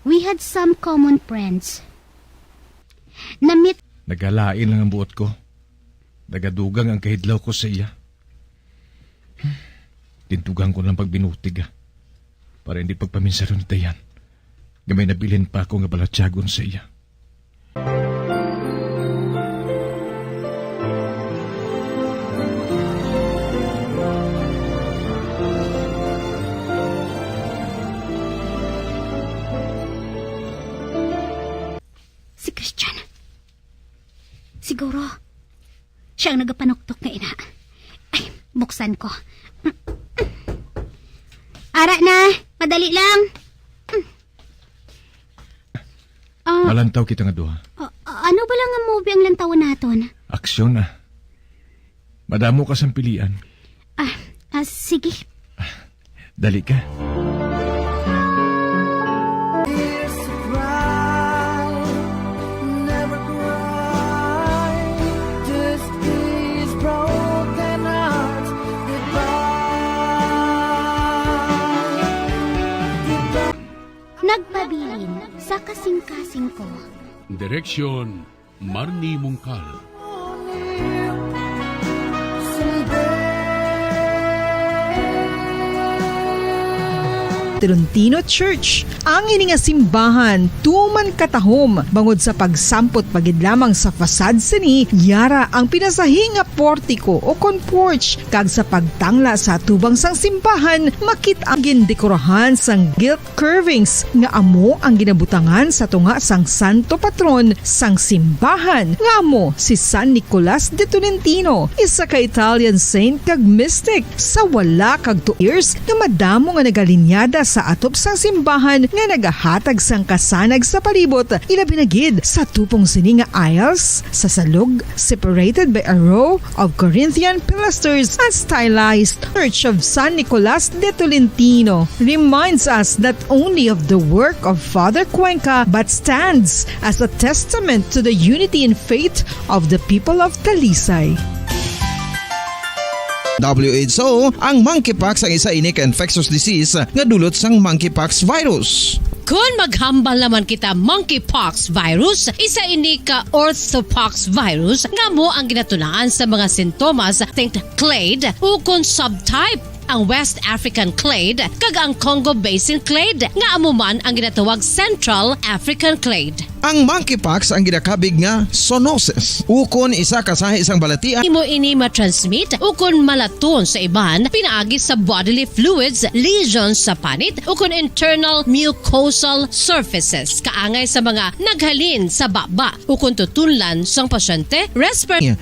We had some common friends. Namit Nagalain lang ang buot ko. Nagadugang ang kahidlaw ko sa iya. Tintugang ko ng pagbinutig para hindi pagpaminsaro ni Dayan. Gamay nabilin pa ako nga balatyagon sa iya. si Christian. Siguro, siya ang nagapanuktok nga ina. Ay, buksan ko. Ara na, madali lang. Malantaw kita nga duha. Ano ba lang ang movie ang lantawan naton? Aksyon na. Madamo ka sang pilian. Sige. Dali ka. Nagpabilin sa kasing-kasing ko. Direksyon, Marnie Mungkal. Tolentino Church. Ang ini nga simbahan tuman katahom bangod sa pagsampot pagid lamang sa fasad sini yara ang pinasahi nga portiko o kon porch kag sa pagtangla sa tubang sang simbahan makit ang gindekorahan sang gilt curvings nga amo ang ginabutangan sa tunga sang santo patron sang simbahan nga amo si San Nicolas de Tolentino, isa ka Italian saint kag mystic sa wala kag 2 years nga madamo nga nagalinyada sa atop sang simbahan nga nagahatag sang kasanag sa palibot ilabi na gid sa tupong sini nga aisles sa salog separated by a row of Corinthian pilasters and stylized Church of San Nicolas de Tolentino reminds us not only of the work of Father Cuenca but stands as a testament to the unity and faith of the people of Talisay. WHO, ang monkeypox ang isa ini ka infectious disease nga dulot sang monkeypox virus. Kung maghambal naman kita monkeypox virus, isa ini ka orthopox virus nga mo ang ginatunaan sa mga sintomas think clade o kung subtype ang West African clade kag ang Congo Basin clade nga amuman ang ginatawag Central African clade. Ang monkeypox ang ginakabig nga zoonosis. Ukon isa ka sa isang balatian Imo ini matransmit ukon malaton sa iban pinaagi sa bodily fluids, lesions sa panit ukon internal mucosal surfaces kaangay sa mga naghalin sa baba ukon tutunlan sang pasyente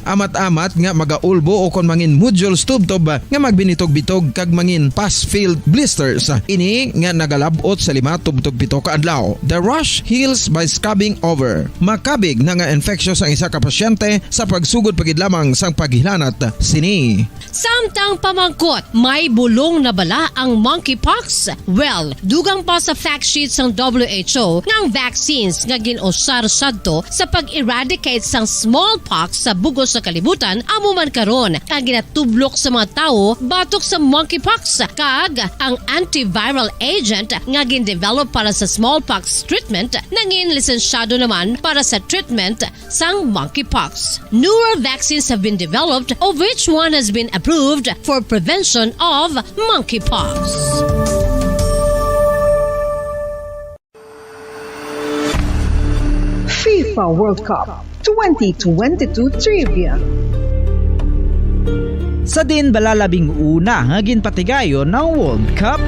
amat-amat nga magaulbo o kon mangin nodules tubtob nga magbinitog-bitog kag mangin pus-filled blisters. Ini nga nagalabot sa 5 tubtob 7 ka adlaw. The rash heals by scabbing over. Makabig na nga infectious ang isa ka pasyente sa pagsugod pagid lamang sang paghilanat sini. Samtang pamangkot, may bulong na bala ang monkeypox? Well, dugang pa sa fact sheet ng WHO nga ang vaccines nga ginusar sadto sa pag-eradicate sang smallpox sa bugos sa kalibutan amo man karon ang ginatublok sa mga tao batok sa monkeypox kag ang antiviral agent nga gin-develop para sa smallpox treatment nangin lisensyado naman para sa treatment sang monkeypox. Newer vaccines have been developed of which one has been approved for prevention of monkeypox. FIFA World Cup 2022 Trivia. Sa din balalabing una nga ginpatigayon ng World Cup.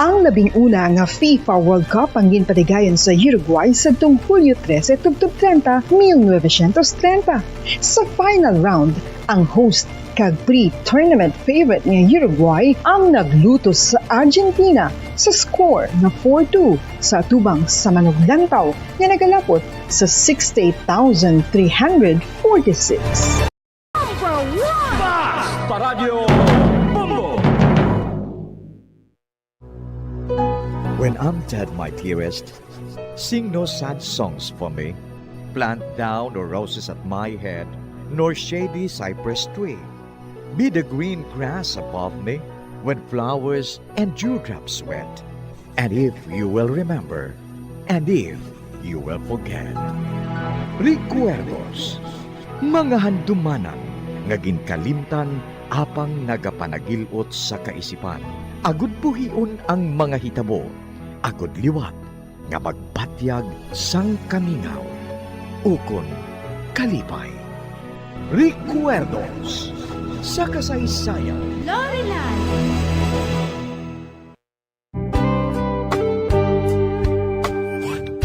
Ang labing una nga FIFA World Cup ang ginpatigayon sa Uruguay sa tuong Hulyo 13, 30, 1930. Sa final round, ang host kag pre-tournament favorite nga Uruguay ang naglutos sa Argentina sa score na 4-2 sa atubang sa manuglantaw nga nagalapot sa 68,346. When I'm dead, my dearest, sing no sad songs for me. Plant down no roses at my head, nor shady cypress tree. Be the green grass above me when flowers and dewdrops wet. And if you will remember, and if you will forget. Recuerdos, mga handumanan, nga ginkalimtan apang nagapanagilot sa kaisipan. Agud buhion ang mga hitabo, agud liwat, nga magpatyag sang kamingaw. Ukon kalipay. Recuerdos, sa kasaysayan.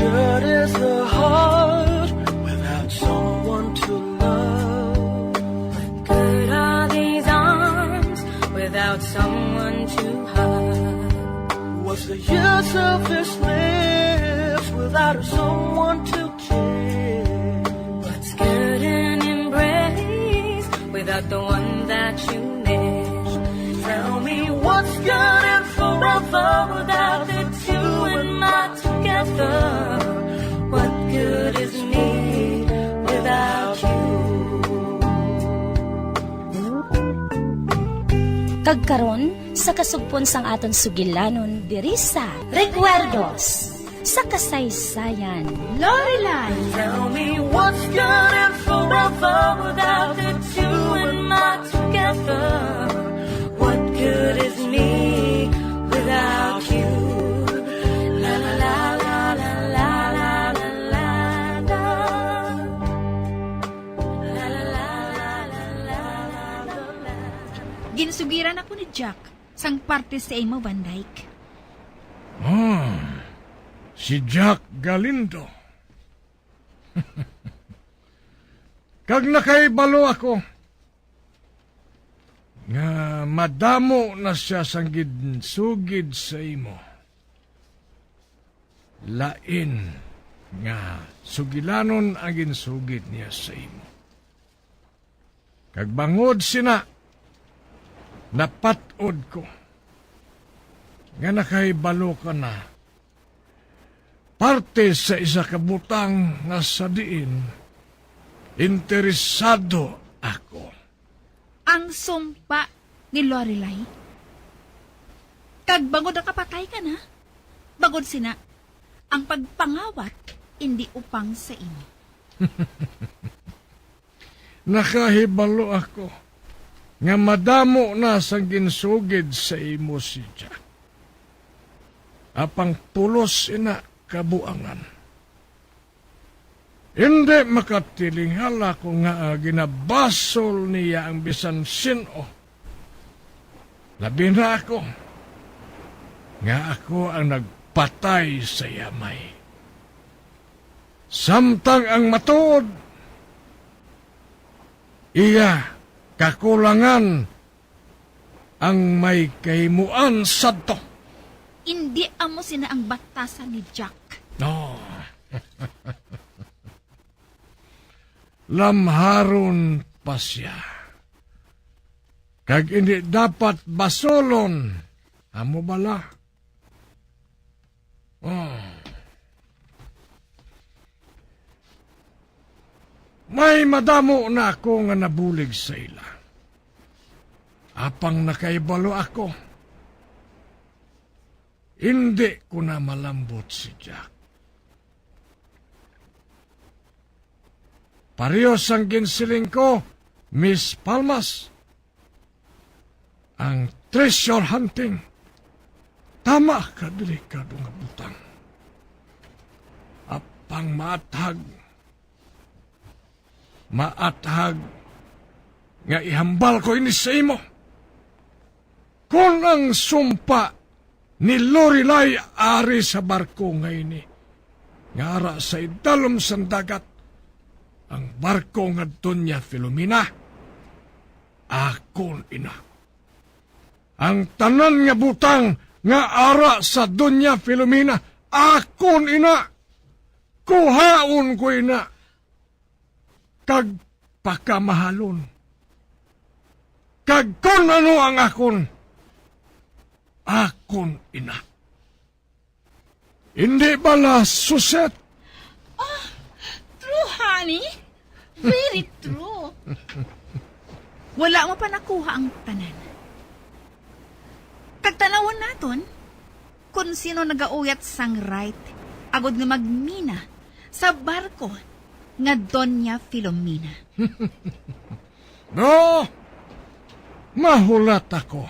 Good is the heart without someone to love. What good are these arms without someone to hug? What's the use of this lips without someone to kiss? What's good an embrace without the one that you miss? Tell me what's good and forever without the two and my together. What good is me without you? Kagkaron sa kasugpon sang aton sugilanon diri sa Recuerdos sa kasaysayan. Lorelai. Tell me what's good and forever without the two and my together. What good is me without you? La la la la la la la la la la. La la la la la la la la. Ginsugiran ako ni Jack sang parte sa imo, Van Dyke. Si Jack Galindo. Kag nakaibalo ako nga madamo na siya sanggid sugid sa imo. Lain nga sugilanon ang ginsugid niya sa imo. Kag bangod sina napatod ko nga nakaibalo ka na parte sa isa ka butang nga sa diin interesado ako. Ang sumpa ni Lorelai. Kag bangod ang kapatay ka na. Bangod sina, ang pagpangawat hindi upang sa imo. Nakahibalo ako nga madamo na sang ginsugid sa imo si Jack. Apang pulos ina kabuangan. Hindi makatilinghala ko nga ginabasol niya ang bisan sino. Labi na ako nga ako ang nagpatay sa yamay. Samtang ang matuod, iya kakulangan ang may kahimuan sadto. Hindi amo sina ang batasan ni Jack. No. Lamharon pa siya. Kag hindi dapat basolon. Amo bala? May madamo na ako nga nabulig sa ila. Apang nakaibalo ako. Hindi ko na malambot si Jack. Parehas ang ginsiling ko, Miss Palmas. Ang treasure hunting. Tama ka, delikado nga butang. Apang maathag, nga ihambal ko ini sa imo. Kung ang sumpa ni Lorelai ari sa barko ngayon nga ara sa idalom sang dagat, ang barko nga Doña Filomena, akon ina. Ang tanan nga butang nga ara sa Doña Filomena, akon ina. Kuhaon ko ina. Kag pakamahalon. Kag kon ano ang akon ina. Hindi bala suset. True, honey. Very true. Wala mo pa nakuha ang tanan. Kagtanawon naton, kung sino nagauyat sang right, agod nga magmina sa barko nga Doña Filomena. No, mahulat ako.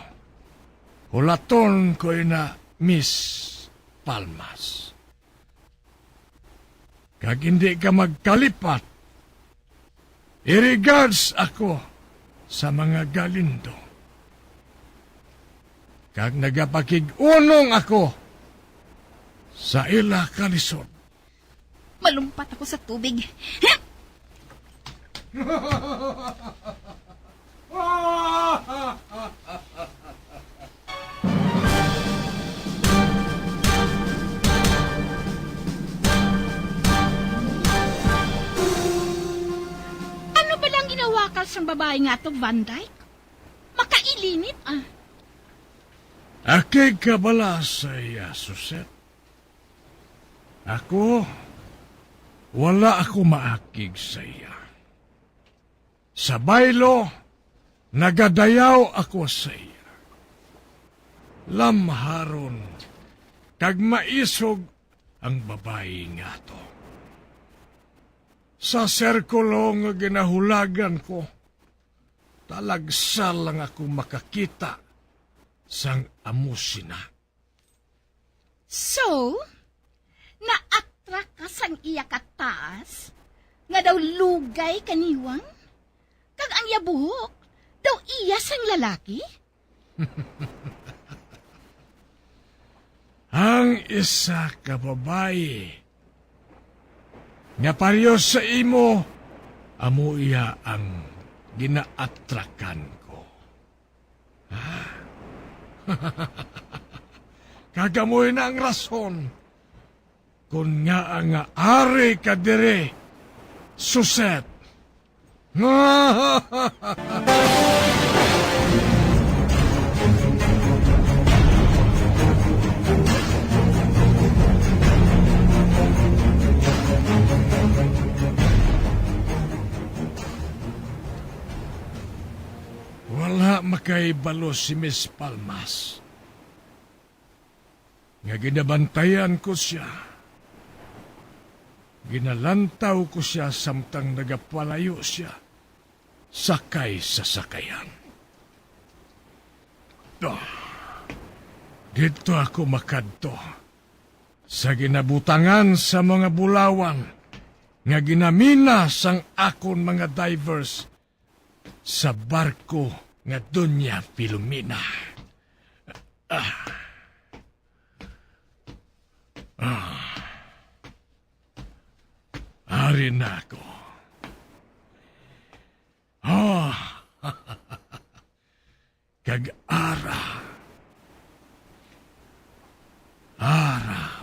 Hulaton ko na Miss Palmas. Kag hindi ka magkalipat, i-regards ako sa mga Galindo. Kag nagapakig-unong ako sa ila kalisod. Malumpat ako sa tubig. Ano ba lang ginawakal sa babae nga to, Van Dyke? Makailinit, ah. Akig kabala sa iya, Suset. Ako, wala ako maakig sa iya. Sa baylo, nagadayaw ako sa iya. Lamharon, kag maisog ang babae nga to. Sa serkulo nga ginahulagan ko, talagsal lang ako makakita sang amusina. So, na-attract ka sang iya kataas? Nga daw lugay kaniwang? Kag ang yabuhok, daw iya sang lalaki? Ang isa ka babae nga pareho sa imo, amo iya ang ginaatrakan ko. Kagamoy na ang rason kung nga ang ari ka dire, Suset. Wala makaibalo si Miss Palmas. Nga ginabantayan ko siya. Ginalantaw ko siya samtang nagapalayo siya. Sakay sa sakayan. Dito ako makadto. Sa ginabutangan sa mga bulawan. Nga ginamina sang akon mga divers sa barko nga Doña Filomena. Ari na ako. Kag-ara.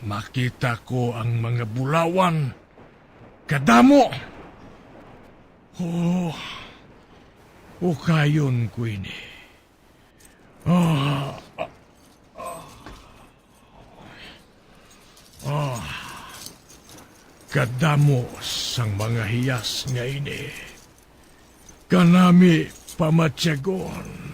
Makita ko ang mga bulawan. Kadamo. Ukayon ko ini. Kadamo sang mga hiyas nga ini. Kanami pamatyagon.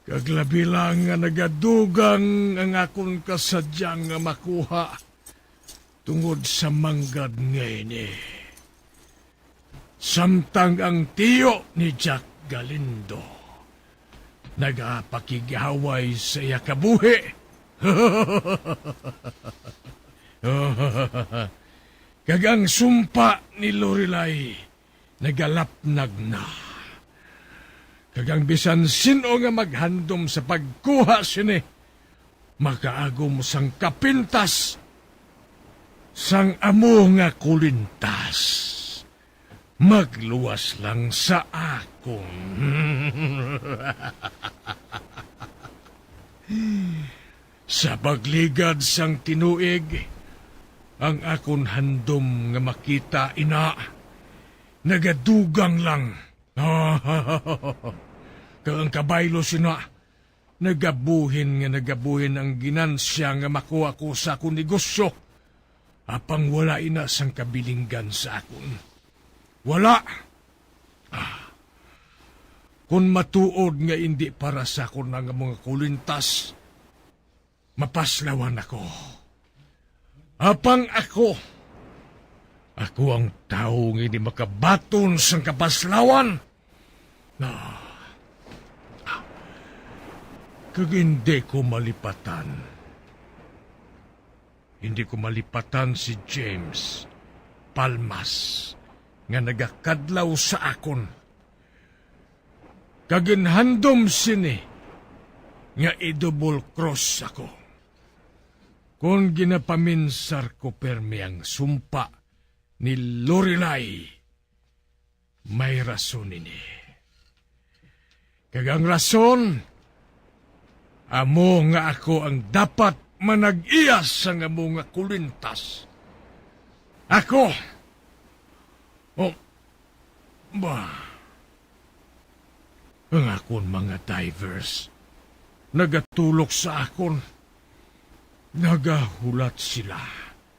Kaglabi lang nga nagadugang ang akong kasadyang nga makuha tungod sa manggad nga ini. Samtang ang tiyo ni Jack Galindo nagapakigaway sa iya kabuhi. Kagang sumpa ni Lorelai nagalapnag na. Kagang bisan sino nga maghandom sa pagkuha sini, makaagom sang kapintas sang amo nga kulintas. Magluwas lang sa akon. Sa pagligad sang tinuig, ang akon handom nga makita ina, nagadugang lang. Kang kabaylo sina, nagabuhin ang ginansya nga makuha ko sa akong negosyo, apang wala ina sang kabilinggan sa akon. Wala. Kung matuod nga hindi para sa akon nga mga kulintas, mapaslawan ako. Apang ako ang taong hindi makabaton sang kapaslawan. Kag hindi ko malipatan. Hindi ko malipatan si James Palmas nga nagakadlaw sa akon. Kaginhandom sini nga i-double cross ako. Kung ginapaminsar ko permi ang sumpa ni Lorelai, may rason ini. Kagang rason, amo nga ako ang dapat manag-iyas sa nga mga kulintas. Ako, ang akon mga divers, nagatulok sa akon, nagahulat sila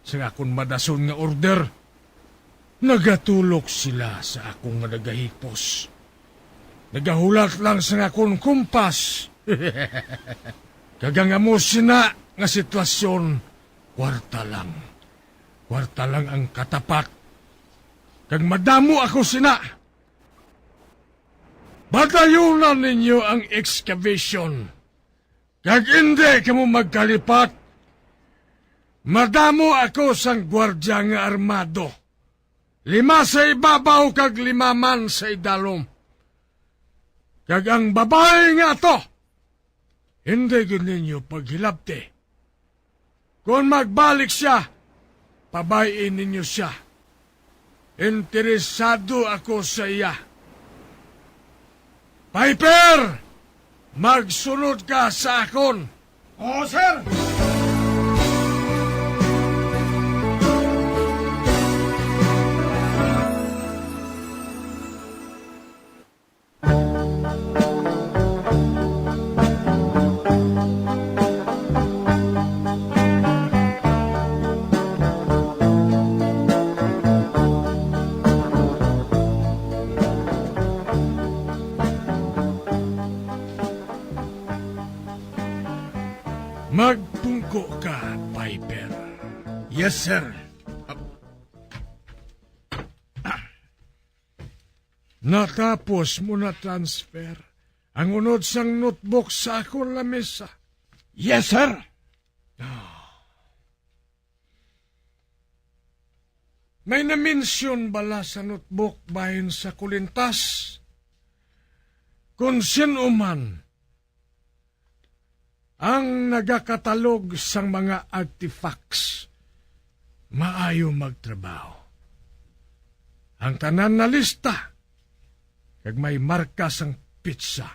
sa akon madason nga order, nagatulok sila sa akong nga nagahipos, nagahulat lang sa akon kumpas. Kagang amo sina nga sitwasyon, kwarta lang ang katapat. Kag madamo ako sina, batayunan ninyo ang excavation. Kag hindi kamo magkalipat, madamo ako sang gwardya nga armado. 5 sa ibabaw kag 5 man sa idalom. Kag ang babae nga to, hindi ninyo paghilabti. Kung magbalik siya, pabayin ninyo siya. Interesado ako sa iya. Piper! Magsunod ka sa akon. Oo, sir! Magpungko ka, Piper. Yes, sir. Natapos mo na transfer ang unod sang notebook sa akong lamesa. Yes, sir. May na-mention bala sa notebook bahin sa kulintas? Kung sino man ang nagakatalog sang mga artifacts, maayo magtrabaho. Ang tanan na lista, kag may marka sang pizza.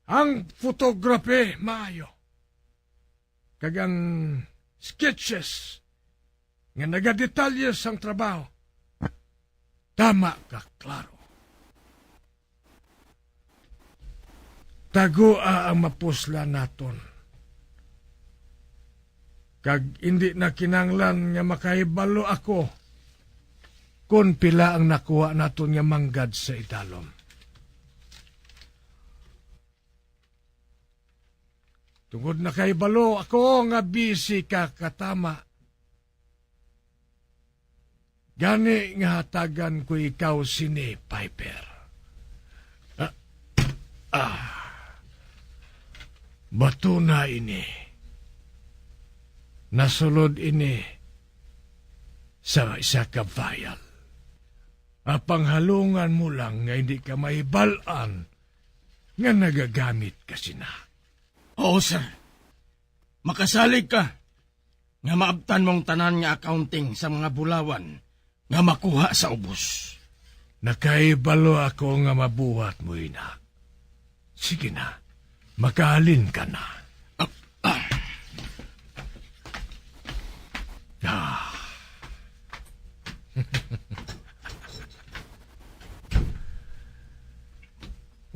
Ang photography, maayo. Kag ang sketches, nga nagadetalye sang trabaho. Tama ka, klaro. Tagoa ang mapusla naton. Kag hindi na kinanglan nga makahibalo ako kung pila ang nakuha naton nga manggad sa idalom. Tungod na kahibalo ako nga busy ka katama. Gani nga hatagan ko ikaw sini, Piper. Bato na ini. Nasulod ini sa isa ka vial. Apang halungan mo lang nga hindi ka maibalaan nga nagagamit ka sina. Oo, sir. Makasalig ka nga maabtan mong tanan nga accounting sa mga bulawan nga makuha sa ubos. Nakaibalo ako nga mabuhat mo, ina. Sige na, makahalin ka na.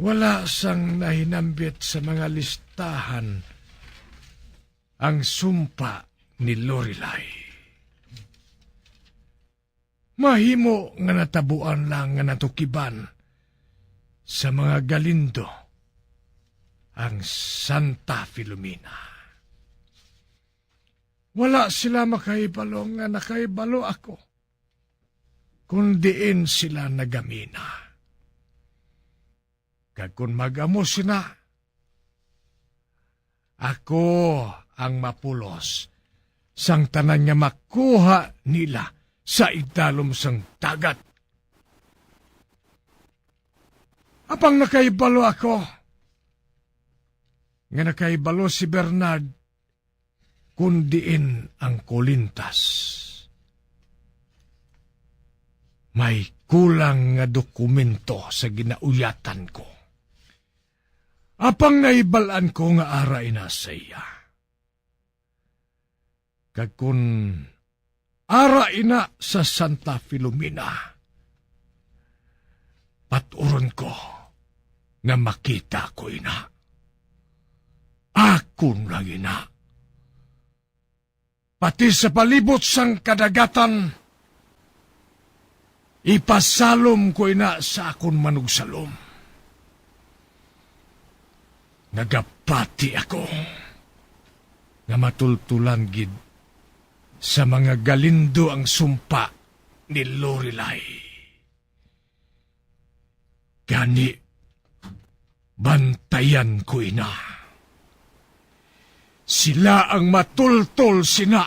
Wala sang nahinambit sa mga listahan ang sumpa ni Lorelai. Mahimo nga natabuan lang nga natukiban sa mga Galindo ang Santa Filomena. Wala sila makaibalo nga nakaibalo ako. Kundiin sila nagamina. Kag kung magamo sina, ako ang mapulos sang tanan nga makuha nila sa idalom sang dagat. Apang nakaibalo ako, nga nakaibalo si Bernard, kundiin ang kulintas. May kulang nga dokumento sa ginauyatan ko. Apang naibalaan ko nga aray na sa iya. Kag kun aray na sa Santa Filomena, paturon ko nga makita ko ina. Akon lang ina. Pati sa palibot sang kadagatan, ipasalom ko ina sa akon manugsalom. Nagapati ako nga matultulan gid sa mga galindo ang sumpa ni Lorelai. Gani, bantayan ko ina. Sila ang matultol sina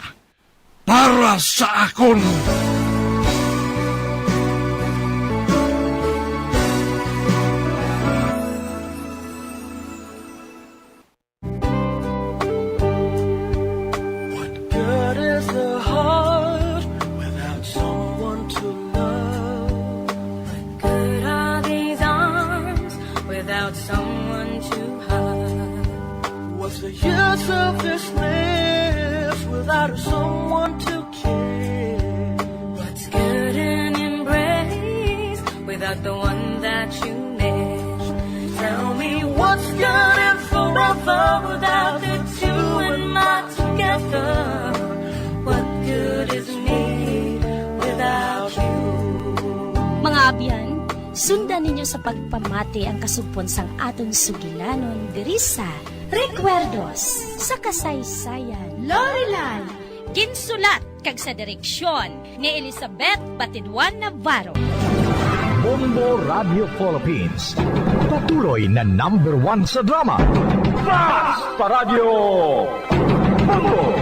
para sa akon. Good is the heart without someone to love. What good are these arms without someone to hug? What's the use of this lips without someone to kiss? What's good in embrace without the one that you miss? Tell me what's good in forever without the two and not together? What good is me without you? Mga abyan, sundan ninyo sa pagpamati ang kasugpon sang aton sugilanon diri sa Recuerdos sa kasaysayan. Lorelai, Ginsulat kag sa direksyon ni Elizabeth Batidwan Navarro. Bombo Radio Philippines. Patuloy na #1 sa drama. Basta Radio Bombo!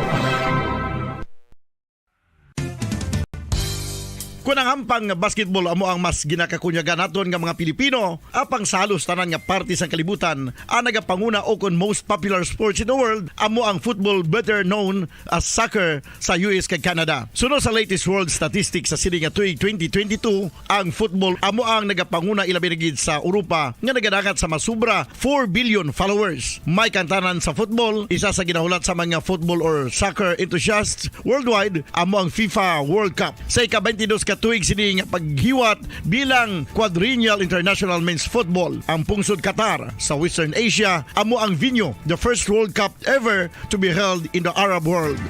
Kung ang hampang basketball amo ang mas ginakakunyagan naton nga mga Pilipino, apang salos tanan nga parte sang kalibutan, ang nagapanguna o kon most popular sports in the world, amo ang football, better known as soccer sa US kag Canada. Sunod sa latest world statistics sa sini nga tuig 2022, ang football amo ang nagapanguna ilabi na gid sa Europa nga nagadakat sa masubra 4 billion followers. May kantanan sa football, isa sa ginahulat sa mga football or soccer enthusiasts worldwide, amo ang FIFA World Cup. Sa ika-22 katuig sini nga paghiwat bilang quadrennial international men's football. Ang pungsod Qatar sa Western Asia amo ang venue, the first World Cup ever to be held in the Arab world.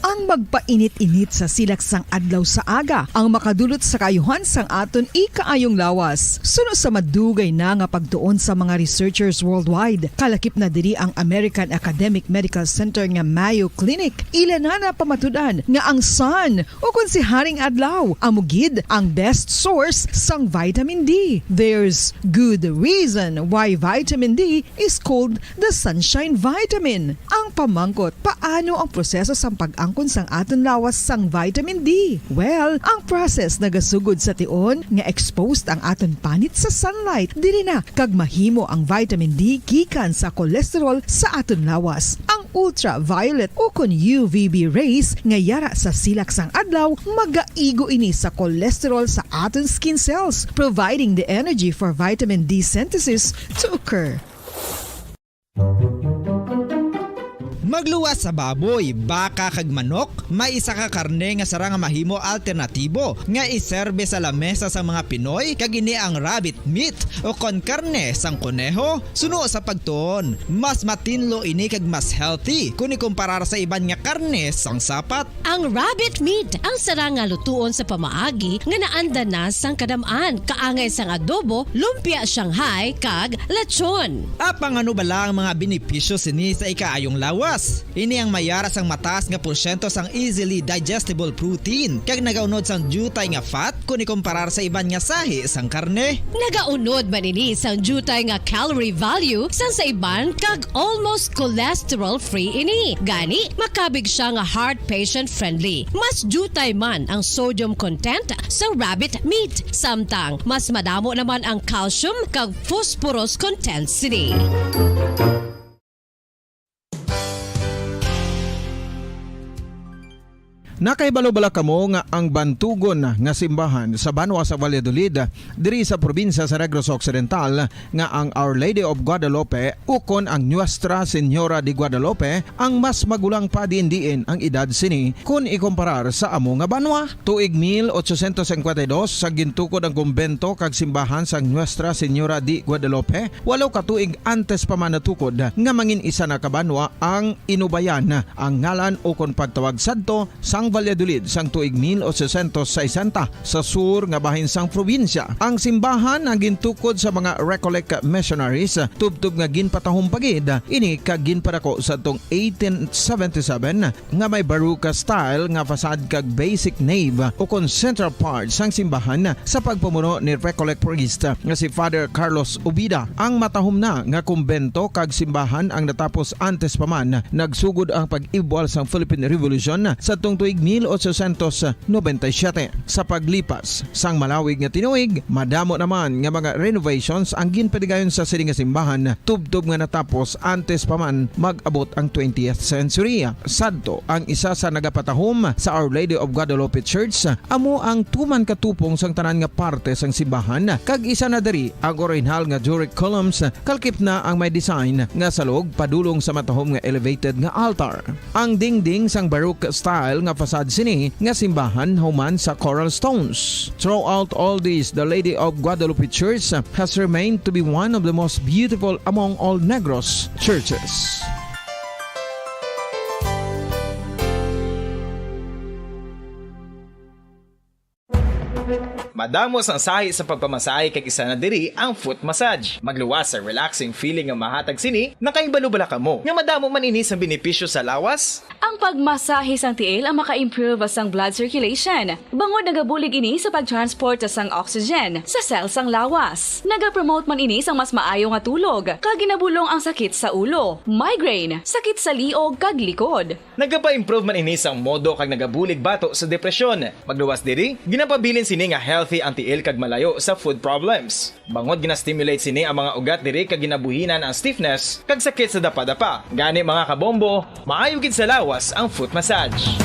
Ang magpainit-init sa silaksang adlaw sa aga ang makadulot sa kayuhan sang aton ikaayong lawas. Suno sa madugay na nga pagtuon sa mga researchers worldwide, kalakip na diri ang American Academic Medical Center nga Mayo Clinic. Ilan na pamatudan nga ang sun o kung si Haring Adlaw amugid ang best source sang vitamin D. There's good reason why vitamin D is called the sunshine vitamin. Ang pamangkot, paano ang proseso sang pag-angkon sang aton lawas sang vitamin D? Well, ang process nagasugod sa tion nga exposed ang aton panit sa sunlight, dili na kag mahimo ang vitamin D gikan sa cholesterol sa aton lawas. Ang ultraviolet o kon UVB rays nga yara sa silak sang adlaw magaigo ini sa cholesterol sa aton skin cells, providing the energy for vitamin D synthesis to occur. magluwas sa baboy, baka kag manok, may isa ka karne nga sara nga mahimo alternatibo nga iserbe sa lamesa sa mga Pinoy kag ini ang rabbit meat o kon karne sang kuneho. Suno sa pagtuon, mas matinlo ini kag mas healthy kung ikumparar sa iban nga karne sang sapat. Ang rabbit meat ang sara nga lutuon sa pamaagi nga naanda na sang kadamaan, kaangay sang adobo, lumpia Shanghai kag lechon. Apang ano bala ang mga benepisyo sini sa ikaayong lawas? Ini ang mayara sang mataas nga porsyento sang easily digestible protein kag nagaunod sang jutay nga fat kung ikumparar sa iban nga sahi sang karne. Nagaunod man ini sang jutay nga calorie value sang sa iban kag almost cholesterol free ini. Gani makabig siya nga heart patient friendly. Mas jutay man ang sodium content sa rabbit meat, samtang mas madamo naman ang calcium kag phosphorus content sini. Nakaibalo-bala kamo nga ang bantugon nga simbahan sa Banwa sa Valladolid diri sa probinsya sa Negros Occidental nga ang Our Lady of Guadalupe ukon ang Nuestra Señora de Guadalupe ang mas magulang pa diin ang edad sini kung ikumparar sa amo nga banwa. Tuig 1852 sa gintukod ang kumbento kag simbahan sa Nuestra Señora de Guadalupe, 8 ka tuig antes pa man natukod nga mangin isa na kabanwa ang inubayan ang ngalan ukon pagtawag sadto sang Valladolid sang tuig 1860 sa sur nga bahin sang probinsya. Ang simbahan ang gintukod sa mga Recollect missionaries tubtub nga ginpatahong pagid ini kag ginpadako sa tong 1877 nga may baroque style nga fasad kag basic nave o kon central part sang simbahan sa pagpamuno ni Recollect priest nga si Father Carlos Ubida. Ang matahom na nga kumbento kag simbahan ang natapos antes pa man nagsugod ang pag-ibwal sang Philippine Revolution sa tong tuig 1897. Sa paglipas sang malawig nga tinuig, madamo naman nga mga renovations ang ginpadigayon sa sini nga simbahan tubtob nga natapos antes pa man mag-abot ang 20th century. Sadto ang isa sa nagapatahom sa Our Lady of Guadalupe Church, amo ang tuman katupong sang tanan nga parte sang simbahan kag isa na diri ang original nga Doric columns kalkip na ang may design nga salog padulong sa matahom nga elevated nga altar. Ang dingding sang baroque style nga fasad sini nga simbahan human sa coral stones. Throughout all this, the Lady of Guadalupe Church has remained to be one of the most beautiful among all Negros churches. Madamos ang sahi sa pagpamasahe kag isa na diri ang foot massage. Magluwas sa relaxing feeling nga mahatag sini, nakaibalo-bala kamo. Nga madamo man ini sa benepisyo sa lawas. Ang pagmasahe sang tiil ang maka-improve sang blood circulation. Bangod nagabulig ini sa pagtransport sang oxygen sa cells sang lawas. Nagapromote man ini sang mas maayo nga tulog, kag ginabulong ang sakit sa ulo, migraine, sakit sa liog kag likod. Nagapa-improve man ini sang modo kag nagabulig bato sa depresyon. Magluwas diri, ginapabilin sini nga healthy ang tiil kag malayo sa food problems. Bangod gina-stimulate sini ang mga ugat diri kag ginabuhinan ang stiffness kag sakit sa dapa-dapa. Gani mga kabombo, maayo gid sa lawas ang foot massage.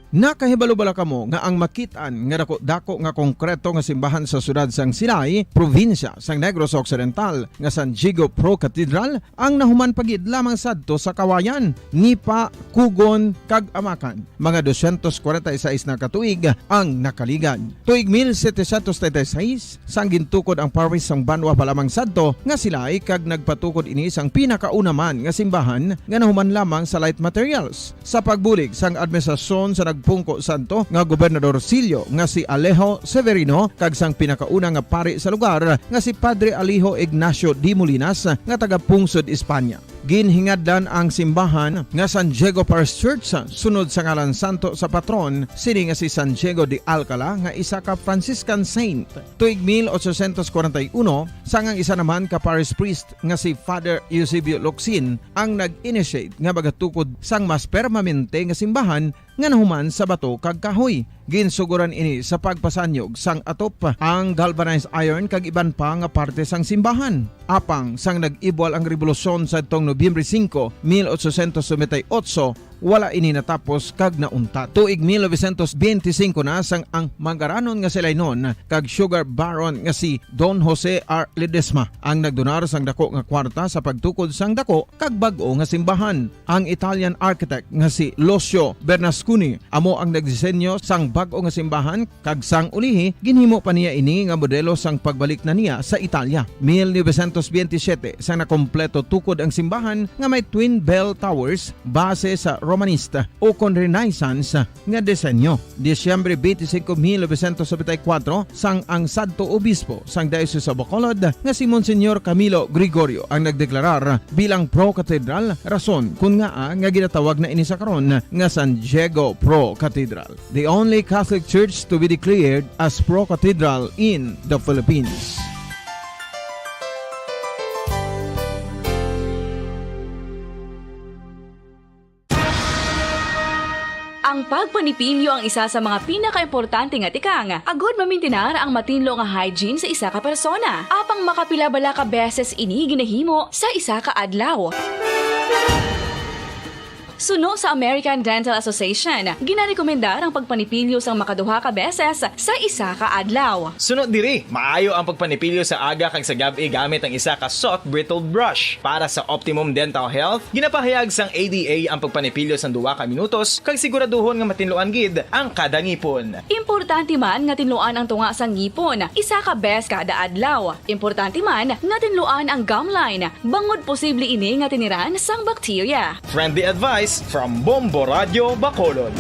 Nakahibalo-bala kamo nga ang makitaan nga dako nga konkreto nga simbahan sa sudad sang Sinay, probinsya sang Negros Occidental nga San Diego Pro Cathedral ang nahuman pagid lamang sadto sa Kawayan, Nipa, Kugon kag Amakan. Mga 246 na katuig ang nakaligan. Tuig 1736 sang gintukod ang parish sang Banwa palamang sadto nga Silay kag nagpatukod ini sang pinakauna man nga simbahan nga nahuman lamang sa light materials. Sa pagbulig sang administrasyon sa pungko santo nga Gobernador Silio nga si Alejo Severino kag sang pinakauna nga pari sa lugar nga si Padre Alejo Ignacio de Molinas nga taga Pungsod, Espanya. Ginhingadlan ang simbahan nga San Diego Parish Church sunod sa ngalan santo sa patron sini nga si San Diego de Alcala nga isa ka Franciscan saint. Tuig 1841 sangang isa naman ka parish priest nga si Father Eusebio Locsin ang nag-initiate nga magatukod sang mas permanente nga simbahan nga nahuman sa bato kag kahoy. Ginsuguran ini sa pagpasanyog sang atop ang galvanized iron kag iban pa nga parte sang simbahan. Apang sang nag-ibwal ang revolusyon sa tong Nobyembre 5, 1898 wala ini natapos kag nauntat. Tuig 1925 na sang ang mangaranon nga sila noon kag sugar baron nga si Don Jose R. Ledesma ang nagdonar sang dako nga kwarta sa pagtukod sang dako kag bag-o nga simbahan. Ang Italian architect nga si Lucio Bernasconi amo ang nagdisenyo sang bag-o nga simbahan kag sang ulihi ginhimo pa niya ini nga modelo sang pagbalik na niya sa Italia. 1927 sang nakompleto tukod ang simbahan nga may twin bell towers base sa Romanista o kon Renaissance nga disenyo. Disyembre 25, 1974 sang ang Santo Obispo sang Diocese sa Bacolod nga si Monsignor Camilo Gregorio ang nagdeklarar bilang pro-cathedral, rason kung nga ginatawag na ini sa karon nga San Diego Pro-Cathedral, the only Catholic Church to be declared as pro-cathedral in the Philippines. Ang pagpanipilyo ang isa sa mga pinaka-importante nga tikang. Agod mamintinar ang matinlo nga hygiene sa isa ka persona. Apang makapila bala ka beses ini ginahimo sa isa ka adlaw. Suno sa American Dental Association, ginarekomendar ang pagpanipilyo sang makaduha ka beses sa isa ka adlaw. Sunod diri, maayo ang pagpanipilyo sa aga kag sa gabi gamit ang isa ka soft brittle brush. Para sa optimum dental health, ginapahayag sang ADA ang pagpanipilyo sang 2 ka minutos kag siguraduhon nga matinluan gid ang kada ngipon. Importante man nga tinluan ang tunga sang ngipon, isa ka bes kada adlaw. Importante man nga tinluan ang gum line, bangod posible ini nga tiniran sang bakterya. Friendly advice from Bombo Radio Bacolod.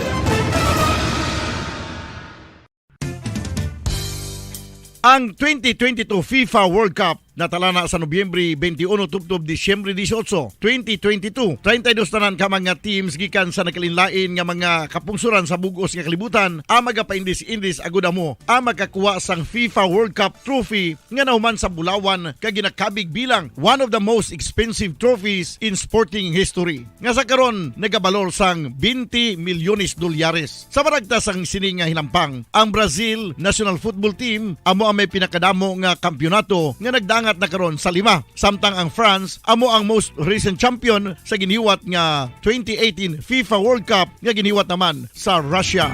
Ang 2022 FIFA World Cup natala na sa Nobyembre 21 tubtob Disyembre 18, 2022. 32 tanan ka mga teams gikan sa nakalinlain nga mga kapungsuran sa bugos nga kalibutan ang magapaindis-indis agud amo ang magkakuha sang FIFA World Cup trophy nga nahuman sa Bulawan kag ginakabig bilang one of the most expensive trophies in sporting history. Nga sa karon nagabalor sang 20 milyones dolyares. Sa baragta sang sini nga hinampang, ang Brazil National Football Team amo ang may pinakadamo nga kampyonato nga nagdangan na karon sa 5. Samtang ang France amo ang most recent champion sa giniwat nga 2018 FIFA World Cup nga giniwat naman sa Russia.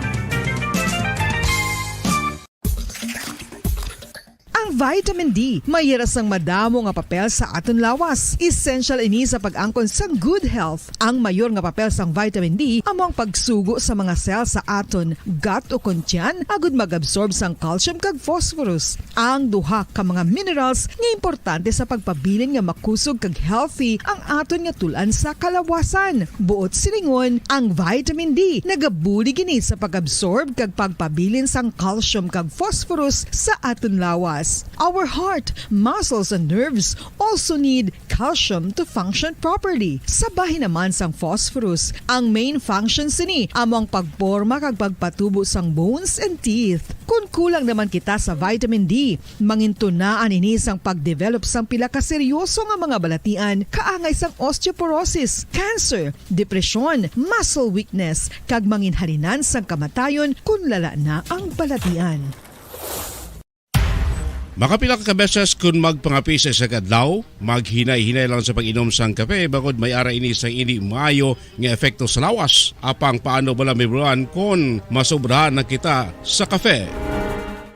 Ang vitamin D mayira sang madamo nga papel sa aton lawas. Essential ini sa pag-angkon sa good health. Ang mayor nga papel sang vitamin D amo ang pagsugo sa mga cell sa aton gut o kuntyan agud mag-absorb sang calcium kag phosphorus. Ang duha ka mga minerals nga importante sa pagpabilin nga makusog kag healthy ang aton nga tulan sa kalawasan. Buot silingon, ang vitamin D nagabuli gini sa pag-absorb kag pagpabilin sang calcium kag phosphorus sa aton lawas. Our heart, muscles, and nerves also need calcium to function properly. Sabay naman sang phosphorus, ang main function sini among pagporma kag pagpatubo sang bones and teeth. Kung kulang naman kita sa vitamin D, mangintunaan ini sang pagdevelop sang pila ka seryoso nga mga balatian, kaangay sang osteoporosis, cancer, depresyon, muscle weakness, kag manginhalinan sang kamatayon kung lala na ang balatian. Makapila ka beses kung magpangapi sa isa kadlaw, maghinay-hinay lang sa pag-inom sang kape bagod may ara ini sang hindi maayo nga epekto sa lawas. Apang paano bala mibruan kung masobrahan na kita sa kape.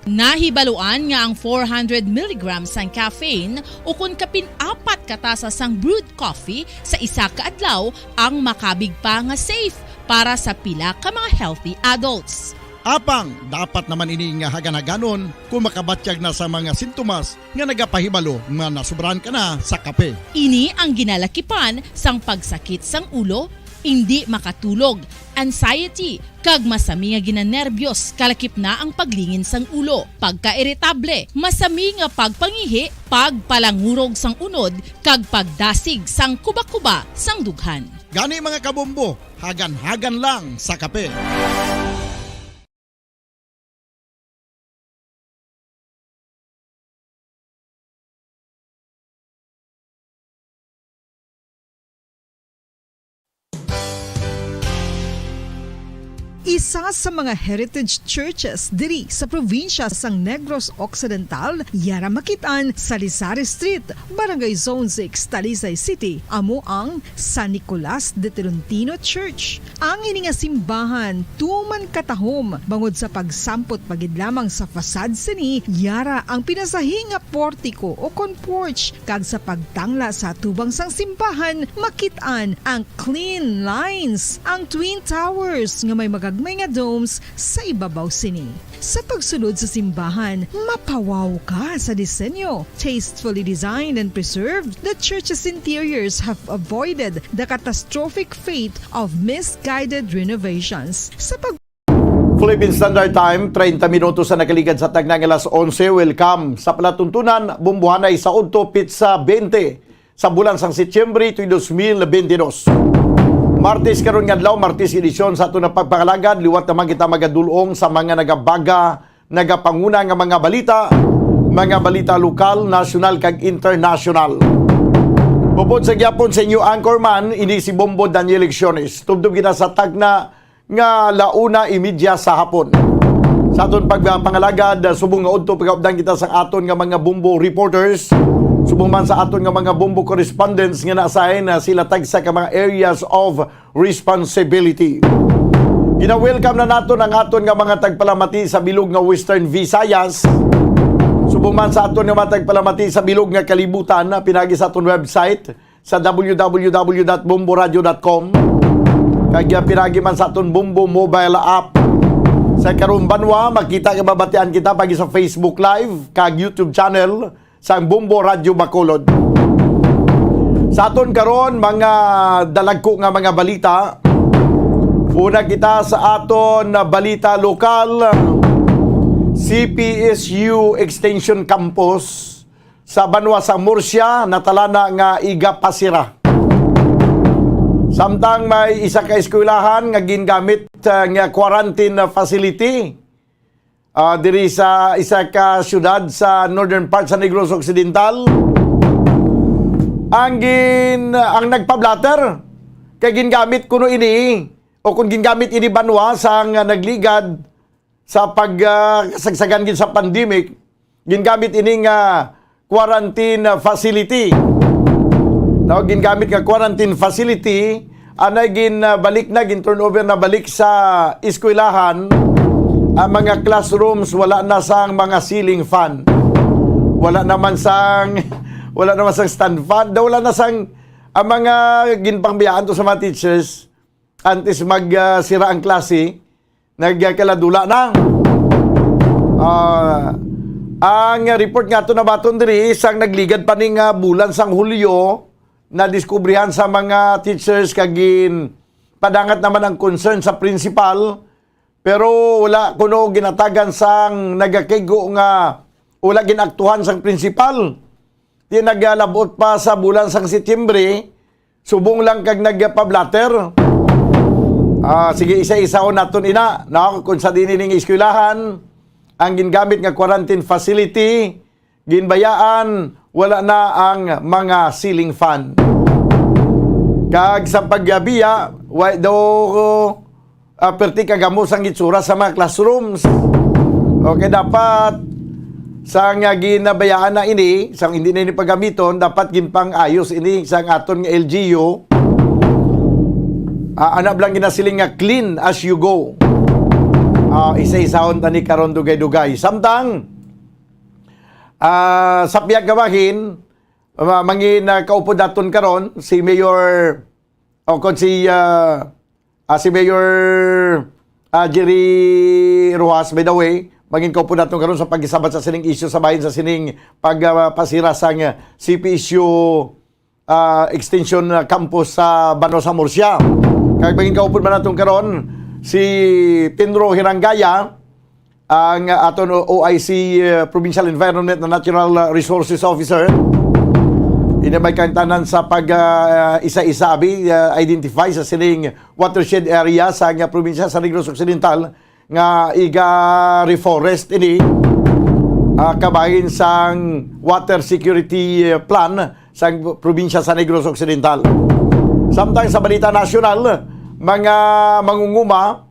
Nahibaluan nga ang 400 mg sang caffeine o kung kapin-4 katasa sang brewed coffee sa isa ka adlaw ang makabig pa nga safe para sa pila ka mga healthy adults. Apang, dapat naman ini nga hagan-haganon kung makabatyag na sa mga sintomas nga nagapahibalo nga nasubrahan ka na sa kape. Ini ang ginalakipan sang pagsakit sang ulo, hindi makatulog, anxiety, kag masami nga ginanerbiyos, kalakip na ang paglingin sang ulo, pagka-irritable, masami nga pagpangihi, pagpalangurog sang unod, kag pagdasig sang kuba-kuba sang dughan. Gani mga kabombo, hagan-hagan lang sa kape. Isa sa mga heritage churches diri sa probinsya sang Negros Occidental, yara makitaan sa Rizal Street, Barangay Zone 6, Talisay City, amo ang San Nicolas de Tolentino Church. Ang ini nga simbahan tuman katahom bangod sa pagsampot pagid lamang sa fasad sini, yara ang pinasahi nga portiko o porch kag sa pagtangla sa tubang sang simbahan makitaan ang clean lines, ang twin towers nga may magagmay nga domes sa ibabaw sini. Sa pagsulod sa simbahan, mapawaw ka sa disenyo. Tastefully designed and preserved, the church's interiors have avoided the catastrophic fate of misguided renovations. Sa Philippine Standard Time, 30 minutos sa nakaligad sa tagnang alas 11. Welcome sa palatuntunan, bumbuhanay sa Udto Pizza 20 sa bulan sang Setyembre 2022. Martes karon nga adlaw, Martes edisyon sa ato na pagpakalagad, liwat naman kita magadulong sa mga nagabaga, nagapanguna nga mga balita lokal, nasyonal kag international. Bubod sa gyapon sa inyo anchorman, ini si Bombo Daniel Lecciones. Tubdob kita sa tagna nga 1:30 sa hapon. Sa aton pagpangalagad, subong nga udto pagaupdan kita sa aton nga mga Bombo reporters. Subong man sa aton nga mga Bombo correspondents nga naasahin na sila tagsa ka mga areas of responsibility. Gina-welcome na naton ang aton nga mga tagpalamati sa bilog nga Western Visayas. Subong man sa aton nga mga tagpalamati sa bilog nga kalibutan, pinagi sa aton website sa www.bomboradio.com. Kag pinagi man sa aton Bombo mobile app. Sa karong banwa, makita ka babatian kita pagi sa Facebook Live kag YouTube channel sa Bombo Radio Bacolod. Sa aton karon mga dalagko nga mga balita. Una kita sa aton balita lokal. CPSU Extension Campus sa Banwa sa Murcia natalana nga igapasira. Samtang may isa ka eskwelahan nga gingamit nga quarantine facility diri sa isa ka syudad sa northern part sa Negros Occidental. Ang nagpablatter kay gingamit kuno ini o kung gingamit ini banwa sa nagligad sa pagsagsagan gid sa pandemic, gingamit ini nga quarantine facility. Now, gingamit nga quarantine facility, anay balik na, turnover na balik sa eskwelahan. Ang mga classrooms, wala na sang mga ceiling fan. Wala naman sang stand fan. Wala na sang ang mga ginpangbiyaan to sa mga teachers antes magsira ang klase, nagkaladula na. Ang report nga to na baton diri isang nagligad pa ning bulan sang Hulyo na diskubrihan sa mga teachers kagin padangat naman ang concern sa principal, pero wala kuno ginatagan sang nagakaygo nga wala ginaktuhan sang principal. Di nagalabot pa sa bulan sang Setyembre, subong lang kag nagpablatter. Sige, isa-isaon naton ina na kung sa dinining eskwelahan ang gingamit nga quarantine facility, ginbayaan, wala na ang mga ceiling fan. Kag sa paggabiya, perti kagamos ang itsura sa mga classrooms. Okay, dapat sa nga ginabayaan na ini, sa hindi na ini paggamiton, dapat ginpang ayos ini sa aton nga LGU. Anak lang ginasiling nga clean as you go. Isa-isahon tani karon dugay-dugay. Samtang sa piyag gawahin, mangin kaupo daton karon si Mayor si Mayor Jerry Rojas, by the way, mangin kaupo daton karon sa pag-isabat sa sining issue sa bahin sa sining pagpasira sang CPSU Extension Campus sa Banwa sa Murcia. Kag mangin kaupo man naton karon si Pedro Hirangaya, ang aton OIC Provincial Environment and Natural Resources Officer. Inabay kantanan sa isa-isa identify sa sining watershed area sa nga probinsya sa Negros Occidental nga reforest ini kabahin sang water security plan sa probinsya sa Negros Occidental. Samtang sa balita nasyonal, mga mangunguma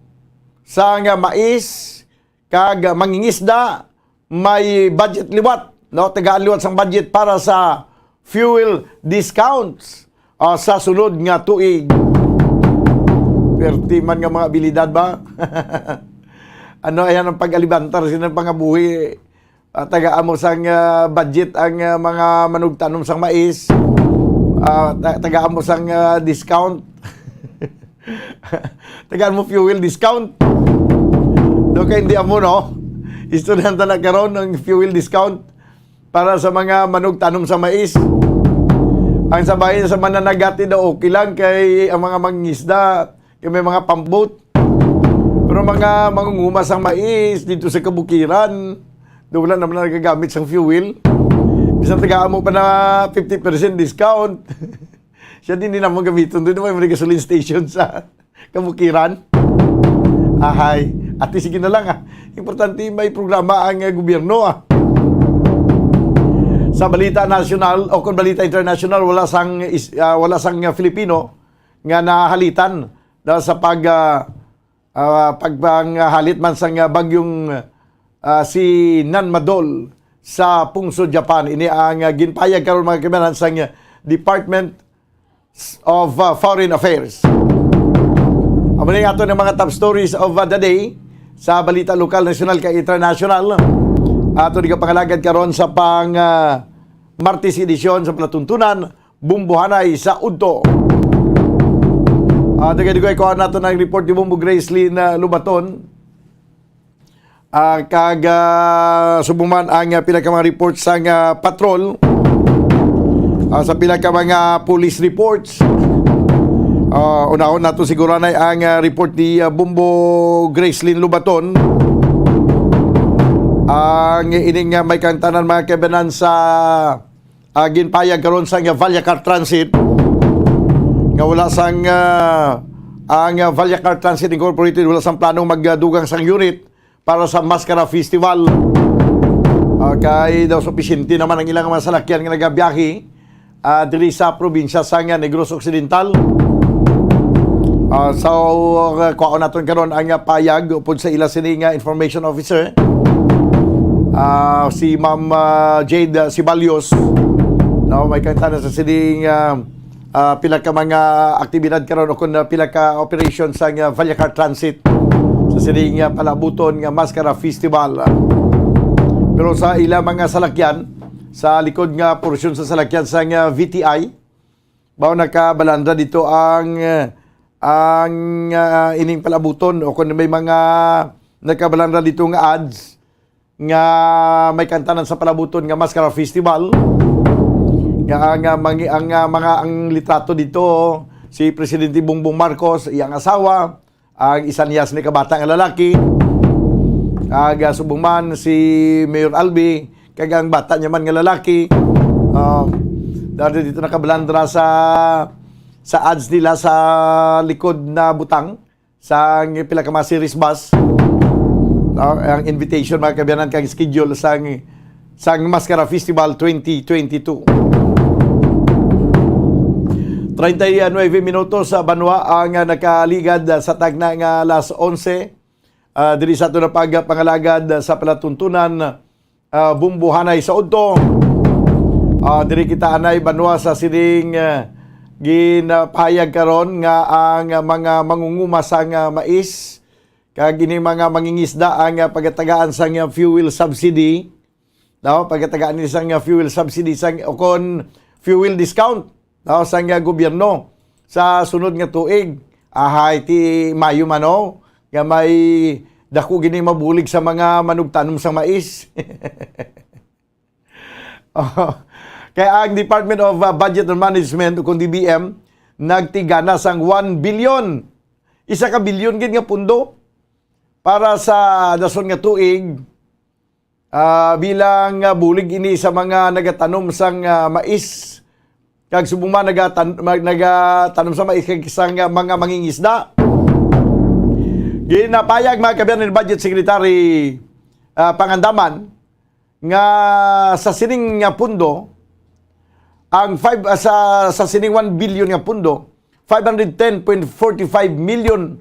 sa nga mais kag mangingisda may budget liwat, no, tagaan liwat sang budget para sa fuel discounts sa sunod nga tuig. Perti man nga mga abilidad ba? Ano ayan ang pag-alibantar sinang pangabuhi, tagaan mo sang budget ang mga manugtanom sang mais, tagaan mo sang discount. Tagaan mo fuel discount. Do kay hindi amo, no? Estudyante na karon ng fuel discount para sa mga manugtanom sa mais. Ang sabay sa mananagati daw okay lang kay ang mga mangingisda, kay may mga pambot. Pero mga mangungumas ang mais dito sa kabukiran, doon wala naman nagagamit sang fuel. Bisan tagaan mo pa na 50% discount. Siya din naman gamitin. Doon naman may gasoline station sa kabukiran. Ahay. Ate, sige na lang. Importante may programa ang gobyerno. Sa balita national o kung balita international, wala sang Filipino nga nahalitan dahil sa paghalit man sang bagyong si Nanmadol sa Pungso, Japan. Ini ang ginpayag karon mga kaibigan sang Department of Foreign Affairs. Amo ni ato ng mga top stories of the day sa balita lokal, national kay international. Ato di ka pangalagad karon sa Martes edisyon sa palatuntunan, bumbuhanay sa udto. Dagay-dagay ko nato ng report ni Bumbo Gracelyn Lubaton. Subuman ang pinaka mga reports sa patrol, sa pinaka mga police reports. Unahon nato siguro na ang report ni Bumbo Gracelyn Lubaton. Ang ining may kantanan mga kebenan sa ginpayag karon sa Vallecar Transit nga wala sang ang Vallecar Transit Incorporated wala sang planong magdugang sang unit para sa Mascara Festival. Kay daw sufficiente naman ang ilang mga salakyan nga nagabiyahe diri sa probinsya sa Negros Occidental. So kuha naton karon ang payag upod sa ila sini nga information officer, si Ma'am Jade Sibalios. No, may kanta sa sining pila ka mga aktibidad karon o kun pila ka operation sa Vallecar Transit sa sining palabuton nga Mascara Festival. Pero sa ila mga salakyan sa likod nga porsyon sa salakyan sa VTI, bao nakabalanda dito ang ining palabuton o kung may mga nakabalanda dito nga ads nga may kantanan sa palabuton nga Mascara Festival. Nga ang litrato dito si Presidente Bongbong Marcos, iyang asawa, ang isa niya ni kabatang lalaki, subuman si Mayor Albi, kag ang bata niya man nga lalaki. Dahil dito nakabalandra sa ads nila sa likod na butang sa pila ka mga series bus. Ang invitation mga kabiyanan kag schedule sang Mascara Festival 2022. 39 minutos sa Banwa ang nakaligad sa tagna nga alas 11. Diri sa ito na pagpangalagad sa palatuntunan, bumbuhanay sa udto. Diri kita anay Banwa sa sining ginapahayag karon nga ang mga mangunguma sang mais kag ini mga mangingisda ang pagatagaan sang fuel subsidy. No, pagatagaan ni sang fuel subsidy sang o kon fuel discount sang gobyerno sa sunod nga tuig. Ahay ti Mayo mano nga may dako gini mabulig sa mga manugtanom sa mais. Kaya ang Department of Budget and Management o kung DBM nagtigana sang 1 billion. Isa ka bilyon gid nga pundo para sa dason nga tuig bilang bulig ini sa mga nagatanom sang mais. Kag subuma nagatanom sa mais kag sang mga mangingisda. Ginapayag mga kabiyanan ni Budget Secretary Pangandaman nga sa sining nga pundo ang sa sining 1 billion nga pundo 510.45 million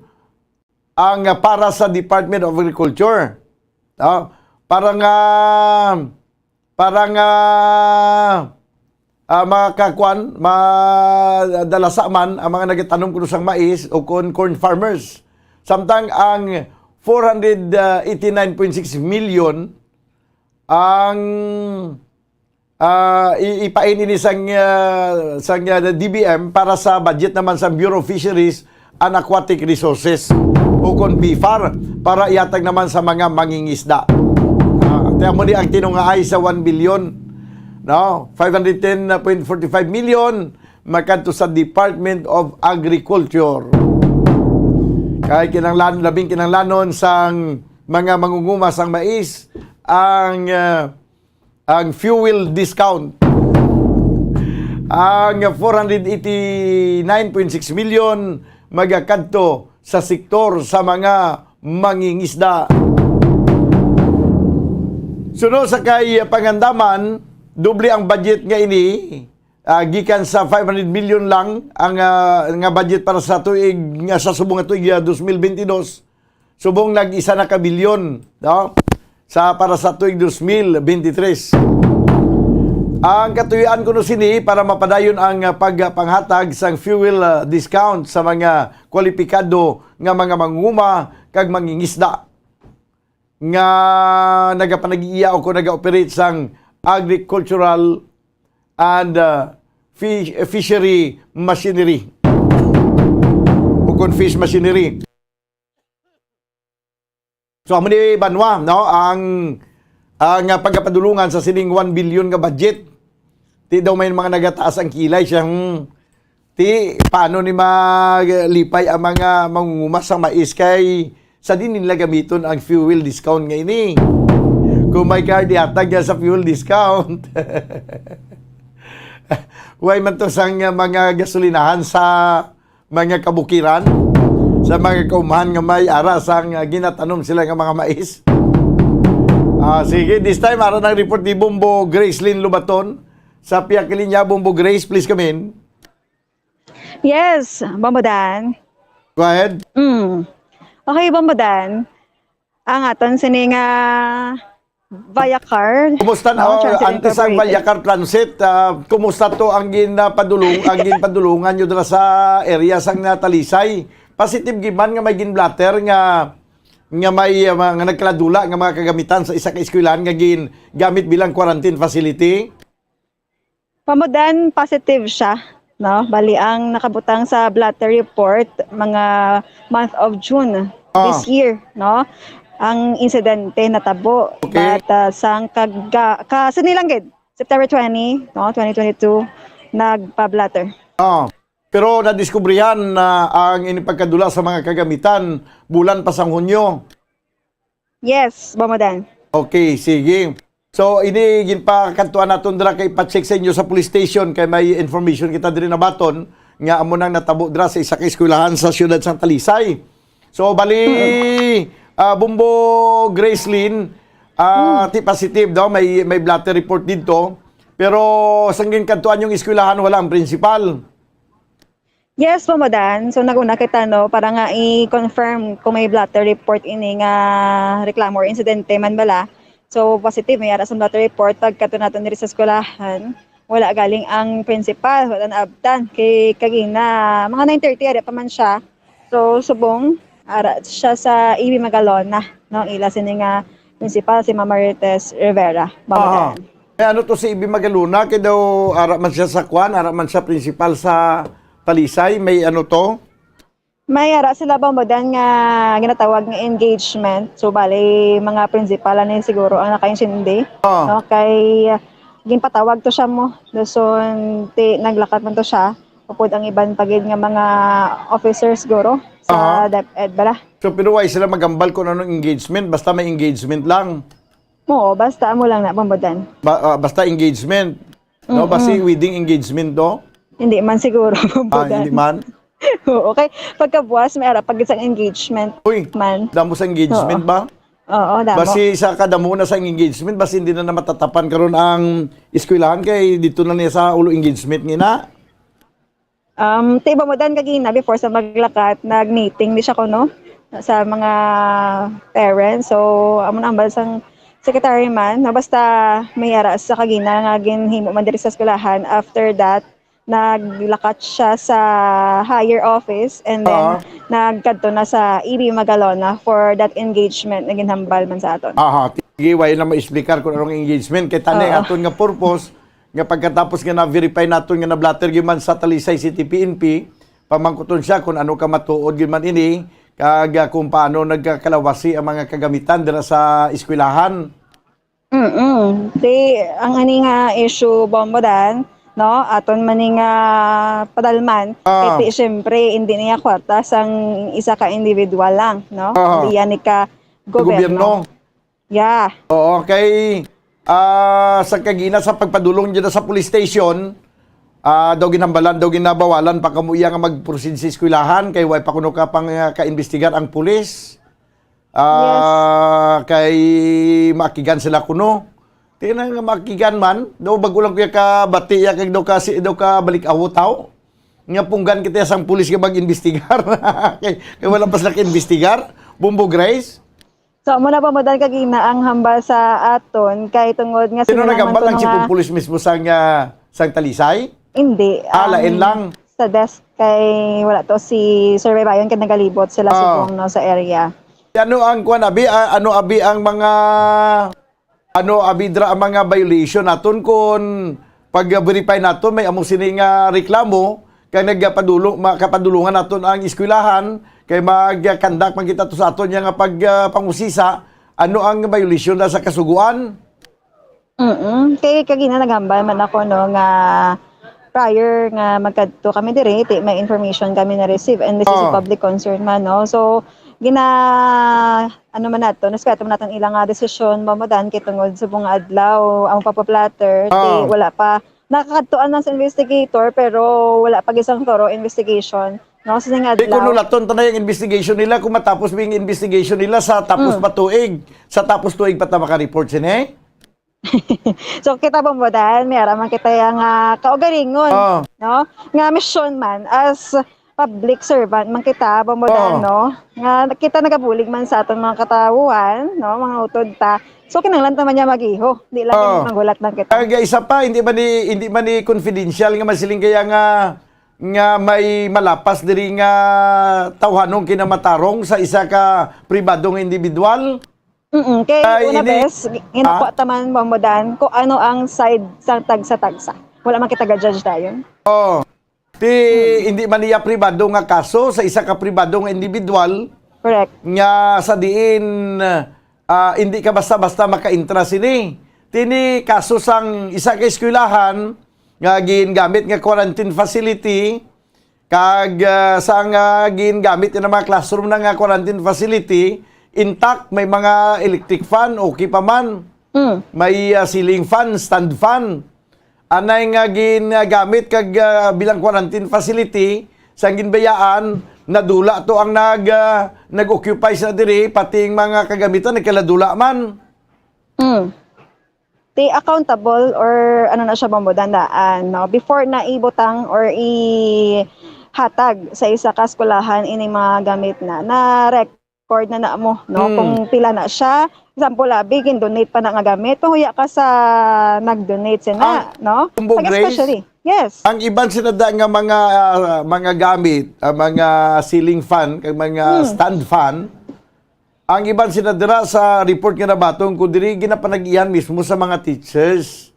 ang para sa Department of Agriculture. Parang makakuan, madalasa man ang mga nagtanom kuno sang mais o corn farmers. Samtang ang 489.6 million ang ipain ini sang DBM para sa budget naman sa Bureau of Fisheries and Aquatic Resources o kon BFAR para ihatag naman sa mga mangingisda. Kaya mo ang tinungaay sa 1 billion. No, 510.45 million makanto sa Department of Agriculture. Kaya labing kinanglanon sang mga mangunguma sang mais ang fuel discount. Ang 489.6 million magakadto sa sektor sa mga mangingisda. Sunod sa kay pangandaman, doble ang budget nga ini, gikan sa 500 million lang ang nga budget para sa tuig nga sa subong nga tuig 2022. Subong nag-isa na ka bilyon, no? Para sa tuig 2023. Ang katuyan kuno sini para mapadayon ang pagpanghatag sang fuel discount sa mga kwalipikado nga mga mangunguma kag mangingisda nga nagapanag-iya o naga-operate sang agricultural and fishery machinery o fish machinery. So amo ni Banwa, no, ang pagpapadulungan sa sining 1 billion nga budget. Ti daw may mga nagataas ang kilay siyang paano ni maglipay ang mga mangunguma sa mais kay sa din nila gamiton ang fuel discount nga ini. Kung may card, ihatag sa fuel discount. Huwag man to sang mga gasolinahan sa mga kabukiran, sa mga kaumahan nga may ara sang ginatanom sila ng mga mais. Sige, this time, ara ng report ni Bumbo Gracelyn Lubaton. Sa Piakilinya, Bumbo Grace, please come in. Yes, Bambadan. Go ahead. Okay, Bambadan. Ang aton sining Viacar. Kumusta na antes ang Viacar Transit? Kumusta to ang ginpadulungan nyo dala sa area sang Natalisay? Positive giman nga may ginblatter nga may mga nagkaladula nga mga kagamitan sa isa ka eskwelahan nga gamit bilang quarantine facility? Pamudan, positive siya. No? Bali, ang nakabutang sa blatter report, mga month of June this year. No? Ang insidente natabo. Okay. But sang sinilanggid, September 20, no, 2022, nagpa-blatter. Pero nadiskubrihan na ang inipagkadula sa mga kagamitan bulan pa sang Hunyo. Yes, Bamadan. Okay, sige. So, ini ginpakantuan naton dira kay pa-check sa inyo sa police station kay may information kita diri na baton nga amo nang natabo dira sa isa ka eskwelahan sa siyudad sang Talisay. So, bali Bumbo Gracelyn, positive daw, may blatter report dito. Pero sangging kantuan yung eskwelahan, wala ang principal. Yes, Pamadan. So naguna kita para nga i-confirm kung may blatter report ini nga reklamo or insidente man bala. So positive, may ara sa blatter report. Pagkato natin diri sa eskwelahan, wala galing ang principal, wala na abtan. Kay kagina, mga 9:30 ara pa man siya. So subong ara siya sa EB Magalona, no? Ila sini nga principal si Mama Marites Rivera. Ano to si EB Magalona? Kaya daw ara man siya sa kwan, ara man siya principal sa Talisay, may ano to? May ara sila Bambadan nga ginatawag nga engagement. So bali mga principal ni siguro ang nakaintindi. No? Kay ginpatawag to siya mo. Dason naglakat man to siya. Upod ang iban pagid nga mga officers siguro sa DepEd bala. So pero why sila magambal kung anong engagement? Basta may engagement lang. Oo, basta mo lang na Bambadan. Basta engagement. No, basta wedding engagement do? Hindi man siguro Bambadan. Hindi man. Okay, pagkabuwas may ara pag isang engagement. Uy, man. Damo sa engagement ba? Oo, damo. Basi sa kadamo na sa engagement, basi hindi na matatapan karon ang eskwelahan kay dito na niya sa ulo engagement ni na. Tiba mo dan kagina before sa maglakat, nag-meeting di siya ko no. sa mga parents. So amo na ambal sang secretary man, no, basta may ara sa kagina nga ginhimo man diri sa eskwelahan. After that, naglakat siya sa higher office and then nagkadto na sa EB Magalona for that engagement na ginhambal man sa aton. Aha, giway na ma-explicar kung anong engagement kay tanay aton nga purpose nga pagkatapos nga na-verify naton nga na-blatter gyud sa Talisay City PNP, pamangkuton siya kung ano ka matuod gyud man ini kag kung paano nagkakalawasi ang mga kagamitan dira sa eskwelahan. Ang ani nga issue bombodan, no, aton maning padalman, kaya syempre hindi niya kwarta sang isa ka individual lang, no? Hindi yan ka gobyerno. Yeah. Oo, kay sa kagina sa pagpadulong dyan sa police station, daw ginambalan, daw ginabawalan pa kamuya nga mag-proceed sa eskwelahan kay way pa kuno ka pang ka-investigar ang pulis. Kay makigan sila kuno. Tingnan nga makigan man, daw bagulang kuya ka bati ya kag daw ka balik awutaw. Nga punggan kita sang pulis nga mag-investigar. kay wala pa sila ka-investigar. Bumbo Grace. So muna pa madan kagina ang hambal sa aton kay tungod nga sino nagambal ang si pulis mismo sang Talisay? Hindi. Lain lang. Sa desk kay wala to si Sir Bayon kay nagalibot sila subong no sa area. Ano ang kuan abi ang mga abidra ang mga violation naton kung pag-verify naton may among sini nga reklamo kay makapadulungan naton ang eskwelahan kay magkandak man kita to sa aton nga pangusisa ano ang violation na sa kasuguan. Kay kagina nagambal man ako no nga prior nga magkadto kami diri may information kami na receive and this is a public concern man no. So ano man nato naspeto man naton ilang desisyon mamodan kay tungod sa bunga adlaw ang papaplatter wala pa nakakadtuan ng investigator pero wala pa isang thorough investigation no sa nga adlaw. Kuno laton tanay ang investigation nila kung matapos bing investigation nila sa tapos patuig sa tapos tuig pa ta maka-report sini. So kita bombodan may araman kita yang kaugalingon no nga mission man as public servant man kita bombodan no nga kita nagabulig man sa aton mga katawuhan no mga utod ta so kinahanglan ta man niya magiho di lang magulat lang kita. Isa pa hindi man ni confidential nga masiling kaya nga may malapas diri nga tawhanong kinamatarong sa isa ka pribadong individual. Kay una bes ginakuha ta man bombodan kung ano ang side sa tagsa wala man kita ga-judge dayon. Hindi man niya pribado nga kaso sa isa ka pribado nga individual. Correct. Nga sa diin hindi ka basta-basta maka-intra sini. Tini kaso sang isa ka eskwelahan nga gingamit nga quarantine facility kag sang gingamit nga mga classroom na nga quarantine facility intact, may mga electric fan okay pa man. May ceiling fan, stand fan. Anay nga ginagamit kag bilang quarantine facility sa ginbayaan nadula to ang nag-occupy sa diri pati mga kagamitan nagkaladula man. They accountable or ano na siya bambodandaan no before na ibutang or ihatag sa isa ka eskwelahan ini mga gamit na record na mo no kung pila na siya. Example, bigin donate pa na nga gamit. Pahuya ka sa nag-donate sila, no? Especially, yes. Ang iban sinada nga mga gamit, mga ceiling fan, kag mga stand fan, ang iban sinadira sa report nga nabatong kung diri ginapanag-iyan mismo sa mga teachers.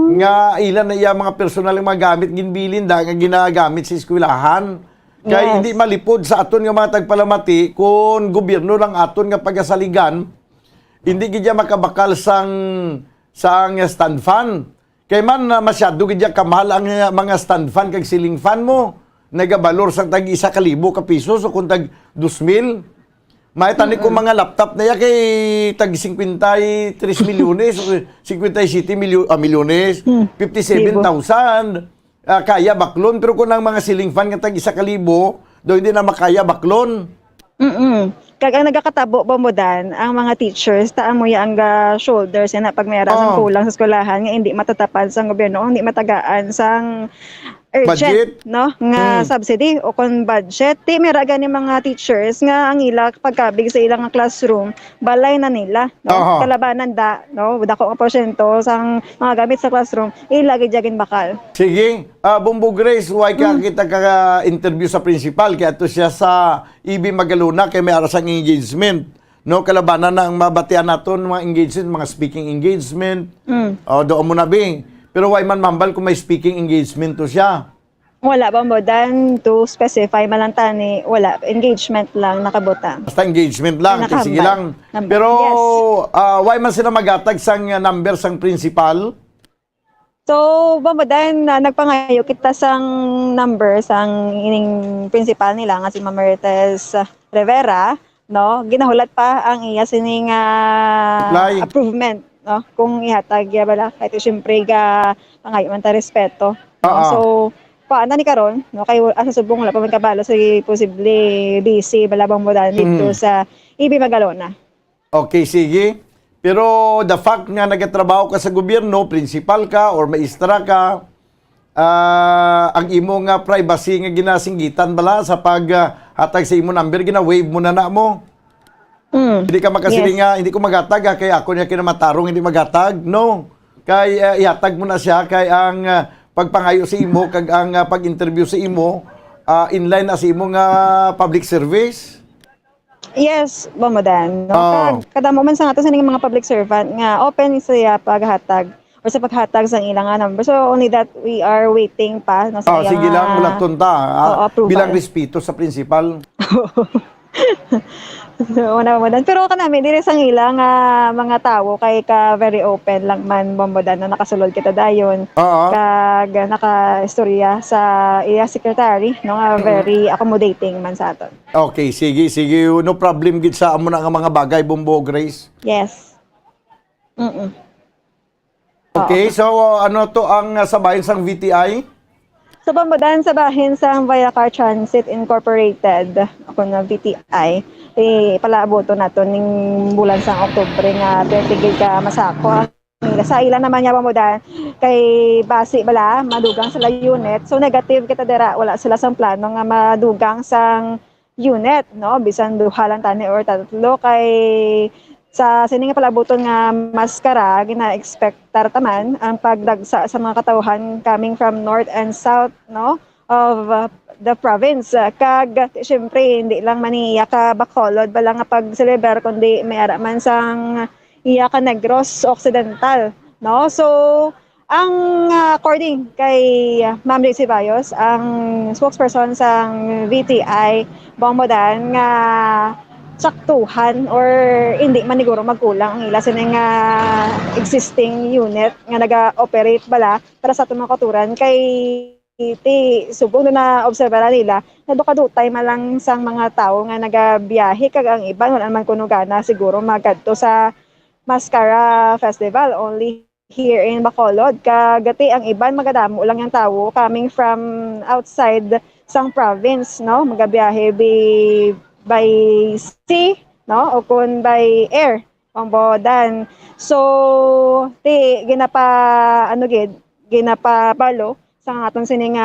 Nga ilan na iya mga personal nga mga gamit ginbilin da nga ginagamit sa eskwelahan. Kaya hindi malipod sa aton nga mga tagpalamati kung gobyerno lang aton nga pagasaligan hindi gidya makabakal sang stand fan. Kay man masyado gidya kamahal ang mga stand fan kag ceiling fan mo. Nagabalor sang tag 1,000 ka piso so kung tag 2,000. May tani ko mga laptop na ya kay tag 53 milyones, 57 milyones, 57,000. Kaya baklon pero kung ang mga ceiling fan nga tag 1,000 daw hindi na makaya baklon. Kag ang nagakatabo bomodan ang mga teachers taan mo ang shoulders na pag may arasang kulang sa eskwelahan nga hindi matatapan sa gobyerno hindi matagaan sang urgent, no? Nga subsidy o kon budget. Ti mera gani mga teachers nga ang ila pagkabig sa ilang classroom, balay na nila, no? Aha. Kalabanan da, no? Dako nga porsyento sang mga gamit sa classroom, ilagay jagin bakal. Sige, Bumbo Grace, why ka kita ka-interview sa principal, kaya to siya sa EB Magaluna, kay may arasang engagement. No, kalabanan na ang mabatian naton mga engagement, mga speaking engagement. O, doon mo na, Bing. Pero why man mambal kung may speaking engagement to siya? Wala ba mo dan to specify malantani, wala engagement lang nakabutang. Basta engagement lang, Nakahambal. sige lang. Number. Pero Yes. why man sila magatag sang number sang principal? So, bamadan na nagpangayo kita sang number sang ining principal nila nga si Ma'am Marites Rivera, no? Ginahulat pa ang iya sining Apply. approvement, no? Kung ihatag ya bala kahit syempre ga pangayo man ta respeto. No? So, paano ni karon, no? Kay asa subong wala pa man kabalo sa posible busy balabang mo dito sa EB Magalona. Okay, sige. Pero the fact nga nagatrabaho ka sa gobyerno, principal ka or maestra ka, ang imo nga privacy nga ginasinggitan bala sa paghatag sa imo number, gina-wave mo na mo. Hindi ka makasili nga, hindi ko magatag kay ako niya kinamatarong hindi magatag. No. Kay ihatag mo na siya kay ang pagpangayo sa imo kag ang pag-interview sa imo inline na sa imo nga public service. Yes, bamadan. No? Kada moment sa ato sa mga public servant nga open siya paghatag or sa paghatag sa ilang number. So only that we are waiting pa no, sa Sige lang, wala tunta. approval. Bilang respeto sa principal. Una bamadan. Pero kanami diri sang ilang mga tawo kay ka very open lang man bamadan na nakasulod kita dayon. Kag naka-istorya sa iya secretary no nga very accommodating man sa aton. Okay, sige. No problem gid sa amo na nga mga bagay, Bumbo Grace. Yes. Okay, so ano to ang sabayan sang VTI? Sa bamadan sa bahin sa Viacar Transit Incorporated, ako na VTI, palaaboto nato ning bulan sa Oktubre nga pertigil ka masako. Sa ila naman niya bamadan kay basi bala madugang sila unit. So negative kita dira, wala sila sang plano nga madugang sang unit, no? Bisan duha lang tani or tatlo kay sa sini nga palabuton nga maskara gina-expect tartaman ang pagdagsa sa mga katawhan coming from north and south no of the province. Kag syempre hindi lang maniya ka Bacolod bala nga pag-celebrate kundi may ara man sang iya ka Negros Occidental no. So ang according kay Ma'am Daisy Bayos, ang spokesperson sang VTI Bangmodan nga saktuhan or hindi man siguro magkulang ang ila sa nga existing unit nga naga-operate bala para sa itong mga katuran kay subong na observera nila na dukadutay malang sang mga tao nga nagabiyahe kag ang iba wala man kuno gana siguro magadto sa Mascara Festival only here in Bacolod kagati ang iban magadamo lang yung tao coming from outside sang province no magabiyahe by sea, no? O kung by air, pambodan. So, ginapabalo sa aton sining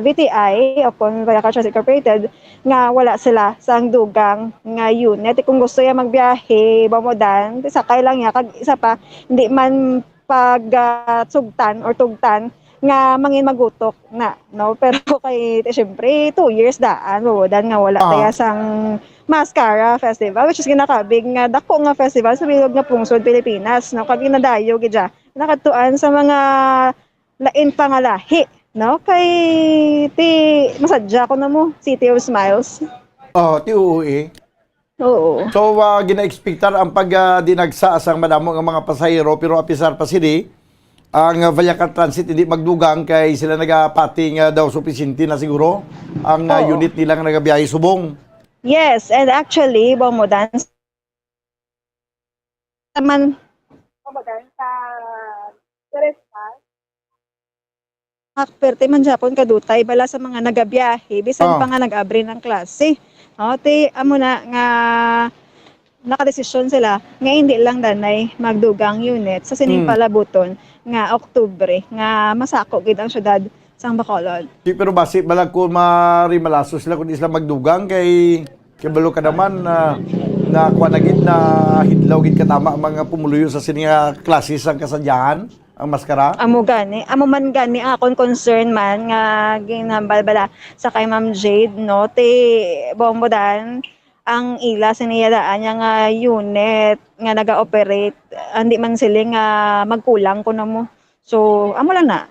VTI o kung Viacar Transit Incorporated nga wala sila sang dugang nga unit. Kung gusto ya magbiyahe, bamodan, sakay lang ya. Kag isa pa, hindi man pag-sugtan or tugtan nga mangin magutok na no pero kay syempre 2 years daan bawodan nga wala kaya sang Mascara Festival which is ginakabig nga dako nga festival sa bilog nga pungsod Pilipinas no kag ginadayo gidya nakatuan sa mga lain pangalahi no kay masadya ko na mo City of Smiles. Ti uuwi. Oo. So gina-expectar ang pagdinagsa sang madamo nga mga pasahero pero apisar pa sini ang Viacar Transit hindi magdugang kay sila nagapating daw supisinti na siguro ang unit nila nga nagabiyahe subong. Yes, and actually Bangmodan naman sa Perte man Japon kadutay bala sa mga nagabiyahe bisan pa nga nag-abri ng klase. Amo na nga nakadesisyon sila nga hindi lang danay magdugang unit sa sining palabuton nga Oktubre nga masako gid ang syudad sang Bacolod. Di, pero basi balag ko marimalasot sila kung di sila magdugang kay balo ka naman na kuanagid na hidlaw gid katama ang mga pumuluyo sa sininga klase sang kasadyahan ang maskara. Amo man gani akon concern man nga ginambalbala sa kay Ma'am Jade no te bombodan ang ila siniyadaan niya nga unit nga naga-operate hindi man sila nga magkulang ko na mo. So, amo lang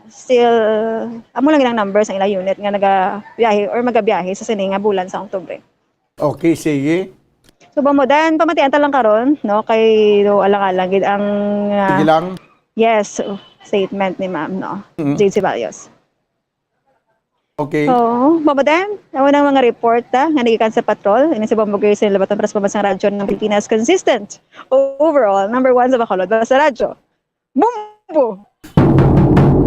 ilang numbers ang ila unit nga nagabiyahe or magabiyahe sa sininga bulan sa Oktubre. Okay, sige. So, bamodan, pamatian ta lang karon no kay do alang-alang gid ang Sige lang. yes, statement ni Ma'am no. Jade Ceballos. Okay. So, bamodan, awan ang mga report nga nagikan sa patrol ini sa Bombogay sa Labatan para sa Pambansang Radyo ng Pilipinas consistent. Overall, number 1 sa Bacolod sa radyo. Bumbo!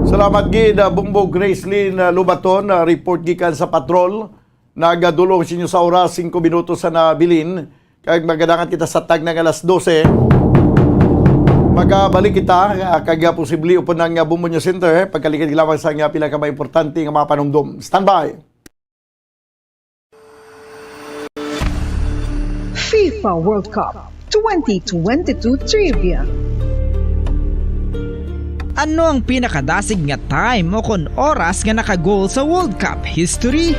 Salamat gid Bumbo Gracelyn Lubaton, report gikan sa patrol. Nagadulong sinyo sa oras 5 minutos sa nabilin. Kag magadangan kita sa tag ng alas 12. Magabalik kita kag posible upon ng Bumbo News Center pagkalikid lamang sa nga pila ka importante nga mga panumdum. Standby. FIFA World Cup 2022 Trivia. Ano ang pinakadasig nga time o kon oras nga naka-goal sa World Cup history?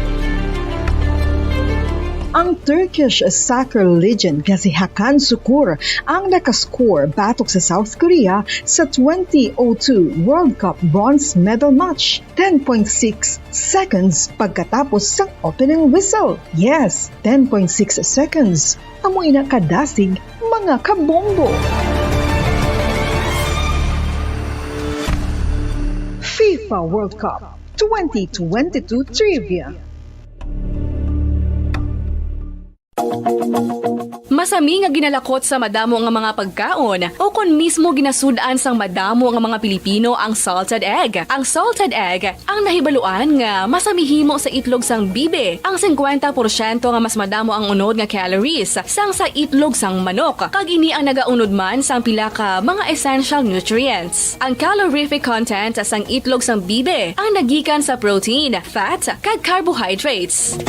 Ang Turkish soccer legend nga si Hakan Şükür ang nakascore batok sa South Korea sa 2002 World Cup bronze medal match. 10.6 seconds pagkatapos sa opening whistle. Yes, 10.6 seconds. Amoy na kadasig mga kabombo. FIFA World Cup 2022 Trivia. Masami nga ginalakot sa madamo nga mga pagkaon o kon mismo ginasudaan sang madamo nga mga Pilipino ang salted egg. Ang salted egg ang nahibaluan nga masamihimo sa itlog sang bibe. Ang 50% nga mas madamo ang unod nga calories sang sa itlog sang manok. Kag ini ang nagaunod man sang pila ka mga essential nutrients. Ang calorific content sang itlog sang bibe ang nagikan sa protein, fat, kag carbohydrates.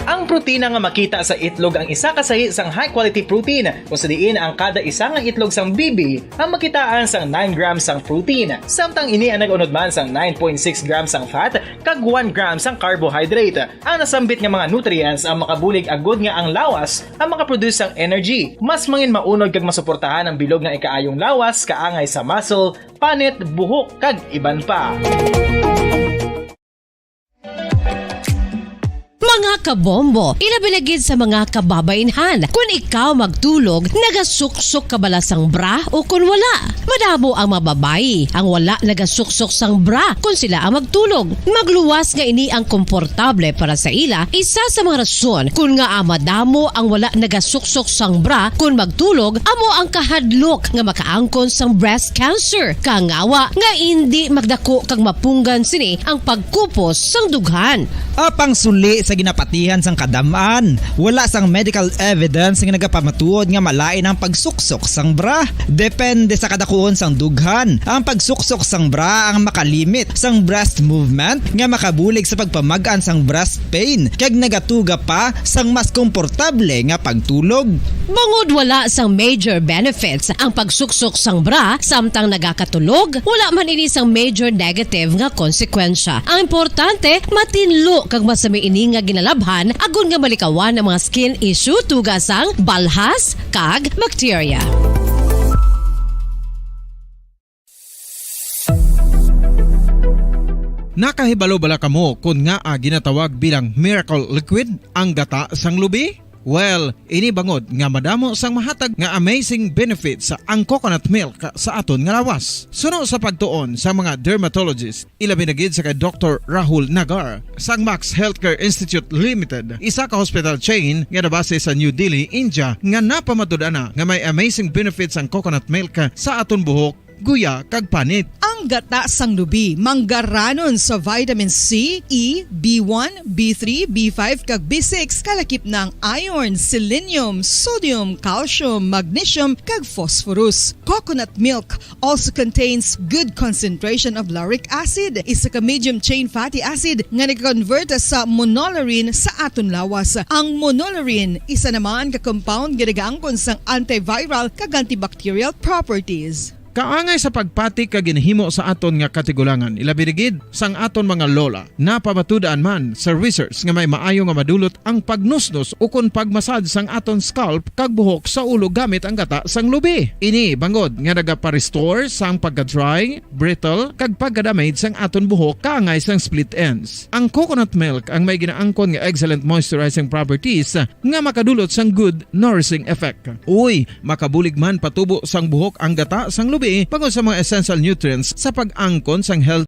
Ang protina nga makita sa itlog ang isa kasahi sang high quality protein kung sa diin ang kada isa nga itlog sang bibi ang makitaan sang 9 grams sang protein. Samtang ini ang nag-unod man sang 9.6 grams sang fat kag 1 gram sang carbohydrate. Ang nasambit nga mga nutrients ang makabulig agud nga ang lawas ang makaproduce sang energy. Mas mangin maunod kag masuportahan ang bilog nga ikaayong lawas kaangay sa muscle, panit, buhok kag iban pa. Mga kabombo, ilabilagid sa mga kababainhan. Kung ikaw magtulog, nagasuksok ka bala sang bra o kung wala. Madamo ang mababayi, ang wala nagasuksok sang bra kung sila ang magtulog. Magluwas nga ini ang komportable para sa ila, isa sa mga rason kung nga madamo ang wala nagasuksok sang bra kung magtulog, amo ang kahadlok nga makaangkon sang breast cancer. Kangawa nga hindi magdako kag mapunggan sini ang pagkupos sang dughan. Apang suli sa ginapatihan sang kadamaan, wala sang medical evidence nga nagapamatuod nga malain ang pagsuksok sang bra. Depende sa kadakuon sang dughan. Ang pagsuksok sang bra ang makalimit sang breast movement nga makabulig sa pagpamagaan sang breast pain kag nagatuga pa sang mas komportable nga pagtulog. Bangod wala sang major benefits ang pagsuksok sang bra samtang nagakatulog, wala man ini sang major negative nga konsekwensya. Ang importante, matinlo kag masami ini nga ginalabhan agon nga malikawan ang mga skin issue tugasang balhas kag bacteria. Nakahibalo bala kamo kung nga ginatawag bilang miracle liquid ang gata sang lubi? Well, ini bangod nga madamo sang mahatag nga amazing benefits sa ang coconut milk sa aton nga lawas. Suno sa pagtuon sa mga dermatologist, ilabi na gid sa kay Dr. Rahul Nagar sang Max Healthcare Institute Limited, isa ka hospital chain nga nabase sa New Delhi, India, nga napamatud-ana nga may amazing benefits ang coconut milk sa aton buhok, guya kag panit. Ang gata sang lubi manggaranon sa vitamin C, E, B1, B3, B5 kag B6 kalakip ng iron, selenium, sodium, calcium, magnesium kag phosphorus. Coconut milk also contains good concentration of lauric acid, isa ka medium chain fatty acid nga nag-convert sa monolaurin sa aton lawas. Ang monolaurin isa naman ka compound ginagaangkon sang antiviral kag antibacterial properties. Kaangay sa pagpati ka ginhimo sa aton nga katigulangan, ilabirigid sang aton mga lola. Napamatudaan man sa research nga may maayo nga madulot ang pagnusnos o kon pagmasad sang aton scalp kag buhok sa ulo gamit ang gata sang lubi. Ini bangod nga nagapa-restore sang pagka-dry, brittle kag pagka-damage sang aton buhok kaangay sang split ends. Ang coconut milk ang may ginaangkon nga excellent moisturizing properties nga makadulot sang good nourishing effect. Uy, makabulig man patubo sang buhok ang gata sang lubi pagod sa mga essential nutrients sa pag-angkon sang health.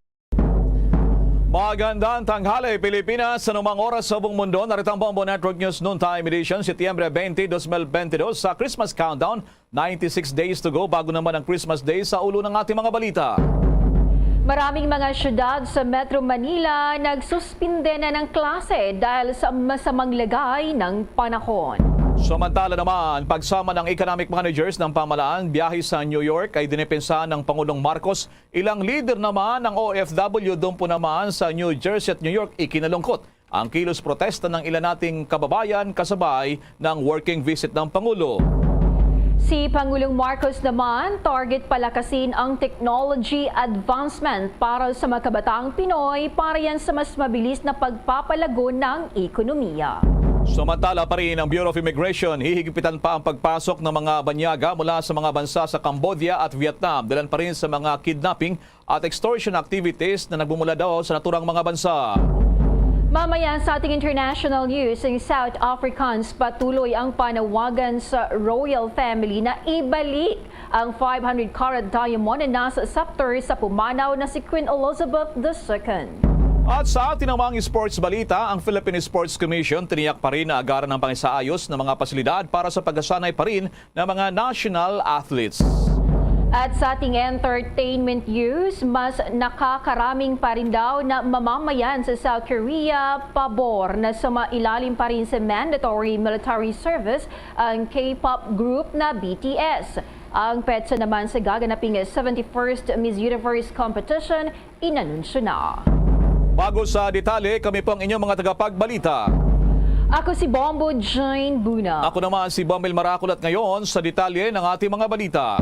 Magandang tanghali Pilipinas sa numang oras sa buong mundo. Narito ang Bombo Network News Noontime Edition, Setyembre 20, 2022 sa Christmas Countdown. 96 days to go bago naman ang Christmas Day sa ulo ng ating mga balita. Maraming mga syudad sa Metro Manila nagsuspinde na ng klase dahil sa masamang lagay ng panahon. Samantala naman, pagsama ng economic managers ng pamalaan, biyahe sa New York ay dinipensahan ng Pangulong Marcos. Ilang leader naman ng OFW doon po naman sa New Jersey at New York ikinalungkot ang kilos protesta ng ilan nating kababayan kasabay ng working visit ng Pangulo. Si Pangulong Marcos naman, target palakasin ang technology advancement para sa mga kabataang Pinoy para yan sa mas mabilis na pagpapalago ng ekonomiya. Samantala pa rin ang Bureau of Immigration, hihigipitan pa ang pagpasok ng mga banyaga mula sa mga bansa sa Cambodia at Vietnam. Dalan pa rin sa mga kidnapping at extortion activities na nagbumula daw sa naturang mga bansa. Mamaya sa ating international news, ang South Africans patuloy ang panawagan sa royal family na ibalik ang 500-carat diamond na nasa scepter sa pumanaw na si Queen Elizabeth II. At sa ating namang sports balita, ang Philippine Sports Commission tiniyak pa rin na agaran ng pangisaayos ng mga pasilidad para sa pagkasanay pa rin ng mga national athletes. At sa ating entertainment news, mas nakakaraming pa rin daw na mamamayan sa South Korea pabor na sumailalim pa rin sa mandatory military service ang K-pop group na BTS. Ang petsa naman sa gaganaping 71st Miss Universe competition, inanunsyo na. Bago sa detalye, kami po ang inyong mga tagapagbalita. Ako si Bombo Jane Buna. Ako naman si Bomel Maraculat ngayon sa detalye ng ating mga balita.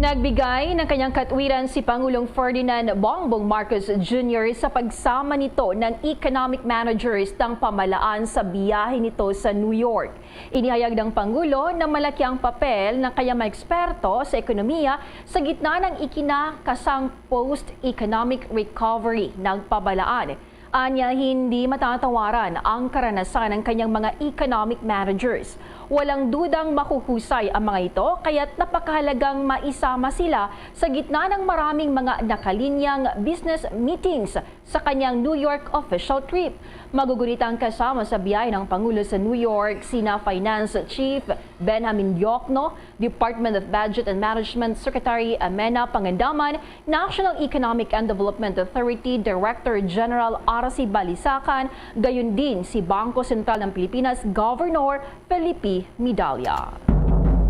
Nagbigay ng kanyang katwiran si Pangulong Ferdinand Bongbong Marcos Jr. sa pagsama nito ng economic managers ng pamalaan sa biyahe nito sa New York. Inihayag ng Pangulo na malaki ang papel ng kanyang mga eksperto sa ekonomiya sa gitna ng ikinakasang post-economic recovery ng pamalaan. Anya, hindi matatawaran ang karanasan ng kanyang mga economic managers. Walang dudang makuhusay ang mga ito, kaya't napakahalagang maisama sila sa gitna ng maraming mga nakalinyang business meetings sa kanyang New York official trip. Magugunitang kasama sa biyahe ng Pangulo sa New York sina Finance Chief Benjamin Diokno, Department of Budget and Management Secretary Amena Pangandaman, National Economic and Development Authority Director General Arasi Balisacan, gayon din si Bangko Sentral ng Pilipinas Governor Felipe Medalla.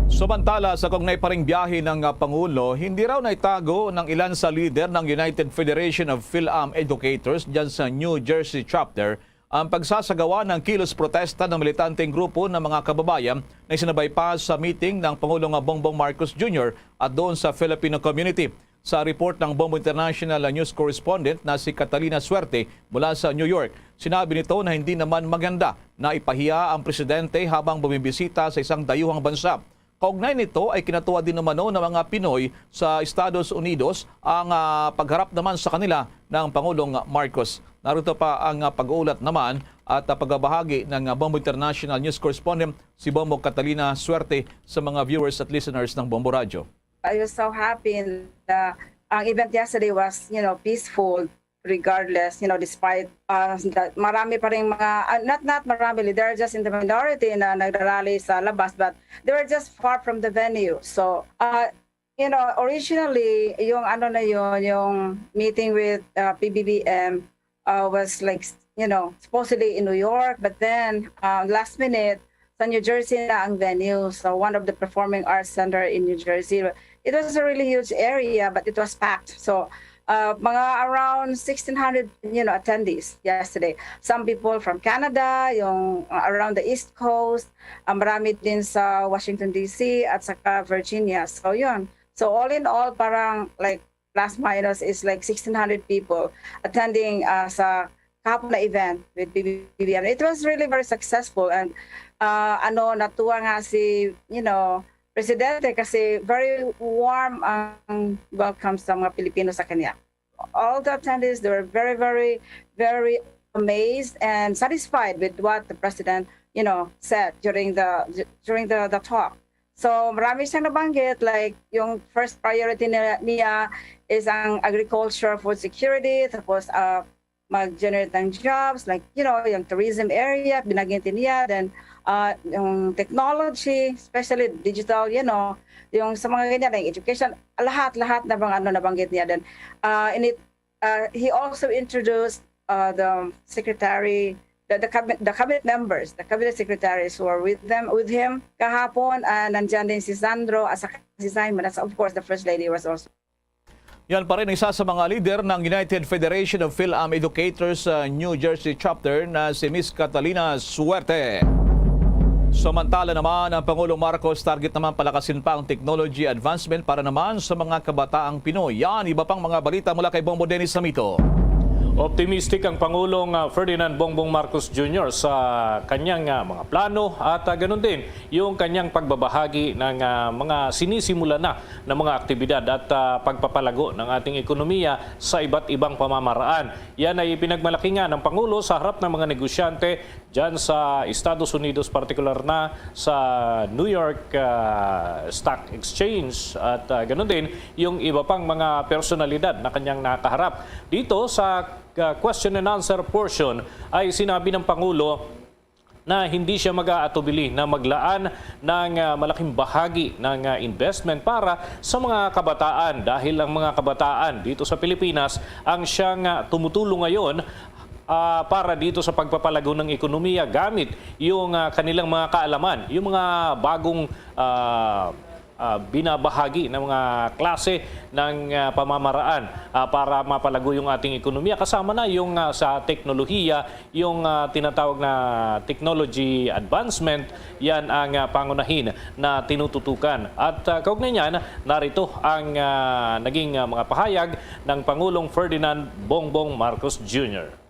Samantala, sa kaugnay pa ring biyahe ng Pangulo, hindi raw naitago ng ilan sa leader ng United Federation of Phil-Am Educators dyan sa New Jersey chapter ang pagsasagawa ng kilos protesta ng militanteng grupo ng mga kababayan na isinabay pa sa meeting ng Pangulong Bongbong Marcos Jr. at doon sa Filipino community. Sa report ng Bombo International News Correspondent na si Catalina Suerte mula sa New York, sinabi nito na hindi naman maganda na ipahiya ang presidente habang bumibisita sa isang dayuhang bansa. Kaugnay nito ay kinatuwa din naman ng mga Pinoy sa Estados Unidos ang pagharap naman sa kanila ng Pangulong Marcos. Narito pa ang pag-uulat naman at pagbabahagi ng Bombo International News Correspondent si Bombo Catalina Suerte sa mga viewers at listeners ng Bombo Radio. I was so happy the event yesterday was, peaceful regardless, despite that marami pa rin mga, not marami, they're just in the minority na nagrarally sa labas, but they were just far from the venue. So, originally, yung ano na yun, yung meeting with PBBM was like, supposedly in New York, but then last minute, sa New Jersey na ang venue. So one of the performing arts center in New Jersey. It was a really huge area, but it was packed. So mga around 1,600, attendees yesterday. Some people from Canada, yung around the East Coast, marami din sa Washington DC at saka Virginia. So yun. So all in all, parang like plus minus is like 1,600 people attending sa kahapon na event with BBM. It was really very successful, and natuwa nga si, Presidente kasi very warm ang welcome sa mga Pilipino sa kanya. All the attendees, they were very, very, very amazed and satisfied with what the President, said during the talk. So marami siyang nabanggit, like yung first priority niya is ang agriculture, food security, tapos mag-generate ng jobs, like, yung tourism area, binagyan niya, then yung technology, especially digital, yung sa mga ganyan, like education, lahat na nabanggit niya. Then, he also introduced the secretary, the cabinet members, the cabinet secretaries who are with him kahapon. Nandyan din si Sandro, at si Simon, as of course, the First Lady was also. Yan pa rin isa sa mga leader ng United Federation of Phil-Am Educators sa New Jersey chapter na si Miss Catalina Suerte. Samantala naman, ang Pangulong Marcos target naman palakasin pa ang technology advancement para naman sa mga kabataang Pinoy. Yan, iba pang mga balita mula kay Bongbong Dennis Samito. Optimistic ang Pangulong Ferdinand Bongbong Marcos Jr. sa kanyang mga plano at ganun din yung kanyang pagbabahagi ng mga sinisimula na ng mga aktibidad at pagpapalago ng ating ekonomiya sa iba't ibang pamamaraan. Yan ay pinagmalaki nga ng Pangulo sa harap ng mga negosyante dyan sa Estados Unidos, particular na sa New York Stock Exchange at ganun din yung iba pang mga personalidad na kanyang nakaharap. Dito sa question and answer portion ay sinabi ng Pangulo na hindi siya mag-aatubili na maglaan ng malaking bahagi ng investment para sa mga kabataan dahil ang mga kabataan dito sa Pilipinas ang siyang tumutulong ngayon para dito sa pagpapalago ng ekonomiya gamit yung kanilang mga kaalaman, yung mga bagong binabahagi ng mga klase ng pamamaraan para mapalago yung ating ekonomiya. Kasama na yung sa teknolohiya, yung tinatawag na technology advancement, yan ang pangunahin na tinututukan. At kaugnay niyan, narito ang naging mga pahayag ng Pangulong Ferdinand Bongbong Marcos Jr.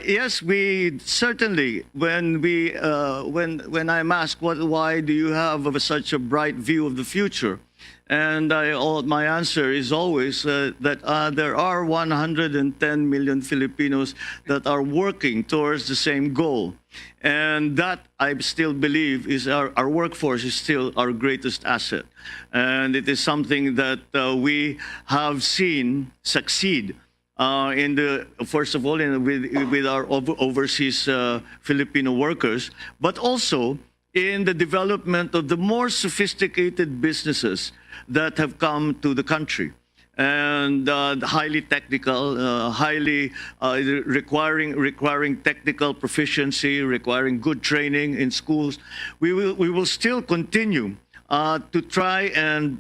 Yes, we certainly. When I'm asked why do you have such a bright view of the future, and my answer is always that there are 110 million Filipinos that are working towards the same goal, and that I still believe is our workforce is still our greatest asset, and it is something that we have seen succeed. First of all, with our overseas Filipino workers, but also in the development of the more sophisticated businesses that have come to the country, and highly technical, highly requiring technical proficiency, requiring good training in schools. We will still continue to try and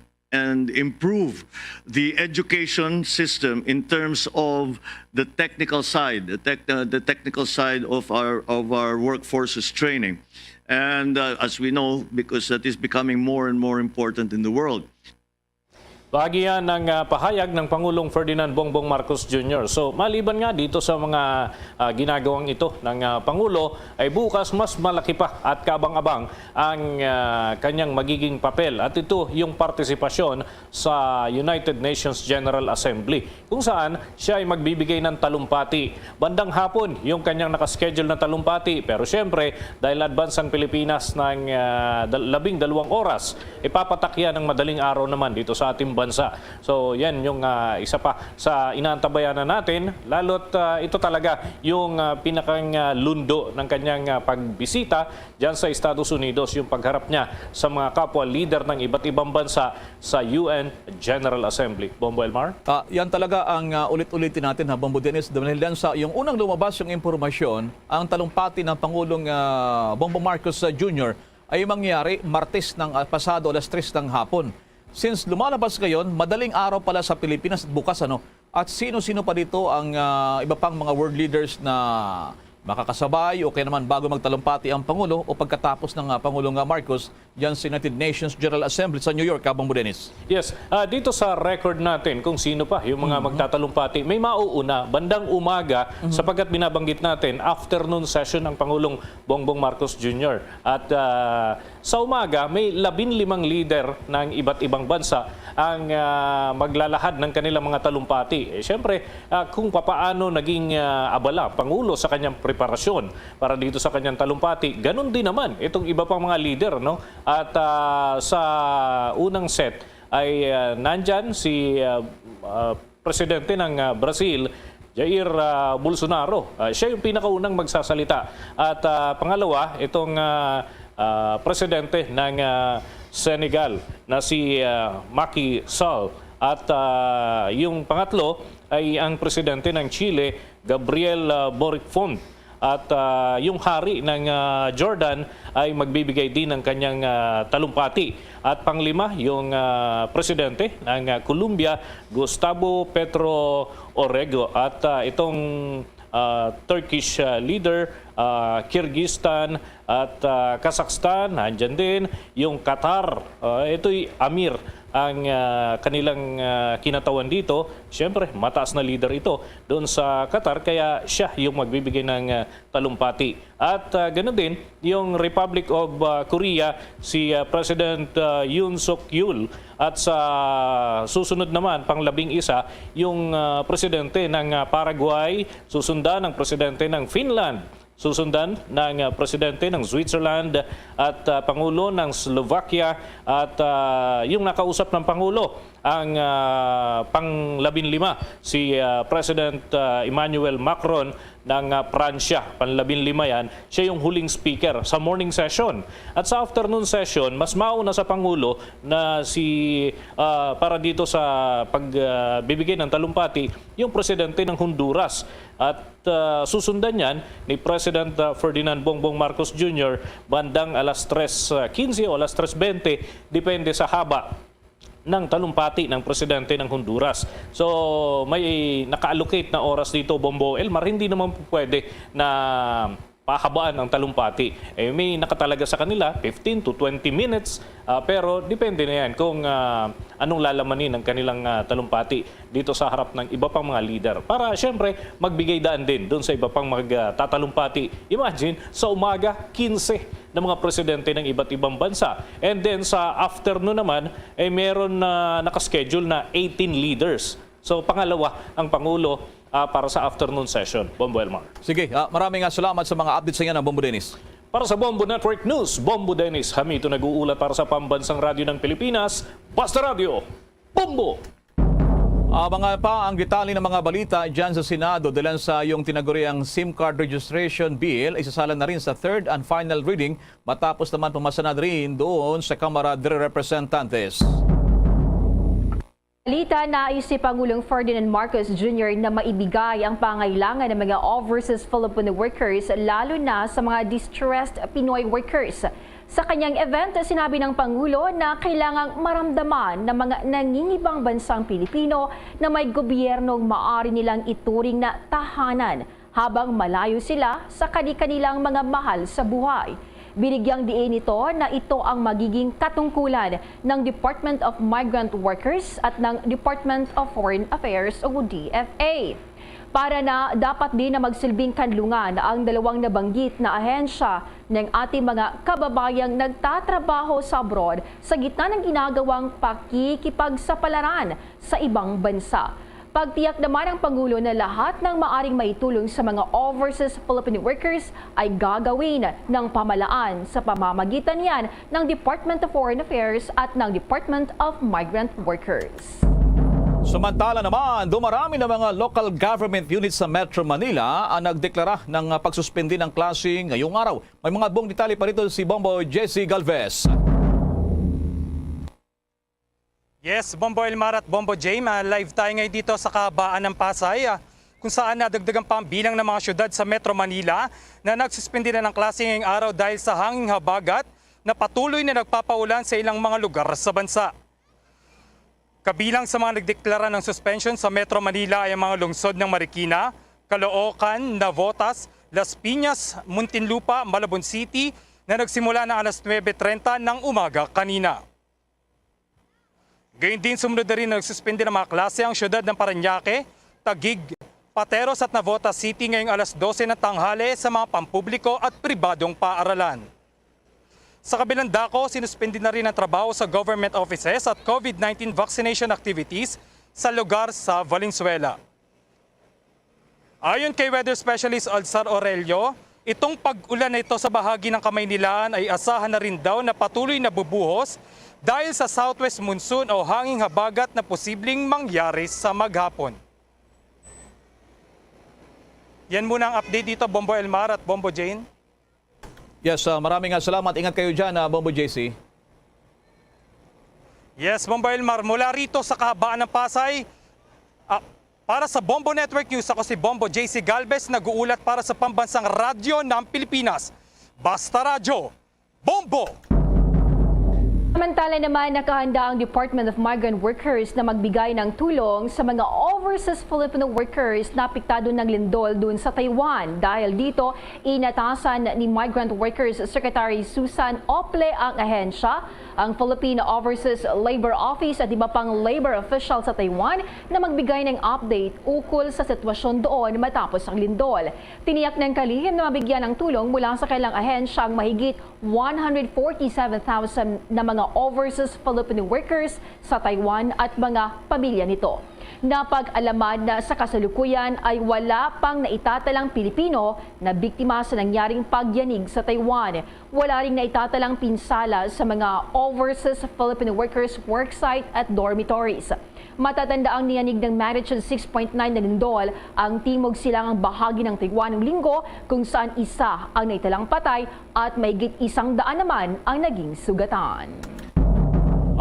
improve the education system in terms of the technical side, the technical side of our workforce's training, and as we know, because that is becoming more and more important in the world. Bahagi yan ng pahayag ng Pangulong Ferdinand Bongbong Marcos Jr. So maliban nga dito sa mga ginagawang ito ng Pangulo, ay bukas mas malaki pa at kabang-abang ang kanyang magiging papel. At ito yung partisipasyon sa United Nations General Assembly, kung saan siya ay magbibigay ng talumpati. Bandang hapon yung kanyang nakaschedule na talumpati, pero siyempre dahil advance ang Pilipinas ng 12 oras, ipapatak yan ng madaling araw naman dito sa ating bansa. So yan yung isa pa sa inaantabayanan natin, lalo't ito talaga yung pinakang lundo ng kanyang pagbisita dyan sa Estados Unidos, yung pagharap niya sa mga kapwa leader ng iba't ibang bansa sa UN General Assembly. Bombo Elmar? Yan talaga ang ulit-ulitin natin, Bombo Dennis, dahil yan sa yung unang lumabas yung impormasyon, ang talumpati ng Pangulong Bongbong Marcos Jr. ay mangyari Martes ng pasado alas 3 ng hapon. Since lumalabas ngayon, madaling araw pala sa Pilipinas at bukas at sino-sino pa dito ang iba pang mga world leaders na makakasabay o kaya naman bago magtalumpati ang Pangulo o pagkatapos ng Pangulong Marcos dyan sa United Nations General Assembly sa New York, Bombo Dennis. Yes, dito sa record natin kung sino pa yung mga magtatalumpati, may mauuna bandang umaga sapagkat binabanggit natin afternoon session ng Pangulong Bongbong Marcos Jr. At sa umaga, may 15 leader ng iba't ibang bansa ang maglalahad ng kanilang mga talumpati. Siyempre, kung papaano naging abala Pangulo sa kanyang preparasyon para dito sa kanyang talumpati, ganun din naman itong iba pang mga leader. At sa unang set ay nandyan si Presidente ng Brazil, Jair Bolsonaro. Siya yung pinakaunang magsasalita. At pangalawa, itong Presidente ng Senegal na si Macky Sall. At yung pangatlo ay ang Presidente ng Chile, Gabriel Boric Font. At yung hari ng Jordan ay magbibigay din ng kanyang talumpati. At panglima, yung presidente ng Colombia, Gustavo Petro Orrego. At itong Turkish leader, Kyrgyzstan at Kazakhstan, nandyan din. Yung Qatar, ito'y Amir ang kanilang kinatawan dito. Siyempre, mataas na leader ito doon sa Qatar, kaya siya yung magbibigay ng talumpati. At ganoon din, yung Republic of Korea, si President Yoon Suk Yeol. At sa susunod naman, pang-11, yung Presidente ng Paraguay, susundan ng Presidente ng Finland, susundan ng Presidente ng Switzerland at Pangulo ng Slovakia at yung nakausap ng Pangulo ang pang-15 si President Emmanuel Macron ng Pransya. Pang-15 yan. Siya yung huling speaker sa morning session. At sa afternoon session, mas mauna sa Pangulo na para dito sa pagbibigay ng talumpati, yung Presidente ng Honduras. At susundan yan ni President Ferdinand Bongbong Marcos Jr. bandang alas 3:15 o alas 3:20, depende sa haba ng talumpati ng Presidente ng Honduras. So may naka-allocate na oras dito, Bombo Elmar, hindi naman pwede na pahabaan ang talumpati. May nakatalaga sa kanila 15 to 20 minutes, pero depende na yan kung anong lalamanin ng kanilang talumpati dito sa harap ng iba pang mga leader. Para siyempre magbigay daan din doon sa iba pang magtatalumpati. Imagine, sa umaga, 15 ng mga presidente ng iba't ibang bansa. And then sa afternoon naman, meron na nakaschedule na 18 leaders. So pangalawa ang Pangulo para sa afternoon session. Bombo Elmar. Sige, maraming salamat sa mga updates sa inyo ng Bombo Dennis. Para sa Bombo Network News, Bombo Dennis Hamito nag-uulat para sa Pambansang Radyo ng Pilipinas, Basta Radio, Bombo! Mga pa ang detalye ng mga balita dyan sa Senado dahil sa yung tinaguriang SIM card registration bill ay sasala na rin sa third and final reading matapos naman pumasa na rin doon sa Kamara de Representantes. Balita na si Pangulong Ferdinand Marcos Jr. na maibigay ang pangailangan ng mga overseas Filipino workers lalo na sa mga distressed Pinoy workers. Sa kanyang event, sinabi ng Pangulo na kailangang maramdaman ng mga nangingibang bansang Pilipino na may gobyernong maaari nilang ituring na tahanan habang malayo sila sa kanilang mga mahal sa buhay. Binigyang diin nito na ito ang magiging katungkulan ng Department of Migrant Workers at ng Department of Foreign Affairs o DFA. Para na dapat din na magsilbing kanlungan ang dalawang nabanggit na ahensya ng ating mga kababayang nagtatrabaho sa abroad sa gitna ng ginagawang pakikipagsapalaran sa ibang bansa. Pagtiyak naman ng Pangulo na lahat ng maaring maitulong sa mga overseas Filipino workers ay gagawin ng pamalaan sa pamamagitan yan ng Department of Foreign Affairs at ng Department of Migrant Workers. Samantala naman, dumarami na mga local government units sa Metro Manila ang nagdeklara ng pagsuspindi ng klase ngayong araw. May mga buong detalye pa rito si Bombo Jesse Galvez. Yes, Bombo Elmar at Bombo Jame, live tayo ngayon dito sa kahabaan ng Pasay kung saan nadagdagan pa ang bilang ng mga syudad sa Metro Manila na nagsuspindi na ng klase ngayong araw dahil sa hanging habagat na patuloy na nagpapaulan sa ilang mga lugar sa bansa. Kabilang sa mga nagdeklara ng suspension sa Metro Manila ay ang mga lungsod ng Marikina, Caloocan, Navotas, Las Piñas, Muntinlupa, Malabon City na nagsimula ng alas 9:30 ng umaga kanina. Gayun din sumunod na rin na nagsuspindi ng mga klase ang syudad ng Parañaque, Taguig, Pateros at Navotas City ngayong alas 12 ng tanghali sa mga pampubliko at pribadong paaralan. Sa kabilang dako, sinuspindi na rin ang trabaho sa government offices at COVID-19 vaccination activities sa lugar sa Valenzuela. Ayon kay weather specialist Alzar Aurelio, itong pag-ulan na ito sa bahagi ng Kamaynilaan ay asahan na rin daw na patuloy na bubuhos dahil sa southwest monsoon o hanging habagat na posibleng mangyari sa maghapon. Yan muna ang update dito, Bombo Elmar at Bombo Jane. Yes, maraming salamat. Ingat kayo dyan, Bombo JC. Yes, Bombo Elmar, mula rito sa kahabaan ng Pasay, para sa Bombo Network News, ako si Bombo JC Galvez, nag-uulat para sa Pambansang Radyo ng Pilipinas. Basta Radyo, Bombo! Samantala naman, nakahanda ang Department of Migrant Workers na magbigay ng tulong sa mga overseas Filipino workers na apektado ng lindol dun sa Taiwan. Dahil dito, inatasan ni Migrant Workers Secretary Susan Ople ang ahensya, ang Philippine Overseas Labor Office at iba pang labor official sa Taiwan na magbigay ng update ukol sa sitwasyon doon matapos ang lindol. Tiniyak ng kalihim na mabigyan ng tulong mula sa kailang ahensya ang mahigit 147,000 na mga overseas Filipino workers sa Taiwan at mga pamilya nito. Napag-alaman na sa kasalukuyan ay wala pang naitatalang Pilipino na biktima sa nangyaring pagyanig sa Taiwan. Wala ring naitatalang pinsala sa mga overseas Filipino workers worksite at dormitories. Matatanda ang niyanig ng magnitude 6.9 na lindol ang timog silangang bahagi ng Taiwan ng linggo kung saan isa ang naitalang patay at mahigit 100 naman ang naging sugatan.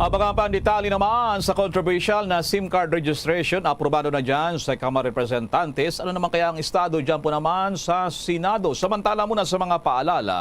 Abangan pa ang detalye naman sa controversial na SIM card registration. Aprobado na dyan sa Kamara Representantes. Ano naman kaya ang estado dyan po naman sa Senado? Samantala muna sa mga paalala.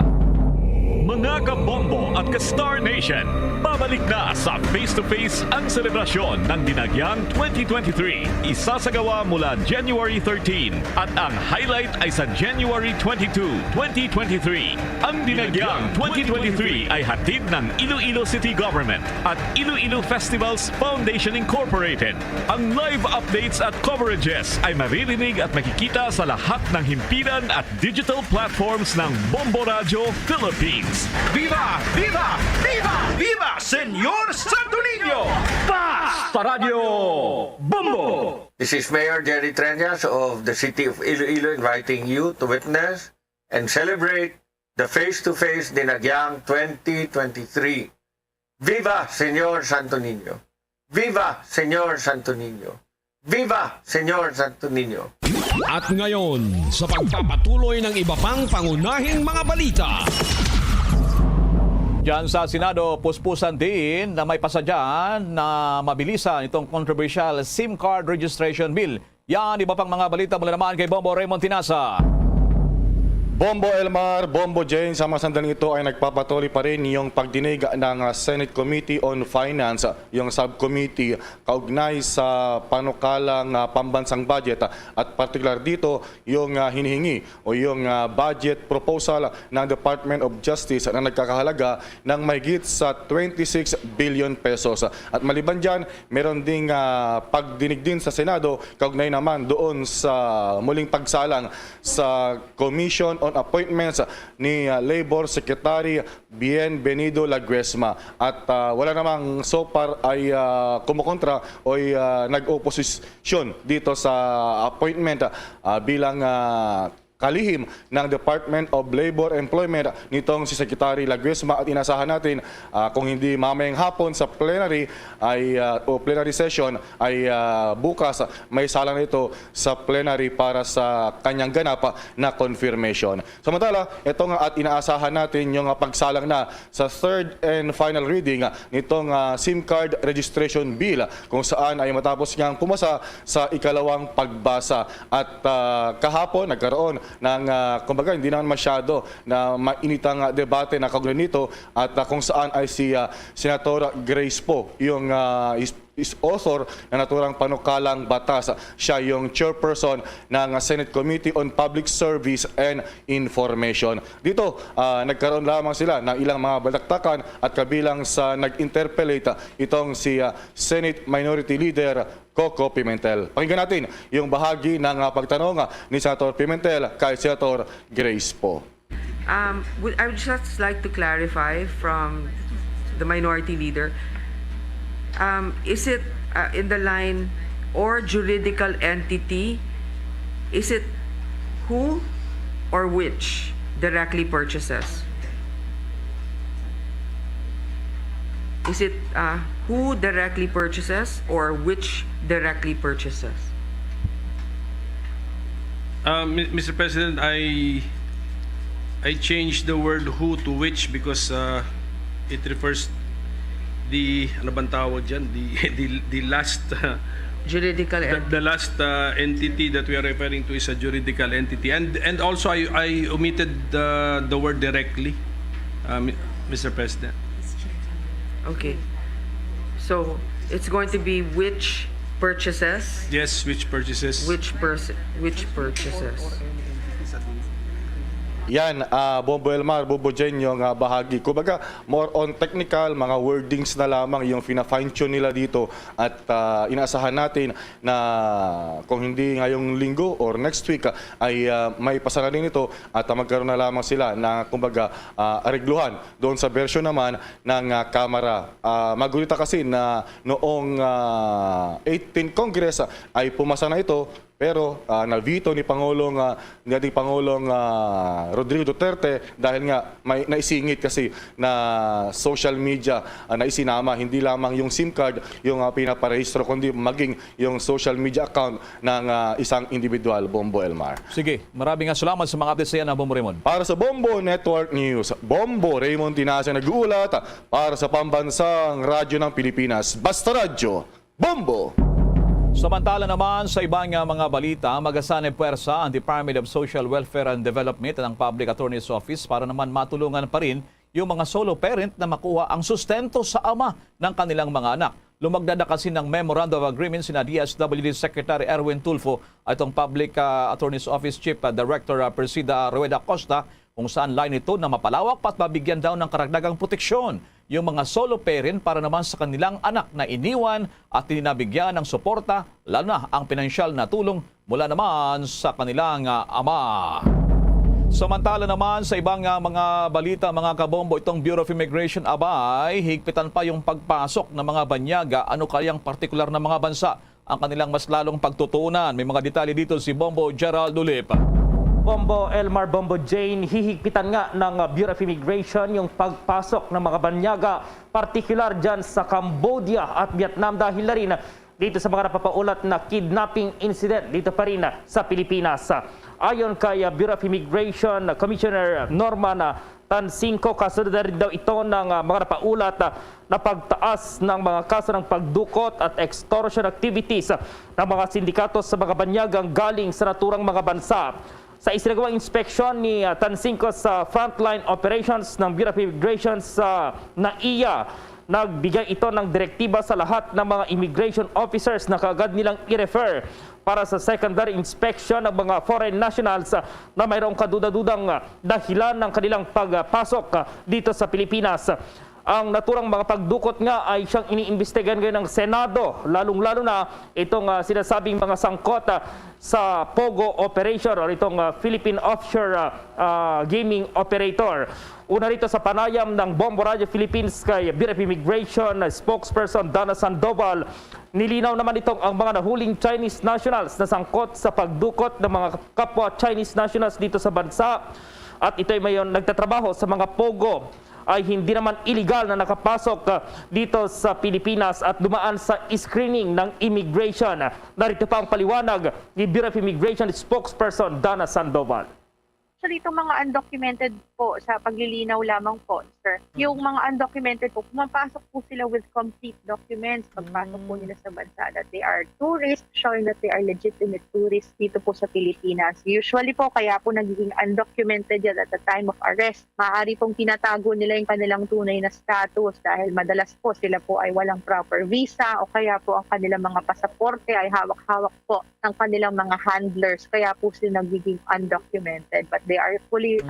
Mga kabombo at ka-Star Nation, babalik na sa face-to-face ang selebrasyon ng Dinagyang 2023. Isasagawa mula January 13 at ang highlight ay sa January 22, 2023. Ang Dinagyang 2023 ay hatid ng Iloilo City Government at Iloilo Festivals Foundation Incorporated. Ang live updates at coverages ay maririnig at makikita sa lahat ng himpilan at digital platforms ng Bombo Radio Philippines. Viva! Viva! Viva! Viva! Senyor Santo Niño! Basta Radio Bombo! This is Mayor Jerry Treñas of the City of Iloilo inviting you to witness and celebrate the face-to-face Dinagyang 2023. Viva Senyor Santo Niño! Viva Senyor Santo Niño! Viva Senyor Santo Niño! At ngayon, sa pagpapatuloy ng iba pang pangunahing mga balita. Diyan sa Senado, puspusan din na may pasadyan na mabilisan itong controversial SIM card registration bill. Yan, iba pang mga balita mula naman kay Bombo Raymond Tinasa. Bombo Elmar, Bombo Jane, sa mga sandaling ito ay nagpapatuloy pa rin yung pagdinig ng Senate Committee on Finance, yung subcommittee kaugnay sa panukalang pambansang budget at particular dito yung hinihingi o yung budget proposal ng Department of Justice na nagkakahalaga ng mahigit sa 26 billion pesos. At maliban dyan, meron ding pagdinig din sa Senado kaugnay naman doon sa muling pagsalang sa Commission on on appointments ni Labor Secretary Bienvenido Laguesma. At wala namang so far ay kumukontra o nag-oposisyon dito sa appointment bilang kalihim ng Department of Labor and Employment nitong si Secretary Laguesma, at inasahan natin kung hindi mamayang hapon sa plenary ay o plenary session ay bukas may sala na ito sa plenary para sa kanyang ganap na confirmation. Samantala, ito nga at inaasahan natin yung pagsalang na sa third and final reading nitong SIM card registration bill, kung saan ay matapos niyang pumasa sa ikalawang pagbasa. At kahapon nagkaroon ng kumbaga hindi naman masyado na mainitang debate na kaugnay nito, at kung saan ay si Senator Grace Poe yung is author na naturang panukalang batas. Siya yung chairperson ng Senate Committee on Public Service and Information. Dito, nagkaroon lamang sila ng ilang mga balaktakan at kabilang sa nag-interpellate itong si Senate Minority Leader Coco Pimentel. Pakinggan natin yung bahagi ng pagtanong ni Senator Pimentel kay Senator Grace Poe. I would just like to clarify from the Minority Leader, is it in the line or juridical entity? Is it who or which directly purchases? Is it who directly purchases or which directly purchases? Mr. President, I changed the word who to which because it refers the ano bang tawag dyan? The last juridical entity. The last entity that we are referring to is a juridical entity, and also I omitted the word directly, Mr. President. Okay, so it's going to be which purchases. Yes, which purchases. Which purchases. Yan, Bombo Elmar, Bombo Jen, yung bahagi. Kumbaga, more on technical, mga wordings na lamang yung fina-fine-tune nila dito. At inaasahan natin na kung hindi ngayong linggo or next week ay may pasalalin ito at magkaroon na lamang sila na kumbaga aregluhan doon sa version naman ng Kamara. Magulita kasi na noong 18th Congress ay pumasa na ito, pero na-veto ni ating Pangulong Rodrigo Duterte dahil nga may naisingit kasi na social media na isinama, hindi lamang yung SIM card yung pinaparehistro, kundi maging yung social media account ng isang individual, Bombo Elmar. Sige, maraming salamat sa mga updates na Bombo Raymond. Para sa Bombo Network News, Bombo Raymond Tinasa nag-uulat para sa Pambansang Radyo ng Pilipinas. Basta Radyo, Bombo! Samantala naman sa ibang mga balita, magasanay puwersa ang Department of Social Welfare and Development at ang Public Attorney's Office para naman matulungan pa rin yung mga solo parent na makuha ang sustento sa ama ng kanilang mga anak. Lumagdada kasi ng Memorandum of Agreement sina DSWD Secretary Erwin Tulfo at ang Public Attorney's Office Chief Director Persida Rueda Costa, kung saan line ito na mapalawak at mabigyan daw ng karagdagang proteksyon yung mga solo parent para naman sa kanilang anak na iniwan at tinabigyan ng suporta, lalo na ang pinansyal na tulong mula naman sa kanilang ama. Samantala naman sa ibang mga balita, mga kabombo, itong Bureau of Immigration abay, higpitan pa yung pagpasok ng mga banyaga, ano kayang partikular na mga bansa ang kanilang mas lalong pagtutunan. May mga detalye dito si Bombo Gerald Ulip. Bombo Elmar, Bombo Jane, hihigpitan nga ng Bureau of Immigration yung pagpasok ng mga banyaga, partikular dyan sa Cambodia at Vietnam dahil na rin dito sa mga napapaulat na kidnapping incident dito pa rin sa Pilipinas. Ayon kay Bureau of Immigration Commissioner Norman Tansingco, kasunod na rin daw ito ng mga napaulat na pagtaas ng mga kaso ng pagdukot at extortion activities ng mga sindikato sa mga banyagang galing sa naturang mga bansa. Sa isinagawang inspeksyon ni Tansingco sa frontline operations ng Bureau of Immigration sa NAIA, nagbigay ito ng direktiba sa lahat ng mga immigration officers na kaagad nilang i-refer para sa secondary inspection ng mga foreign nationals na mayroong kaduda-dudang dahilan ng kanilang pagpasok dito sa Pilipinas. Ang naturang mga pagdukot nga ay siyang iniimbestigahan ngayon ng Senado, lalong-lalo na itong sinasabing mga sangkot sa POGO operation o itong Philippine Offshore Gaming Operator. Una rito sa panayam ng Bombo Radio Philippines kay Bureau of Immigration spokesperson Dana Sandoval, nilinaw naman itong ang mga nahuling Chinese nationals na sangkot sa pagdukot ng mga kapwa Chinese nationals dito sa bansa at ito ay mayon nagtatrabaho sa mga POGO ay hindi naman illegal na nakapasok dito sa Pilipinas at dumaan sa screening ng immigration. Narito pa ang paliwanag ni Bureau of Immigration spokesperson Dana Sandoval. Actually, itong mga undocumented po, sa paglilinaw lamang po, sir, yung mga undocumented po, pumapasok po sila with complete documents pagpasok po nila sa bansa that they are tourists, showing that they are legitimate tourists dito po sa Pilipinas. Usually po, kaya po nagiging undocumented yan at the time of arrest. Maaari pong tinatago nila yung kanilang tunay na status dahil madalas po sila po ay walang proper visa o kaya po ang kanilang mga pasaporte ay hawak-hawak po ng kanilang mga handlers. Kaya po sila nagiging undocumented. But they are fully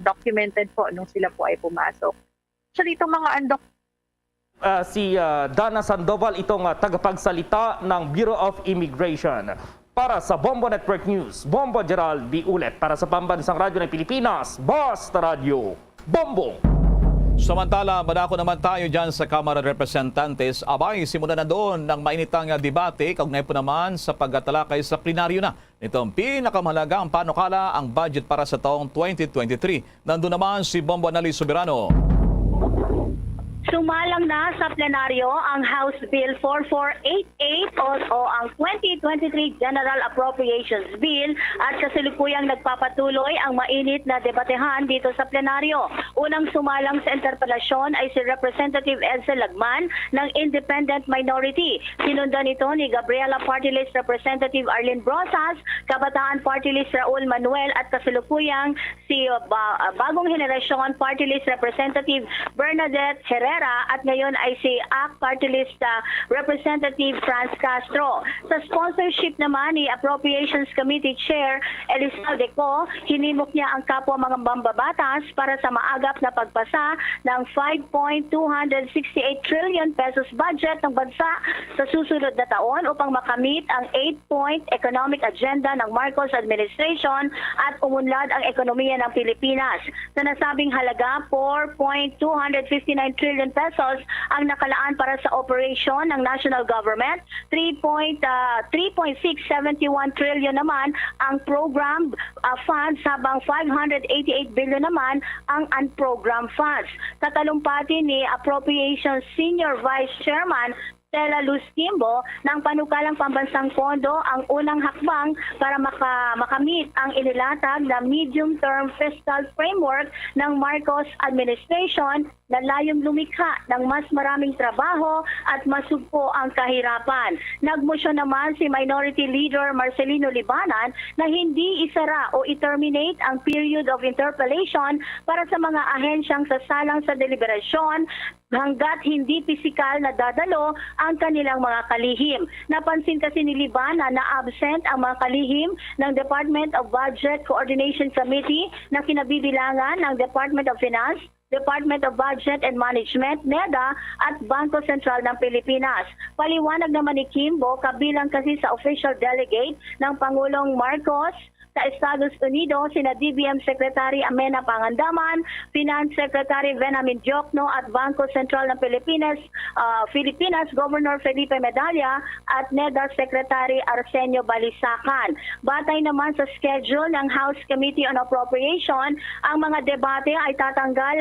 documented po nung sila po ay pumasok. So dito mga si Dana Sandoval, itong tagapagsalita ng Bureau of Immigration. Para sa Bombo Network News, Bombo Gerald B. Ulet. Para sa Pambansang Radyo ng Pilipinas, Basta Radio, Bombo! Samantala, madako naman tayo dyan sa Kamara de Representantes. Abay, simula na doon ng mainitang debate, kaugnay po naman sa pagtalakay sa plenaryo na nitong pinakamahalagang panukala ang budget para sa taong 2023. Nandun naman si Bombo Anali Soberano. Sumalang na sa plenaryo ang House Bill 4488 o ang 2023 General Appropriations Bill at kasalukuyang nagpapatuloy ang mainit na debatehan dito sa plenaryo. Unang sumalang sa interpelasyon ay si Representative Edsel Lagman ng Independent Minority. Sinundan ito ni Gabriela Party List Representative Arlene Brosas, Kabataan Party List Raul Manuel at kasalukuyang si Bagong Henerasyon Party List Representative Bernadette Herrera at ngayon ay si ACT Party List Representative Franz Castro. Sa sponsorship naman ni Appropriations Committee Chair Elizalde Co, hinimok niya ang kapwa mga mambabatas para sa maagap na pagpasa ng 5.268 trillion pesos budget ng bansa sa susunod na taon upang makamit ang 8-point economic agenda ng Marcos administration at umunlad ang ekonomiya ng Pilipinas. Sa nasabing halaga, 4.259 trillion pesos ang nakalaan para sa operasyon ng national government, 3.671 trillion naman ang program funds habang 588 billion naman ang unprogrammed funds. Tatalumpati ni Appropriations Senior Vice Chairman Stella Luz Kimbo ng panukalang pambansang pondo ang unang hakbang para makamit ang inilatag na medium-term fiscal framework ng Marcos administration na layong lumikha ng mas maraming trabaho at masugpo ang kahirapan. Nagmosyon naman si Minority Leader Marcelino Libanan na hindi isara o i-terminate ang period of interpellation para sa mga ahensyang sasalang sa deliberasyon hanggat hindi pisikal na dadalo ang kanilang mga kalihim. Napansin kasi ni Libanan na absent ang mga kalihim ng Department of Budget Coordination Committee na kinabibilangan ng Department of Finance, Department of Budget and Management, NEDA at Bangko Sentral ng Pilipinas. Paliwanag naman ni Kimbo, kabilang kasi sa official delegate ng Pangulong Marcos sa Estados Unidos, sina DBM Secretary Amena Pangandaman, Finance Secretary Venamin Diokno at Bangko Sentral ng Pilipinas, Governor Felipe Medalla at NEDA Secretary Arsenio Balisacan. Batay naman sa schedule ng House Committee on Appropriation, ang mga debate ay tatagal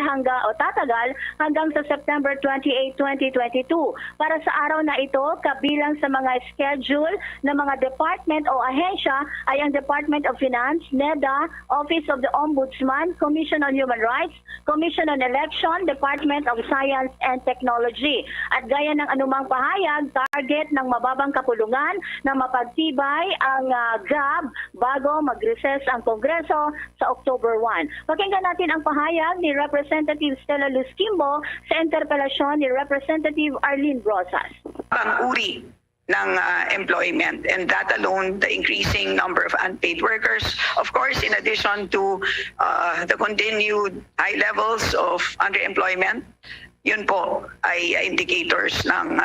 hanggang sa September 28, 2022. Para sa araw na ito, kabilang sa mga schedule ng mga department o ahensya ay ang Department of Finance, NEDA, Office of the Ombudsman, Commission on Human Rights, Commission on Election, Department of Science and Technology. At gaya ng anumang pahayag, target ng mababang kapulungan na mapagtibay ang GAB bago mag-recess ang Kongreso sa October 1. Pakinggan natin ang pahayag ni Representative Stella Luz Kimbo sa interpelasyon ni Representative Arlene Brosas. Ang uri ng employment, and that alone, the increasing number of unpaid workers, of course, in addition to the continued high levels of underemployment, yun po ay indicators ng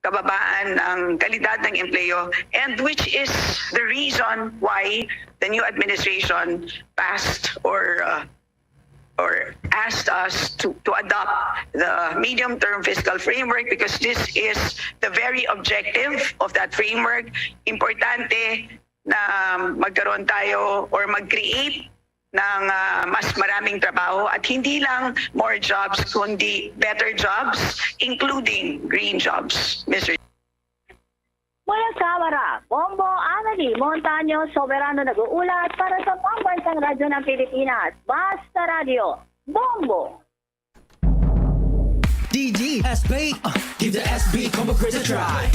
kababaan ng kalidad ng empleo, and which is the reason why the new administration passed or asked us to adopt the medium-term fiscal framework, because this is the very objective of that framework. Importante na magkaroon tayo or mag-create ng mas maraming trabaho, at hindi lang more jobs kundi better jobs, including green jobs, Mr. Mula Samara, Bombo Anali Montaño Soberano nag-uulat para sa Pambansang Radyo ng Pilipinas. Basta Radio, Bombo! DG, SB, give the SB Combo Craze a try.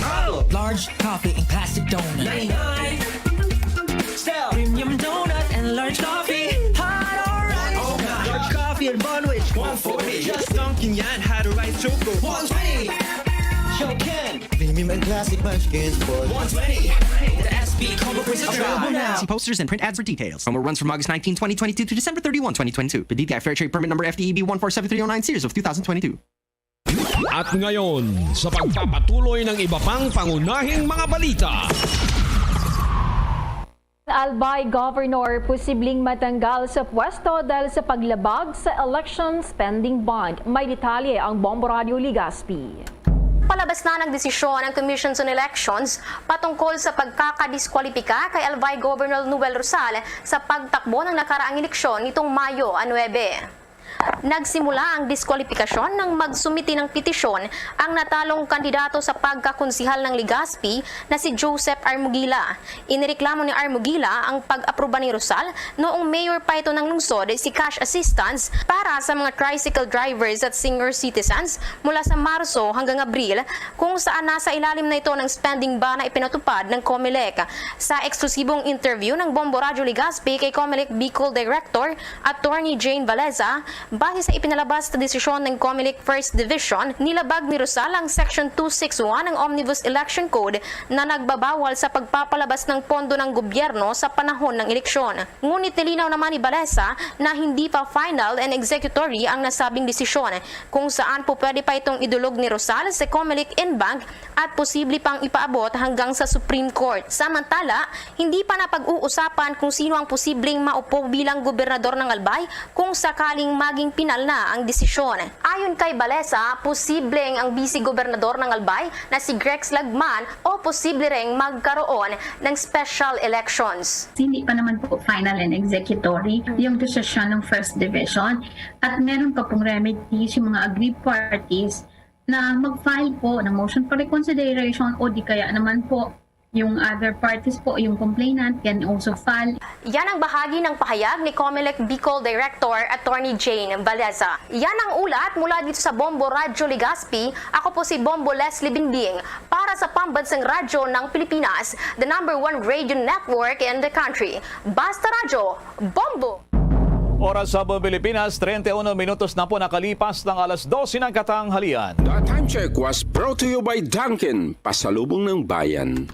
Large coffee in plastic donut. 99. Still, premium donut and large coffee. Hot or rice. Oh my. Large coffee and Bonwich. 140. Just dunking yan, hot or rice choco. 120. Shokin. Premium and classic munchkins for 120. The SB Combo Craze a try. See posters and print ads for details. Promo runs from August 19, 2022 to December 31, 2022. The DTI Fair Trade Permit number FTEB 147309 series of 2022. At ngayon, sa pagpapatuloy ng iba pang pangunahing mga balita. Albay Governor posibleng matanggal sa pwesto dahil sa paglabag sa election spending bond. May detalye ang Bombo Radio Ligaspi. Palabas na ng desisyon ng Commission on Elections patungkol sa pagkakadiskwalipika kay Albay Governor Noel Rosal sa pagtakbo ng nakaraang eleksyon nitong Mayo 9. Nagsimula ang diskwalifikasyon nang magsumiti ng petisyon ang natalong kandidato sa pagkakonsihal ng Legazpi na si Joseph Armugila. Inireklamo ni Armugila ang pag-aproba ni Rosal noong mayor pa ito ng lungsod si cash assistance para sa mga tricycle drivers at senior citizens mula sa Marso hanggang Abril, kung saan nasa ilalim na ito ng spending ban na ipinatupad ng COMELEC. Sa eksklusibong interview ng Bombo Radio Legazpi kay COMELEC Bicol Director Attorney Jane Valeza, base sa ipinalabas na desisyon ng COMELEC First Division, nilabag ni Rosal ang Section 261 ng Omnibus Election Code na nagbabawal sa pagpapalabas ng pondo ng gobyerno sa panahon ng eleksyon. Ngunit nilinaw naman ni Balesa na hindi pa final and executory ang nasabing desisyon, kung saan po pwede pa itong idulog ni Rosal sa COMELEC Inbank at posible pang ipaabot hanggang sa Supreme Court. Samantala, hindi pa napag-uusapan kung sino ang posibleng maupo bilang gobernador ng Albay kung sakaling maging pinal na ang desisyon. Ayon kay Balesa, posibleng ang vice-gobernador ng Albay na si Grex Lagman o posible ring magkaroon ng special elections. Hindi pa naman po final and executory yung desisyon ng First Division, at meron pa pong remedies yung mga aggrieved parties na mag-file po ng motion for reconsideration, o di kaya naman po yung other parties po, yung complainant can also file. Yan ang bahagi ng pahayag ni COMELEC Bicol Director Attorney Jane Valeza. Yan ang ulat mula dito sa Bombo Radio Legazpi. Ako po si Bombo Leslie Bingbing para sa Pambansang Radyo ng Pilipinas, the #1 radio network in the country. Basta Radio, Bombo! Oras sa buong Pilipinas, 31 minutos na po nakalipas ng alas 12 ng katanghalian. The time check was brought to you by Dunkin', pasalubong ng bayan.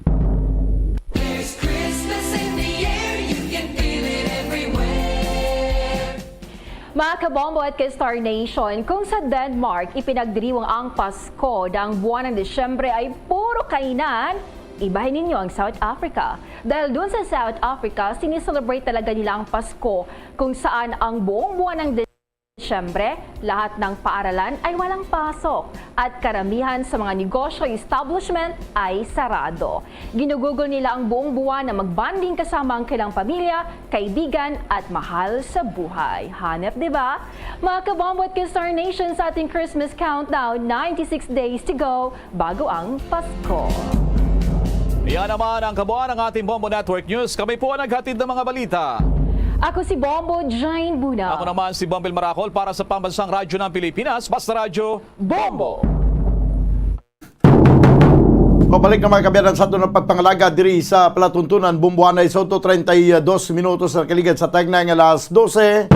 Mga kabombo at ka-Star Nation, kung sa Denmark ipinagdiriwang ang Pasko ng buwan ng Disyembre ay puro kainan, ibahin ninyo ang South Africa. Dahil doon sa South Africa, sineselebrate talaga nila ang Pasko, kung saan ang buong buwan ng Disyembre, lahat ng paaralan ay walang pasok at karamihan sa mga negosyo establishment ay sarado. Ginugugol nila ang buong buwan na magbanding kasama ang kailang pamilya, kaibigan at mahal sa buhay. Hanep, di ba? Mga kabombo at ka-Star Nation, sa ating Christmas countdown, 96 days to go bago ang Pasko. Yan naman ang kabuuan ng ating Bombo Network News. Kami po ang naghatid ng mga balita. Ako si Bombo Jane Buna. Ako naman si Bombel Maracol para sa Pambansang Radyo ng Pilipinas. Basta Radyo, Bombo! Pabalik na mga kabiyanan sa ato ng pagpangalaga diri sa Palatuntunan, Bumbuanay, Soto, 32 minutos na kaligid sa tagna ng alas 12.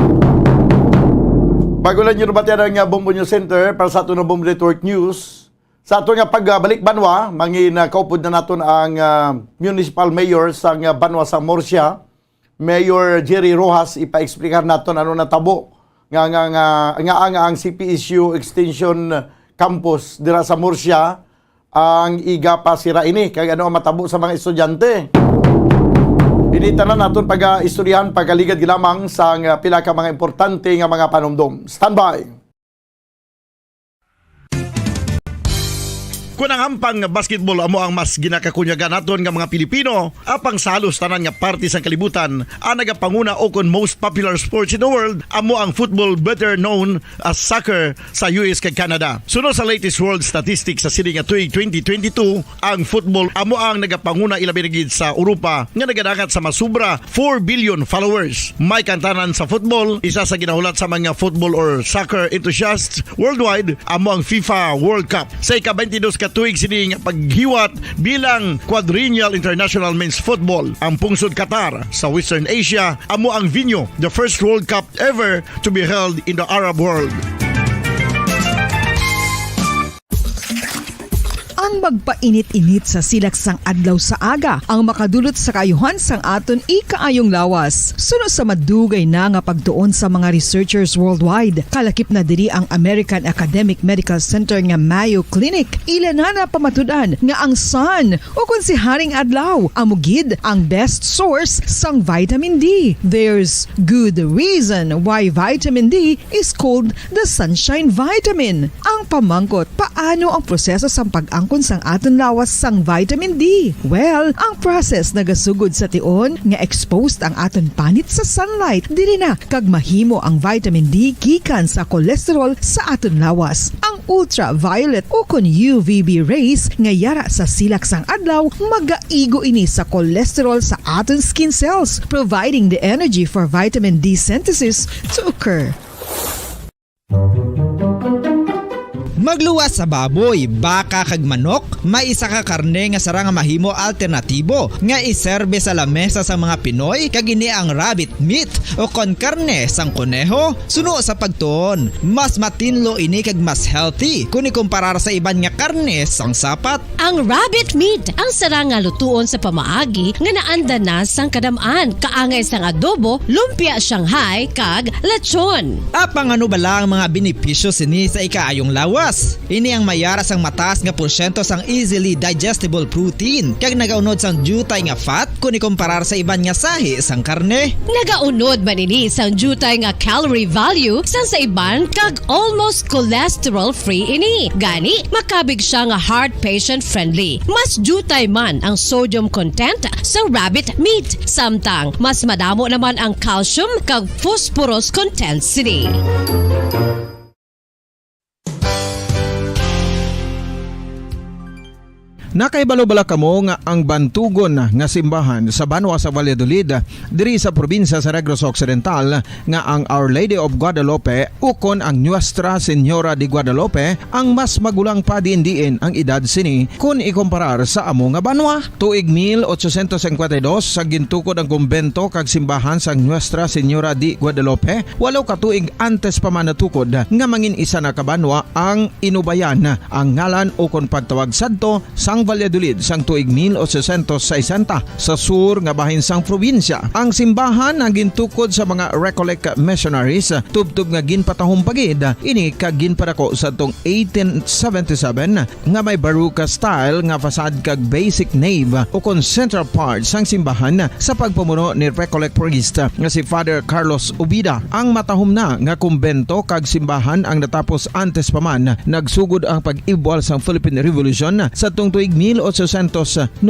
Bago lang nyo nabatyan ang Bombo News Center para sa ato ng Bombo Network News. Sa ato nga pagbalik Banwa, mangin kaupod na naton ang Municipal Mayor sa Banwa sa Murcia, Mayor Jerry Rojas, ipa-explicar naton ano natabo nga ang CPSU Extension Campus dira sa Murcia ang iga pa sira ini kay ano matabo sa mga estudyante. Inita na naton pag-istoryahan pagaligad gilamang sa pila ka mga importante nga mga panumdom. Standby. Kung ang ampang basketball amo ang mas ginakakunyagan naton nga mga Pilipino, apang salos tanan nga parte sang kalibutan, ang nagapanguna o kon most popular sports in the world, amo ang football better known as soccer sa US kag Canada. Sunod sa latest world statistics sa sini nga tuig 2022, ang football amo ang nagapanguna ilabi na gid sa Europa nga nagadakat sa masubra 4 billion followers. May kantanan sa football, isa sa ginahulat sa mga football or soccer enthusiasts worldwide, amo ang FIFA World Cup. Sa ika-22 katuig sini nga paghiwat bilang quadrennial international men's football. Ang pungsod Qatar sa Western Asia amo ang venue, the first World Cup ever to be held in the Arab world. Ang magpainit-init sa silaksang adlaw sa aga ang makadulot sa kaayuhan sang aton ikaayong lawas. Suno sa madugay na nga pagtuon sa mga researchers worldwide, kalakip na diri ang American Academic Medical Center nga Mayo Clinic. Ilan na pamatudan nga ang sun o kung si Haring Adlaw amugid ang best source sang vitamin D. There's good reason why vitamin D is called the sunshine vitamin. Ang pamangkot, paano ang proseso sa pag-angkon sang aton lawas sang vitamin D? Well, ang process nagasugod sa tion nga exposed ang aton panit sa sunlight diri na kag mahimo ang vitamin D gikan sa cholesterol sa aton lawas. Ang ultraviolet o kon UVB rays nga yara sa silak sang adlaw magaigo ini sa cholesterol sa aton skin cells, providing the energy for vitamin D synthesis to occur. Magluwas sa baboy, baka kag manok, may isa ka karne nga sara nga mahimo alternatibo nga iserbe sa lamesa sa mga Pinoy kag ini ang rabbit meat o kon karne sang kuneho. Suno sa pagtuon, mas matinlo ini kag mas healthy kung ikumparar sa iban nga karne sang sapat. Ang rabbit meat ang sara nga lutuon sa pamaagi nga naanda na sang kadamaan, kaangay sang adobo, lumpia Shanghai kag lechon. Apang ano bala ang mga benepisyo sini sa ikaayong lawas? Ini ang mayara sang mataas nga porsyento sang easily digestible protein kag nagaunod sang jutay nga fat kung ikumparar sa iban nga sahi sang karne. Nagaunod man ini sang jutay nga calorie value sang sa iban kag almost cholesterol free ini. Gani makabig siya nga heart patient friendly. Mas jutay man ang sodium content sa rabbit meat, samtang mas madamo naman ang calcium kag phosphorus content sini. Nakaibalo-bala kamo nga ang bantugon nga simbahan sa Banwa sa Valladolid diri sa probinsya sa Negros Occidental nga ang Our Lady of Guadalupe ukon ang Nuestra Señora de Guadalupe ang mas magulang pa diin ang edad sini kung ikumparar sa amo nga banwa. Tuig 1852 sa gintukod ang kumbento kag simbahan sa Nuestra Señora de Guadalupe, walo ka tuig antes pa man natukod nga mangin isa na kabanwa ang inubayan ang ngalan ukon pagtawag sadto sang Valladolid sang tuig 1860 sa sur nga bahin sang probinsya. Ang simbahan ang gintukod sa mga Recollect missionaries tubtub nga ginpatahong pagid ini kag ginpadako sa tong 1877 nga may baroque style nga fasad kag basic nave o kon central part sang simbahan sa pagpamuno ni Recollect priest nga si Father Carlos Ubida. Ang matahom na nga kumbento kag simbahan ang natapos antes pa man nagsugod ang pag-ibwal sang Philippine Revolution sa tong tuig 1897.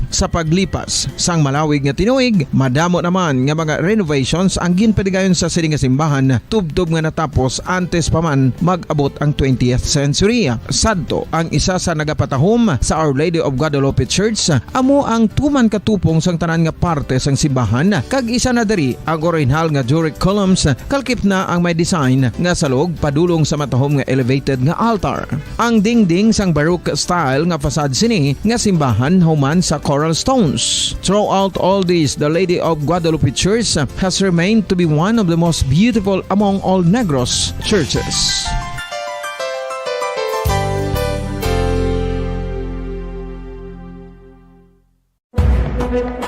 Sa paglipas sang malawig nga tinuig, madamo naman nga mga renovations ang ginpadigayon sa sining nga simbahan tubtob nga natapos antes pa man mag-abot ang 20th century. Sadto ang isa sa nagapatahom sa Our Lady of Guadalupe Church, amo ang tuman katupong sang tanan nga parte sang simbahan kag isa na diri ang original nga Doric columns kalkip na ang may design nga salog padulong sa matahom nga elevated nga altar. Ang dingding sang baroque style nga fasad sini nga simbahan human sa coral stones. Throughout all this, the Lady of Guadalupe Church has remained to be one of the most beautiful among all Negros churches.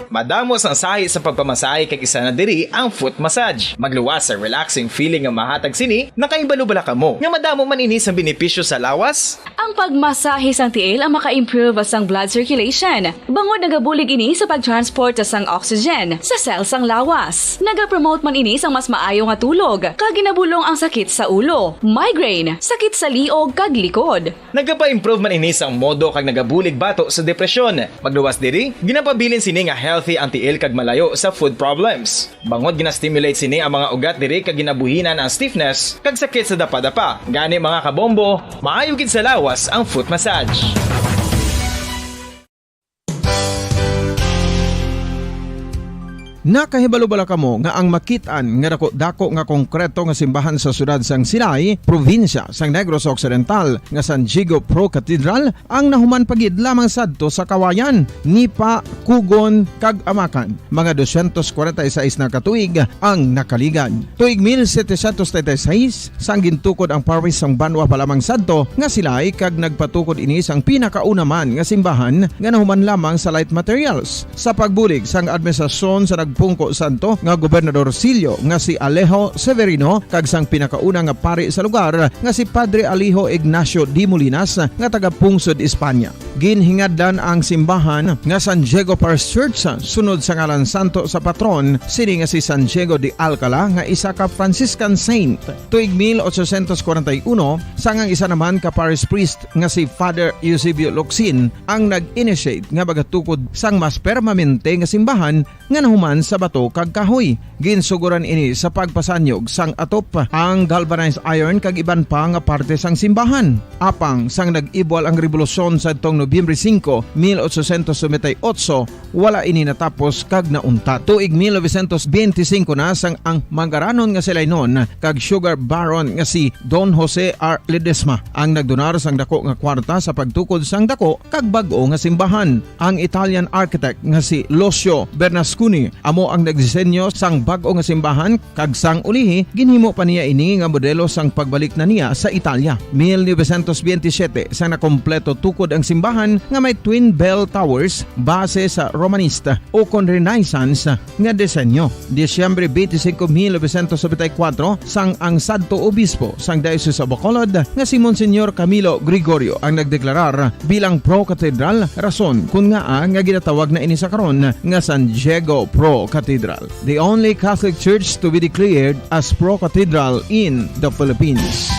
Madamos ang sahi sa pagpamasahe kay isa na diri ang foot massage. Magluwas sa relaxing feeling nga mahatag sini, nakaibalo-bala ka mo. Nga madamo man ini sa benepisyo sa lawas. Ang pagmasahe sang tiil ang maka-improve sang blood circulation. Bangod nagabulig ini sa pagtransport sang oxygen sa cells sang lawas. Nagapromote man ini sang mas maayo nga tulog, kag ginabulong ang sakit sa ulo, migraine, sakit sa liog kag likod. Nagapa-improve man ini sang modo kag nagabulig bato sa depresyon. Magluwas diri, ginapabilin sini nga healthy ang tiil kag malayo sa food problems. Bangod ginastimulate sini ang mga ugat diri kag ginabuhinan ang stiffness kag sakit sa dapa-dapa. Gani mga kabombo, maayo gid sa lawas ang foot massage. Nakahibalo-bala kamo nga ang makitaan nga dako nga konkreto nga simbahan sa sudad sang Sinay, probinsya sang Negros Occidental nga San Diego Pro Cathedral ang nahuman pagid lamang sadto sa kawayan, Nipa, Kugon kag Amakan. Mga 246 na katuig ang nakaligan. Tuig 1736 sang gintukod ang parish sang Banwa pa lamang sadto nga silay kag nagpatukod ini sang pinakauna man nga simbahan nga nahuman lamang sa light materials. Sa pagbulig sang administrasyon sa Pungko Santo nga Gobernador Silio nga si Alejo Severino kag sang pinakauna nga pari sa lugar nga si Padre Alijo Ignacio Di Molinas nga taga Pungsod, Espanya. Ginhingadlan ang simbahan nga San Diego Parish Church sunod sa ngalan santo sa patron sini nga si San Diego de Alcala nga isa ka Franciscan saint. Tuig 1841 sangang isa naman ka parish priest nga si Father Eusebio Locsin ang nag-initiate nga bagatukod sang mas permanente nga simbahan nga nahuman sa bato kag kahoy. Ginsuguran ini sa pagpasanyog sang atop ang galvanized iron kag iban pa nga parte sang simbahan. Apang sang nag-ibwal ang revolusyon sa tong Nobyembre 5, 1898, wala ini natapos kag naunta. Tuig 1925 na sang ang mangaranon nga silay noon kag sugar baron nga si Don Jose R. Ledesma ang nagdonar sang dako nga kwarta sa pagtukod sang dako kag bag-o nga simbahan. Ang Italian architect nga si Lucio Bernasconi amo ang nagdisenyo sang bag-o nga simbahan kag sang ulihi ginhimo pa niya ini nga modelo sang pagbalik na niya sa Italia. 1927 sang nakompleto tukod ang simbahan nga may twin bell towers base sa Romanista o kon Renaissance nga disenyo. Disyembre 25, 1974 sang ang sadto obispo sang Diocese of Bacolod nga si Monsignor Camilo Gregorio ang nagdeklarar bilang pro cathedral, rason kun nga ginatawag na ini sa karon nga San Diego Pro Cathedral, the only Catholic church to be declared as pro cathedral in the Philippines.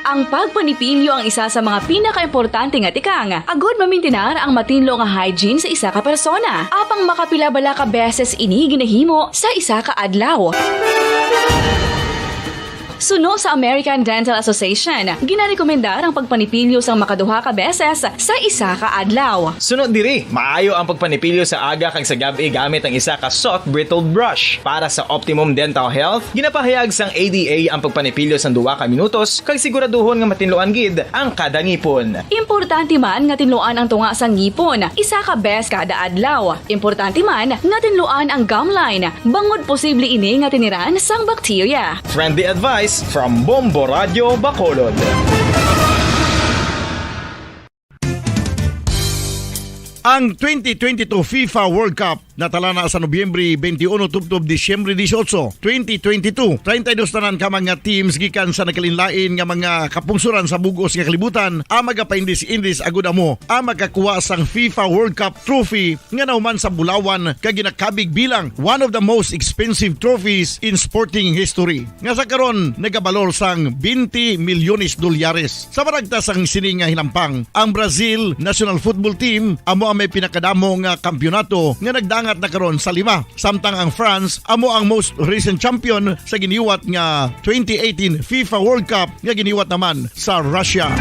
Ang pagpanipilyo ang isa sa mga pinaka-importante nga tikang. Agod mamintinar ang matinlo nga hygiene sa isa ka persona. Apang makapilabala ka beses ini ginahimo sa isa ka adlaw. Suno sa American Dental Association, ginarekomendar ang pagpanipilyo sang makaduha ka beses sa isa ka adlaw. Sunod diri, maayo ang pagpanipilyo sa aga kag sa gabi gamit ang isa ka soft brittled brush. Para sa optimum dental health, ginapahayag sang ADA ang pagpanipilyo sang 2 ka minutos kag siguraduhon nga matinloan gid ang kada ngipon. Importante man nga tinluan ang tunga sang ngipon, isa ka bes kada adlaw. Importante man nga tinluan ang gum line, bangod posible ini nga tiniran sang bakterya. Friendly advice from Bombo Radio Bacolod. Ang 2022 FIFA World Cup natala na sa Nobyembre 21 tubtob Disyembre 18, 2022. 32 tanan ka mga teams gikan sa nakalinlain nga mga kapungsuran sa bugos nga kalibutan ang magapaindis-indis agud amo ang makakuha sang FIFA World Cup trophy nga nahuman sa Bulawan kag ginakabig bilang one of the most expensive trophies in sporting history. Nga sa karon nagabalor sang 20 milyones dolyares. Sa baragta sang sini nga hinampang, ang Brazil National Football Team amo may pinakadamo nga kampyonato nga nagdangat na karon sa 5. Samtang ang France amo ang most recent champion sa giniwat nga 2018 FIFA World Cup nga giniwat naman sa Russia.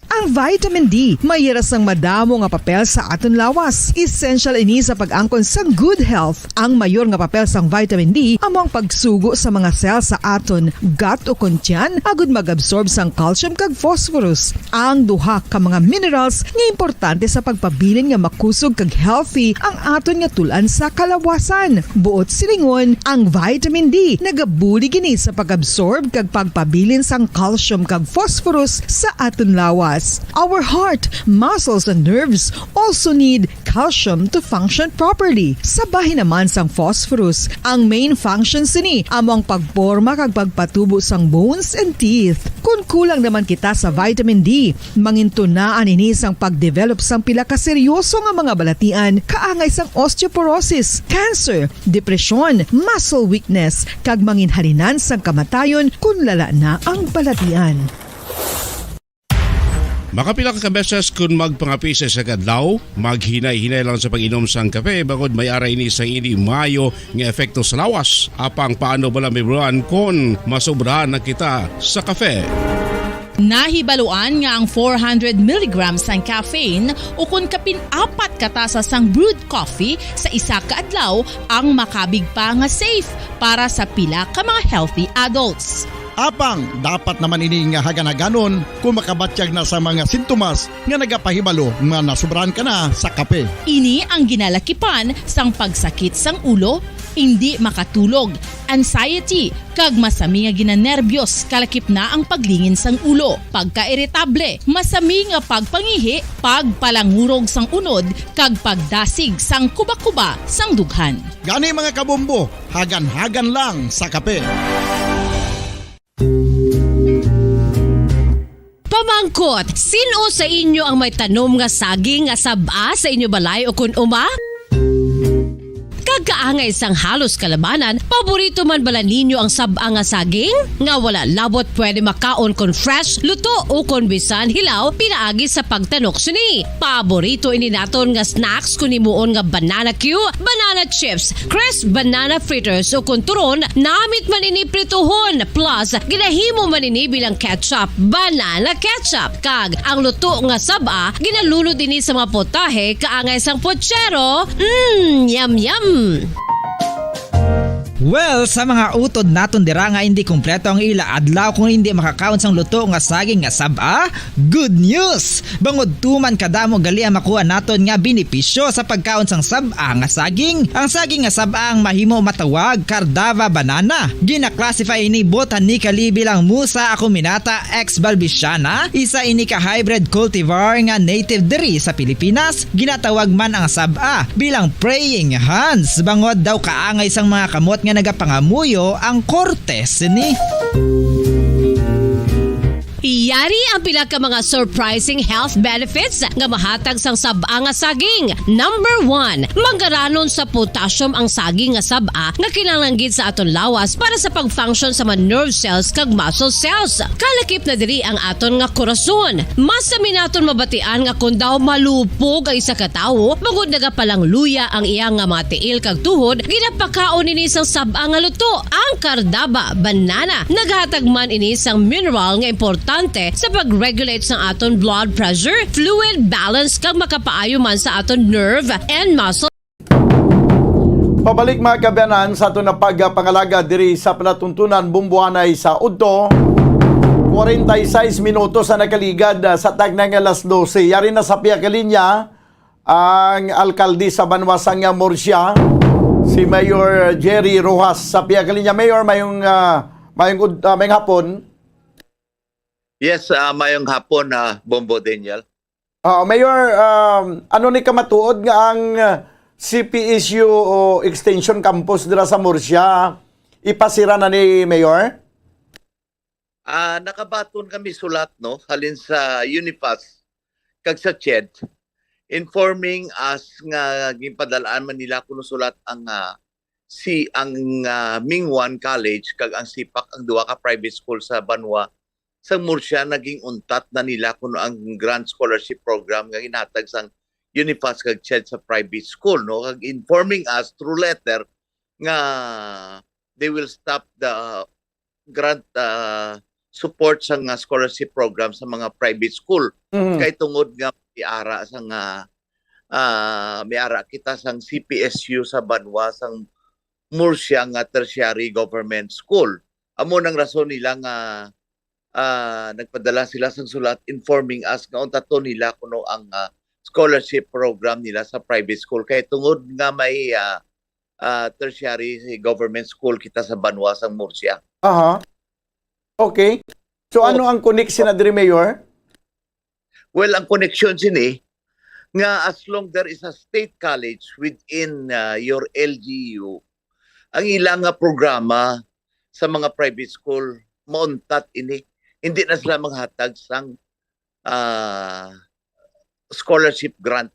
Ang vitamin D mayra sang madamo nga papel sa aton lawas. Essential ini sa pag-angkon sang good health. Ang mayor nga papel sang vitamin D among pagsugo sa mga cell sa aton gut o kuntyan agud mag-absorb sang calcium kag phosphorus. Ang duha ka mga minerals nga importante sa pagpabilin nga makusog kag healthy ang aton nga tulan sa kalawasan. Buot silingon, ang vitamin D nagabuli gini sa pag-absorb kag pagpabilin sang calcium kag phosphorus sa aton lawas. Our heart, muscles and nerves also need calcium to function properly. Sabahin naman sang phosphorus, ang main functions ni among pagporma kag pagpatubo sang bones and teeth. Kung kulang naman kita sa vitamin D, mangintunaan ini sang pagdevelop sang pila ka seryoso nga mga balatian, kaangay sang osteoporosis, cancer, depresyon, muscle weakness, kag manginhalinan sang kamatayon kung lala na ang balatian. Makapila ka beses kung magpangapisa sa kadlaw, maghinay-hinay lang sa pag-inom sang kape bagod may ara ini sang hindi mayo nga epekto sa lawas. Apang paano bala may buruan kung masobrahan na kita sa kape. Nahibaluan nga ang 400 mg ang caffeine o kung kapin-apat katasa sang brewed coffee sa isa ka adlaw ang makabig pa nga safe para sa pila ka mga healthy adults. Apang, dapat naman ini nga haganaganon kung makabatyag na sa mga sintomas nga nagapahibalo nga nasubrahan ka na sa kape. Ini ang ginalakipan sang pagsakit sang ulo, hindi makatulog, anxiety, kag masami nga ginanerbiyos kalakip na ang paglingin sang ulo, pagka-irritable, masami nga pagpangihi, pagpalangurog sang unod, kag pagdasig sang kuba-kuba sang dughan. Gani mga kabombo, hagan-hagan lang sa kape. Pamangkot, sino sa inyo ang may tanom nga saging nga saba sa inyo balay o kun uma? Kagkaangay sang halos kalabanan, paborito man bala ninyo ang saba nga saging? Nga wala labot pwede makaon kon fresh, luto o kon bisan hilaw, pinaagi sa pagtanok suni. Paborito ini naton nga snacks kun imuon nga banana Q, banana chips, crisp banana fritters o kun turon, namit man ini prituhon, plus ginahimo man ini bilang ketchup, banana ketchup. Kag ang luto nga saba, ginalunod ini sa mga potahe kaangay sang pochero. Yum yum! Well, sa mga utod naton dira nga hindi kumpleto ang ila adlaw kung hindi makakaon sang luto nga saging nga saba, good news! Bangod tuman kadamo gali ang makuha naton nga benepisyo sa pagkaon sang saba nga saging. Ang saging nga saba ang mahimo matawag Cardava banana. Gina-classify ini botanically bilang Musa acuminata ex balbisiana, isa ini ka hybrid cultivar nga native diri sa Pilipinas. Ginatawag man ang saba bilang praying hands. Bangod daw kaangay sang mga kamot nga nagapangamuyo ang kortes ni. Iyari ang pila ka mga surprising health benefits nga mahatag sang saba nga saging. Number 1, manggaranon sa potassium ang saging nga saba nga kinahanglan sa aton lawas para sa pag-function sa mga nerve cells kag muscle cells. Kalakip na diri ang aton nga korason. Mas sa minaton mabatian nga kun daw malupog ang isa ka tawo, bangod nagapalang luya ang iyang nga mga tiil kag tuhod, ginapakaon ini sang saba nga luto, ang Cardava banana. Naghatag man ini sang mineral nga importante sa pag-regulate sa aton blood pressure, fluid balance kag makapaayo man sa aton nerve and muscle. Pabalik mga kabayanan sa ato na pagpangalaga diri sa panatuntunan bumbuanay sa Udto. 46 minutos sa nakaligad sa tagnang alas 12. Yari na sa piya ka linya ang alkalde sa Banwasang Murcia, si Mayor Jerry Rojas. Sa piya ka linya, Mayor, mayong hapon. Yes, mayong hapon na Bombo Daniel. Mayor, ano ni kamatuod nga ang CPSU Extension Campus dira sa Murcia ipasira na ni Mayor? Nakabaton kami sulat no halin sa Unifas kag sa CHED informing us nga gipadalaan man nila kuno sulat ang Mingwan College kag ang SIPAC ang duwa ka private school sa Banwa sa Murcia naging untat na nila kuno ang grant scholarship program nga ginhatag sang Unifas kag CHED sa private school no kag informing us through letter nga they will stop the grant support sa nga scholarship program sa mga private school. Kay tungod nga miara sa nga miara kita sang CPSU sa Banwa sang Murcia nga tertiary government school. Amo nang rason nila nga nagpadala sila sang sulat informing us nga unta to nila kuno ang scholarship program nila sa private school. Kay tungod nga may tertiary government school kita sa Banwa sang Murcia. Aha. Okay. So ano ang connection na diri, Mayor? Well, ang connection sini nga as long there is a state college within your LGU, ang ilang nga programa sa mga private school mauntat ini, hindi na sila manghatag sang scholarship grant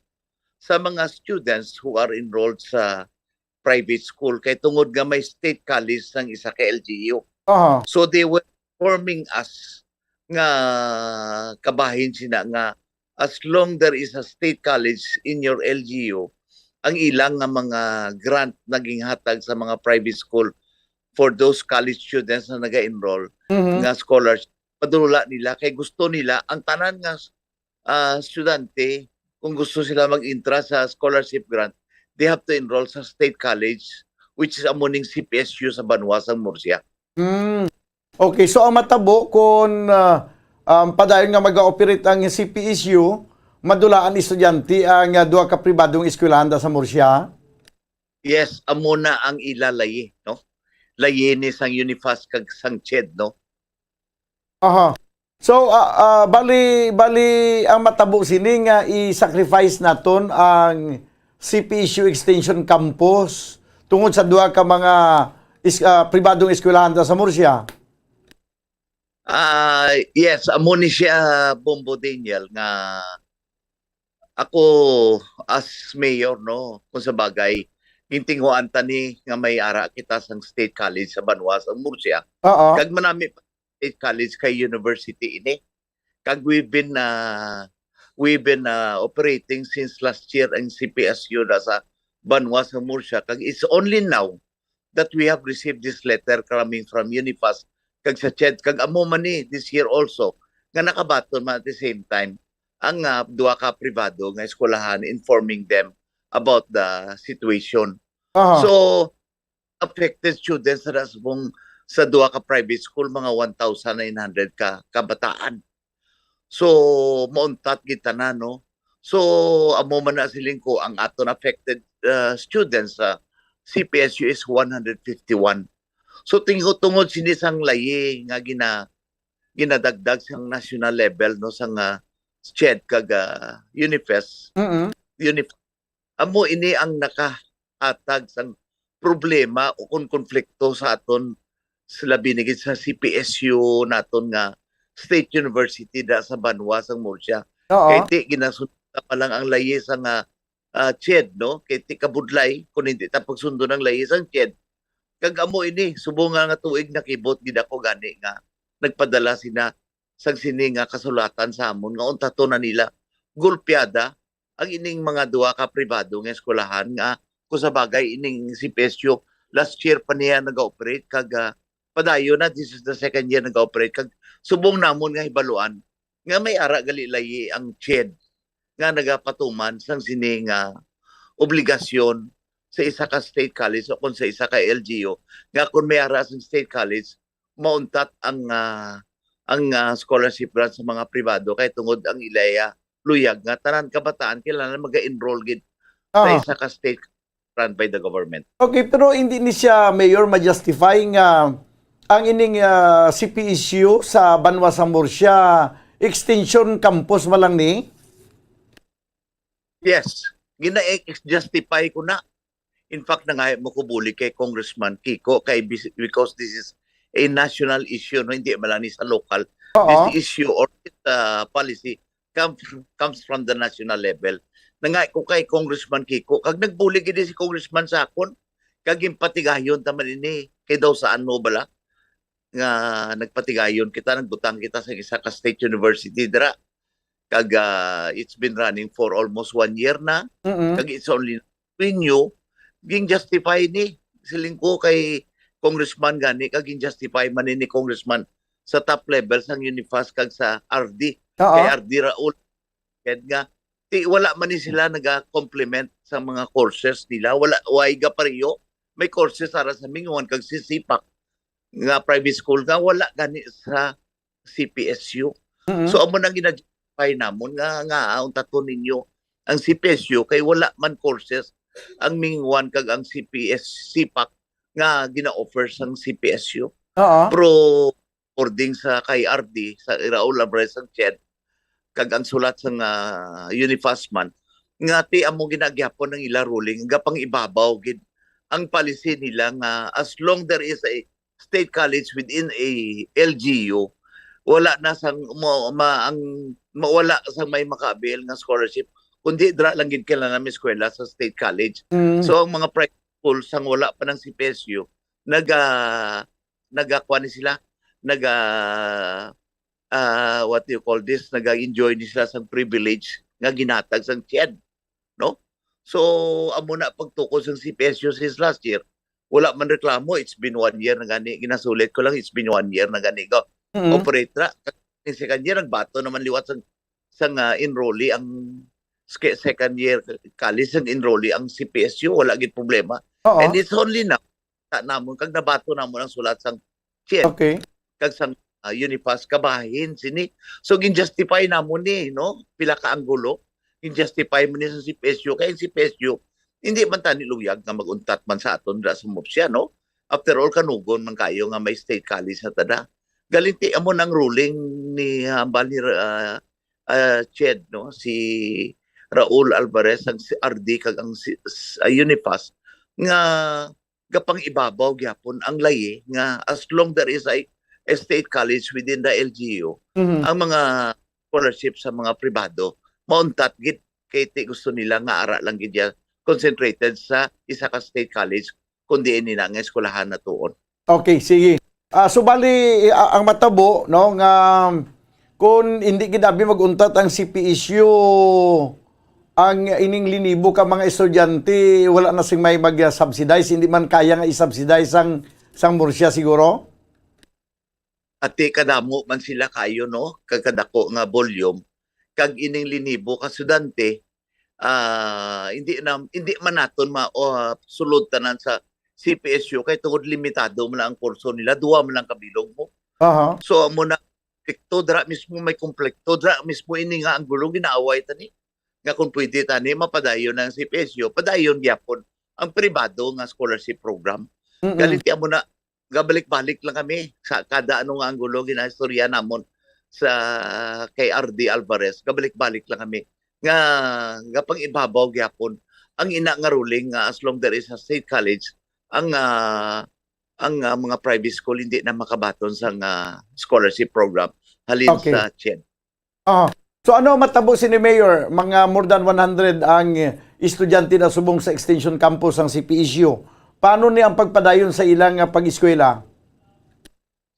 sa mga students who are enrolled sa private school kay tungod nga may state college sang isa ka LGU. So they were informing us nga kabahin sina nga as long there is a state college in your LGU, ang ilang nga mga grant naging hatag sa mga private school for those college students na naga-enroll nga scholarship. Padula nila kay gusto nila ang tanan nga estudyante kung gusto sila mag-intra sa scholarship grant, they have to enroll sa state college which is amuning CPSU sa Banwa sang Murcia. Okay, so ang matabo kung padayon nga mag-operate ang CPSU, madulaan estudyante ang duha ka pribadong eskwelahan sa Murcia? Yes, amo na ang ilalayi, no? Layi ni sang Unifas kag sang CHED, no? Aha. So, bali ang matabo sini nga i-sacrifice naton ang CPSU Extension Campus tungod sa duha ka mga pribadong eskwelahan sa Murcia? Yes, amo ni siya Bombo Daniel nga ako as mayor, no, kung sa bagay hintinguan tani nga may ara kita sang State College sa Banwa sa Murcia. Kag manami State College kay university ini. Kag we've been operating since last year ang CPSU na sa Banwa sa Murcia. Kag it's only now that we have received this letter coming from Unifas kag sa CHED kag amo man ni this year also nga nakabaton man at the same time ang duha ka pribado nga eskwelahan informing them about the situation. So affected students sa duha ka private school mga 1,900 ka kabataan. So mauntat kita na, no. So amo man na siling ko ang aton affected students sa CPSU is 151. So tungod sinisang layi nga ginadagdag sang national level, no, sang CHED kag Unifes. Unifes. Amo ini ang nakahatag sang problema o konflikto sa aton sila binigid sa CPSU naton nga State University da sa Banwa sang Murcia. Kay ti ginasunod pa lang ang layi sang CHED, no? Kay ti kabudlay kun hindi ta pagsundo ng layi sang CHED. Kag amo ini subong nga tuig nakibot gid ako gani nga nagpadala sina sang sini nga kasulatan sa amon nga unta to na nila gulpiada ang ining mga duha ka pribado nga eskwelahan nga kung sa bagay ining CPSU last year pa niya nag-operate kag padayon na this is the second year nag-operate kag subong namon nga hibaluan nga may ara gali layi ang CHED nga nagapatuman sang sini nga obligasyon sa isa ka state college o kung sa isa ka LGU nga kung may ara sa state college mauntat ang scholarship grant sa mga pribado kay tungod ang ilaya luyag nga tanan kabataan kailangan mag-enroll gid sa isa ka state run by the government. Okay, pero hindi ni siya mayor ma-justify nga ang ining CPSU sa Banwa sa Murcia extension campus malang ni? Yes, gina-justify ko na. In fact, nangayap mo ko buli kay Congressman Kiko because this is a national issue, no? Hindi malani sa local. This issue or this policy comes from the national level. Nangayap ko kay Congressman Kiko, kag nagbuli gid si Congressman sa akon, kag impatigayon taman ini kay daw saan mo bala nga nagpatigayon kita, nagbutang kita sa isa ka state university dira. Kag it's been running for almost 1 year na. Kag it's only renew ging justify ni siling ko kay Congressman gani kag ging justify man ni Congressman sa top level sang Unifast kag sa RD. Oo. Kay RD Raul nga wala man ni sila naga-complement sa mga courses nila. Wala ga pareho. May courses para sa mingon kag sisipak nga private school nga wala gani sa CPSU. So amo nang ginajustify namon nga untaton ninyo ang CPSU kay wala man courses ang mingon kag ang sipak nga gina-offer sang CPSU. Pro boarding sa kay RD sa Raul Alvarez ang CHED kag ang sulat sa Unifast man nga ti amo ginagyapon ng ila ruling gapang ibabaw gid ang policy nila nga as long there is a state college within a LGU wala na sang mawala sang may makabil nga scholarship kundi dra lang gid kailangan may eskwela sa state college. So ang mga private schools sang wala pa ng CPSU nagakuha ni sila what do you call this, nag-enjoy ni sila sang privilege nga ginatag sang CHED, no? So, amo na pagtukod sang CPSU since last year, wala man reklamo, it's been 1 year na gani, ginasulit ko lang, it's been 1 year na gani ko. Operate ra, in second year, nagbato naman liwat sang enrollee, ang second year college sang enrollee, ang CPSU, wala gid problema. And it's only now, namon, kag nabato namon ang sulat sang CHED, kag sang Unifast kabahin sini. So gin-justify namon ni no pila ka anggulo. Gin-justify mo ni sa CPSU kay CPSU hindi man tani luyag nga maguntat man sa aton dra sa MOPSIA no. After all kanugon man kayo nga may state college sa tada. Galinti amo nang ruling ni hambal ni CHED no si Raul Alvarez ang si RD kag ang Unifast nga gapang ibabaw gyapon ang layi nga as long there is a state college within the LGU, ang mga scholarship sa mga pribado, mauntat gid kay gusto nila nga ara lang gid concentrated sa isa ka state college kundi nila nga eskwelahan na tuon. Okay, sige. So bali ang matabo no nga kung hindi gid abi maguntat ang CPSU ang ining linibo ka mga estudyante wala na sing may mag-subsidize, hindi man kaya nga i-subsidize sang Murcia siguro. Ati kadamo man sila kayo no kagkadako nga volume kag ining linibo ka estudyante hindi man naton sulod tanan sa CPSU kay tungod limitado man lang ang kurso nila, duwa man lang kabilog mo. So amo na konflikto dra mismo may konflikto dra mismo ini nga ang gulo ginaaway tani nga kung pwede tani mapadayon ng CPSU padayon gyapon ang pribado nga scholarship program. Galit mo na gabalik-balik lang kami sa kada anong anggulo ginastorya namon sa kay RD Alvarez. Gabalik-balik lang kami nga gapang ibabaw gyapon ang ina nga ruling nga as long there is a state college ang mga private school hindi na makabaton sa scholarship program halin sa CHED. So ano matabo si ni Mayor mga more than 100 ang estudyante na subong sa Extension Campus ang CPSU. Paano ni ang pagpadayon sa ilang pag-eskwela?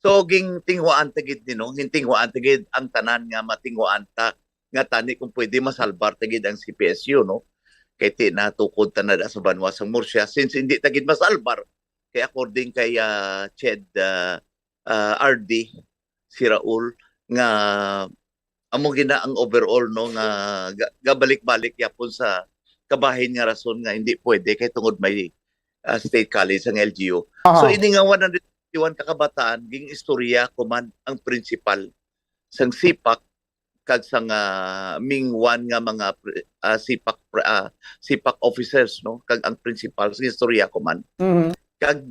So ging tingwaan tagid no, hintingwaan tagid ang tanan nga matingwaan ta nga tani kung pwede masalbar tagid ang CPSU no. Kay ti natukod ta na sa banwa sa Murcia since hindi tagid masalbar. Kay according kay CHED RD si Raul nga amo gina ang overall no nga gabalik-balik yapon sa kabahin nga rason nga hindi pwede kay tungod may state college ang LGU. So ini nga 151 kakabataan ging istorya kuman ang principal sang sipak kag sang mingwan nga mga sipak officers no kag ang principal sa istorya kuman. Kag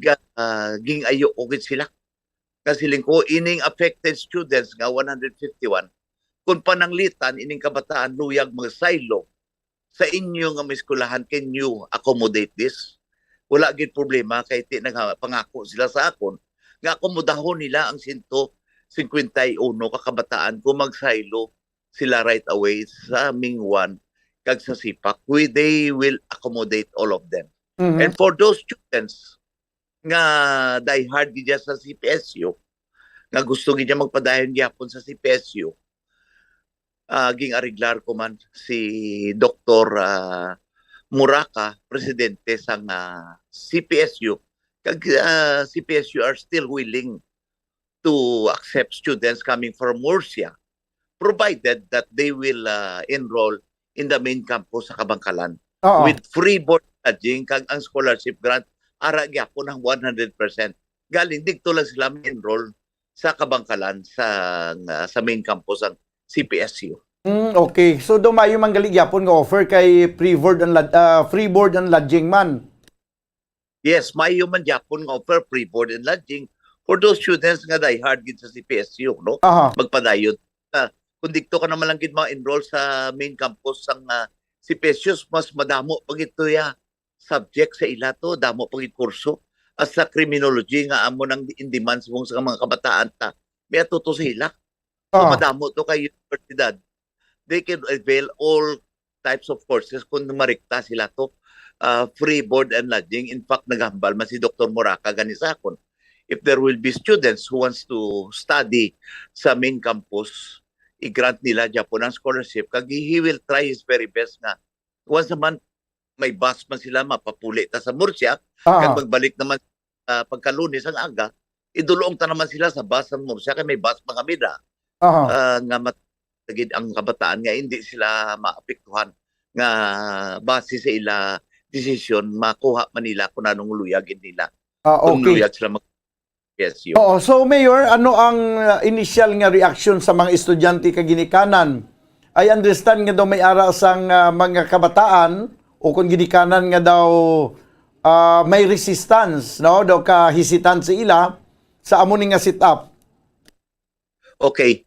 ging ayo ugit sila. Kasi lingko ining affected students nga 151 kung pananglitan ining kabataan luyag mga silo sa inyo nga may eskwelahan, can you accommodate this? Wala gid problema kay ti nagpangako sila sa akon nga akomodahon nila ang 151 kakabataan kung magsaylo sila right away sa Mingwan kag sa Sipak. They will accommodate all of them. And for those students nga die hard gid sa CPSU nga gusto gid magpadayon gyapon sa CPSU, ging ariglar ko man si Dr. Muraca, presidente sang CPSU. Kag CPSU are still willing to accept students coming from Murcia, provided that they will enroll in the main campus sa Kabangkalan Oo. with free board lodging kag ang scholarship grant ara gyapon ng 100%. Galing dito lang sila enroll sa Kabangkalan sa main campus ang CPSU. Okay. So dumayo man gali gyapon nga offer kay free board and lodging man. Yes, mayo man gyapon nga offer free board and lodging for those students nga die hard gid sa CPSU, no? Aha. Magpadayon. Kung dito ka naman lang gid ma-enroll sa main campus sang CPSU, mas madamo pag ito ya subject sa ila to, damo pag kurso. As sa criminology nga amo nang in demand sa mga kabataan ta, may atuto sa ila. So madamo to kay universidad. They can avail all types of courses kung marikta sila to. Free board and lodging. In fact, naghambal man si Dr. Moraca ganisakon. If there will be students who wants to study sa main campus, i-grant nila Japon ang scholarship. Kag he will try his very best nga. Once a month, may bus man sila mapapuli ta sa Murcia. Kag magbalik naman pagkalunes ang aga, idulong ta naman sila sa bus sa Murcia kay may bus mga mida. Nga matagid ang kabataan nga hindi sila maapektuhan nga base sa ila decision makuha man nila kung anong luyagin nila. Kung Okay. luyag sila PSU. Oo. So Mayor, ano ang initial nga reaction sa mga estudyante kag ginikanan? I understand nga daw may ara sang mga kabataan o kung ginikanan nga daw may resistance, no? Daw ka hesitant sa ila sa amo ni nga sit up. Okay.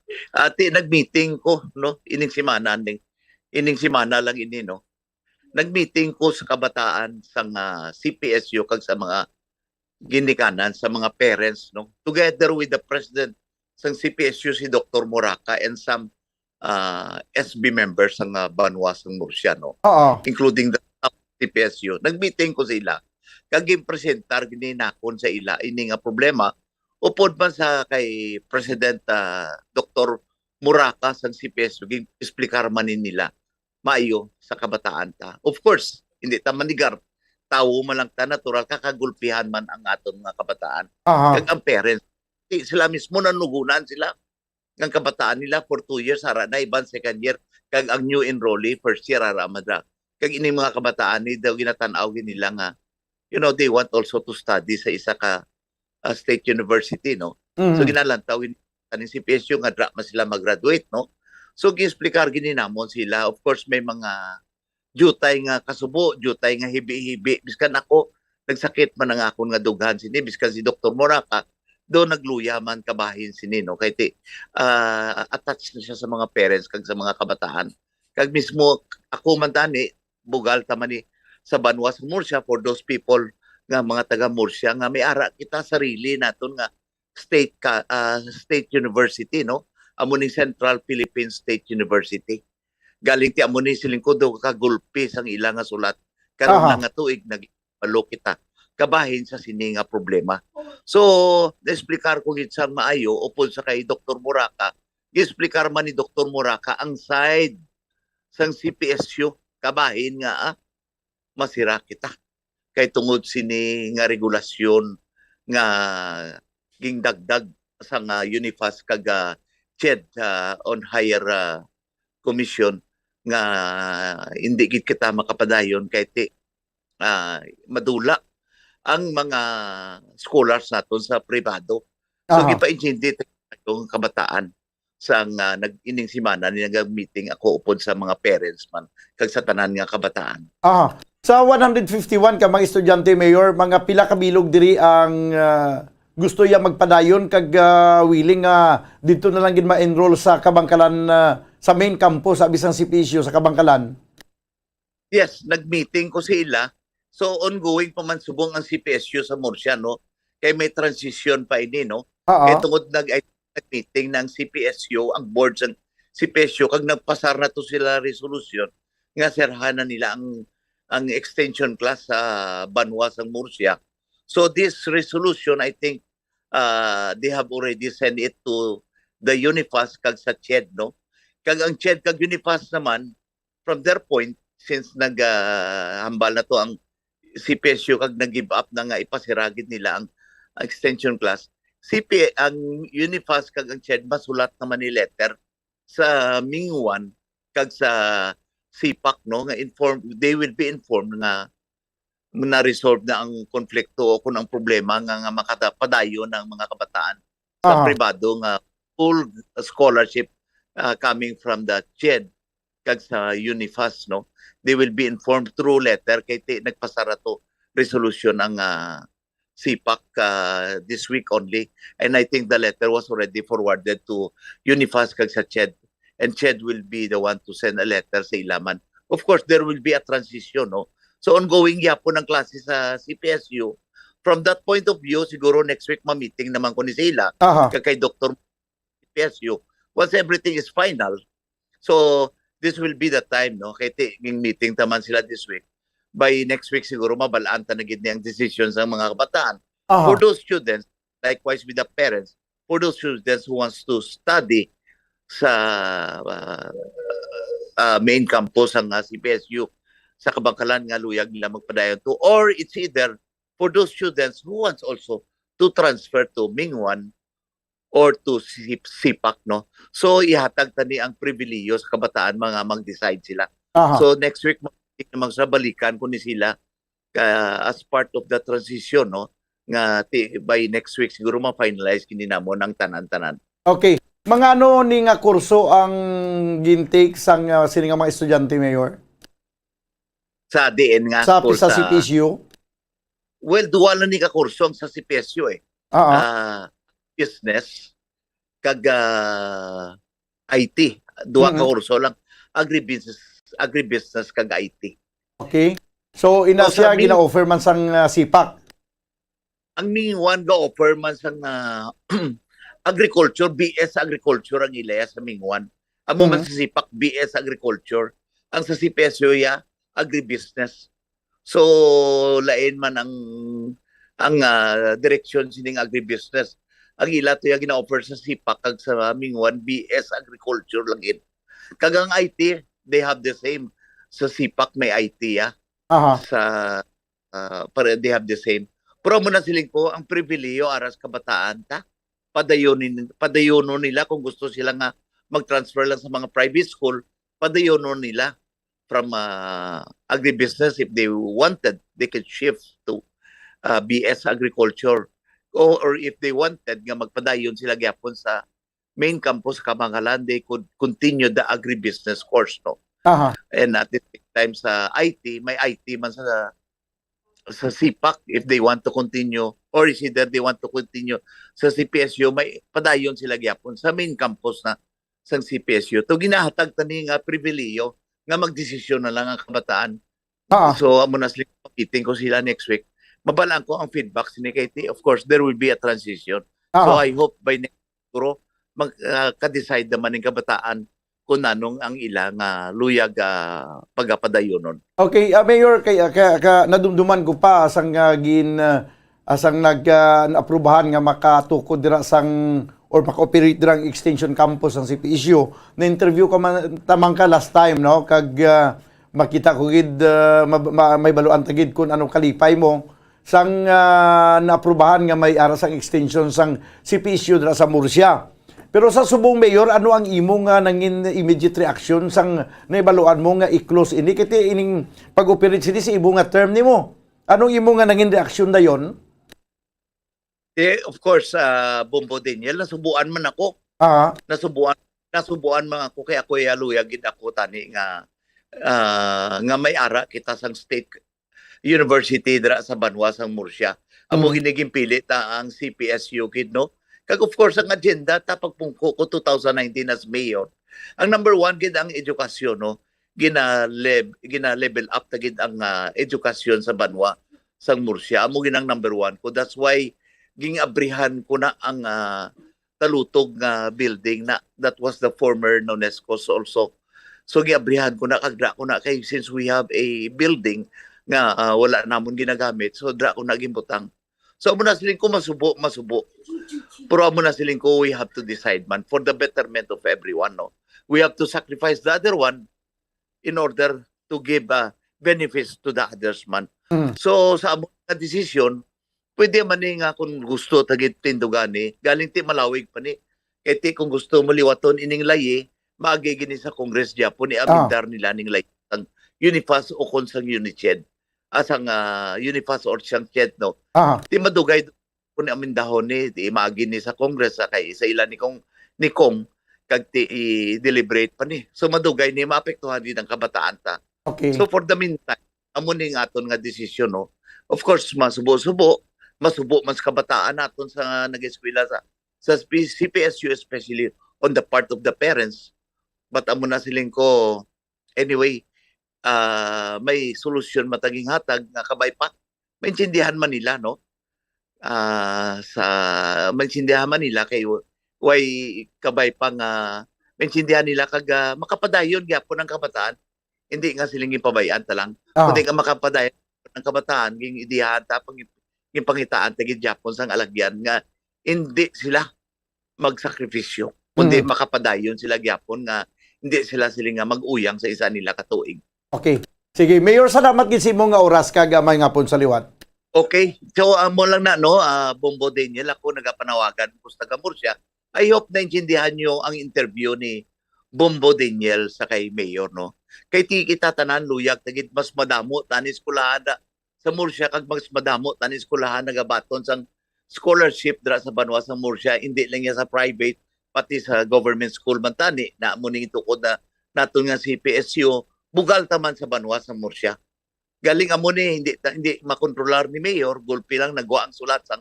Nag-meeting ko, no? Ining simana lang ini, no? Nag-meeting ko sa kabataan sa CPSU kag sa mga ginikanan, sa mga parents, no? Together with the president ng CPSU, si Dr. Moraca, and some SB members ng Banwa ng Murcia, no? Including the CPSU. Nag-meeting ko sa ila. Kaging presentar gininakon sa ila ini nga problema upod man sa kay President Dr. Moraca sa CPSU explicar man nila maayo sa kabataan ta. Of course, hindi ta manigar tao man lang ta natural kakagulpihan man ang aton mga kabataan. Kag ang parents sila mismo nanugunan sila ng kabataan nila for 2 years hara na iban second year kag ang new enrollee first year hara madra. Kag ini mga kabataan ni daw ginatanaw nila nga they want also to study sa isa ka state university, no? So ginalantaw ni CPSU nga dra man sila mag-graduate, no? So gi-explicar gininamon sila. Of course may mga jutay nga kasubo, jutay nga hibi-hibi. Biskan ako nagsakit man ang akon nga dughan sini biskan si Dr. Moraca do nagluya man kabahin sini, no? Kay attached na siya sa mga parents kag sa mga kabataan. Kag mismo ako man tani bugal ta man ni sa Banwa sa Murcia for those people nga mga taga Murcia nga may ara kita sarili naton nga state university, no? Amo ni Central Philippine State University. Galing ti amo ni silingkod do kagulpi sang ilang nga sulat. Karon na nga tuig nagpalo kita kabahin sa sini nga problema. So, na-explicar ko gid sang maayo upod sa kay Dr. Moraca. I-explicar man ni Dr. Moraca ang side sang CPSU kabahin nga masira kita kay tungod sini nga regulasyon nga gingdagdag sa nga UNIFAS kag CHED on higher commission nga hindi gid kita makapadayon kay madula ang mga scholars naton sa pribado. So gipa-intindi yung kabataan sa nag-ining simana ni nag-meeting ako upod sa mga parents man kag sa tanan nga kabataan. Sa 151 ka mga estudyante, Mayor, mga pila ka bilog diri ang gusto ya magpadayon kag willing dito na lang gid ma-enroll sa Kabangkalan sa main campus sa bisang CPSU sa Kabangkalan. Yes, nag-meeting ko sa ila. So ongoing pa man subong ang CPSU sa Murcia, no? Kay may transition pa ini, no? Kay tungod nag-meeting ng CPSU, ang board ng CPSU kag nagpasar na to sila resolution nga serhan na nila ang extension class sa Banwa sa Murcia. So this resolution, I think they have already sent it to the UNIFAS kag sa CHED, no? Kag ang CHED kag UNIFAS naman, from their point, since naghambal na to ang CPSU kag nag-give up na nga ipasiragid nila ang extension class, ang Unifast kag ang CHED masulat naman ni letter sa Mingwan kag sa SIPAC no nga they will be informed nga na-resolve na ang konflikto o kung ang problema nga makapadayon ng mga kabataan sa pribado nga full scholarship coming from the CHED kag sa Unifast no. They will be informed through letter kay nagpasara to resolution ang SIPAC this week only, and I think the letter was already forwarded to Unifast kag sa CHED, and CHED will be the one to send a letter sa ilaman. Of course, there will be a transition, no? So ongoing yapon ang klase sa CPSU. From that point of view, siguro next week ma-meeting naman ko ni sila kay Dr. CPSU. Once everything is final, so this will be the time, no? Kay meeting taman sila this week. By next week siguro mabalaan ta na gid ang decisions ng mga kabataan. For those students, likewise with the parents, for those students who wants to study sa main campus ang CPSU sa Kabangkalan nga luyag nila magpadayon to, or it's either for those students who wants also to transfer to Mingwan or to SIPAC, no? So ihatag tani ang pribilehiyo sa kabataan mga mag-decide sila. So next week namang sa balikan ko ni sila as part of the transition, no, nga by next week siguro ma-finalize kini namon ang tanan-tanan. Okay, mga ano ni nga kurso ang gintake sang sini nga mga estudyante, Mayor? Sa DN nga sa CPSU? Well, duwa lang ni ka kurso ang sa CPSU eh. Business kag IT, duwa ka kurso lang, agribusiness kag IT. Okay. So ina siya gina-offer man sang SIPAC. Ang Mingwan ga-offer man sang agriculture, BS agriculture ang ilaya sa Mingwan. Amo man sa SIPAC BS agriculture. Ang sa CPSU ya agribusiness. So lain man ang direksyon sining agribusiness. Ang ila to ya gina-offer sa SIPAC kag sa Mingwan BS agriculture lang gid. Kag ang IT, they have the same. Sa SIPAC may IT sa they have the same. Pero muna siling ko ang pribilehiyo aras kabataan ta. Padayonon nila kung gusto sila nga mag-transfer lang sa mga private school, padayonon nila from agribusiness. If they wanted, they could shift to BS agriculture, or if they wanted nga magpadayon sila gyapon sa main campus Kabangkalan, they could continue the agribusiness course, no. And at the same time sa IT, may IT man sa SIPAC if they want to continue, or is either they want to continue sa CPSU, may padayon sila gyapon sa main campus na sa CPSU. To ginahatag tani nga pribilehiyo nga magdesisyon na lang ang kabataan. So amo na sila meeting ko sila next week. Mabalaan ko ang feedback ni KT. Of course, there will be a transition. So I hope by next year magka-decide naman ng kabataan kung nanong ang ilang luyag pagapadayonon. Okay, Mayor, kaya nadumduman ko pa asang asang nag-aprubahan nga makatukod dira sang or maka-operate dira ang extension campus ng CPSU. Na-interview ka man tamang ka last time, no? Kag makita ko gid may baluan tagid kung anong kalipay mo sang naaprubahan nga may aras ang extension sang CPSU dira sa Murcia. Pero sa subong Mayor, ano ang imong nangin immediate reaction sang naibaluan mo nga i-close ini kiti ining pag-operate sini sa ibong nga term nimo? Anong imong nga nangin reaction dayon? Of course, Bombo Daniel, nasubuan man ako. Nasubuan man ako kaya ako yaluyag gid ako tani nga may ara kita sang State University dira sa Banwa sang Murcia. Amo hiniging pilit ang CPSU kid, no? Kag of course ang agenda tapagpungko ko 2019 as mayor. Ang number one gid ang edukasyon, no. Gina-level up ta gid ang edukasyon sa Banwa sang Murcia. Amo ginang number one ko. That's why gingabrihan ko na ang talutog nga building na that was the former UNESCO also. So giabrihan ko na kagdra ko na kay since we have a building nga wala namon ginagamit, so dra ko na gimbutang. So amo na siling ko masubo. Pero amo na siling ko we have to decide man for the betterment of everyone, no. We have to sacrifice the other one in order to give benefits to the others man. So sa amo na decision pwede man ni nga kung gusto tagit tindugan ni, galing ti malawig pa ni. Kaya ti kung gusto mo liwaton ining layi, maagigini sa Congress Japon ni amindar nila ning layi ang Unifas o konsang Uniched. Asang Unifas or siyang ched, no? Ti madugay kung amindahon ni, ti maagini sa Congress, kay isa ilan ni Kong, kag ti i-deliberate pa ni. So madugay ni maapektuhan din ang kabataan ta. Okay. So for the meantime, amo ning aton nga desisyon, no. Of course, masubo mas kabataan naton sa nag-eskwela sa CPSU, especially on the part of the parents. But amo na siling ko anyway, may solusyon mataging hatag nga kabay pa. Maintindihan man nila, no. Maintindihan man nila kay way kabay pa nga maintindihan nila kag makapadayon gyapon ang kabataan. Hindi nga siling ipabayaan ta lang. Kundi nga makapadayon ng kabataan ging idihan ta yung pangitaan tagid Japon sang alagyan nga hindi sila magsakripisyo. Kundi makapadayon sila gyapon nga hindi sila siling nga mag-uyang sa isa nila katuig. Okay. Sige, Mayor, salamat gid mo nga oras kag may nga pon sa liwat. Okay. So mo lang na no, Bombo Daniel, ako nagapanawagan ko sa Murcia. I hope na intindihan nyo ang interview ni Bombo Daniel sa kay Mayor, no. Kay ti kita tanan luyag tagid mas madamo tanis kulahan sa Murcia kag mas madamo tanis kulahan nagabaton sang scholarship dra sa banwa sa Murcia, hindi lang ya sa private pati sa government school man tani na mo ning tukod na naton nga CPSU bugal taman sa banwa sa Murcia. Galing amo ni hindi makontrolar ni Mayor, gulpi lang nagwa ang sulat sang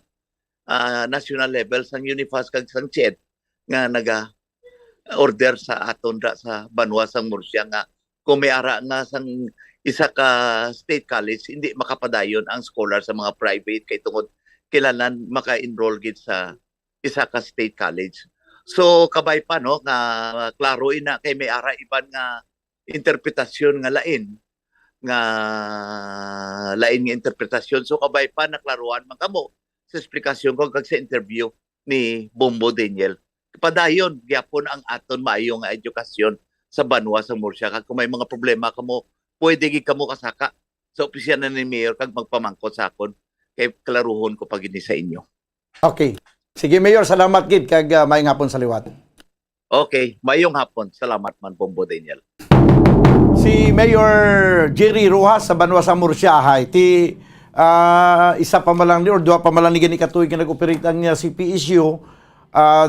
national level sang Unifas kag sang CHED nga naga order sa aton dra sa banwa sang Murcia nga kung may ara nga sang isa ka state college hindi makapadayon ang scholar sa mga private kay tungod kilalan maka-enroll gid sa isa ka state college. So kabay pa no nga klaro ina kay may ara iban nga interpretasyon nga lain nga interpretasyon. So kabay pa naklaruan man kamo sa eksplikasyon ko kag sa interview ni Bombo Daniel. Padayon gyapon ang aton maayo nga edukasyon sa banwa sa Murcia. Kag kung may mga problema kamo, pwede gid kamo kasaka sa opisina ni Mayor kag magpamangkot sa akon kay klaruhon ko pag ini sa inyo. Okay. Sige, Mayor, salamat gid kag may hapon sa liwat. Okay, mayong hapon. Salamat man, Bombo Daniel. Si Mayor Jerry Rojas sa banwa sa Murcia, ti isa pa malang ni or duha pa malang ni gani katuig nga nag-operate ang CPSU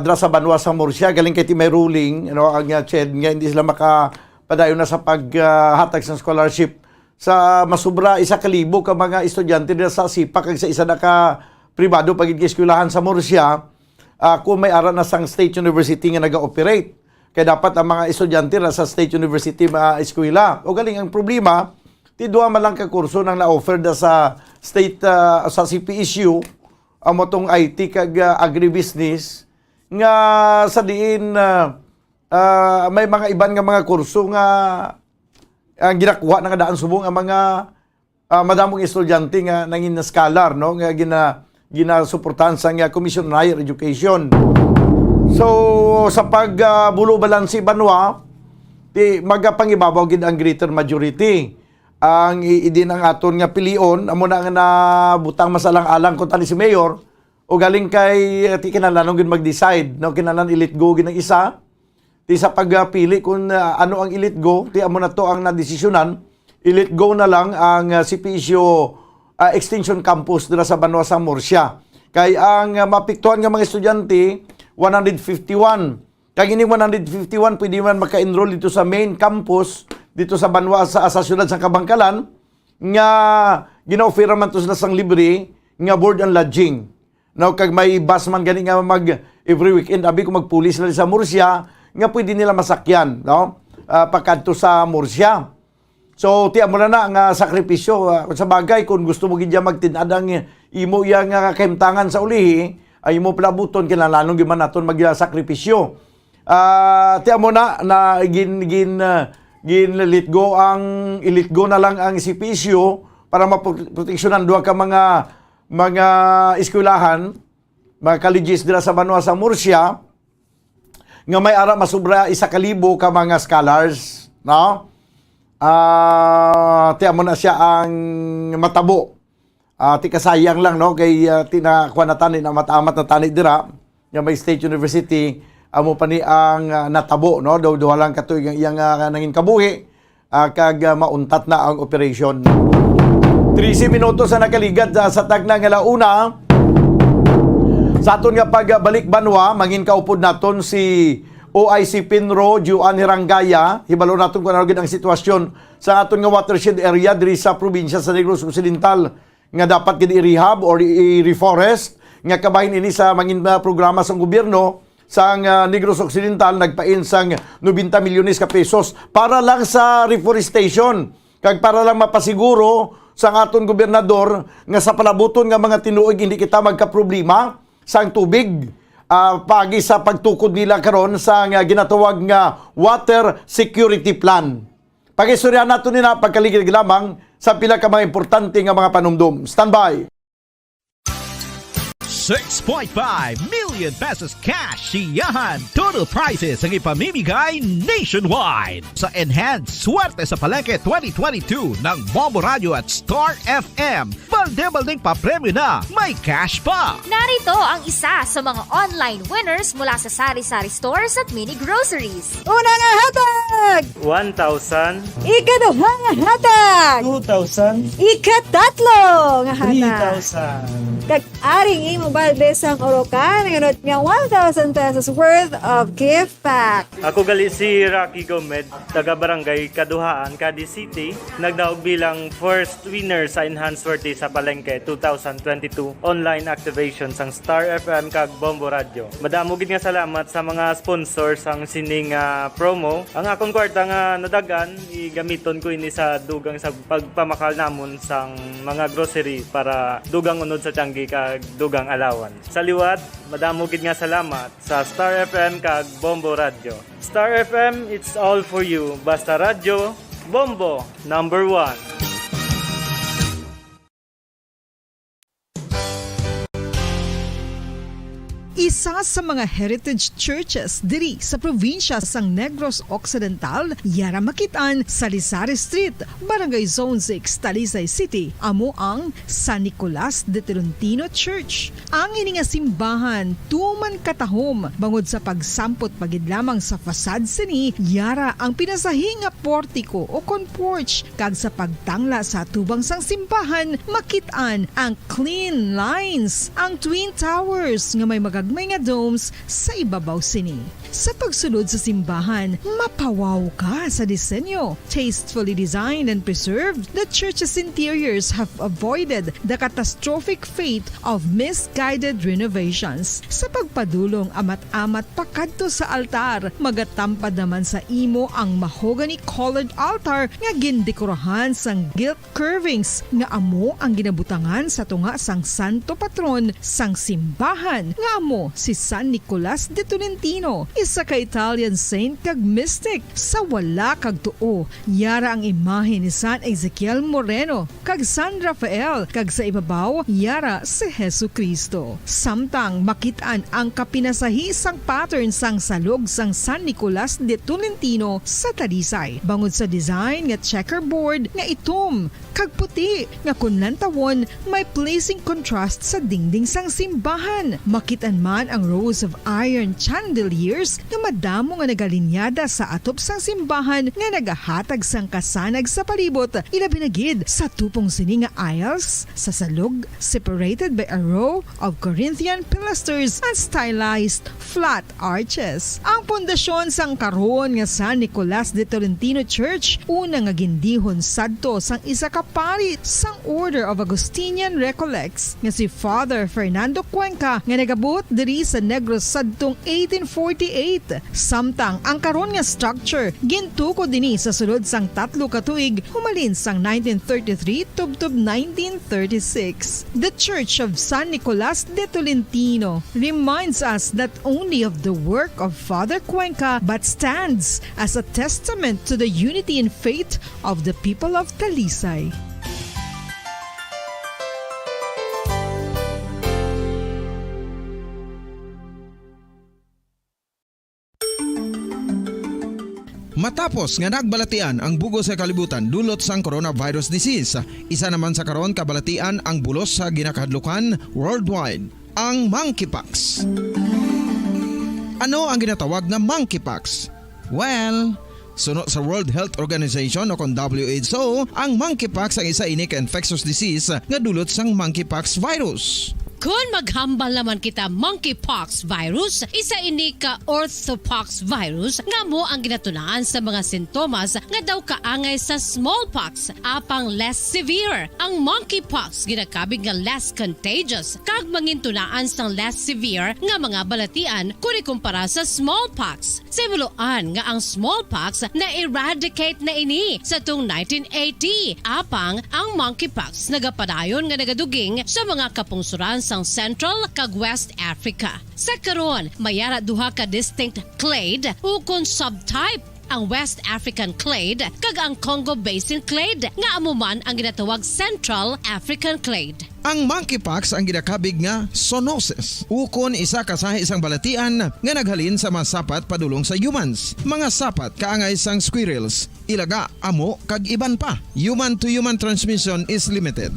dra sa banwa sa Murcia, galing kay ti may ruling ang CHED nga hindi sila makapadayon na sa paghatag ng scholarship sa masubra 1,000 ka mga estudyante dira sa SIPA kag sa isa na ka pribado pagid eskwelahan sa Murcia, kung may ara na sang State University nga naga-operate. Kaya dapat ang mga estudyante na sa State University eskwela. O galing ang problema, ti duha man lang ka kurso nang na-offer da sa state sa CPSU amo tong IT kag agribusiness nga sa diin may mga iban nga mga kurso nga ang ginakuha na daan subong ang mga madamong estudyante nga nangin na scholar, no, nga ginasuportahan sa nga Commission on Higher Education. So sa pagbulo balansi banwa ti magapangibabaw gid ang greater majority. Ang idin ang aton nga pilion amo na nga nabutang masalang-alang kun tani si Mayor o galing kay ti kinahanglan gid mag-decide, no, kinahanglan i-let go gid ng isa. Ti sa pagpili kung ano ang i-let go, ti amo na to ang nadesisyonan, i-let go na lang ang CPSU Extension Campus dira sa banwa sa Murcia. Kay ang mapiktuhan nga mga estudyante 151. Kag ini 151 pwede man maka-enroll dito sa main campus dito sa banwa sa syudad sa Kabangkalan nga gina-offer man to sila sang libre nga board and lodging. Now kag may bus man gani nga every weekend abi ko magpulis sila sa Murcia nga pwede nila masakyan, no? Pagkadto sa Murcia. So tiya mo na nga sakripisyo sa bagay kung gusto mo gid magtinadang imo iya nga kahimtangan sa ulihi ay mo plabuton kinahanglan gyud naton magsakripisyo. Tiya mo na let go na lang ang CPSU para maproteksyonan duha ka mga eskwelahan, mga colleges dira sa banwa sa Murcia nga may ara masubra 1,000 ka mga scholars, no? Tiya mo na siya ang matabo Ti kasayang lang no kay tinakuha na tani na matamat na tani dira nga may State University amo pa ni ang natabo no daw lang katuig ang iyang nangin kabuhi kag mauntat na ang operation. 13 minutos na nakaligad sa tagna nga launa. Sa aton nga pagbalik Banwa, mangin kaupod naton si OIC Pinro, Juan Hirangaya. Hibalo naton kung ano ang sitwasyon sa aton nga watershed area diri sa probinsya sa Negros Occidental nga dapat gid i-rehab or i-reforest nga kabahin ini sa mangin programa sa gobyerno sa Negros Occidental nagpain sang 90 milyones ka pesos para lang sa reforestation kag para lang mapasiguro sa aton gobernador nga sa palabuton nga mga tinuig hindi kita magka-problema sang tubig pagi sa pagtukod nila karon sa ginatawag nga water security plan. Pag-istorya nato nina pagkaligid lamang sa pila ka mga importante nga mga panumdum. Standby. 6.5 million pesos cash siyahan. Total prizes ang ipamimigay nationwide sa Enhanced Swerte sa Palengke 2022 ng Bombo Radio at Star FM. Balde-balding papremyo na, may cash pa. Narito ang isa sa mga online winners mula sa Sari-Sari Stores at Mini Groceries. Una nga hatag! 1,000. Ikaduha nga hatag! 2,000. Ikatatlo nga hatag! 3,000. Kag-aring imo balde sang Orocan, ngunot nga 1,000 pesos worth of gift pack. Ako gali si Rocky Gomez, taga Barangay Kaduhaan, Cadiz City. Nagdaog bilang first winner sa Enhanced Swerte sa Palengke 2022 online activation sang Star FM kag Bombo Radio. Madamo gid nga salamat sa mga sponsors sang sining promo. Ang akong kwarta nga nadagan, igamiton ko ini sa dugang sa pagpamakal namon sang mga grocery para dugang unod sa tiyanggi kag dugang alawan. Sa liwat, madamo gid nga salamat sa Star FM kag Bombo Radio. Star FM, it's all for you. Basta radyo, Bombo, number 1. Isa sa mga heritage churches diri sa probinsya sang Negros Occidental, yara makitaan sa Sari-Sari Street, Barangay Zone 6, Talisay City, amo ang San Nicolas de Tolentino Church. Ang ini nga simbahan tuman katahom bangod sa pagsampot pagid lamang sa fasad sini, yara ang pinasahi nga portiko o kon porch kag sa pagtangla sa tubang sang simbahan makitaan ang clean lines, ang twin towers nga may magagmay nga domes sa ibabaw sini. Sa pagsulod sa simbahan, mapawaw ka sa disenyo. Tastefully designed and preserved, the church's interiors have avoided the catastrophic fate of misguided renovations. Sa pagpadulong amat-amat pakadto sa altar, magatampad naman sa imo ang mahogany colored altar nga gindekorahan sang gilt curvings nga amo ang ginabutangan sa tunga sang santo patron sang simbahan nga amo si San Nicolas de Tolentino, isa ka Italian saint kag mystic. Sa wala kag tuo, yara ang imahe ni San Ezekiel Moreno kag San Rafael, kag sa ibabaw yara si Hesu Kristo. Samtang makitaan ang kapinasahi sang pattern sang salog sang San Nicolas de Tolentino sa Talisay, bangod sa design nga checkerboard nga itom kag puti nga kunlantawon may pleasing contrast sa dingding sang simbahan. Makitaan man ang rows of iron chandeliers nga madamo nga nagalinyada sa atop sang simbahan nga nagahatag sang kasanag sa palibot, ilabi na gid sa tupong sini nga aisles sa salog separated by a row of Corinthian pilasters and stylized flat arches. Ang pundasyon sang karon nga San Nicolas de Tolentino Church una nga gindihon sadto sang isa ka pari sang Order of Augustinian Recollects nga si Father Fernando Cuenca nga nagabot diri sa Negros sadtong 1848. Samtang ang karon nga structure gintuko dinhi sa sulod sang 3 ka tuig humalin sang 1933 tubtob 1936. The Church of San Nicolas de Tolentino reminds us not only of the work of Father Cuenca but stands as a testament to the unity and faith of the people of Talisay. Matapos nga nagbalatian ang bugos sa kalibutan dulot sang coronavirus disease, isa naman sa karon kabalatian ang bulos sa ginakahadlukan worldwide, ang monkeypox. Ano ang ginatawag na monkeypox? Well, sunod sa World Health Organization o kung WHO, ang monkeypox ang isa ini ka infectious disease nga dulot sang monkeypox virus. Kung maghambal naman kita monkeypox virus, isa ini ka orthopox virus nga mo ang ginatunaan sa mga sintomas nga daw kaangay sa smallpox apang less severe. Ang monkeypox ginakabig nga less contagious kag mangintunaan sang less severe nga mga balatian kung ikumpara sa smallpox. Simuloan nga ang smallpox na eradicate na ini sa tung 1980 apang ang monkeypox nagapadayon nga nagaduging sa mga kapungsuran sang Central kag West Africa. Sa karon, mayara duha ka distinct clade ukon subtype, ang West African clade kag ang Congo Basin clade nga amuman ang ginatawag Central African clade. Ang monkeypox ang ginakabig nga zoonosis. Ukon isa ka sa isang balatian nga naghalin sa mga sapat padulong sa humans. Mga sapat kaangay sang squirrels, ilaga, amo kag iban pa. Human to human transmission is limited.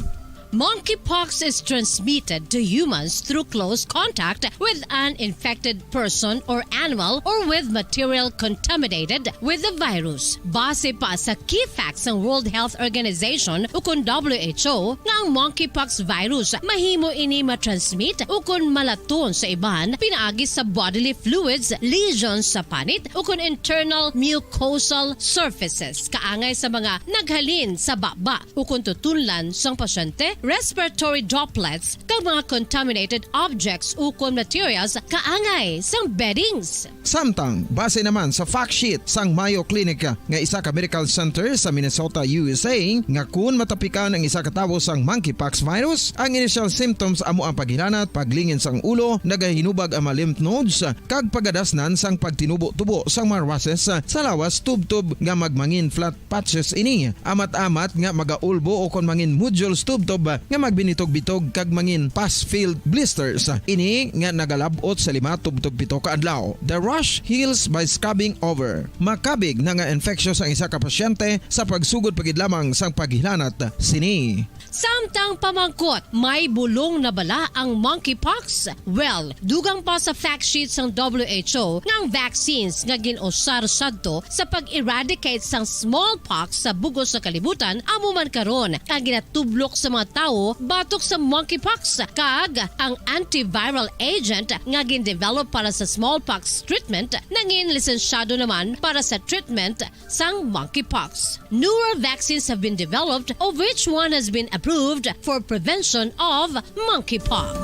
Monkeypox is transmitted to humans through close contact with an infected person or animal or with material contaminated with the virus. Base pa sa key facts ng World Health Organization ukon WHO nga ang monkeypox virus mahimo ini matransmit ukon malaton sa iban pinaagi sa bodily fluids, lesions sa panit ukon internal mucosal surfaces kaangay sa mga naghalin sa baba ukon tutunlan sang pasyente, respiratory droplets kag mga contaminated objects ukon materials kaangay sang beddings. Samtang, base naman sa fact sheet sang Mayo Clinic nga isa ka medical center sa Minnesota, USA, nga kun matapikan ang isa ka tawo sang monkeypox virus, ang initial symptoms amo ang paghilanat, paglingin sang ulo, nagahinubag ang mga lymph nodes, kag pagadasnan sang pagtinubo-tubo sang mga rashes sa lawas tubtob nga magmangin flat patches ini. Amat-amat nga magaulbo o kon mangin nodules tubtob nga magbinitog-bitog kag mangin pus-filled blisters. Ini nga nagalabot sa 5 tubtob 7 ka adlaw. The rash heals by scrubbing over. Makabig na nga infectious ang isa ka pasyente sa pagsugod pagid lamang sang paghilanat sini. Samtang pamangkot, may bulong na bala ang monkeypox? Well, dugang pa sa fact sheets ng WHO nga ang vaccines nga ginusar sadto sa pag-eradicate sang smallpox sa bugos sa kalibutan amo man karon ang ginatublok sa mga tao batok sa monkeypox kag ang antiviral agent nga gin-develop para sa smallpox treatment nangin lisensyado naman para sa treatment sang monkeypox. Newer vaccines have been developed of which one has been approved for prevention of monkeypox.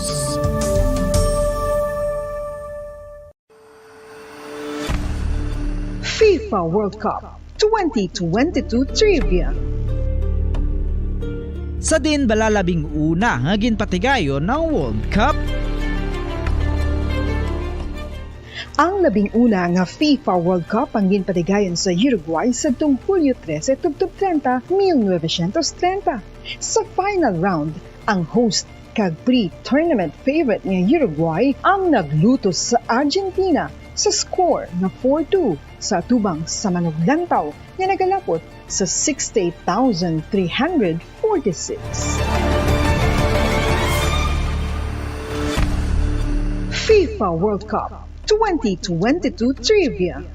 FIFA World Cup 2022 Trivia. Sa din balalabing una nga ginpatigayon ng World Cup. Ang labing una nga FIFA World Cup ang ginpatigayon sa Uruguay sa tung Hulyo 13 tubtob 30, 1930. Sa final round, ang host kag pre-tournament favorite nga Uruguay ang naglutos sa Argentina sa score na 4-2 sa tubang sa manuglantaw nga nagalapot sa 68,346. FIFA World Cup 2022 Trivia.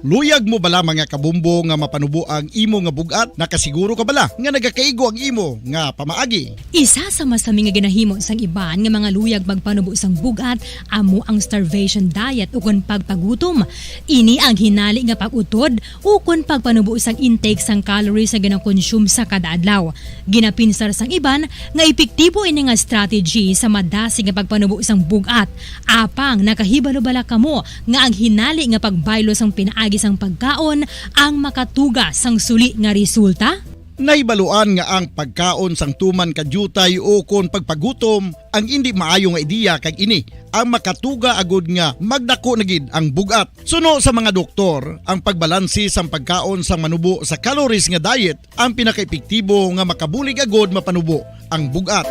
Luyag mo bala mga kabumbo nga mapanubo ang imo nga bugat? Nakasiguro ka bala nga nagakaigo ang imo nga pamaagi? Isa sa masami nga ginahimo sang iban nga mga luyag magpanubo sang bugat amo ang starvation diet ukon pagpagutom. Ini ang hinali nga pag-utod ukon pagpanubo sang intake sang calories nga gina-consume sa kada adlaw. Ginapinsar sang iban nga epektibo ini nga strategy sa madasi nga pagpanubo sang bugat. Apang nakahibalo bala kamo nga ang hinali nga pagbaylo sang pinaagi sang pagkaon ang makatuga sang suli nga resulta? Naibaluan nga ang pagkaon sang tuman kadyutay o kon pagpagutom ang hindi maayo nga ideya kag ini ang makatuga agud nga magdako na gid ang bugat. Suno sa mga doktor, ang pagbalansi sang pagkaon sang manubo sa calories nga diet ang pinakaepektibo nga makabulig agud mapanubo ang bugat.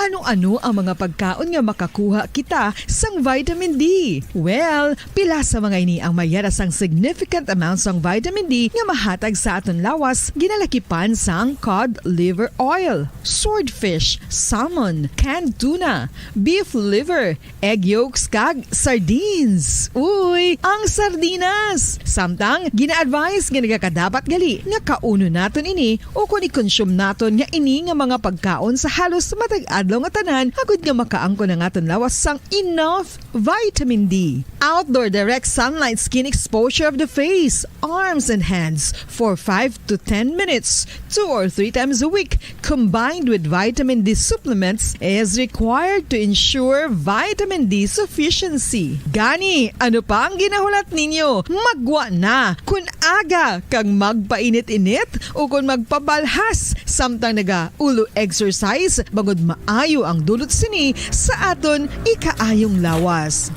Ano-ano ang mga pagkaon nga makakuha kita sang vitamin D? Well, pila sa mga ini ang mayara sang significant amounts sang vitamin D nga mahatag sa aton lawas ginalakipan sang cod liver oil, swordfish, salmon, canned tuna, beef liver, egg yolks kag sardines. Uy, ang sardinas! Samtang gina-advise nga nagakadapat gali nga kauno naton ini o kung i-consume naton nga ini nga mga pagkaon sa halos matag adlaw nga tanan agud nga makaangko na aton lawas sang enough vitamin D. Outdoor direct sunlight skin exposure of the face, arms and hands for 5 to 10 minutes 2 or 3 times a week combined with vitamin D supplements is required to ensure vitamin D sufficiency. Gani, ano pa ang ginahulat ninyo? Magwa na kun aga kang magpainit-init o kung magpabalhas samtang naga ulo exercise bangod maayo ang dulot sini sa aton ikaayong lawas.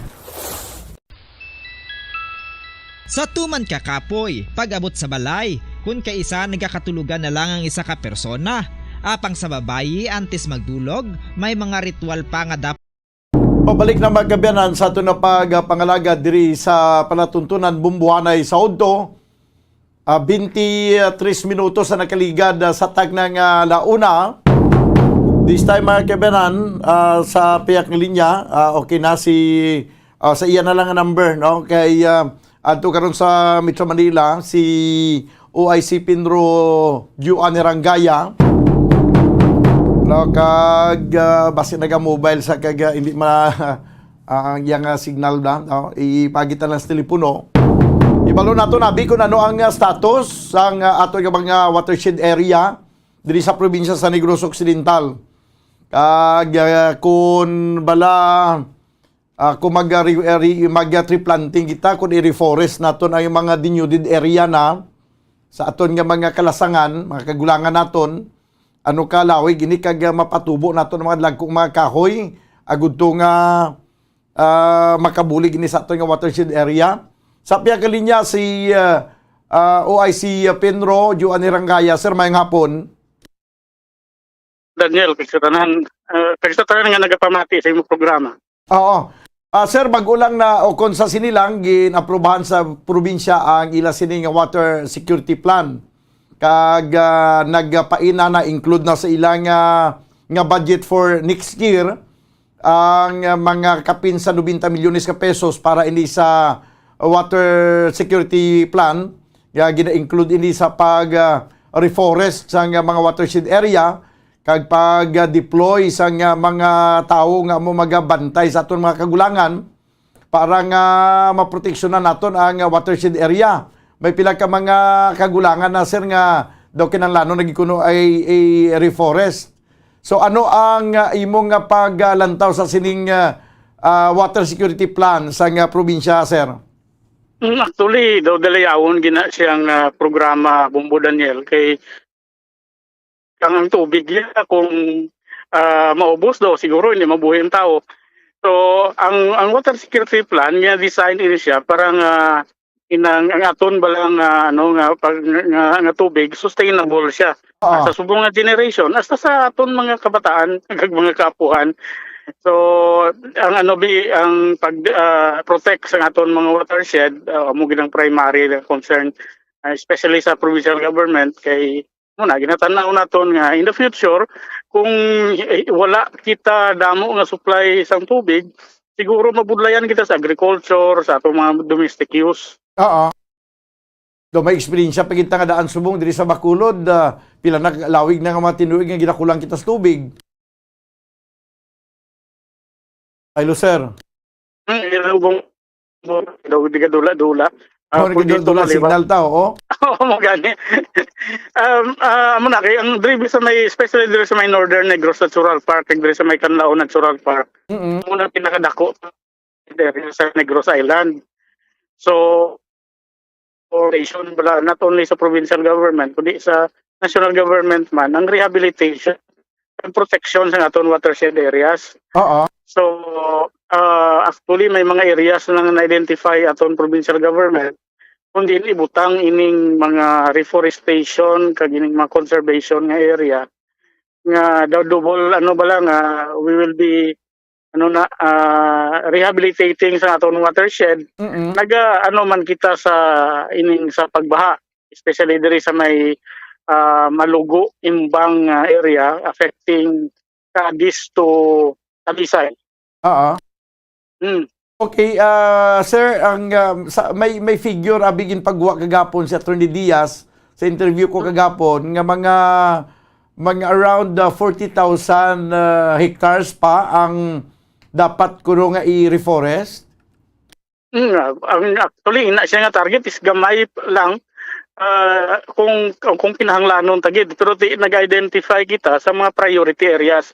Sa tuman ka kapoy, pag-abot sa balay, kung kaisa nagakatulugan na lang ang isa ka persona, apang sa babayi antes magdulog, may mga ritual pa nga dapat. Pabalik na magkabiyanan sa ito na pagpangalaga diri sa palatuntunan Bumbuanay sa Odto. 23 minutos na nakaligad sa tag ng launa. This time mga kabiyanan sa piyak ng linya, okay na si sa iya na lang ang number, no? Kay adto karon sa Metro Manila si OIC Pinro Juan Rangaya. No, kag basi naga-mobile sa kag hindi ang yang signal na, no? Ipagitan lang sa telepono. Ibalo nato nabi kung ano ang status sang ato nga mga watershed area diri sa probinsya sa Negros Occidental. Kag kung bala kung mag-tree planting kita, kung i-reforest naton ang mga denuded area na sa aton nga mga kalasangan, mga kagulangan naton, ano ka lawig, ini kag mapatubo naton mga lagkong mga kahoy, agud to nga makabulig ini sa aton nga watershed area. Sa piya kalinya si OIC Pinro, Juan Rangaya. Sir, mayang hapon. Daniel, kagsatanan nga nagapamati sa imong programa. Oo. Sir, bago lang na o kung sa sinilang ginaprobahan sa probinsya ang ila sining water security plan. Kag nagpaina na include na sa ilang nga budget for next year ang mga kapin sa 90 milyones ka pesos para ini sa water security plan. Gina-include ini sa pag-reforest sa mga watershed area kag pag-deploy sa mga tao nga mo magabantay sa aton mga kagulangan para nga maproteksyonan naton ang watershed area. May pila ka mga kagulangan na sir nga daw kinahanglan nagikuno ay reforest. So ano ang imong paglantaw sa sining water security plan sa probinsya, sir? Actually, daw dalayawon gina siyang programa Bumbo Daniel kay ang tubig niya kung maubos daw siguro hindi mabuhay ang tao. So ang water security plan nga design ini siya parang ang aton balang nga tubig sustainable siya. Sa subong nga generation hasta sa aton mga kabataan kag mga kaapuhan. So ang ang pag protect sa aton mga watershed amo ginang primary concern especially sa provincial government kay muna ginatanaw naton nga in the future kung wala kita damo nga supply sang tubig siguro mabudlayan kita sa agriculture sa atong mga domestic use. Oo. Do may experience pa kita nga daan subong diri sa Bacolod pila naglawig na nga mga tinuig nga ginakulang kita sa tubig. Hello, sir. Dula-dula. Dula signal tao, oh? Oo, mo gani. Muna kay ang diri sa may especially diri sa may Northern Negros Natural Park, kag diri sa may Canlaon Natural Park. Muna pinakadako diri sa Negros Island. So, operation bala not only sa provincial government kundi sa national government man ang rehabilitation and protection sa aton watershed areas. Oo. So, actually may mga areas na na-identify aton provincial government kundi ibutang ining mga reforestation kag ining mga conservation nga area nga double ano ba lang we will be rehabilitating sa aton watershed. Ano man kita sa ining sa pagbaha, especially diri sa may Malugo Imbang area affecting Cadiz to Talisay. Okay, sir, ang may figure abigin pagwa kagapon si Attorney Diaz sa interview ko kagapon nga mga around 40,000 hectares pa ang dapat kuno nga i-reforest. Actually, ina siya nga target is gamay lang kung pinahanglanon tagid, pero nag-identify kita sa mga priority areas.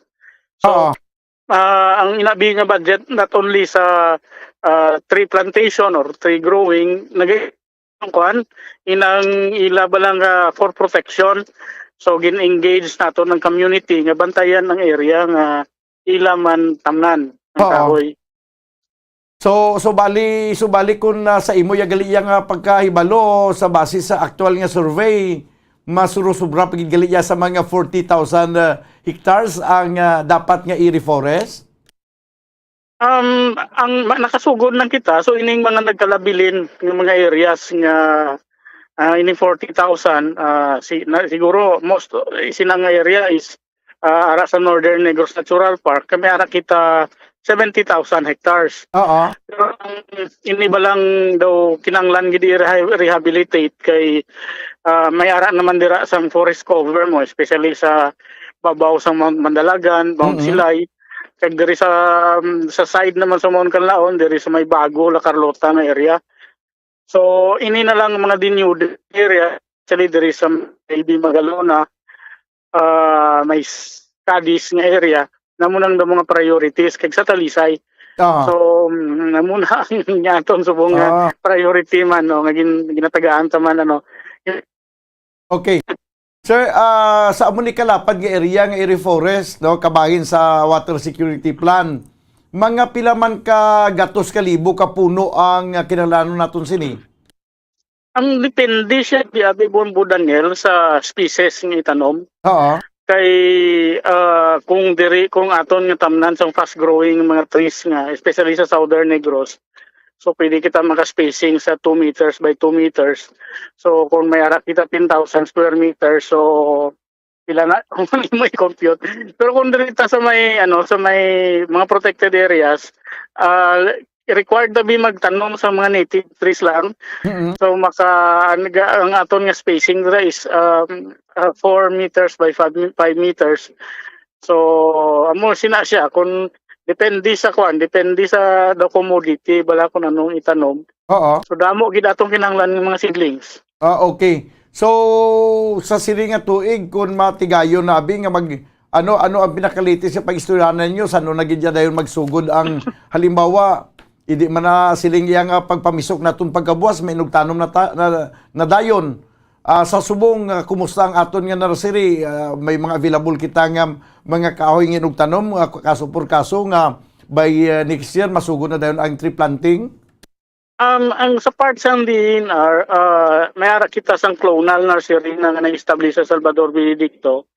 So ang inabi nga budget not only sa tree plantation or tree growing, inang ila ba lang for protection. So gin-engage nato ng community nga bantayan ng area nga ila man tamnan ng kahoy. So bali kun sa imo ya gali nga pagkahibalo sa base sa actual nga survey, masurusubra pagid gali sa mga 40,000 hectares ang dapat nga i-reforest? Ang nakasugod lang kita, so ining mga nagkalabilin ng mga areas nga ining 40,000 siguro most isinang area is ara sa Northern Negros Natural Park, kami ara kita 70,000 hectares. Pero ini ba lang daw kinanglan gid rehabilitate kay may ara naman dira sa forest cover mo, especially sa babaw sa Mount Mandalagan, Mount Silay, kag diri sa side naman sa Mount Canlaon, diri sa may Bago, La Carlota nga area. So ini na lang mga denuded area, actually diri sa AB Magalona, may Cadiz nga area, namunang daw mga priorities kag sa Talisay. So namuna ang nyaton subong priority man nga ginatagaan ta man Okay. Sir, sa amo ni kalapad nga area nga i-reforest kabahin sa water security plan, mga pila man ka gatos kalibo ka puno ang kinahanglan naton sini? Ang depende siya di abi Bombo Daniel sa species nga itanom. Kay kung aton nga tamnan sa fast growing mga trees nga especially sa Southern Negros, so pwede kita maka-spacing sa 2 meters by 2 meters. So kung may ara kita 10,000 square meters, so pila na kung mo i-compute. Pero kung dito sa may mga protected areas, required na magtanom sa mga native trees lang. So ang aton nga spacing dira is 4 meters by 5 meters. So amo sina siya kung depende sa the commodity bala kung anong itanom. So damo gid atong kinahanglan ng mga seedlings. Okay. So sa sili nga tuig kun matigayon nabi nga ano ang pinakalitis sa pag-istoryahan ninyo sa na gid dayon magsugod ang halimbawa idi man na siling iyang pagpamisok naton pagkabuas may nugtanom na dayon. Sa subong kumusta ang aton nga nursery, may mga available kita nga mga kahoy nga nugtanom kaso por kaso nga by next year masugod na dayon ang tree planting? Ang sa part sang DNR, may ara kita sang clonal nursery na na-establish sa Salvador Benedicto.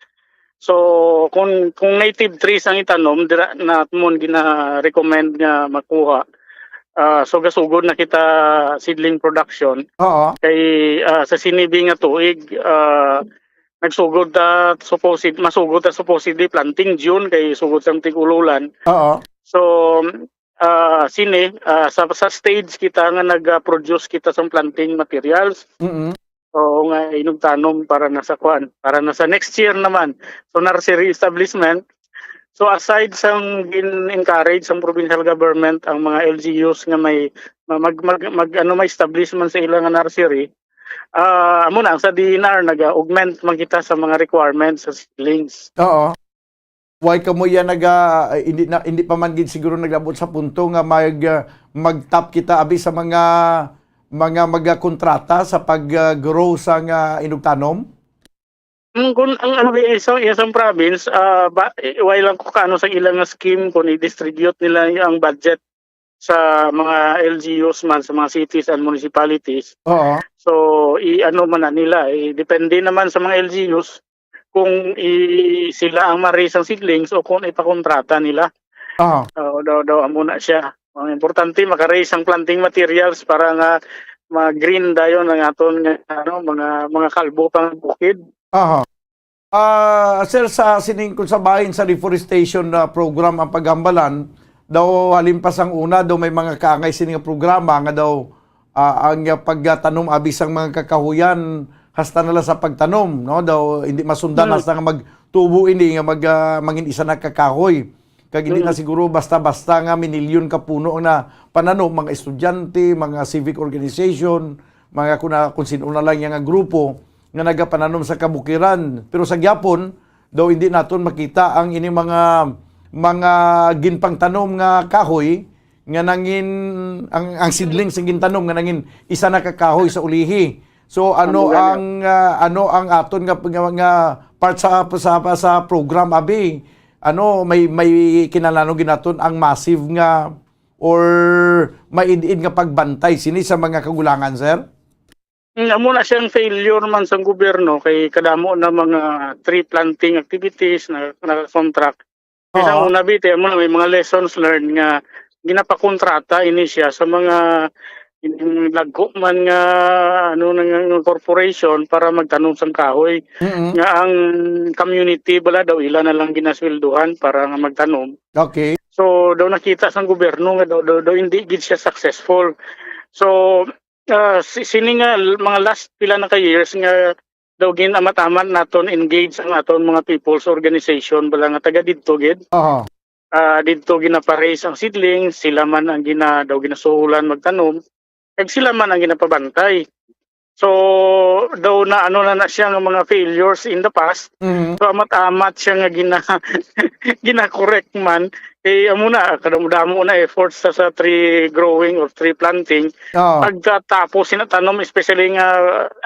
So kung native trees ang itanom dira na mo gina-recommend nga makuha. So gasugod na kita seedling production. Kay sa sinibi nga tuig masugod supposedly planting June kay sugod sa tig-ululan. So sa stage kita nga nag-produce kita sa planting materials. So nga inugtanom para na sa next year naman. So nursery establishment. So aside sa gin-encourage sa provincial government ang mga LGUs nga may may establishment sa ilang nursery, amo na sa DNR nag-augment man kita sa mga requirements sa seedlings. Why kamo yan hindi pa man gid siguro naglabot sa punto nga mag-tap kita abi sa mga kontrata sa pag-grow sa inugtanom? Kung ang isang province, why lang ko kaano sa ilang scheme kung i-distribute nila ang budget sa mga LGUs man, sa mga cities and municipalities. So, man na nila. Depende naman sa mga LGUs kung sila ang ma-raise ang seedlings o kung ipakontrata nila. Daw amo na siya. Ang importante maka-raise ang planting materials para nga mag-green dayon ang aton mga kalbo pang bukid. Sir, sa siningkod sa bahin sa reforestation program ang paghambalan, daw halimpas ang una, daw may mga kaangay sining programa nga daw ang pagtanom abis ang mga kakahuyan hasta nila sa pagtanom, no? Daw hindi masundan hasta nga magtubo ini nga mangin isa na kakahoy. Kag hindi na siguro basta-basta nga minilyon ka puno na pananom, mga estudyante, mga civic organization, mga kung sino na lang yung grupo nga nagapananom sa kabukiran. Pero sa gyapon, daw hindi naton makita ang ini mga ginpang tanom nga kahoy nga nangin ang seedlings nga gintanom nga nangin isa na kakahoy sa ulihi. So ano ang aton nga part sa program abi? May kinalano ginaton ang massive nga or maidiin nga pagbantay sini sa mga kagulangan, sir? Amo na siyang failure man sa gobyerno kay kadamo na mga tree planting activities na contract. Isang una bite amo na may mga lessons learned nga ginapakontrata ini siya sa mga lagko man nga ng corporation para magtanom sang kahoy. Nga ang community bala daw ila na lang ginaswelduhan para nga magtanom. Okay. So daw nakita sang gobyerno nga daw hindi gid siya successful. So sini nga mga last pila na ka years nga daw ginamataman naton engage ang aton mga people's organization bala nga taga didto gid. Didto gina-raise ang seedlings, sila man ang daw ginasuhulan magtanom. Kag sila man ang ginapabantay. So daw na na siya ng mga failures in the past. So amat-amat siya nga gina-correct man. Amo na kadamo na efforts sa tree growing or tree planting. Pagkatapos sinatanom especially nga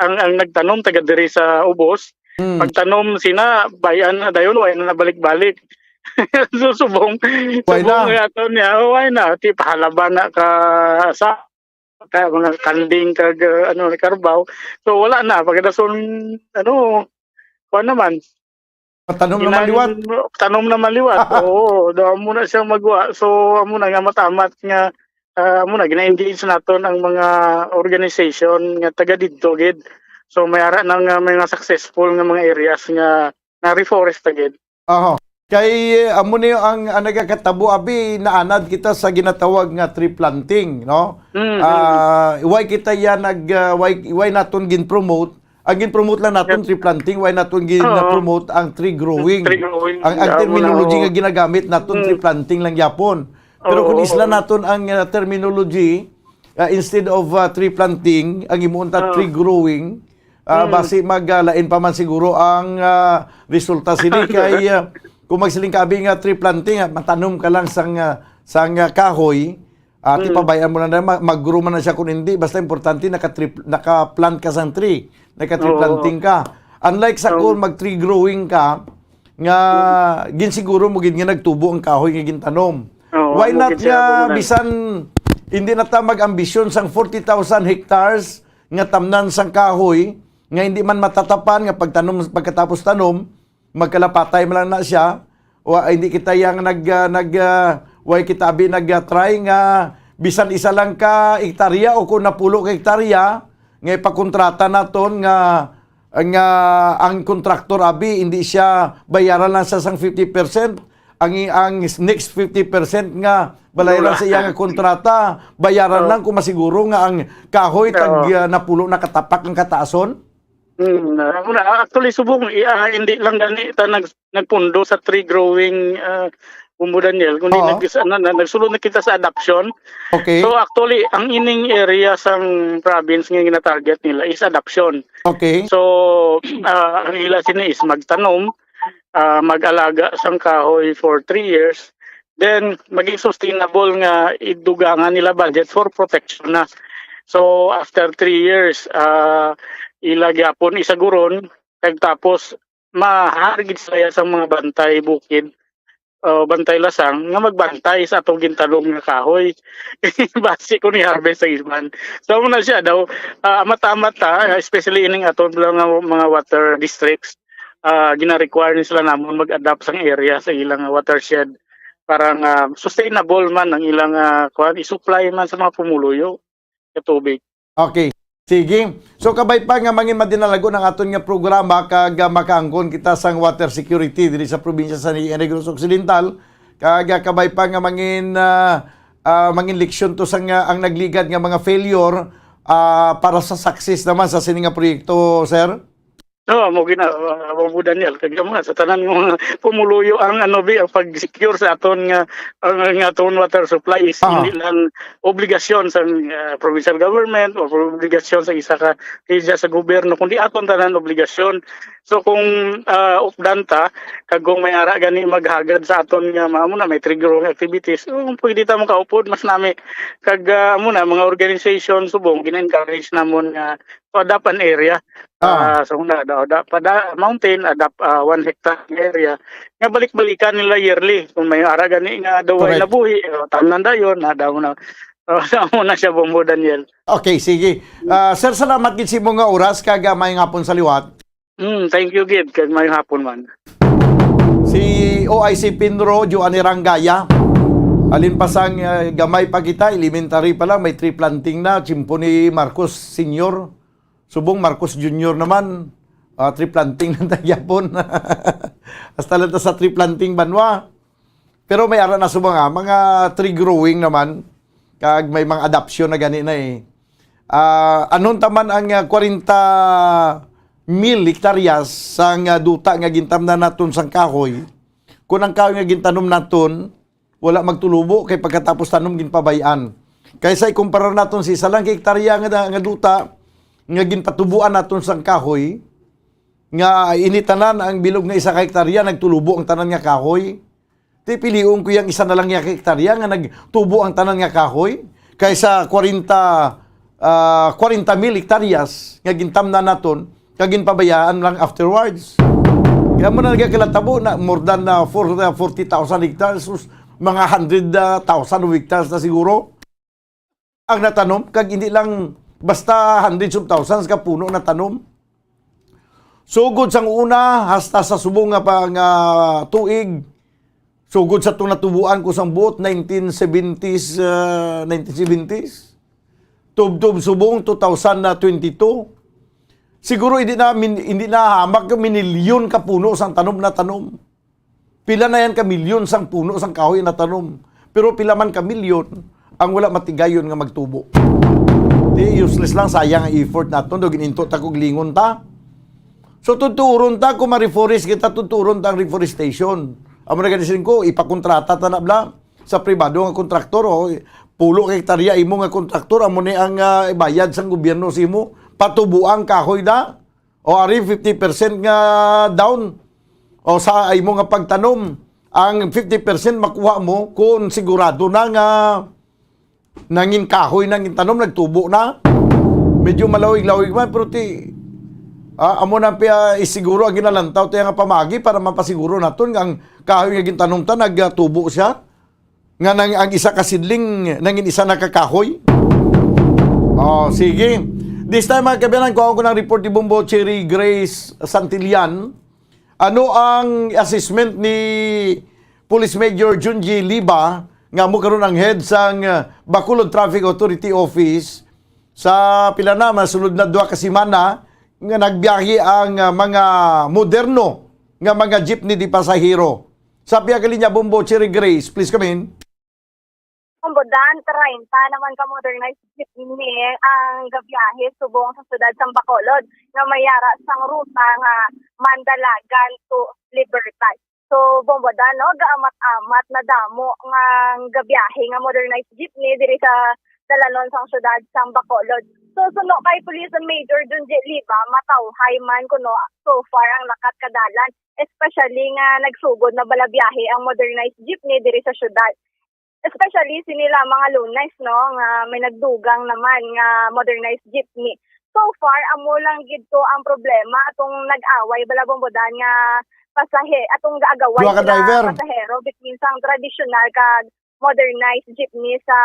ang nagtanom taga diri sa ubos. Pagtanom sina bayan na dayon way na nabalik-balik. Subong aton niya way na ti pahalaban na ka sa mga kanding kag karbaw. So wala na pagkadason kuan naman tanom na maliwat. Tanom na maliwat. Oo, daw mo na siyang magwa. So amo na nga matamat nga amo na gina-engage naton ang mga organization nga taga didto gid. So mayara nang mga successful nga mga areas nga na reforest gid. Kay amo niyo ang nagakatabo abi naanad kita sa ginatawag nga tree planting, no? Why kita ya why naton gin-promote? Ang gin-promote lang naton tree planting, why naton gin-promote ang tree growing. Ang terminology nga ginagamit naton tree planting lang yapon. Pero kung isla naton ang terminology instead of tree planting, ang imuon ta tree growing, basi maglain pa man siguro ang resulta sini kay kung magsiling kabi nga tree planting, matanom ka lang sang kahoy, ti pabayaan mo na mag-grow man na siya kung hindi. Basta importante, naka-plant ka sang tree. Naka-tree planting ka. Unlike sa kung mag-tree growing ka, nga ginsiguro mo nga nagtubo ang kahoy nga gintanom. Why not nga bisan hindi na ta mag-ambisyon sang 40,000 hectares nga tamnan sang kahoy, nga hindi man matatapan nga pagkatapos tanom, magkalapatay man lang na siya o hindi kita yang way kita abi nag-try nga bisan isa lang ka hektarya o kung napulo ka hektarya nga ipakontrata naton nga ang kontraktor abi hindi siya bayaran lang sa sang 50%, ang next 50% nga balayaran sa iyang kontrata bayaran lang kung masiguro nga ang kahoy napulo na katapak ang kataason. Actually subong hindi lang gani ta nagpundo sa tree growing Bumbo Daniel kundi nagsulod na kita sa adoption. Okay. So actually ang ining area sang province nga gina-target nila is adoption. Okay. So ang ila sini is magtanom, mag-alaga sang kahoy for 3 years, then maging sustainable nga idugangan nila budget for protection na. So after 3 years ilagyapon isaguron kag tapos mahargid saya sa mga bantay bukid bantay lasang nga magbantay sa atong gintanom nga kahoy base ko ni harvest sa isman. So muna siya daw mata-mata especially ining aton mga water districts gina-require ni sila namon mag-adapt sang area sa ilang watershed para sustainable man ang ilang i-supply man sa mga pumuluyo sa tubig. Okay. Sige. So kabay pa nga mangin madinalago ng aton nga programa kag makaangkon kita sang water security diri sa probinsya sa Negros Occidental kag kabay pa nga mangin mangin leksyon to sang ang nagligad nga mga failure para sa success naman sa sininga proyekto, sir. No, mo gina mo Daniel kag mga sa tanan ng mga pumuluyo ang ang pag-secure sa aton nga ang aton water supply is hindi lang obligasyon sa provincial government o obligasyon sa isa ka kaya sa gobyerno kundi aton tanan obligasyon. So kung updanta kag kung may ara gani maghagad sa aton nga mao na may triggering activities, pwede ta mo kaupod mas nami kag muna mga organization subong gina-encourage namon nga adapt an area. So pada mountain adapt 1 hectare area nga balik-balikan nila yearly kung may ara gani nga daway na buhi tamnan dayon na daw na na siya Bombo Daniel. Okay, sige. Sir, salamat gid sa imong nga oras kag may hapon sa liwat. Thank you gid kag may hapon man. Si OIC Pinro Joanny Rangaya. Alin pasang gamay pa kita, elementary pa lang, may tree planting na, chimpo ni Marcos Senior. Subong Marcos Junior naman, tree planting ng tagyapon. Hasta lang sa tree planting banwa. Pero may ara na subong mga tree growing naman, kag may mga adoption na gani na eh. Anon taman ang 40,000 hektaryas sang duta nga gintamnan naton sang kahoy. Kung ang kahoy nga gintanom naton, wala magtulubo kay pagkatapos tanom ginpabayan. Kaysa ikumpara naton si isa lang hektarya nga duta nga ginpatubuan naton sang kahoy nga initanan ang bilog nga 1 hektarya nagtulubo ang tanan nga kahoy. Ti piliun ko yang isa na lang nga hektarya nga nagtubo ang tanan nga kahoy kaysa 40,000 hektaryas nga gintamnan naton kag ginpabayaan lang afterwards. Kaya mo na nagkakilatabo na more than 40,000 hectares, mga 100,000 hectares na siguro ang natanom, kag hindi lang basta hundreds of thousands ka puno na tanom. Sugod sang una, hasta sa subong nga pang tuig, sugod sa itong natubuan ko sang buot, 1970s, tub-tub subong 2022, siguro hindi na hamak ka minilyon ka puno sang tanom na tanom. Pila na yan ka milyon sang puno sang kahoy na tanom. Pero pila man ka milyon ang wala matigayon nga magtubo. Di useless lang, sayang ang effort naton do gininto ta kog lingon ta. So tuturon ta kung ma-reforest kita, tuturon ta ang reforestation. Amo na ganisin ko ipakontrata ta na bla sa pribado nga kontraktor pulo hektarya imo nga kontraktor amo ni ang ibayad sang gobyerno simo. Patubuang kahoy da o ari 50% nga down o sa ay mo nga pagtanom ang 50% makuha mo kung sigurado na nga nangin kahoy nangin tanom nagtubo na medyo malawig-lawig man pero amo na isiguro ang ginalantaw tayo nga pamagi para mapasiguro naton nga ang kahoy nga gintanom ta nagtubo siya nga ang isa kasidling nangin isa nakakahoy. Sige. This time, mga kabiyanan, kuha ko ng report ni Bombo Cherry Grace Santillan. Ano ang assessment ni Police Major Junji Liba nga mo karon ang head sang Bacolod Traffic Authority Office sa pila na masulod na 2 ka semana nga nagbiyahe ang mga moderno nga mga jeepney di pasahero. Sa piyakalinya Bombo Cherry Grace, please come in. Kumbudan, 30 naman ka modernized jeepney ang gabiyahe subong sa siyudad sa Bacolod nga mayara sang ruta nga Mandalagan to Libertad. So bombodan no gaamat-amat na damo nga gabiyahe nga modernized jeepney diri sa dalanon sang siyudad sa Bacolod. So suno kay Police Major Junji Liba matawhay man kuno so far ang lakat kadalan, especially nga nagsugod na balabiyahe ang modernized jeepney diri sa siyudad. Especially sinila mga Lunais, no, nga may nagdugang naman nga modernized jeepney. So far, amo lang gid to ang problema atong nag-away bala bombodan nga atong gaagaway sa pasahero between sang traditional kag modernized jeepney sa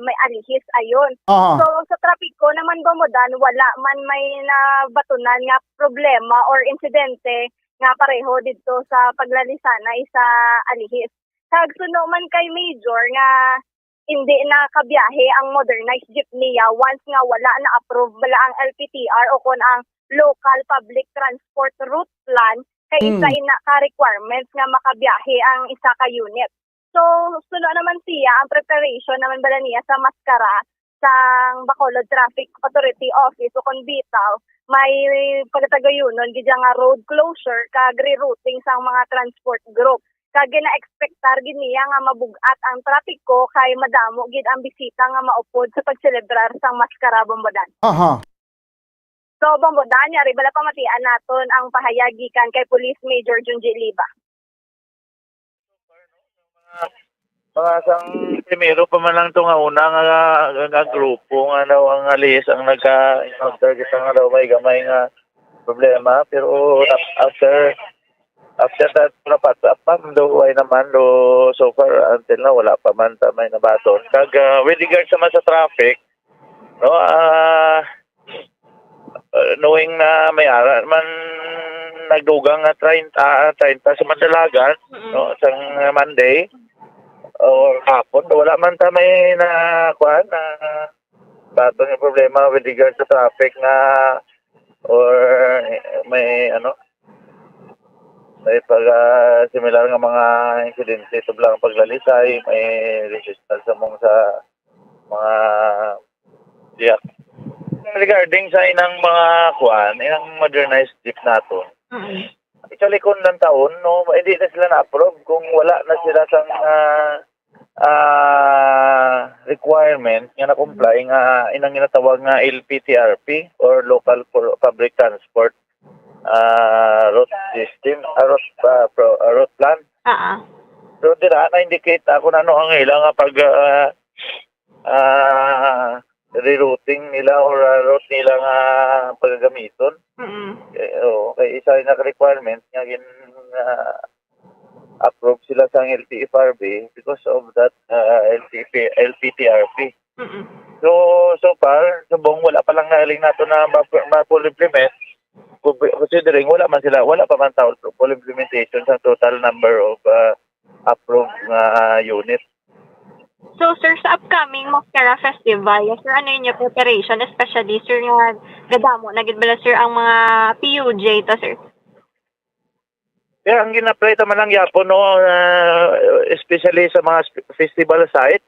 may alihis ayon. So sa trapiko naman bombodan wala man may nabatunan nga problema or insidente nga pareho dito sa paglalisanay sa alihis. Kag suno man kay Major nga hindi na kabiyahe ang modernized jeepney once nga wala na approve bala ang LPTR o kon ang local public transport route plan kay isa ina ka requirements nga makabiyahe ang isa ka unit. So suno naman siya ang preparation naman bala niya sa maskara sa Bacolod Traffic Authority Office o kon bitaw may pagtagayunon gid nga road closure kag rerouting sa mga transport group. Kag gina-expectar gid niya nga mabugat ang trapiko kay madamo gid ang bisita nga maupod sa pagselebrar sang Maskara Bombodan. Aha. So Bombodan yari bala pamatian naton ang pahayag gikan kay Police Major Junji Liba. Mga sang primero pa man lang ito nga una nga grupo nga daw ang alis ang nagka-encounter kita nga daw may gamay nga problema pero after that napatapam do ay naman do so far until na wala pa man may nabaton kag with regards naman sa traffic no knowing na may ara man nagdugang nga 30 sa Mandalagan no sang Monday or hapon wala man ta may na kuan na baton yung problema with regard sa traffic na or may may pag similar nga mga insidente tublang paglalisay may resistance among sa mga diyak regarding sa inang mga kuan inang modernized jeep nato. Actually, kung lang taon, no, hindi na sila na-approve kung wala na sila sa requirement nga na-comply nga inang ginatawag nga LPTRP or Local Public Transport Route System, route plan. So, dira na-indicate ako na ano ang ilang pag rerouting nila or route nila nga paggagamiton. Okay, isa na requirement nga approve sila sa LTFRB because of that LPTRP. So far, subong wala pa lang naling nato na ma-full implement considering wala pa man tao full implementation sa total number of approved units. So, sir, sa upcoming Maskara Festival, sir, ano yung preparation? Especially, sir, nga gadamo, nagidbala, sir, ang mga PUJ to, sir? Kaya ang gina-apply naman lang yapon, no, especially sa mga festival site.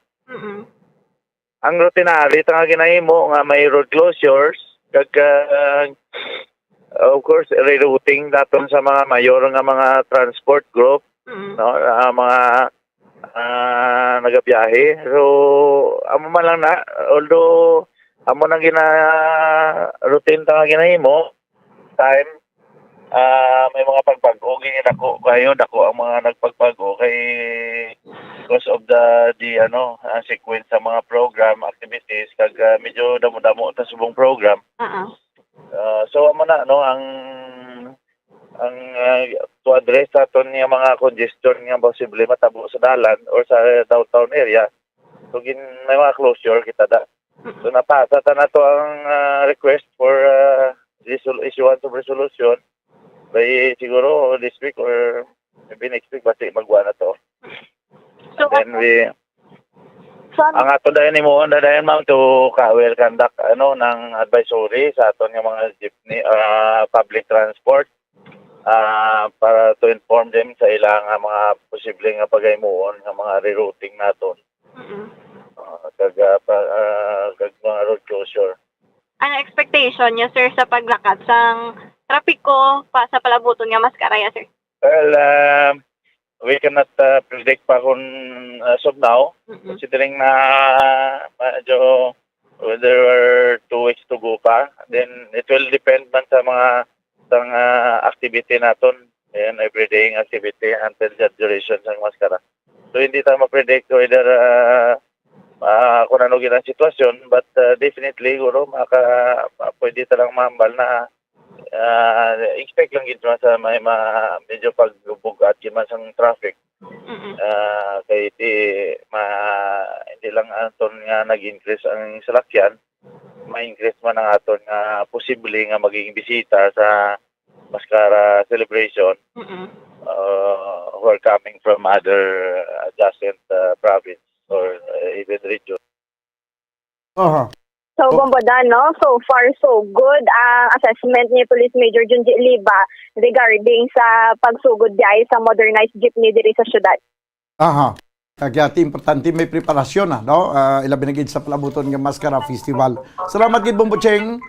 Ang routinary, nga ginahimo, nga may road closures, of course, rerouting daton sa mga mayor nga mga transport group, no, mga nagabiyahe. So, amo man lang na, although amo nang routine ta nga ginahimo, time, may mga pagbago, dako ang mga nagpagbago kay because of the sequence sa mga program, activities, kag medyo damo-damo ta subong program. So, amo na, no, ang to address aton nga mga congestion nga posible matabo sa dalan or sa downtown area. So may mga closure kita da. So napasa ta na to ang request for issuance of resolution by siguro this week or maybe next week basta magwa na to. So then ang ato dayon mo ma'am to will conduct ng advisory sa aton nga mga jeepney public transport para to inform them sa ilang mga posibleng pagaymuon ng mga rerouting naton. Kag mga road closure. Ano expectation niyo, sir, sa paglakat sang trapiko pa sa palabuton nga Maskara, sir? Well, we cannot predict pa kung as of now, considering na medyo there are 2 weeks to go pa. Then it will depend man sa mga activity naton and everyday activity until the duration ng Maskara. So hindi tayo ma-predict whether kung ano ginang sitwasyon, but definitely guro pwede talang mahambal na expect lang gito sa may medyo pagbugat giman sang traffic. Kay hindi lang aton nga nag-increase ang salakyan, ma-increase man ang aton nga posible nga magiging bisita sa Mascara celebration who are coming from other adjacent province or even region. So, Bombodan, no? So far, so good ang assessment ni Police Major Junji Liba regarding sa pagsugod diay sa modernized jeepney diri sa syudad. Kaya importante may preparasyon no? Ilabi na gid sa palabuton ng Mascara Festival. Salamat gid Bombocheng.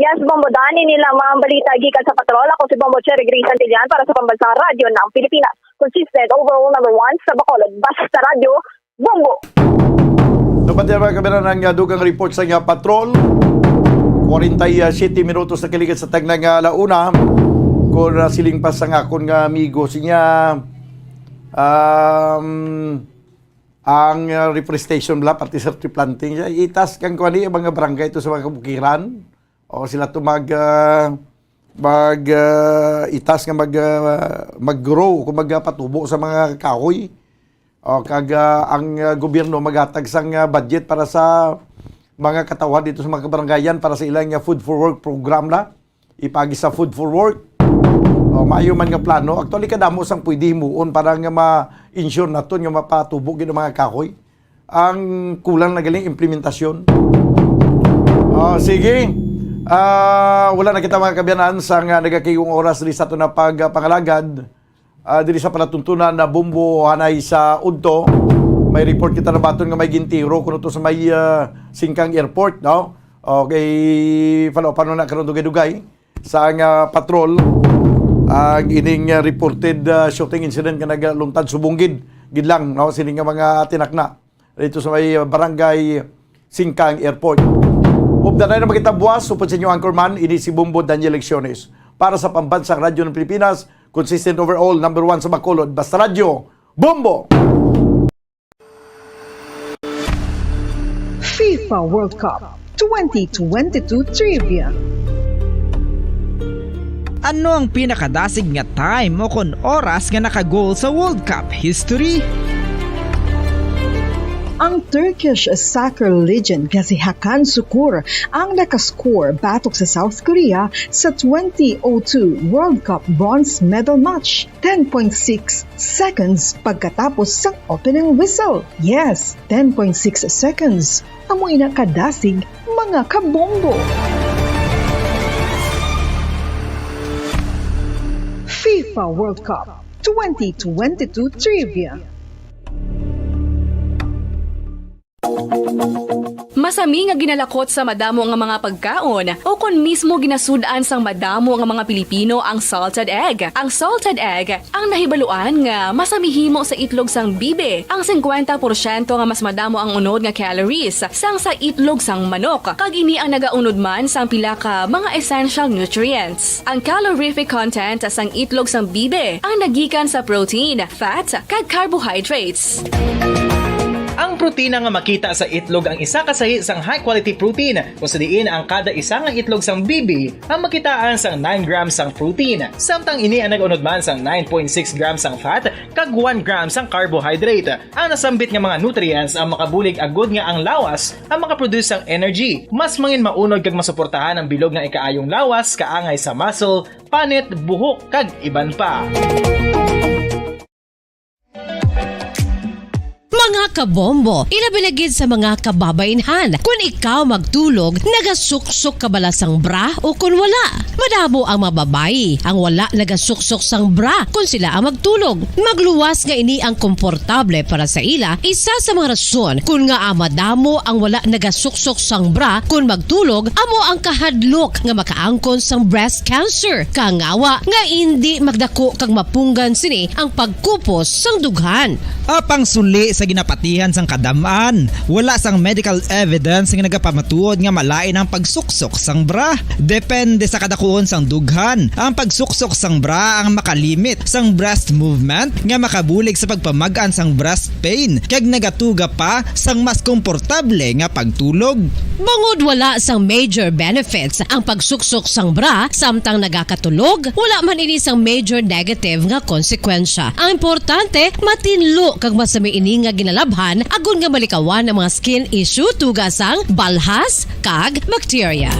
Yes, Bombodan, ini lamang ang balita gikan sa patrol. Ako si Bombo Cherry Grace Santillan para sa Pambansang Radyo ng Pilipinas. Consistent overall number 1 sa Bacolod. Basta Radio, Bombo! Nabatyan mga kamera ng dugang report sa nga patrol. 47 minutos na kiligat sa tagnang launa. Kung siling pa sa nga kung amigo siya ang reforestation bla pati sa tree planting siya. Itas kang kuwani mga barangay ito sa mga kabukiran. O sila ito itas nga mag-grow kung magpatubo sa mga kahoy. O ang gobyerno maghatag sang budget para sa mga katawan dito sa mga kabarangayan para sa ilang food for work program na ipagi sa food for work. O maayo man nga plano. Actually kadamo sang pwede himuon para nga ma-insure naton nga mapatubo gid mga kahoy. Ang kulang na galing implementasyon. Sige. Wala na kita mga kabyanan sa nagakayong oras diri sa ito na pagpangalagad. Diri sa palatuntunan na Bumbo hanay sa Udto. May report kita na baton nga may gintiro kuno to sa may Singkang Airport, no? Okay, paano na karon dugay-dugay sa patrol ang ining reported shooting incident nga naglungtad subunggid gid lang, no? Sining nga mga tinakna dito sa may barangay Singkang Airport. Updated na makita buwas supod sa inyo anchorman ini si Bumbo Daniel Lecciones para sa Pambansang Radyo ng Pilipinas. Consistent overall, number 1 sa Bacolod. Basta Radio, Bombo! FIFA World Cup 2022 Trivia. Ano ang pinakadasig nga time o kon oras nga naka-goal sa World Cup history? Ang Turkish soccer legend nga si Hakan Şükür ang nakascore batok sa South Korea sa 2002 World Cup bronze medal match. 10.6 seconds pagkatapos sa opening whistle. Yes, 10.6 seconds. Amoy na kadasig mga kabombo. FIFA World Cup 2022 Trivia. Masami nga ginalakot sa madamo nga mga pagkaon o kon mismo ginasudan sang madamo nga mga Pilipino ang salted egg. Ang salted egg ang nahibaluan nga masamihimo sa itlog sang bibe. Ang 50% nga mas madamo ang unod nga calories sang sa itlog sang manok. Kag ini ang nagaunod man sang pila ka mga essential nutrients. Ang calorific content sang itlog sang bibe ang nagikan sa protein, fat, kag carbohydrates. Ang protina nga makita sa itlog ang isa kasahi sang high quality protein kung sa diin ang kada isa nga itlog sang bibi ang makitaan sang 9 grams sang protein. Samtang ini ang nag-unod man sang 9.6 grams sang fat kag 1 gram sang carbohydrate. Ang nasambit nga mga nutrients ang makabulig agud nga ang lawas ang makaproduce sang energy. Mas mangin maunod kag masuportahan ang bilog nga ikaayong lawas kaangay sa muscle, panit, buhok kag iban pa. Mga kabombo, ilabiligid sa mga kababainhan. Kung ikaw magtulog, nagasuksok ka bala sang bra o kung wala. Madamo ang mababayi, ang wala nagasuksok sang bra kung sila ang magtulog. Magluwas nga ini ang komportable para sa ila. Isa sa mga rason kung nga madamo ang wala nagasuksok sang bra kung magtulog, amo ang kahadlok nga makaangkon sang breast cancer. Kangawa nga hindi magdako kag mapunggan sini ang pagkupos sang dughan. Apang suli sa ginapatihan sang kadamaan, wala sang medical evidence nga nagapamatuod nga malain ang pagsuksok sang bra. Depende sa kadakuon sang dughan. Ang pagsuksok sang bra ang makalimit sang breast movement nga makabulig sa pagpamagaan sang breast pain kag nagatuga pa sang mas komportable nga pagtulog. Bangod wala sang major benefits ang pagsuksok sang bra samtang nagakatulog, wala man ini sang major negative nga konsekwensya. Ang importante, matinlo kag masami ini nga ginalabhan agon nga malikawan ang mga skin issue tugasang balhas kag bacteria.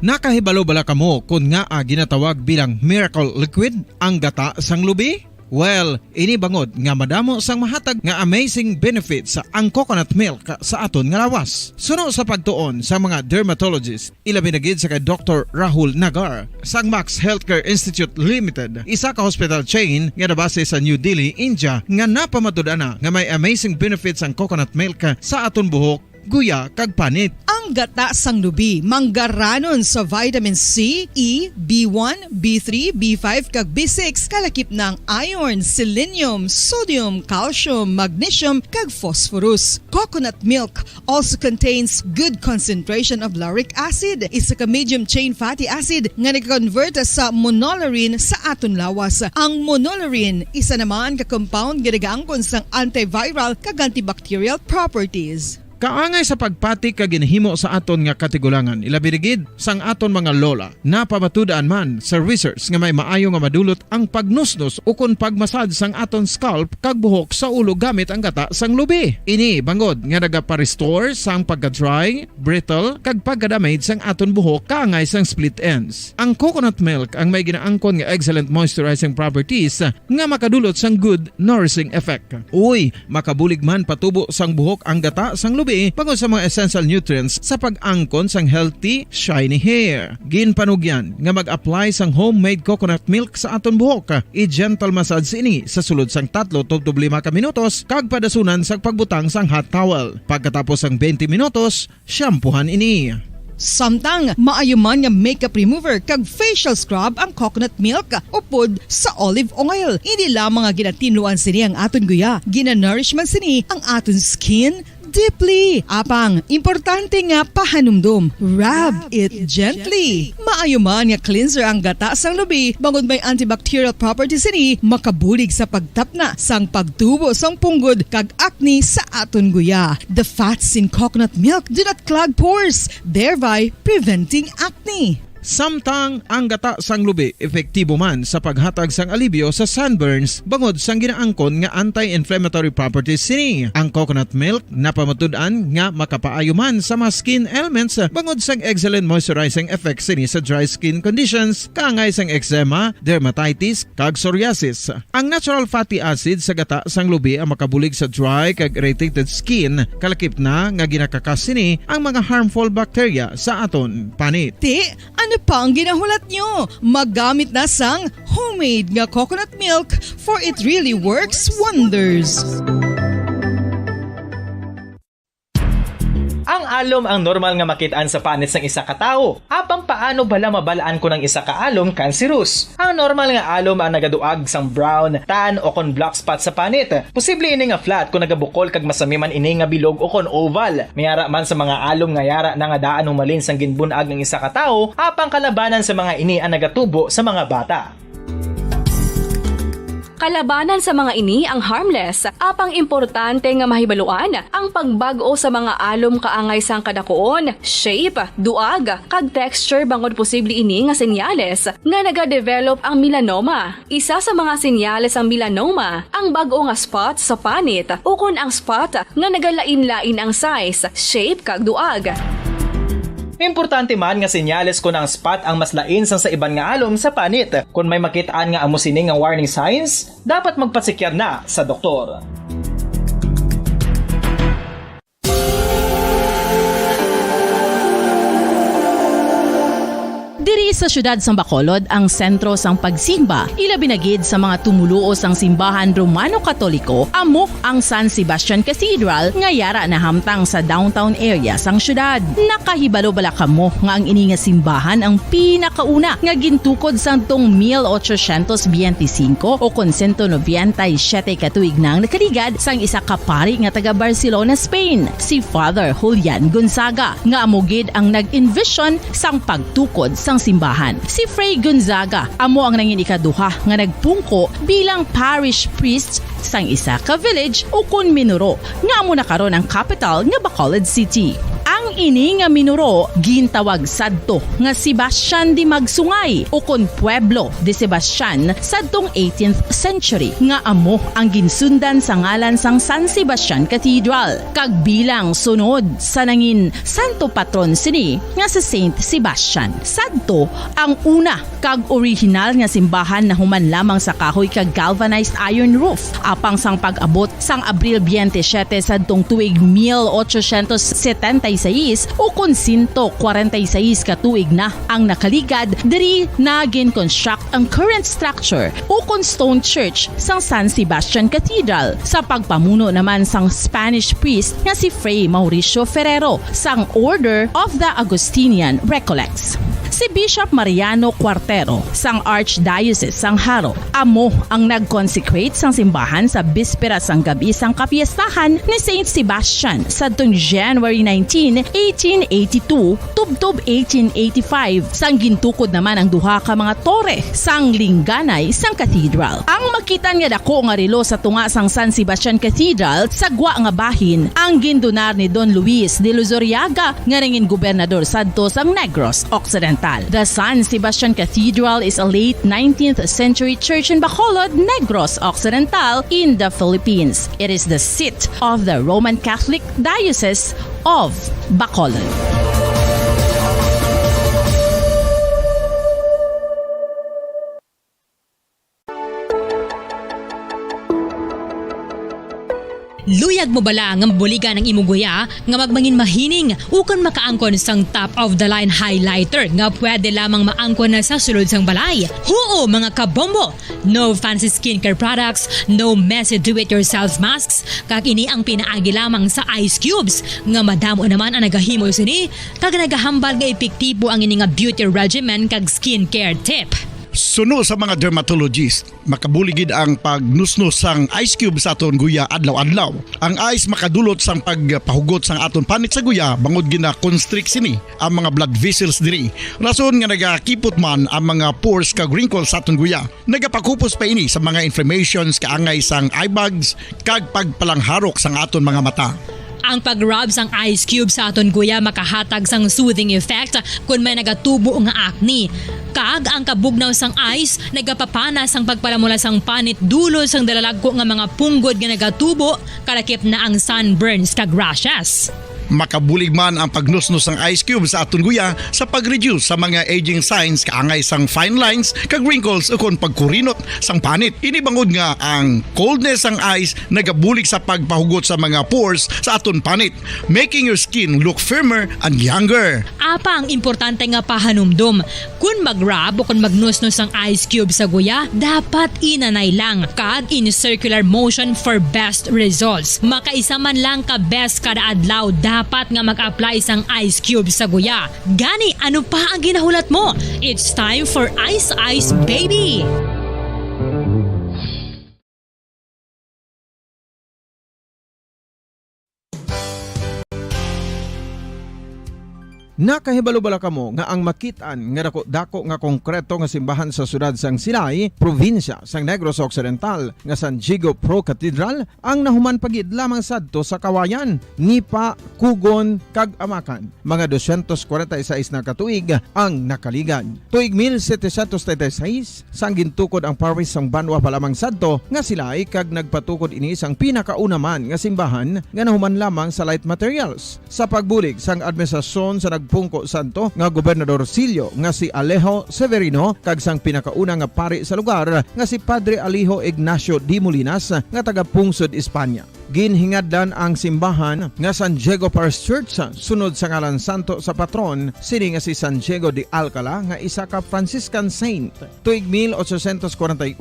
Nakahibalo bala kamo kung nga ginatawag bilang miracle liquid ang gata sang lubi? Well, ini bangod nga madamo sang mahatag nga amazing benefits sa ang coconut milk sa aton nga lawas. Suno sa pagtuon sa mga dermatologist, ilabi na gid sa kay Dr. Rahul Nagar sang Max Healthcare Institute Limited, isa ka hospital chain nga nabase sa New Delhi, India, nga napamatud-ana nga may amazing benefits ang coconut milk sa aton buhok, guya kag panit. Ang gata sang lubi manggaranon sa vitamin C, E, B1, B3, B5 kag B6 kalakip ng iron, selenium, sodium, calcium, magnesium kag phosphorus. Coconut milk also contains good concentration of lauric acid, isa ka medium chain fatty acid nga nag-convert sa monolarin sa aton lawas. Ang monolarin isa naman ka compound nga nagaangkon sang antiviral kag antibacterial properties. Kaangay sa pagpati ka ginhimo sa aton nga katigulangan, ilabirigid sang aton mga lola na pamatudaan man sa research nga may maayo nga madulot ang pagnusnos o kun pagmasad sang aton scalp kag buhok sa ulo gamit ang gata sang lubi. Ini bangod nga nagapa-restore sang pagka-dry, brittle kag pagka-damage sang aton buhok kaangay sang split ends. Ang coconut milk ang may ginaangkon nga excellent moisturizing properties nga makadulot sang good nourishing effect. Uy, makabulig man patubo sang buhok ang gata sang lubi pagod sa mga essential nutrients sa pag-angkon sang healthy, shiny hair. Ginpanugyan nga mag-apply sang homemade coconut milk sa aton buhok. I-gentle massage ini sa sulod sang 3 to 5 ka minutos kag padasunan sa pagbutang sang hot towel. Pagkatapos sang 20 minutos, shampoohan ini. Samtang maayuman nga makeup remover kag facial scrub ang coconut milk upod sa olive oil. Hindi lamang nga ginatinluan sini ang aton guya, ginanourishman sini ang aton skin deeply. Apang, importante nga pahanumdum. Rub it gently. Maayuman nga cleanser ang gata sang lubi, bangod may antibacterial properties ini, makabulig sa pagtapna sang pagtubo sang punggod kag acne sa aton guya. The fats in coconut milk do not clog pores, thereby preventing acne. Samtang ang gata sang lubi epektibo man sa paghatag sang alibyo sa sunburns bangod sang ginaangkon nga anti-inflammatory properties sini. Ang coconut milk napamatud-an nga makapaayo man sa mga skin ailments bangod sang excellent moisturizing effects sini sa dry skin conditions kaangay sang eczema, dermatitis kag psoriasis. Ang natural fatty acid sa gata sang lubi ang makabulig sa dry kag irritated skin kalakip na nga ginakakas sini ang mga harmful bacteria sa aton panit. Ano pa ang ginahulat nyo? Maggamit na sang homemade nga coconut milk for it really works wonders. Ang alom ang normal nga makitaan sa panit sang isa ka tawo. Apang paano bala mabalaan ko ng isa ka alom cancerous? Ang normal nga alom ang nagaduag sang brown, tan o kon black spot sa panit. Posible ini nga flat kung nagabukol kag masami man ini nga bilog o kon oval. Mayara man sa mga alom nga yara na nga daan humalin sang ginbunag ng isa ka tawo, apang kalabanan sa mga ini ang nagatubo sa mga bata. Kalabanan sa mga ini ang harmless, apang importante nga mahibaluan ang pagbago sa mga alom kaangay sang kadakuon, shape, duag, kag texture bangod posible ini nga senyales nga nagadevelop ang melanoma. Isa sa mga senyales ang melanoma, ang bag-o nga spot sa panit o kun ang spot nga nagalain-lain ang size, shape, kag duag. Importante man nga senyales kung ang spot ang mas lain sang sa iban nga alom sa panit. Kung may makitaan nga amo sini nga warning signs, dapat magpasikyar na sa doktor. Diri sa syudad sang Bacolod ang sentro sang pagsimba. Ilabi na gid sa mga tumuluo sang simbahan Romano-Katoliko amo ang San Sebastian Cathedral nga yara na hamtang sa downtown area sang syudad. Nakahibalo bala kamo nga ang ini nga simbahan ang pinakauna nga gintukod sang tong 1825 o kon 197 katuig nang nakaligad sang isa ka pari nga taga Barcelona, Spain, si Father Julian Gonzaga nga amo gid ang nag-envision sang pagtukod sang simbahan. Si Fray Gonzaga amo ang nangin ikaduha nga nagpungko bilang parish priest sang isa ka village o kun minuro nga amo na karon ang capital nga Bacolod City. Ang Ang ini nga minuro gintawag sadto nga Sebastian di Magsungay o kon Pueblo de Sebastian sadtong 18th century nga amo ang ginsundan sa ngalan sang San Sebastian Cathedral kag bilang sunod sa nangin santo patron sini nga si Saint Sebastian. Sadto ang una kag original nga simbahan na human lamang sa kahoy kag galvanized iron roof apang sang pag-abot sang Abril 27 sadtong tuig 1876 o kun 146 ka tuig na ang nakaligad diri na gin-construct ang current structure o kun stone church sang San Sebastian Cathedral sa pagpamuno naman sang Spanish priest nga si Fray Mauricio Ferrero sang Order of the Augustinian Recollects. Si Bishop Mariano Cuartero sang Archdiocese sang Haro amo ang nag-consecrate sang simbahan sa bispera sang gabi sang kapiestahan ni Saint Sebastian sadtong January 19, 1882 tubtob 1885 sang gintukod naman ang duha ka mga tore sang lingganay sang cathedral. Ang makitan nga dako nga relo sa tunga sang San Sebastian Cathedral sa gwa nga bahin ang gindonar ni Don Luis de Luzuriaga nga ringin gobernador sadto sang Negros Occidental. The San Sebastian Cathedral is a late 19th century church in Bacolod, Negros Occidental in the Philippines. It is the seat of the Roman Catholic Diocese of Bacolod. Luyag mo bala nga buligan ng imuguya nga magmangin mahining ukon makaangkon sang top of the line highlighter nga pwede lamang maangkon na sa sulod sang balay. Huo mga kabombo! No fancy skincare products, no messy do-it-yourself masks, kag ini ang pinaagi lamang sa ice cubes nga madamo naman ang nagahimo sini kag nagahambal nga epektibo ang ini nga beauty regimen kag skincare tip. Suno sa mga dermatologist, makabuligid ang pagnusnos sang ice cube sa aton guya adlaw-adlaw. Ang ice makadulot sang pagpahugot sang aton panit sa guya bangod gina-constrict sini ang mga blood vessels diri. Rason nga nagakipot man ang mga pores kag wrinkles sa aton guya. Nagapakupos pa ini sa mga inflammations kaangay sang eye bags kag pagpalangharok sang aton mga mata. Ang pag-rub sang ice cube sa aton guya makahatag sang soothing effect kung may nagatubo nga acne. Kag ang kabugnaw sang ice nagapapana sang pagpalamula sang panit dulo sang dalalagko nga mga punggod nga nagatubo kalakip na ang sunburns kag rashes. Makabulig man ang pagnusnos ng ice cube sa aton guya sa pag-reduce sa mga aging signs kaangay sang fine lines kag wrinkles ukon pagkurinot sang panit. Ini bangod nga ang coldness sang ice nagabulig sa pagpahugot sa mga pores sa aton panit, making your skin look firmer and younger. Apa ang importante nga pahanumdum, kung mag-rub o kung magnusnos ang ice cube sa guya, dapat inanay lang kag in circular motion for best results. Makaisa man lang ka best kada adlaw dapat nga mag-apply sang ice cube sa guya. Gani, ano pa ang ginahulat mo? It's time for Ice Ice Baby! Nakahibalo-bala kamo nga ang makitaan nga dako nga konkreto nga simbahan sa sudad sang Silay, probinsya sang Negros Occidental nga San Diego Pro Cathedral ang nahuman pagid lamang sadto sa Kawayan, Nipa, Kugon kag Amakan. Mga 246 na katuig ang nakaligan. Tuig 1736 sang gintukod ang parish sang Banwa pa lamang sadto nga Silay kag nagpatukod ini sang pinakauna man nga simbahan nga nahuman lamang sa light materials. Sa pagbulig sang administrasyon sa Pungko Santo nga Gobernador Silio nga si Alejo Severino kag sang pinakauna nga pari sa lugar nga si Padre Alijo Ignacio Di Molinas nga taga Pungsod, Espanya. Ginhingadlan ang simbahan nga San Diego Parish Church sunod sa ngalan santo sa patron sini nga si San Diego de Alcala nga isa ka Franciscan saint. Tuig 1841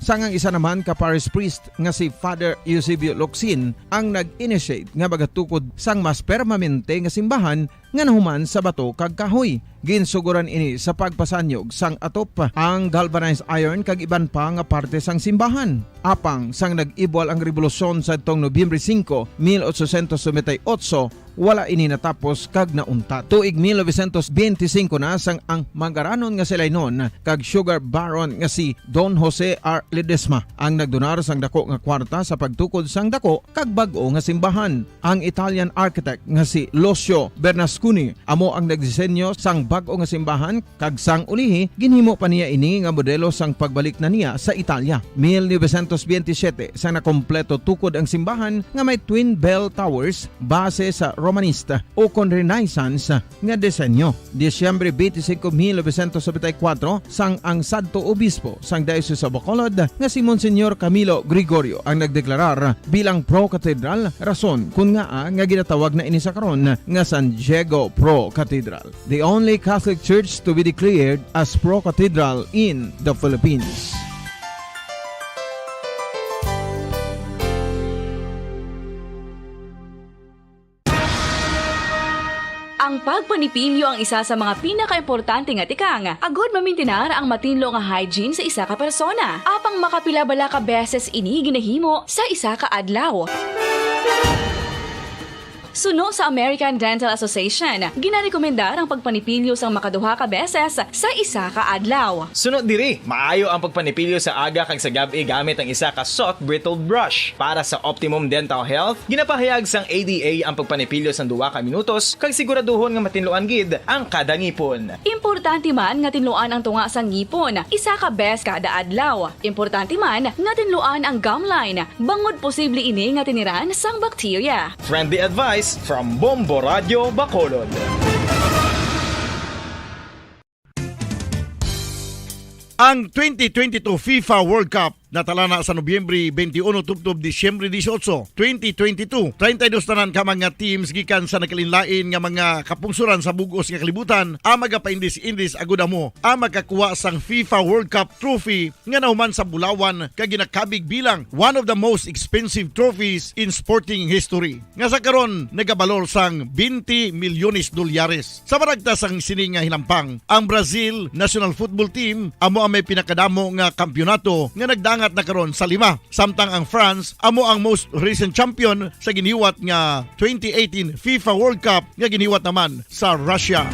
sangang isa naman ka parish priest nga si Father Eusebio Locsin ang nag-initiate nga bagatukod sang mas permanente nga simbahan nga nahuman sa bato kag kahoy. Ginsuguran ini sa pagpasanyog sang atop ang galvanized iron kag iban pa nga parte sang simbahan. Apang sang nag-ibwal ang revolusyon sa tong Nobyembre 5, 1898, wala ini natapos kag nauntat. Tuig 1925 na sang ang magaranon nga sila nun kag sugar baron nga si Don Jose R. Ledesma ang nagdonar sang dako nga kwarta sa pagtukod sang dako kag bag-o nga simbahan. Ang Italian architect nga si Lucio Bernasconi amo ang nagdisenyo sang bag-o nga simbahan kag sang ulihi ginhimo pa niya ini nga modelo sang pagbalik na niya sa Italia. 1927 sang nakompleto tukod ang simbahan nga may twin bell towers base sa Romanista o kon Renaissance nga disenyo. Disyembre 25, 1974 sang ang sadto obispo sang Diocese sa Bacolod nga si Monsignor Camilo Gregorio ang nagdeklarar bilang pro-cathedral, rason kung nga ginatawag na ini sa karon nga San Diego Pro-Cathedral, the only Catholic church to be declared as pro-cathedral in the Philippines. Ang pagpanipilyo ang isa sa mga pinaka-importante nga tikang. Agod mamintinar ang matinlo nga hygiene sa isa ka persona. Apang makapilabala ka beses ini ginahimo sa isa ka adlaw. Suno sa American Dental Association, ginarekomendar ang pagpanipilyo sang makaduha ka beses sa isa ka adlaw. Sunod diri, maayo ang pagpanipilyo sa aga kag sa gabi gamit ang isa ka soft brittled brush. Para sa optimum dental health, ginapahayag sang ADA ang pagpanipilyo sang 2 ka minutos kag siguraduhon nga matinluan gid ang kada ngipon. Importante man nga tinluan ang tunga sang ngipon, isa ka bes kada adlaw. Importante man nga tinluan ang gum line, bangod posible ini nga tiniran sang bakterya. Friendly advice from Bombo Radio Bacolod. Ang 2022 FIFA World Cup natala na sa Nobyembre 21 tubtob Disyembre 18, 2022. 32 tanan ka mga teams gikan sa nakalinlain nga mga kapungsuran sa bugos nga kalibutan ang magapaindis-indis agud amo ang makakuha sang FIFA World Cup trophy nga nahuman sa Bulawan kag ginakabig bilang one of the most expensive trophies in sporting history. Nga sa karon nagabalor sang 20 milyones dolyares. Sa maragta sang sini nga hinampang, ang Brazil National Football Team amo ang may pinakadamo nga kampyonato nga nagdang at na karon sa 5. Samtang ang France amo ang most recent champion sa giniwat nga 2018 FIFA World Cup nga giniwat naman sa Russia.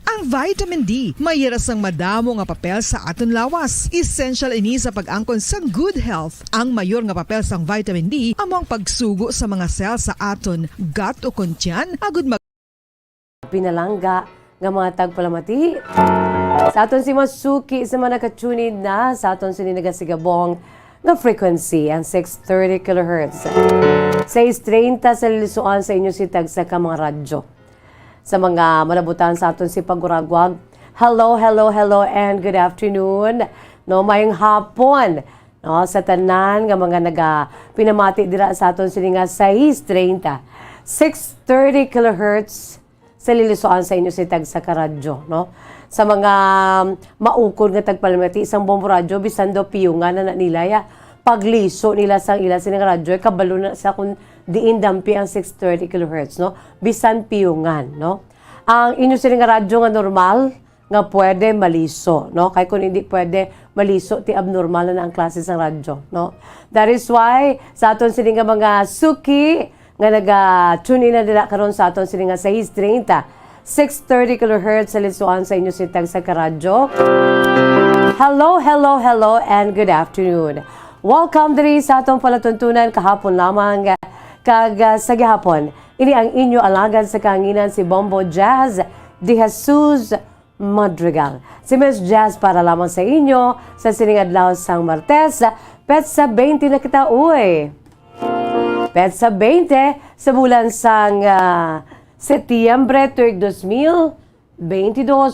Ang vitamin D mayra sang madamo nga papel sa aton lawas. Essential ini sa pag-angkon sang good health. Ang mayor nga papel sang vitamin D amo ang pagsugo sa mga cell sa aton gut o kuntyan agud pinalangga nga mga tagpalamati. Sa aton si Masuki sa mga nakatunid na sa aton sininaгаsigabong nga frequency ang 630 kHz. 630 sa lilisuan sa inyo si tag sa mga radyo. Sa mga manabutan sa aton si Paguragwag, hello and good afternoon. No, mayong hapon. No, sa tanan nga mga pinamati dira sa aton sininga 630. 630 kHz sa lilisuan sa inyo si tag sa karadyo, no? Sa mga maukod nga tagpalamati isang Bombo radyo bisan do piyungan na nila ya pagliso nila sang ila sining radyo kabalo na sa kun diin dampi ang 630 kHz, no? Bisan piyungan, no? Ang inyo sining radyo nga normal nga pwede maliso, no? Kay kun hindi pwede maliso ti abnormal na ang klase sang radyo, no? That is why sa aton sining mga suki nga naga-tune in na dila karon sa aton sining 630 630 kHz sa lisuan sa inyo sitag sa karadyo. Hello and good afternoon. Welcome diri sa atong palatuntunan kahapon lamang kag sa gihapon. Ini ang inyo alagad sa kahanginan si Bombo Jazz de Jesus Madrigal. Si Miss Jazz para lamang sa inyo sa sining adlaw sang Martes, petsa 20 na kita uy. Petsa 20 sa bulan sang Setyembre tuig 2022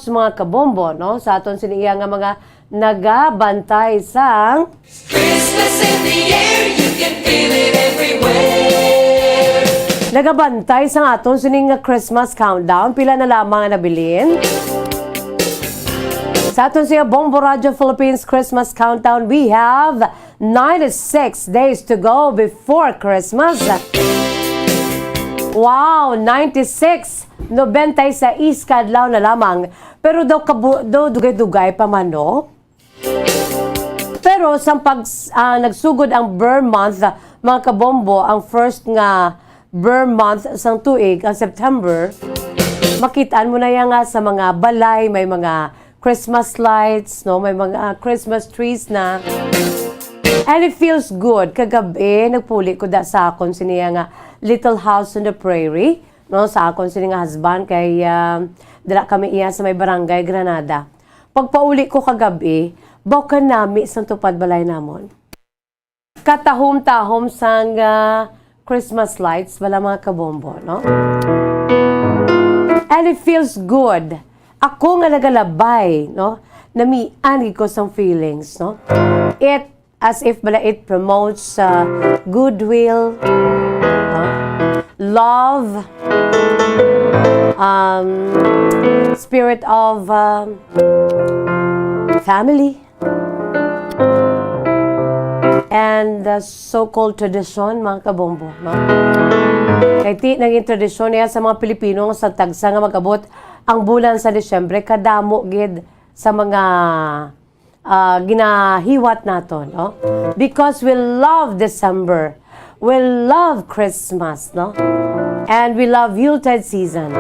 mga kabombo, no? Sa aton siniya nga mga nagabantay sang Christmas in the air, you can feel it everywhere. Nagabantay sang aton sining nga Christmas countdown, pila na lamang ang nabilin. Sa aton siya Bombo Radio Philippines Christmas countdown, we have 96 days to go before Christmas. Wow, 96. 96 kadlaw na lamang. Pero daw dugay-dugay pa man, no? Pero sa nagsugod ang Burr Month mga kabombo, ang first nga Burr month sang tuig, ang September, makitaan mo na yan nga sa mga balay, may mga Christmas lights, no? May mga Christmas trees na. And it feels good. Kagabi, nagpuli ko da sa akon siniya nga Little House on the Prairie, no? Sa akon siniya nga husband, kay dala kami iya sa may barangay Granada. Pagpauli ko kagabi, baka nami sa tupad balay namon. Katahom-tahom sang Christmas lights, bala mga kabombo, no? And it feels good. Ako nga nagalabay, no? Namian ko sang feelings, no? It, as if bala it promotes goodwill, no? Love, spirit of family, and the so-called tradition, mga kabombo, no? Kaya naging tradisyon niya sa mga Pilipino sa tagsa nga magabot ang bulan sa Disyembre, kadamo gid sa mga ginahiwat naton, no? Because we love December, we love Christmas, no? And we love Yuletide season.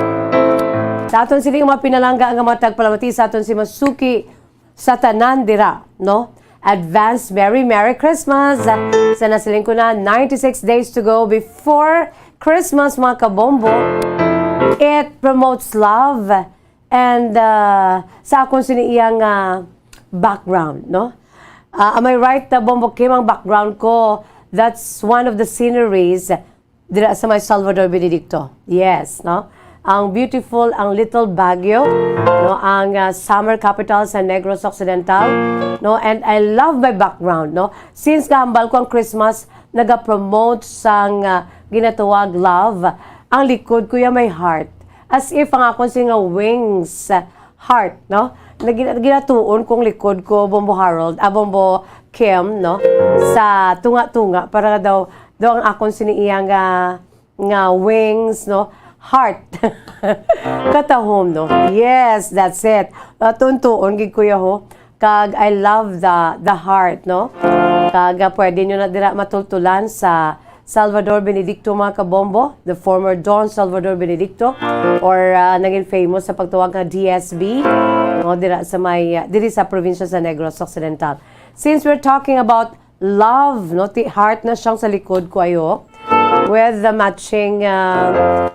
Sa aton siling mga pinalangga nga mga tagpalamati sa aton si Masuki sa tanan dira, no? Advance Merry Christmas. Sa nasiling ko na 96 days to go before Christmas, mga kabombo. It promotes love and sa akong siniyang background, no? Am I right, Bombo Kim, ang background ko, that's one of the sceneries dira sa may Salvador Benedicto. Yes, no? Ang beautiful, ang Little Baguio, no? Ang summer capital sa Negros Occidental, no? And I love my background, no? Since gahambal ko ang Christmas, naga-promote sang ginatawag love, ang likod ko yung may heart. As if ang akong singa wings, heart, no? Ginatuon kong likod ko, Bombo Harold, Bombo Kim, no? Sa tunga-tunga, para daw ang akong siniyang nga wings, no? Heart. Katahom, no? Yes, that's it. Tuntuon, gig kuya ho. Kag I love the heart, no? Kag pwede nyo na dira matultulan sa Salvador Benedicto, mga kabombo, the former Don Salvador Benedicto, or naging famous sa pagtawag ng DSB, no, dira sa probinsya sa Negros Occidental. Since we're talking about love, no, heart na siyang sa likod ko ayo, with the matching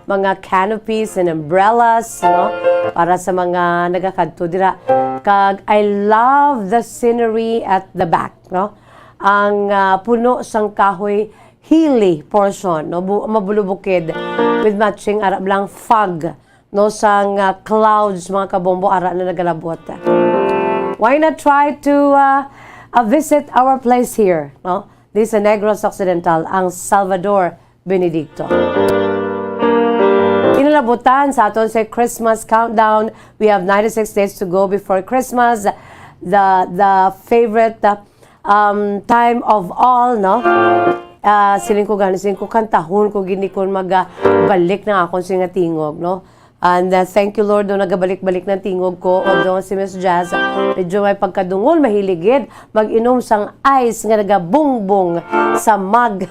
mga canopies and umbrellas, no, para sa mga nagakadto dira. Kag I love the scenery at the back, no, ang puno sang kahoy hilly portion, no, mabulubukid with matching arab lang fog, no, sang clouds, mga kabombo, ara na nagalabot. Why not try to visit our place here, no? This is Negros Occidental, ang Salvador Benedicto. Inalabutan sa aton sa Christmas countdown. We have 96 days to go before Christmas. The favorite time of all, no? Siling ko kantahon ko gini kon magbalik na akong singa tingog, no? And thank you Lord, do nagabalik-balik ng tingog ko. Although si Miss Jazz, medyo may pagkadungol, mahiligid, mag-inom sang ice nga nagabungbong sa mag,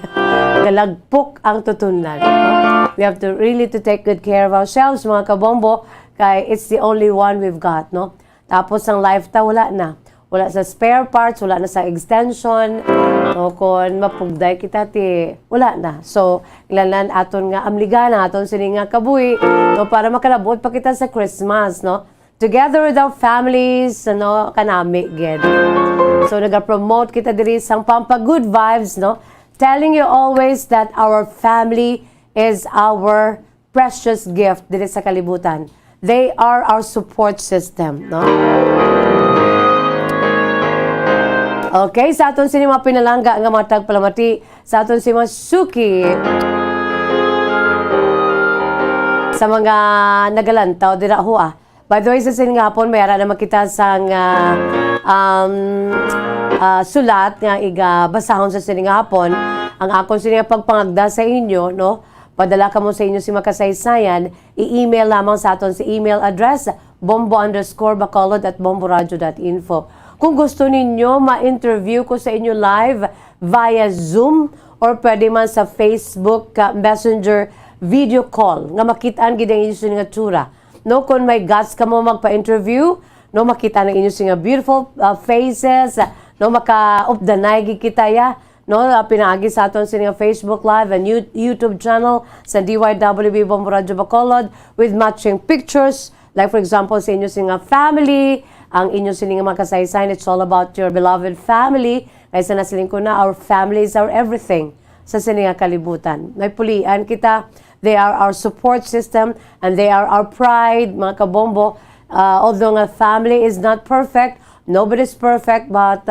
galagpok ang tutunan. We have to really to take good care of ourselves, mga kabombo, kay it's the only one we've got, no? Tapos ang life ta, wala na. Wala sa spare parts, wala na sa extension, no, kung mapugday kita wala na. So, ilalan aton nga amligana, aton sini nga kabuhi, no, para makalabot pa kita sa Christmas, no? Together with our families, no, kanami, gid. So, nag-promote kita diri sang pampa good vibes, no? Telling you always that our family is our precious gift diri sa kalibutan. They are our support system, no? Okay, sa aton sini mga pinalangga nga mga tagpalamati, sa aton si Masuki, sa mga nagalantaw dira ho By the way, sa sini nga hapon, mayara na makita sang sulat nga iga basahon sa sini nga hapon. Ang akong sini nga pagpangagda sa inyo, no? Padala ka mo sa inyo si makasaysayan, i-email lamang sa aton sa email address bombo_bacolod@bomboradio.info. Kung gusto ninyo ma-interview ko sa inyo live via Zoom or pwede man sa Facebook Messenger video call nga makitaan gid ang inyo nga tsura. No, kung may guts ka mo magpa-interview, no, makita ng inyo nga beautiful faces, no, maka-updanay gid kita ya, no, pinaagi sa aton nga Facebook Live and YouTube channel sa DYWB Bombo Radio Bacolod with matching pictures, like for example sa inyo nga family, ang inyo nga makasaysayan, it's all about your beloved family. Kaysa nasiling ko na, our family is our everything sa nga kalibutan. May pulian kita. They are our support system and they are our pride, mga kabombo. Although nga family is not perfect, nobody's perfect, but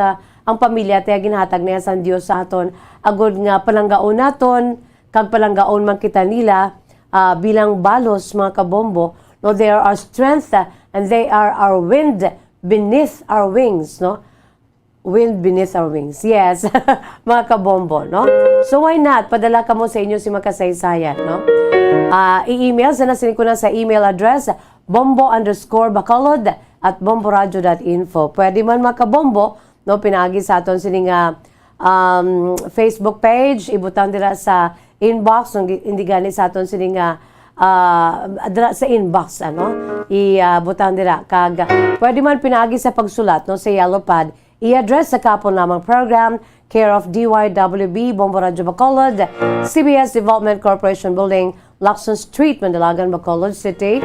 ang pamilya tayo ginhatag niya sa Diyos sa aton. Agod nga palanggaon naton, kag palanggaon man kita nila bilang balos, mga kabombo. No, they are our strength and they are our wind beneath our wings, no? Wind beneath our wings. Yes, mga kabombo, no? So why not? Padala ka mo sa inyo si makasaysayan, no? I-email, sanasin ko na sa email address, bombo_bacolod@bomboradio.info. Pwede man mga kabombo, no? Pinaagi sa aton sining Facebook page, ibutan dira sa inbox, hindi gani sa aton sining sa inbox, ano? Ibutan dira. Kag, pwede man pinaagi sa pagsulat, no? Sa yellow pad, i-address sa kapon namang program, care of DYWB, Bombo Radio Bacolod, CBS Development Corporation Building, Lacson Street, Mandalagan, Bacolod City.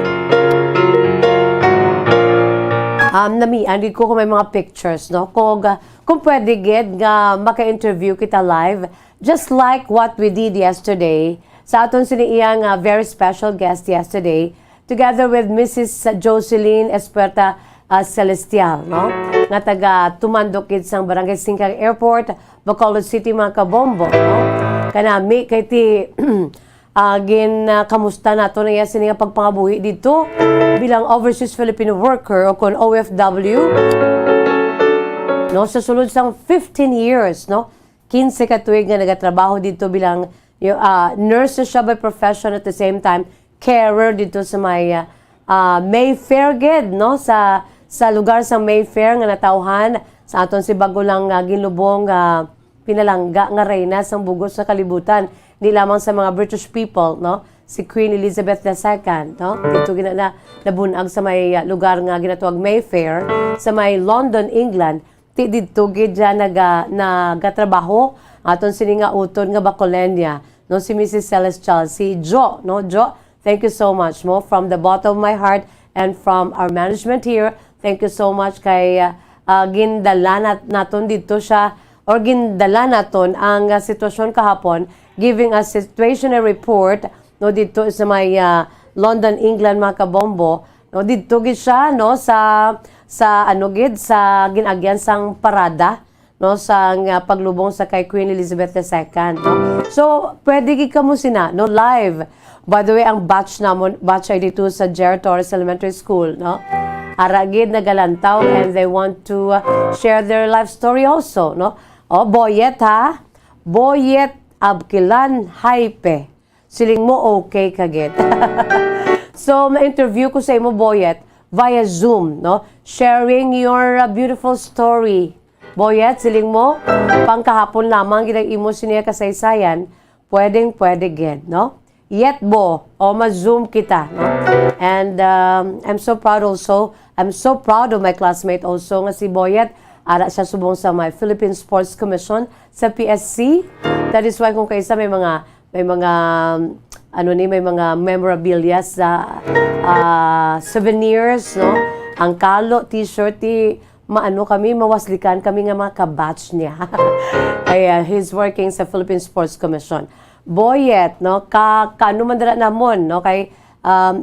Namian ko kung may mga pictures, no? Kung pwede gid nga maka-interview kita live, just like what we did yesterday, sa aton siniyang very special guest yesterday, together with Mrs. Jocelyn Esperta Celestial, no? Nga taga tumandok sang Barangay Singkang Airport, Bacolod City, mga kabombo, no? Kanami kay ti kamusta nato na yan sininga pagpangabuhi dito bilang overseas Filipino worker o kon OFW, no? Sa sulod sang 15 years, no? 15 ka tuig nga nagatrabaho dito bilang nurse siya by profession, at the same time carer dito sa may Mayfair gid, no? Sa lugar sa Mayfair nga natawhan sa aton si bago lang ginlubong pinalangga nga reyna sang bugos sa kalibutan, di lamang sa mga British people, no? Si Queen Elizabeth II, no? Dito nabunag sa may lugar nga ginatawag Mayfair sa may London, England. Dito gid nagatrabaho aton sini nga utod nga Bacolenia, no? Si Mrs. Celestial, si Jo, no? Jo, thank you so much mo from the bottom of my heart and from our management here. Thank you so much kay gindala naton dito siya, or gindala naton ang sitwasyon kahapon, giving us situational report, no, dito sa may London, England, mga kabombo, no? Dito gid siya, no, sa ano gid sa ginagyan sang parada, no, sa paglubong sa kay Queen Elizabeth II, no? So pwede gid kamo sina, no, live. By the way, ang batch ay dito sa Jer Torres Elementary School, no? Aragid nagalantaw and they want to share their life story also, no? O, Boyet ha? Boyet Abkilan Haipe. Siling mo okay kagit. So, ma-interview ko sa imo, Boyet, via Zoom, no? Sharing your beautiful story. Boyet, siling mo, pangkahapon lamang ginag imo siniya kasaysayan, pwede gid, no? Yet bo, o ma-Zoom kita, no? And I'm so proud also. I'm so proud of my classmate also nga si Boyet. Ara siya subong sa my Philippine Sports Commission sa PSC. That is why kung kaisa may mga memorabilia sa souvenirs, no? Ang kalo, t-shirt, mawaslikan kami nga mga kabatch niya. Ay, he's working sa Philippine Sports Commission. Boyet, no? Kaano man dira namon, no? Kay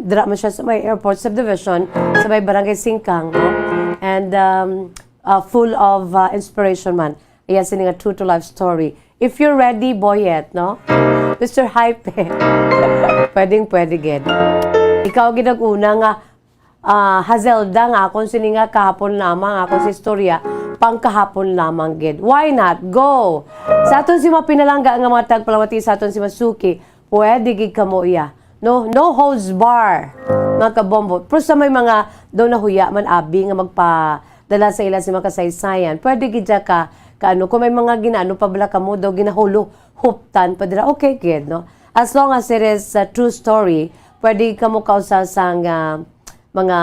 dira man siya sa may airport subdivision sa may Barangay Singkang, no? And full of inspiration man. Ayan sining a true to life story. If you're ready, Boyet, no? Mr. Hype, pwede gid. Ikaw ginaguna nga Hazelda nga akong sininga kahapon lamang akong si istorya pangkahapon lamang gid. Why not? Go! Sa aton si mapinalangga nga mga tagpalamati sa aton si Masuki, pwede gid kamo iya. No holds bar, mga kabombo. Pero sa may mga daw na huya man abi nga magpadala sa ila si mga kasaysayan, pwede gid ka kaano kung may mga ginaano pa bala kamo daw ginahulo huptan pa dira, okay kid, no? As long as it is a true story, pwede ka mo kausasang mga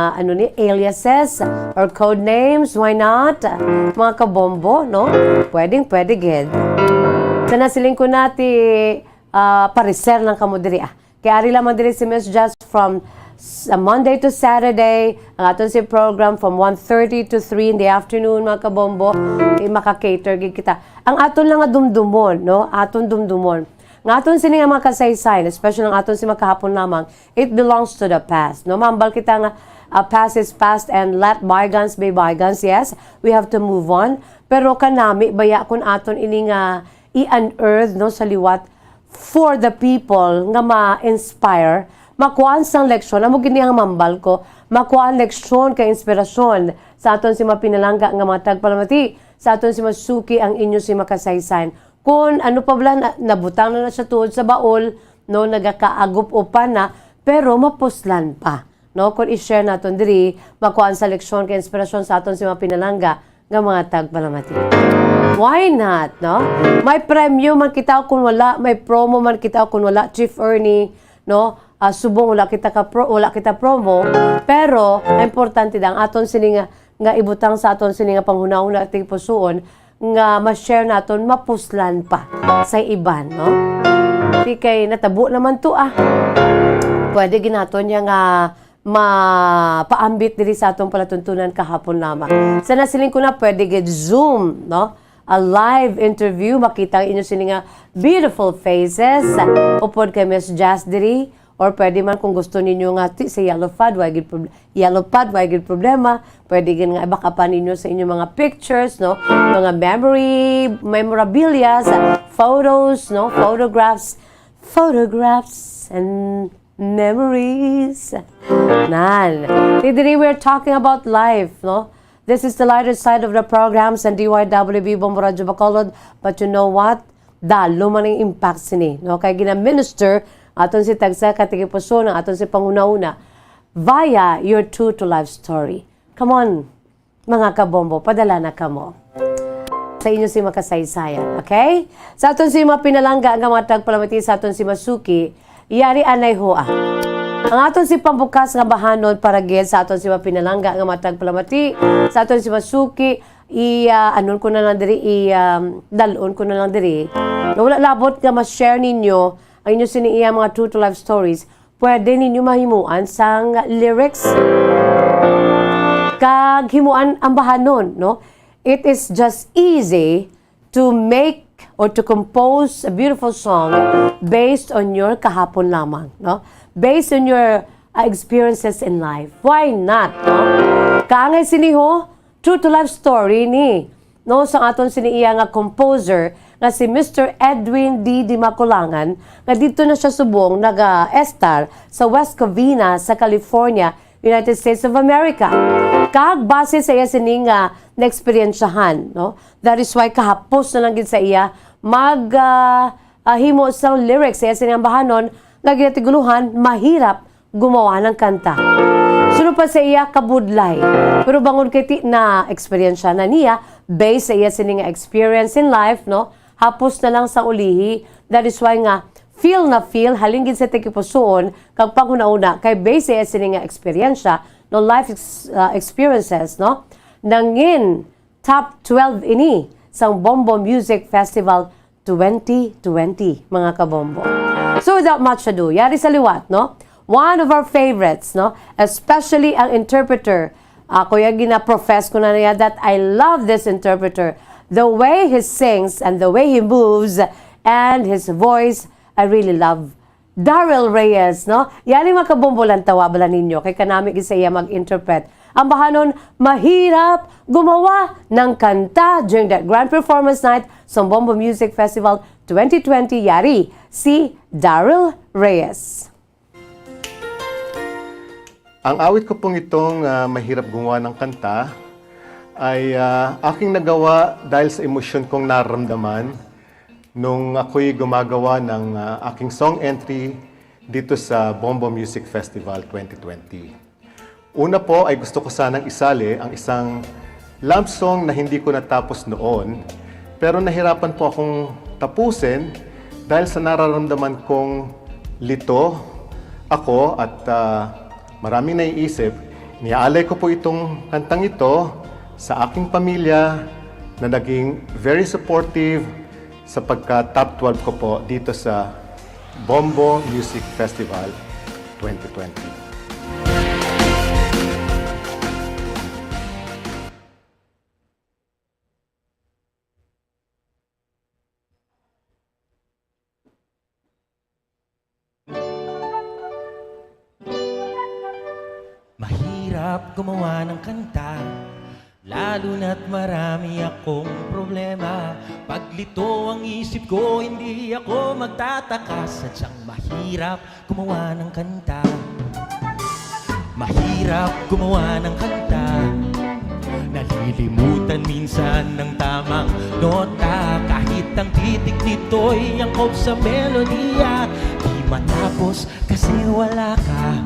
aliases or code names, why not? Mga kabombo, no? Pwede gid. Sa nasiling ko nati pariser lang kamo diri. Kaya ari lamang diri si Miss Just from Monday to Saturday, ang aton si program from 1:30 to 3 in the afternoon, mga kabombo, maka-cater gid kita. Ang aton lang nga dumdumon, no? Aton dumdumon. Ng aton sini nga mga kasaysayan, especially ng aton si makahapon lamang, it belongs to the past. No, mambal kita nga past is past and let bygones be bygones. Yes, we have to move on. Pero kanami baya kun aton ini nga i-unearth no sa liwat for the people nga ma-inspire, makuhaan sang leksyon. Amo gini ang mambal ko, makuhaan leksyon kay inspirasyon sa aton si mapinalangga nga mga tagpalamati, sa aton si masuki ang inyo si makasaysayan. Kung ano pa bala, nabutang na siya tuod sa baol, no, nagakaagop upan na, pero mapuslan pa. No? Kung i-share natin diri, makuhaan sa leksyon kay inspirasyon sa aton si mapinalangga nga mga tagpalamati. Why not, no? May premyo man kita kung wala, may promo man kita kung wala, Chief Ernie, no? Subong wala kita promo, pero importante dang aton sini nga ibutang sa aton sini nga panghunahuna ating pusuon nga ma-share naton mapuslan pa sa iban, no? Di kay natabo naman to Pwede ginaton niya nga mapaambit diri sa atong palatuntunan kahapon lamang. Sa nasiling ko na pwede gid Zoom, no? A live interview, makita inyo sini nga beautiful faces. Upod kay Miss Jazz diri, or pwede man kung gusto ninyo nga sa yellow pad, why gid problema. Pwede gid nga ibakapan ninyo sa inyong mga pictures, no? Mga memorabilia, photos, no? Photographs and memories. Nan. Today we're talking about life, no? This is the lighter side of the programs and DYWB Bombo Radio Bacolod. But you know what? Dalo man ang impact sini, no? Kaya gina-minister aton si tagsa katikipuso ng aton si panguna-una via your true to life story. Come on, mga kabombo, padala na kamo sa inyo si makasaysayan, okay? Sa aton si mapinalangga nga mga tagpalamati sa aton si Masuki, yari anay hoa. Ang aton si pambukas nga bahanon para gid sa aton si mapinalangga nga mga tagpalamati, sa aton si Masuki, dalon ko na lang diri. Wala labot nga ma-share ninyo ang inyo siniiya mga true to life stories, pwede ninyo mahimuan sang lyrics kag himuan ang bahanon, no? It is just easy to make or to compose a beautiful song based on your kahapon lamang, no? Based on your experiences in life. Why not, no? Kaangay siniho, true to life story ni, no? Sa aton siniiya nga composer nga si Mr. Edwin D. Dimaculangan, nga dito na siya subong nag-estar sa West Covina sa California, United States of America. Kag base sa iya sining na-experiensyahan, no? That is why kahapos na lang gid sa iya himo sa lyrics sa iya sining bahanon nga ginatiguluhan mahirap gumawa ng kanta. Sunod pa sa iya kabudlay. Pero bangon kay na experience na niya based sa iya sining experience in life, no? Hapos na lang sa ulihi. That is why nga feel halingin sa tikipusoon kag panghuna-una kay base sa sining experiensya no life experiences, no? Nangin top 12 ini sang Bombo Music Festival 2020, mga kabombo. So without much ado, yari sa liwat, no? One of our favorites, no? Especially ang interpreter. Ako yung gina-profess ko na niya that I love this interpreter. The way he sings and the way he moves and his voice, I really love. Daryl Reyes, no? Yan yung makabombo lang tawa bala ninyo. Kay kanami isa iya mag-interpret. Ang bahanon, mahirap gumawa ng kanta during that grand performance night sa Bombo Music Festival 2020. Yari, si Daryl Reyes. Ang awit ko pong itong mahirap gumawa ng kanta ay aking nagawa dahil sa emosyon kong naramdaman nung ako'y gumagawa ng aking song entry dito sa Bombo Music Festival 2020. Una po ay gusto ko sanang isali ang isang love song na hindi ko natapos noon Pero nahirapan po akong tapusin dahil sa nararamdaman kong lito ako at maraming naiisip. Niaalay ko po itong kantang ito sa aking pamilya na naging very supportive sa pagka-top 12 ko po dito sa Bombo Music Festival 2020. Mahirap gumawa ng kanta, lalo na't marami akong problema. Paglito ang isip ko, hindi ako magtataka. Sadyang mahirap gumawa ng kanta. Mahirap gumawa ng kanta, nalilimutan minsan ng tamang nota. Kahit ang titik nito'y angkop sa melodiya, di matapos kasi wala ka.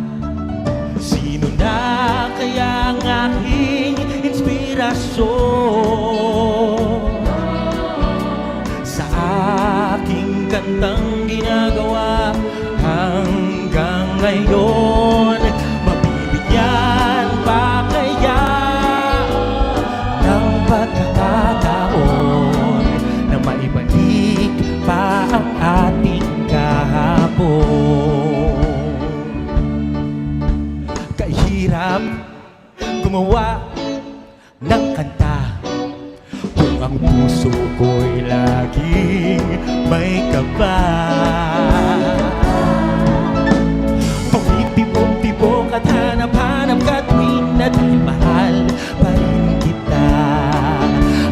Sino na kaya ang aking inspirasyon sa aking kantang ginagawa hanggang ngayon? Mabibigyan pa kaya ng pagkakataon na maibalik pa ang ating kahapon? Kahirap gumawa ng kanta kung ang puso ko'y laging may kaba. Pumipibok-tibok at hanap-hanap ka tuwing na di mahal pa rin kita.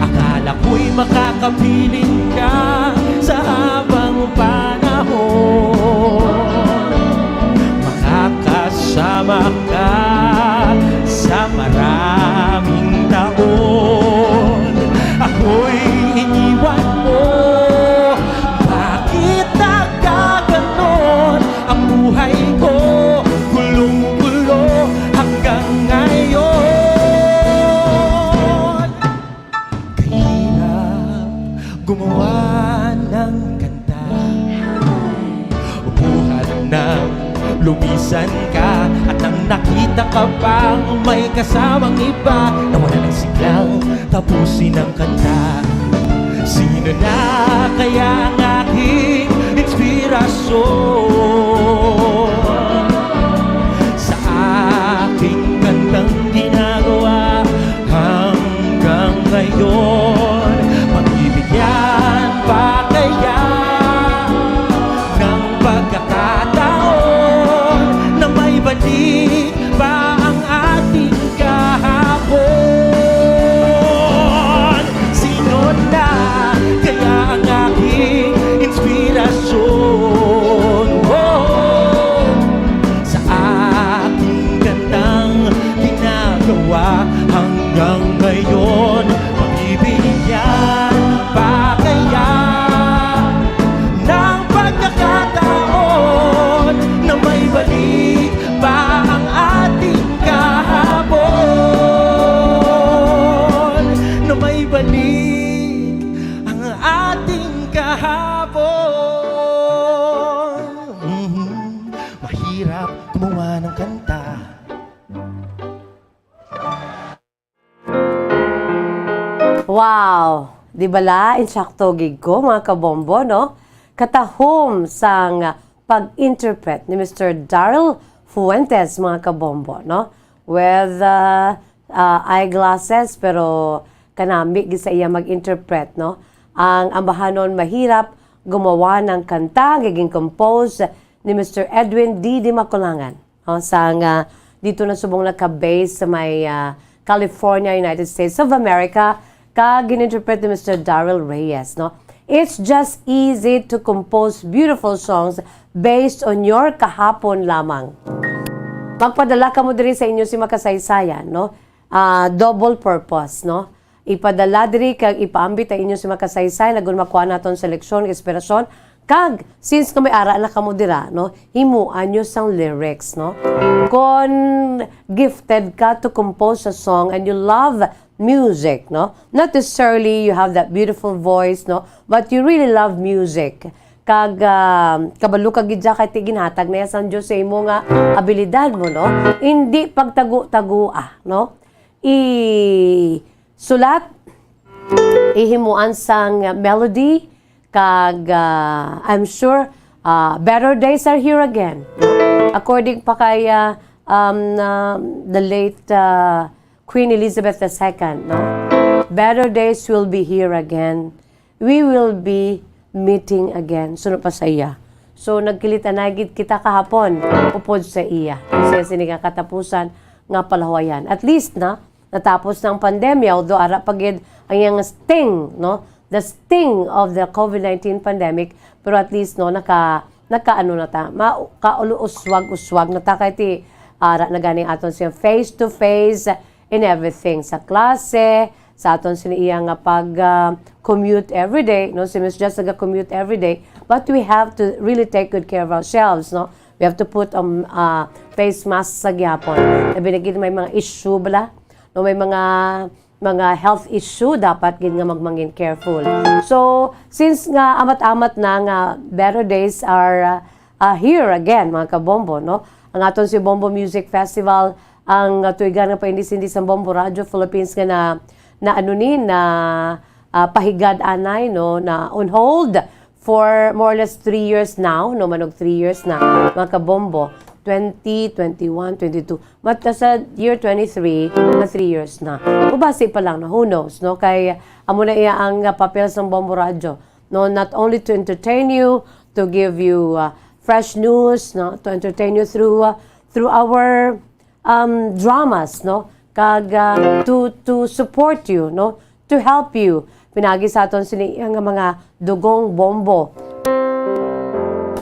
Akala ko'y makakapiling ka sa habang panahon, makakasama ka sa maraming taon. Ako'y iniwan mo, bakit nagkaganon ang buhay ko? Gulong-gulo hanggang ngayon. Kahirap gumawa ng kanta, buhat ng lumisan ka at nang nakita ka pang may kasamang iba, nawala ng siglang tapusin ang kanta. Sino na kaya ang aking inspirasyon sa aking kantang ginagawa hanggang ngayon? Magbibigyan pa kaya ng pagkakataon na may balik pa ang ating kahapon? Sino na kaya ang aking inspirasyon sa aking kantang ginagawa hanggang ngayon? Magbibigyan pa kaya ng pagkakataon na may balik pa ang ating kahapon? Na may balik ang ating kahapon. Mahirap gumawa ng kanta. Wow! Di bala, insakto gig ko mga kabombo, no? Katahom sang pag-interpret ni Mr. Daryl Fuentes, mga kabombo, no? With eyeglasses, pero kanamig sa iya mag-interpret, no? Ang ambahanon mahirap gumawa ng kanta, giging compose ni Mr. Edwin D. Maculangan. No? Dito na subong naka-base sa may California, United States of America, gin-interpret ni Mr. Daryl Reyes, no? It's just easy to compose beautiful songs based on your kahapon lamang. Magpadala ka mo diri sa inyo si makasaysayan, no? Double purpose, no? Ipadala diri kag ipaambit ang inyo si makasaysay lagun makuha naton seleksyon, inspirasyon Kag, since kami ara na kamo dira, no, himuan nyo sang lyrics, no? Kung gifted ka to compose a song and you love music, no? Not necessarily you have that beautiful voice, no? But you really love music. Kag, kabalo ka gidya kay ginhatag na san Diyos sa imo nga abilidad mo, no? Hindi pagtago-tago, no? Sulat, ihimuan sang melody, kag I'm sure better days are here again. According pa kay the late Queen Elizabeth II, no? Better days will be here again. We will be meeting again. Sunod pa sa iya. So nagkilitanagid kita kahapon upod sa iya. Kasi sinigang katapusan nga palahuayan. At least na natapos ng pandemya, although ara pagid ang iyang sting, no? The sting of the COVID-19 pandemic, pero at least no nakaano na ta, uswag na ta kay ti ara na ganing aton siya face to face in everything sa klase, sa aton siniya nga pag commute every day, no? Si Miss Jess commute every day, but we have to really take good care of ourselves, no? We have to put face mask sa gyapon. Nabinigid may mga issue bala, no? May mga health issue, dapat gid nga magmangin careful. So, since nga amat-amat na nga better days are here again, mga kabombo, no? Ang aton si Bombo Music Festival, ang tuigan nga paindis-indis sa Bombo Radio Philippines nga na pahigad anay, no? Na on hold for more or less 3 years now, no? Manog 3 years na, mga kabombo. 20, 21, 22. But sa year 23, na 3 years na. Ubasi pa lang na, who knows, no? Kay amo na iya ang papel sa Bombo Radio, no? Not only to entertain you, to give you fresh news, no? To entertain you through our dramas, no? Kag to support you, no? To help you. Pinagi sa aton sini nga mga dugong bombo.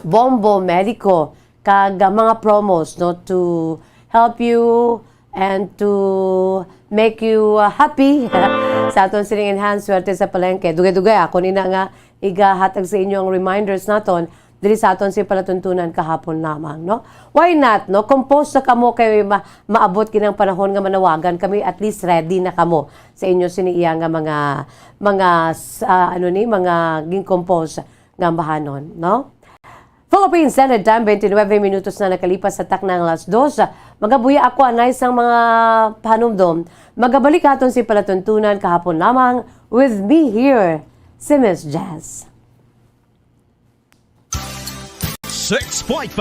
Bombo Medico, kag mga promos, no, to help you and to make you happy sa aton sining enhanced swerte sa palengke. Dugay-dugay ako nina nga igahatag sa inyo ang reminders naton diri sa aton si palatuntunan kahapon lamang, no? Why not, no? Compose sa kamo kay maabot kinang panahon nga manawagan kami, at least ready na kamo sa inyo siniya nga mga gin-compose nga bahanon, no? Philippine Standard Time, 29 minutos na nakalipas sa taknang alas 2. Magabuya ako anay sang mga panumdom. Magabalik aton si palatuntunan kahapon lamang with me here, si Miss Jazz. 6.5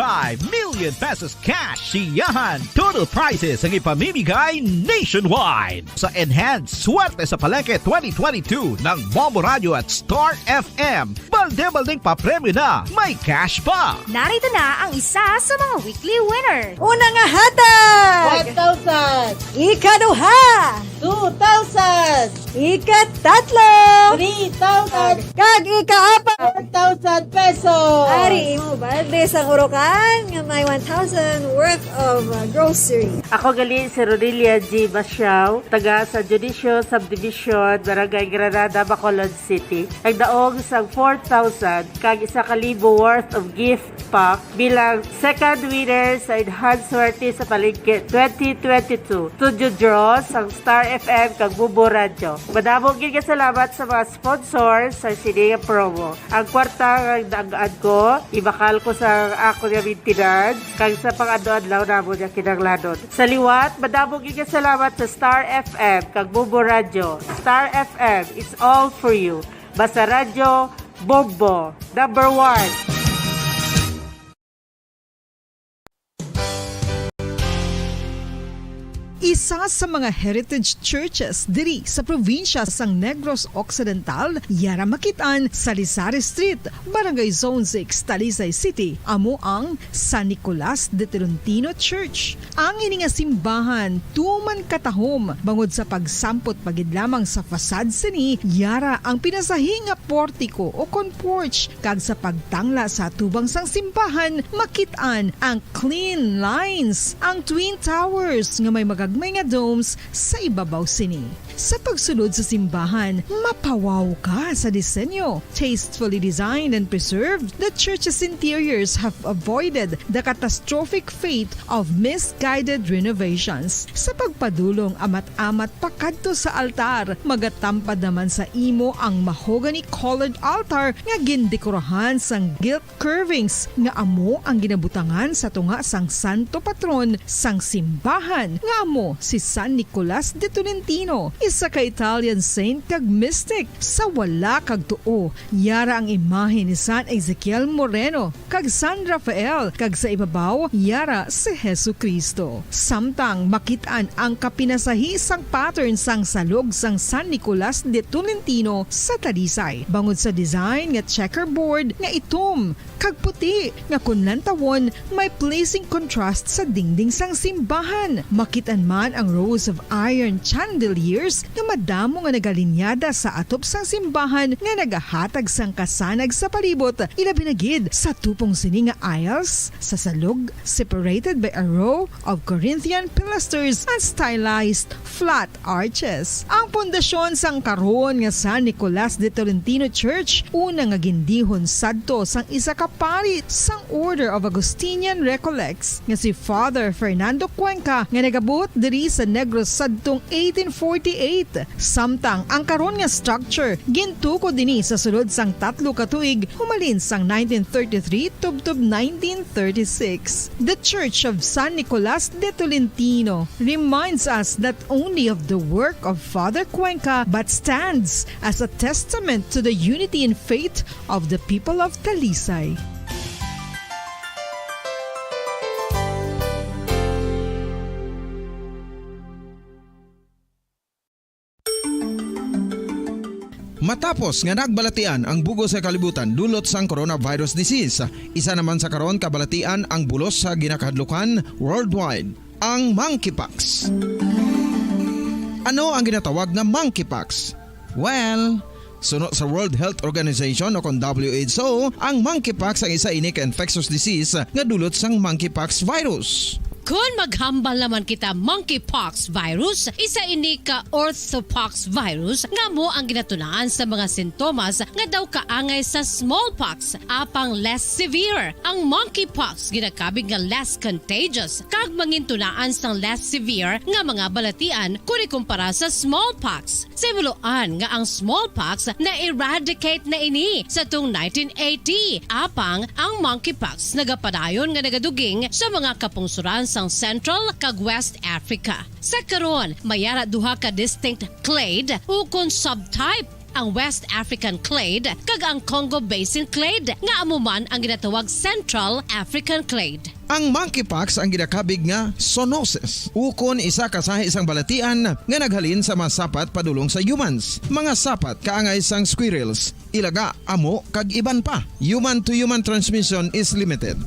million pesos cash siyahan total prizes ang ipamimigay nationwide sa Enhanced Swerte sa Palengke 2022 ng Bombo Radio at Star FM. Balde-baldeng papremyo na, may cash pa! Narito na ang isa sa mga weekly winner. Una nga hatag! 1,000! Ikaduha! 2,000! Ikatatlo! 3,000! Kag ikaapat! 4,000 pesos! Ari imo balde sa Urocan nga may 1,000 worth of grocery. Ako gali si Rodilia G. Basiao, taga sa Judicio Subdivision, Barangay Granada, Bacolod City. Nagdaog sa 4,000 kag 1,000 worth of gift pack bilang second winner sa Enhanced Swerte sa Palengke 2022. Studio draws ang Star FM kag Bombo Radio. Madamong gid salamat sa mga sponsors sa sining promo. Ang kwarta nga nag-add ko, ibakal ko sa ako nga bintinan, kag sa pang-adlaw namo niya kinanglanon. Sa liwat, madamong gid salamat sa Star FM kag Bombo Radio. Star FM is all for you. Basta radyo, Bombo, number 1. Isa sa mga heritage churches diri sa probinsya sang Negros Occidental, yara makitaan sa Lisari Street, Barangay Zone 6, Talisay City, amo ang San Nicolas de Tolentino Church. Ang ini nga simbahan tuman katahom bangod sa pagsampot pagid lamang sa fasad sini, yara ang pinasahi nga portiko o kon porch, kag sa pagtangla sa tubang sang simbahan makitaan ang clean lines, ang twin towers nga may magagmay nga domes sa ibabaw sini. Sa pagsunod sa simbahan, mapawaw ka sa disenyo. Tastefully designed and preserved, the church's interiors have avoided the catastrophic fate of misguided renovations. Sa pagpadulong amat-amat pakadto sa altar, magatampad naman sa imo ang mahogany colored altar nga gindekorahan sang gilt curvings nga amo ang ginabutangan sa tunga sang santo patron sang simbahan nga amo si San Nicolas de Tolentino, isa ka Italian saint kag mystic. Sa wala kag tuo, yara ang imahe ni San Ezekiel Moreno kag San Rafael, kag sa ibabaw yara si Hesu Kristo. Samtang makitaan ang kapinasahi sang pattern sang salog sang San Nicolas de Tolentino sa Talisay. Bangod sa design nga checkerboard nga itom kag puti nga kunlantawon may pleasing contrast sa dingding sang simbahan. Makitaan man ang rows of iron chandeliers nga madamo nga nagalinyada sa atop sang simbahan nga nagahatag sang kasanag sa palibot, ilabi na gid sa tupong sini nga aisles sa salog, separated by a row of Corinthian pilasters and stylized flat arches. Ang pundasyon sang karon nga San Nicolas de Tolentino Church una nga gindihon sadto sang isa ka pari sang Order of Augustinian Recollects nga si Father Fernando Cuenca nga nagabot diri sa Negros sadtong 1848. Samtang ang karon nga structure gintuko dinhi sa sulod sang 3 ka tuig humalin sang 1933 tubtob 1936. The Church of San Nicolas de Tolentino reminds us not only of the work of Father Cuenca but stands as a testament to the unity and faith of the people of Talisay. Matapos nga nagbalatian ang bugos sa kalibutan dulot sang coronavirus disease, isa naman sa karon kabalatian ang bulos sa ginakahadlukan worldwide, ang monkeypox. Ano ang ginatawag na monkeypox? Well, sunod sa World Health Organization o kung WHO, ang monkeypox ang isa ini ka infectious disease nga dulot sang monkeypox virus. Kung maghambal naman kita monkeypox virus, isa ini ka orthopox virus nga mo ang ginatunaan sa mga sintomas nga daw kaangay sa smallpox, apang less severe. Ang monkeypox ginakabig nga less contagious kag mangintunaan sang less severe nga mga balatian kung ikumpara sa smallpox. Simuloan nga ang smallpox na eradicate na ini sa tung 1980, apang ang monkeypox nagapadayon nga nagaduging sa mga kapungsuran sang Central kag West Africa. Sa karon, mayara duha ka distinct clade ukon subtype, ang West African clade kag ang Congo Basin clade nga amuman ang ginatawag Central African clade. Ang monkeypox ang ginakabig nga zoonosis, ukon isa ka sa isang balatian nga naghalin sa mga sapat padulong sa humans. Mga sapat kaangay sang squirrels, ilaga, amo kag iban pa. Human to human transmission is limited.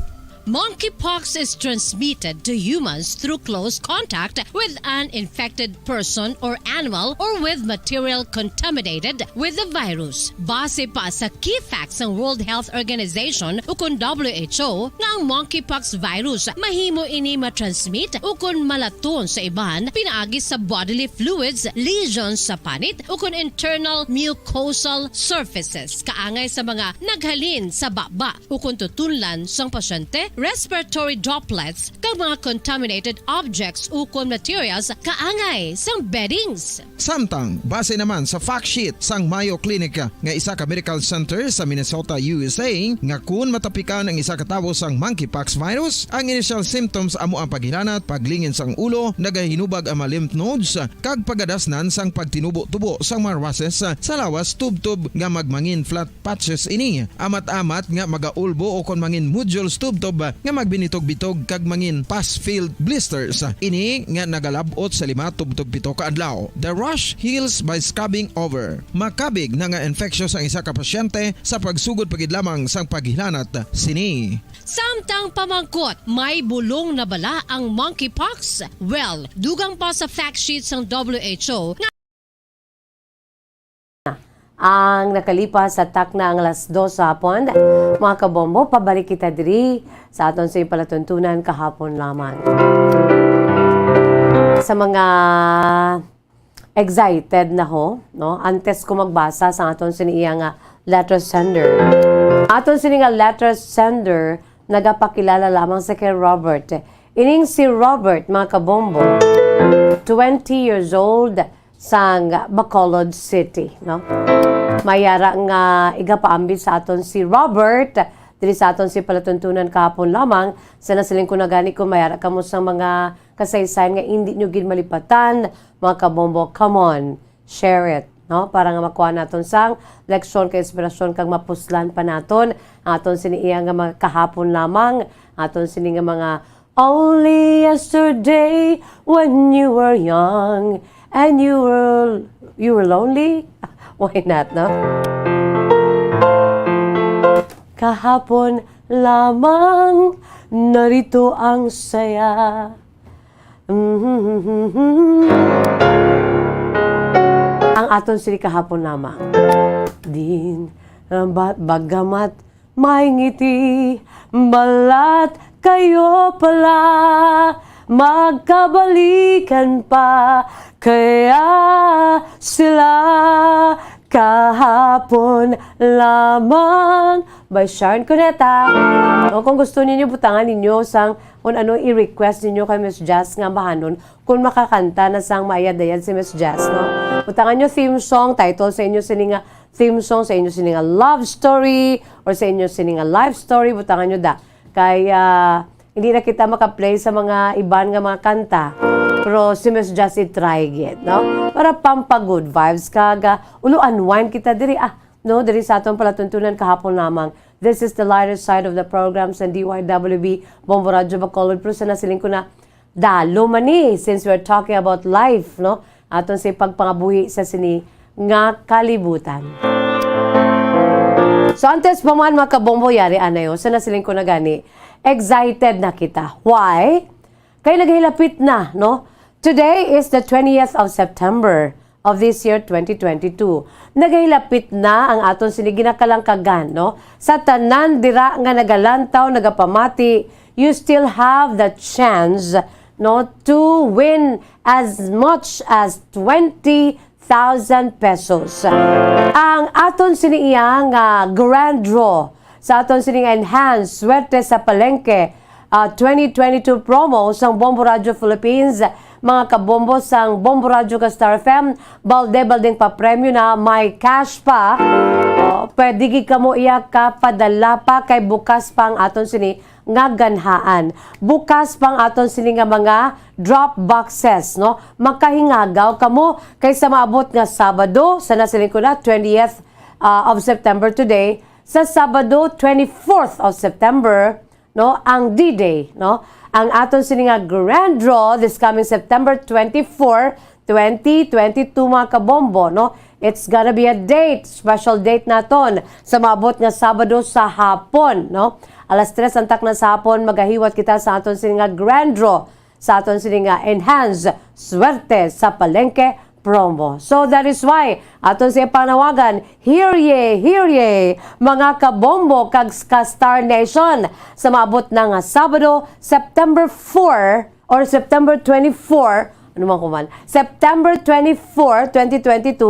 Monkeypox is transmitted to humans through close contact with an infected person or animal or with material contaminated with the virus. Base pa sa key facts ng World Health Organization ukon WHO nga ang monkeypox virus mahimo ini matransmit ukon malaton sa iban pinaagi sa bodily fluids, lesions sa panit ukon internal mucosal surfaces kaangay sa mga naghalin sa baba ukon tutunlan sang pasyente, respiratory droplets kag mga contaminated objects ukon materials kaangay sang beddings. Samtang base naman sa fact sheet sang Mayo Clinic nga isa ka medical center sa Minnesota, USA, nga kun matapikan ang isa ka tawo sang monkeypox virus, ang initial symptoms amo ang paghilanat, paglingin sang ulo, nagahinubag ang mga lymph nodes kag pagadasnan sang pagtinubo-tubo sang mga rashes sa lawas tubtob nga magmangin flat patches ini. Amat-amat nga magaulbo o kon mangin nodules tubtob nga magbinitog-bitog kag mangin pus-filled blisters. Ini nga nagalabot sa 5 tubtob 7 ka adlaw. The rash heals by scabbing over. Makabig na nga infectious ang isa ka pasyente sa pagsugod pagid lamang sang paghilanat sini. Samtang pamangkot, may bulong na bala ang monkeypox? Well, dugang pa sa fact sheet ng WHO nga ang nakalipas sa takna ang alas 2 sa hapon. Mga kabombo, pabalik kita diri sa aton sa palatuntunan kahapon lamang. Sa mga excited na ho, no? Antes ko magbasa sa aton siniya nga letter sender. Aton sini nga letter sender nagapakilala lamang sa kay Robert. Ining si Robert, mga kabombo, 20 years old sang Bacolod City, no? Mayara nga igapaambit sa aton si Robert, dili sa aton si palatuntunan kahapon lamang, sa nasiling ko na gani ko mayara kamo sa mga kasaysayan nga hindi nyo gid malipatan, mga kabombo, come on, share it, no? Para nga makuha naton sang leksyon kay inspirasyon kang mapuslan pa naton aton siniya nga mga kahapon lamang, aton sini nga mga only yesterday when you were young and you were lonely. Why not, no? Kahapon lamang narito ang saya. Ang aton sili kahapon lamang. Din bagamat may ngiti, balat kayo pala, magkabalikan pa, kaya sila kahapon lamang. By Sharon Cuneta. O, kung gusto ninyo, butangan ninyo sang kung ano i-request ninyo kay Miss Jazz nga bahanon kung makakanta na sang maayad-ayad si Miss Jazz, no? Butangan nyo theme song, title sa inyo sininga theme song, sa inyo sininga love story, or sa inyo sininga life story, butangan nyo da. Kaya hindi na kita makaplay sa mga iban nga mga kanta. Pero si Miss Jazz i-try it, no? Para pampa-good vibes kaga. Ulo unwind kita diri. No, diri sa atong palatuntunan kahapon lamang. This is the lighter side of the programs and DYWB Bombo Radyo Bacolod. Pero sa nasiling ko na dalo man since we're talking about life, no? Aton sa pagpangabuhi sa sini nga kalibutan. So antes pa man mga kabombo yari anayo, sa nasiling ko na gani, excited na kita. Why? Kaya naghilapit na, no? Today is the 20th of September of this year 2022. Naghilapit na ang aton siniginakalankagan, no? Sa tanan dira nga nagalantaw, nagapamati, you still have the chance, no, to win as much as 20,000 pesos. Ang aton siniya nga grand draw sa aton sining enhanced swerte sa palengke 2022 promo sang Bombo Radio Philippines, mga kabombo sang Bombo Radio ka Star FM, balde-baldeng pa premyo na may cash pa. Pwede gi kamo iya ka padala pa kay bukas pang aton sini nga ganhaan. Bukas pang aton sini nga mga drop boxes, no? Makahingagaw kamo kay sa maabot nga Sabado, sa nasiling ko na 20th of September today, sa Sabado 24th of September, no, ang D-Day, no? Ang aton sini nga grand draw this coming September 24, 2022 mga kabombo, no? It's gonna be a date, special date naton sa maabot nga Sabado sa hapon, no? Alas 3 antak na sa hapon magahiwat kita sa aton sini nga grand draw sa aton sini nga enhanced swerte sa palengke promo. So that is why aton siya panawagan, hear ye, mga kabombo kag Star Nation sa maabot na nga Sabado, September 4 or September 24, ano man kuman, September 24, 2022,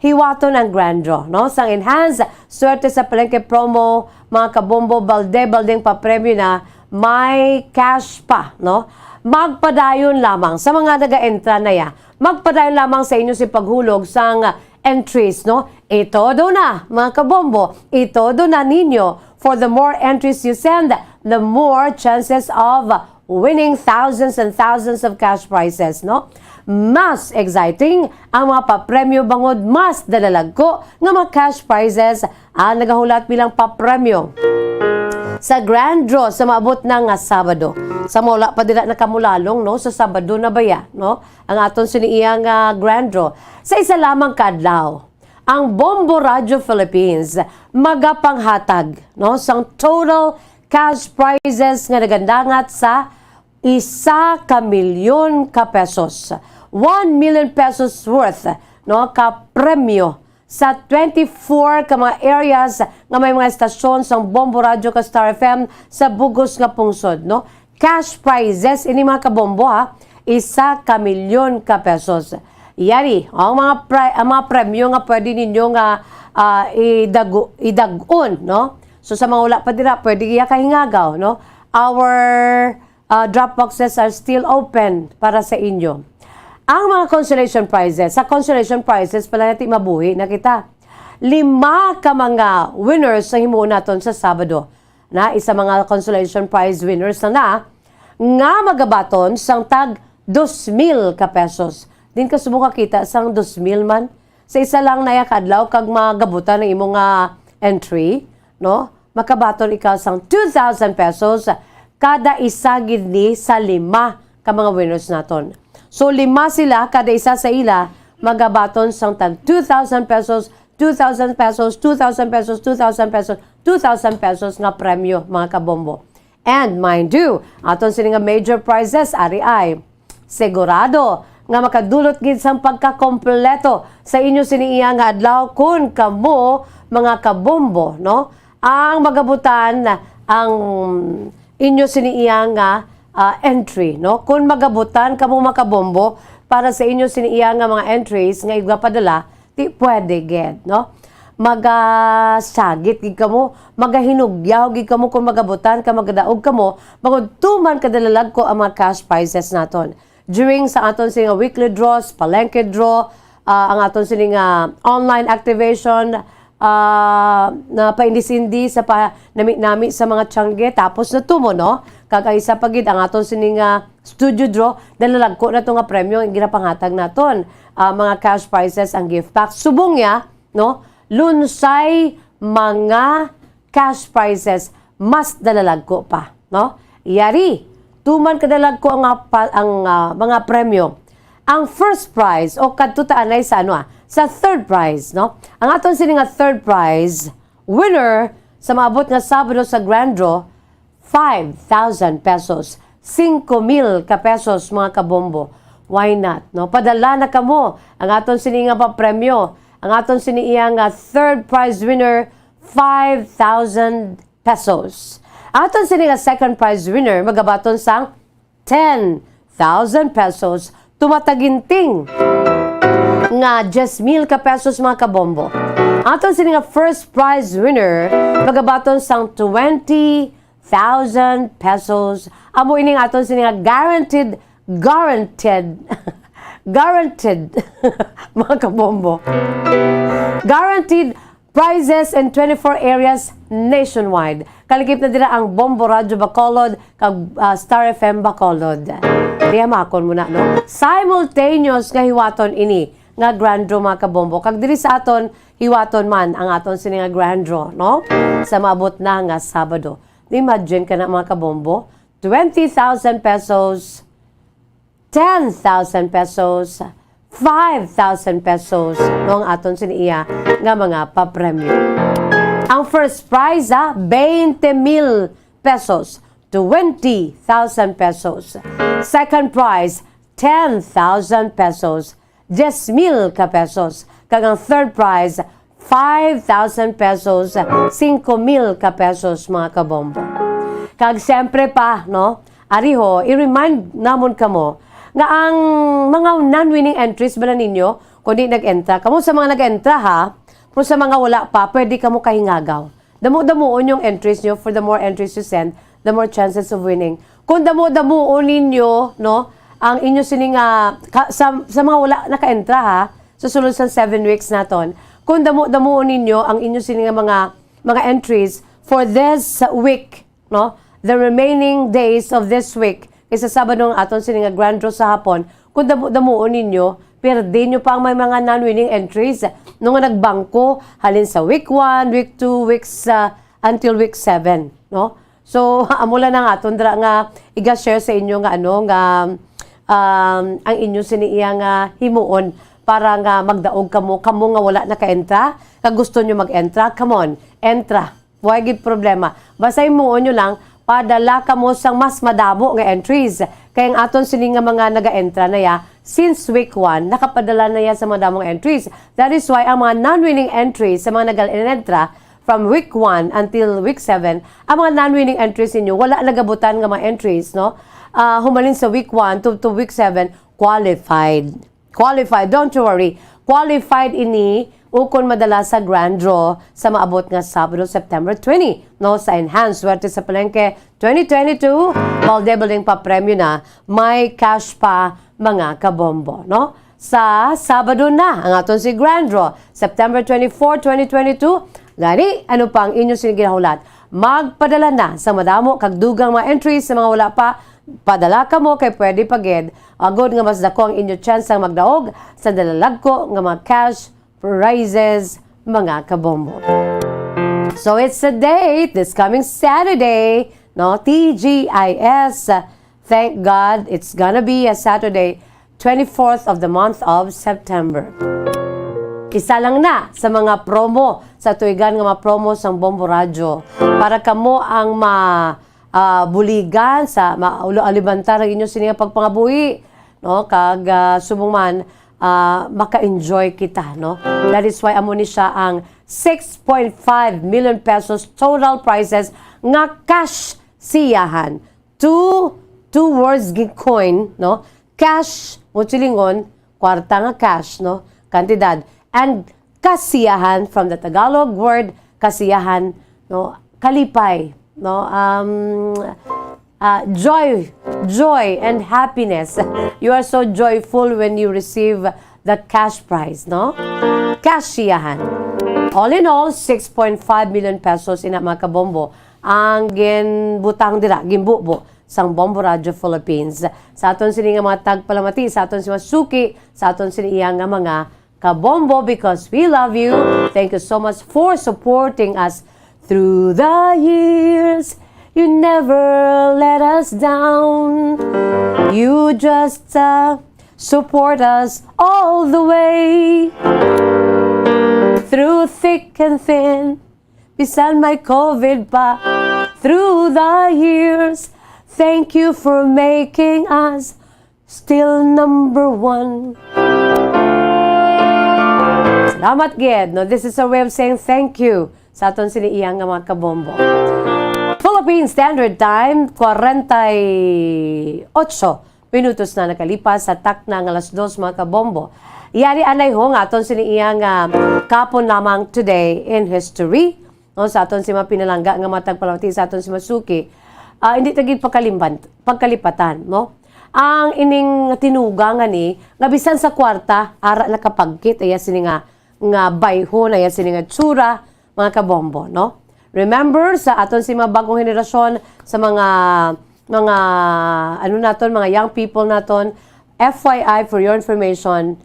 hiwaton ang grand draw, no? Sang enhanced swerte sa palengke promo, mga kabombo, balde-baldeng pa premyo na may cash pa, no? Magpadayon lamang sa mga naga-entra na ya. Magpadayon lamang sa inyo si paghulog sang entries, no? Itodo na, mga kabombo. Itodo na ninyo. For the more entries you send, the more chances of winning thousands and thousands of cash prizes, no? Mas exciting ang mga papremyo bangod, mas dalalagko nga mga cash prizes ang nagahulat bilang papremyo sa grand draw sa maabot na nga Sabado. Sa mula pa dila nakamulalong, no? Sa Sabado na baya, no? Ang aton siniiyang grand draw. Sa isa lamang kadlaw, ang Bombo Radio Philippines magapanghatag, no? Sang total cash prizes nga nagandangat sa 1 milyon ka pesos. 1 million pesos worth, no? Ka premyo sa 24 ka mga areas nga may mga estasyon sang Bombo Radio ka Star FM sa bugos nga pungsod, no? Cash prizes ini mga kabombo ha, 1 milyon ka pesos. Yari, ang mga premyo nga pwede ninyo nga idagon, no? So sa mga wala pa dira, pwede kaya kahingagaw, no? Our drop boxes are still open para sa inyo. Ang mga consolation prizes, sa consolation prizes pala natin mabuhi na kita. 5 ka mga winners sa himuon naton sa Sabado. Na isa mga consolation prize winners na nga magabaton sang tag 2,000 ka pesos. Din ka sumuka kita sang 2,000 man. Sa isa lang na kadlaw kag magabutan ng imong entry, no? Makabaton ikaw sang 2,000 pesos kada isa gid ni sa 5 ka mga winners naton. So 5 sila, kada isa sa ila magabaton sang tag 2,000 pesos, 2,000 pesos, 2,000 pesos, 2,000 pesos, 2,000 pesos nga premyo mga kabombo. And mind you, aton sini nga major prizes ari ay sigurado nga makadulot gid sang pagkakompleto sa inyo siniiya nga adlaw kun kamo mga kabombo, no? Ang magabutan ang inyo siniiya nga entry, no? Kun magabutan kamo makabombo para sa inyo siniiya nga mga entries nga igapadala, di pwede gid, no? Magasagit gid kamo, magahinugyaw gid kamo kung magabutan ka magadaog kamo, magudtuman kadalalag ko ang mga cash prizes naton. During sa aton sing weekly draws, palengke draw, ang aton sing online activation na paindisindi sa nami sa mga tiyangge tapos na tumo, no? Kag isa pagid ang aton sining studio draw dalalag ko na to nga premyo ang ginapangatag naton. Mga cash prizes ang gift pack. Subong ya, no? Lunsay mga cash prizes mas dalalag ko pa, no? Yari, tuman kadalag ko ang mga premyo. Ang first prize o kadtutaan ay sa sa third prize, no? Ang aton sini nga third prize winner sa maabot nga Sabado sa Grand Draw 5,000 pesos. 5,000 ka pesos mga kabombo. Why not, no? Padala na kamo ang aton sini nga papremyo. Ang aton sini iya nga third prize winner 5,000 pesos. Aton sini nga second prize winner magabaton sang 10,000 pesos. Tumataginting nga 10,000 ka pesos mga kabombo. Aton sini nga first prize winner magabaton sang 20,000 pesos. Amo ining aton sini nga guaranteed mga kabombo. Guaranteed prizes in 24 areas nationwide. Kalikip na dira ang Bombo Radio Bacolod kag Star FM Bacolod. Diya makon muna, no? Simultaneous nga hiwaton ini nga grand draw mga kabombo. Kag diri sa aton hiwaton man ang aton sini nga grand draw, no? Sa maabot na nga Sabado. Imagine ka na mga kabombo, 20,000 pesos, 10,000 pesos, 5,000 pesos no ang aton siniya nga mga papremyo. Ang first prize 20,000 pesos, 20,000 pesos. Second prize 10,000 pesos, 10,000 ka pesos. Kag ang third prize 5,000 pesos, 5,000 ka pesos mga kabombo. Kag siyempre pa, no? Ariho, i-remind namon kamo nga ang mga non-winning entries bala ninyo, kung di nag-entra, kamo sa mga nag-entra ha, kung sa mga wala pa, pwede kamo kahingagaw. Damo-damuon yung entries nyo, for the more entries you send, the more chances of winning. Kung damo-damuon ninyo, no, ang inyo sining, sa mga wala naka-entra ha, susunod sa 7 weeks naton, kung damo-damuon ninyo ang inyo sining mga entries for this week, no, the remaining days of this week, isa Sabado ng aton sining grand draw sa hapon, kung damuon ninyo, perde nyo pa ang may mga non-winning entries. Nung nagbangko, halin sa week 1, week 2, weeks until week 7. No? So, amula na nga, tundra nga, iga-share sa inyo nga ang inyo siniya nga himuon para nga magdaog kamo nga wala naka-entra, kag gusto nyo mag-entra, come on, entra. Huwag gid problema. Basta himuon nyo lang, padala ka mo sang mas madamo nga entries. Kaya ang aton sini nga mga naga-entra na ya, since week 1, nakapadala na ya sa madamong entries. That is why ang mga non-winning entries sa mga naga-entra from week 1 until week 7, ang mga non-winning entries ninyo, wala nagabutan nga mga entries, no? Humalin sa week 1 to week 7, qualified. Qualified, don't you worry. Qualified ini ukon madala sa grand draw sa maabot nga Sabado, September 20, no, sa Enhanced Swerte sa Palengke 2022, Valdebel ding pa premyo na, may cash pa mga kabombo, no? Sa Sabado na ang aton si grand draw, September 24, 2022. Gani, ano pa ang inyong sinigihulat? Magpadala na sa madamo kag dugang mga entries sa mga wala pa. Padala ka mo kay pwede pagid. Agod nga mas dako ang inyo chance ang magdaog sa dalalagko nga mga cash prizes mga kabombo. So it's a date this coming Saturday, no? TGIS. Thank God it's gonna be a Saturday, 24th of the month of September. Isa lang na sa mga promo sa tuigan nga mga promo sang Bombo Radyo para kamo ang buligan sa alibantar ng inyo sininga pagpangabuhi, no, kag subong man maka-enjoy kita, no. That is why amo ni siya ang 6.5 million pesos total prizes nga cash siyahan. Two words gig coin, no, cash mo silingon kwarta nga cash, no, kantidad, and kasiyahan from the Tagalog word kasiyahan, no, kalipay, no, joy and happiness. You are so joyful when you receive the cash prize, no? Kasiyahan. All in all, 6.5 million pesos ina mga kabombo ang ginbutang dira, ginbubo sang Bombo Radyo Philippines. Sa aton sini nga mga tagpalamati, sa aton si Masuki, sa aton sini iya nga mga kabombo, because we love you. Thank you so much for supporting us through the years. You never let us down. You just support us all the way. Through thick and thin, bisan may COVID pa. Through the years, thank you for making us still number one. Salamat gid. No, this is a way of saying thank you sa aton siniiyang nga mga kabombo. Philippine Standard Time, 48 minutos na nakalipas sa takna ng alas 2 mga kabombo. Iyari anay ho nga aton siniiyang kapon lamang today in history. No, sa aton si mapinalangga nga matag palamati sa aton si Masuki. Hindi tagid pagkalipatan, no? Ang ining tinuga nga ni nga bisan sa kwarta ara nakapagkit aya sini nga bayhon aya sini nga tsura mga kabombo, no? Remember sa aton si mga bagong henerasyon, sa mga ano naton, mga young people naton, FYI for your information,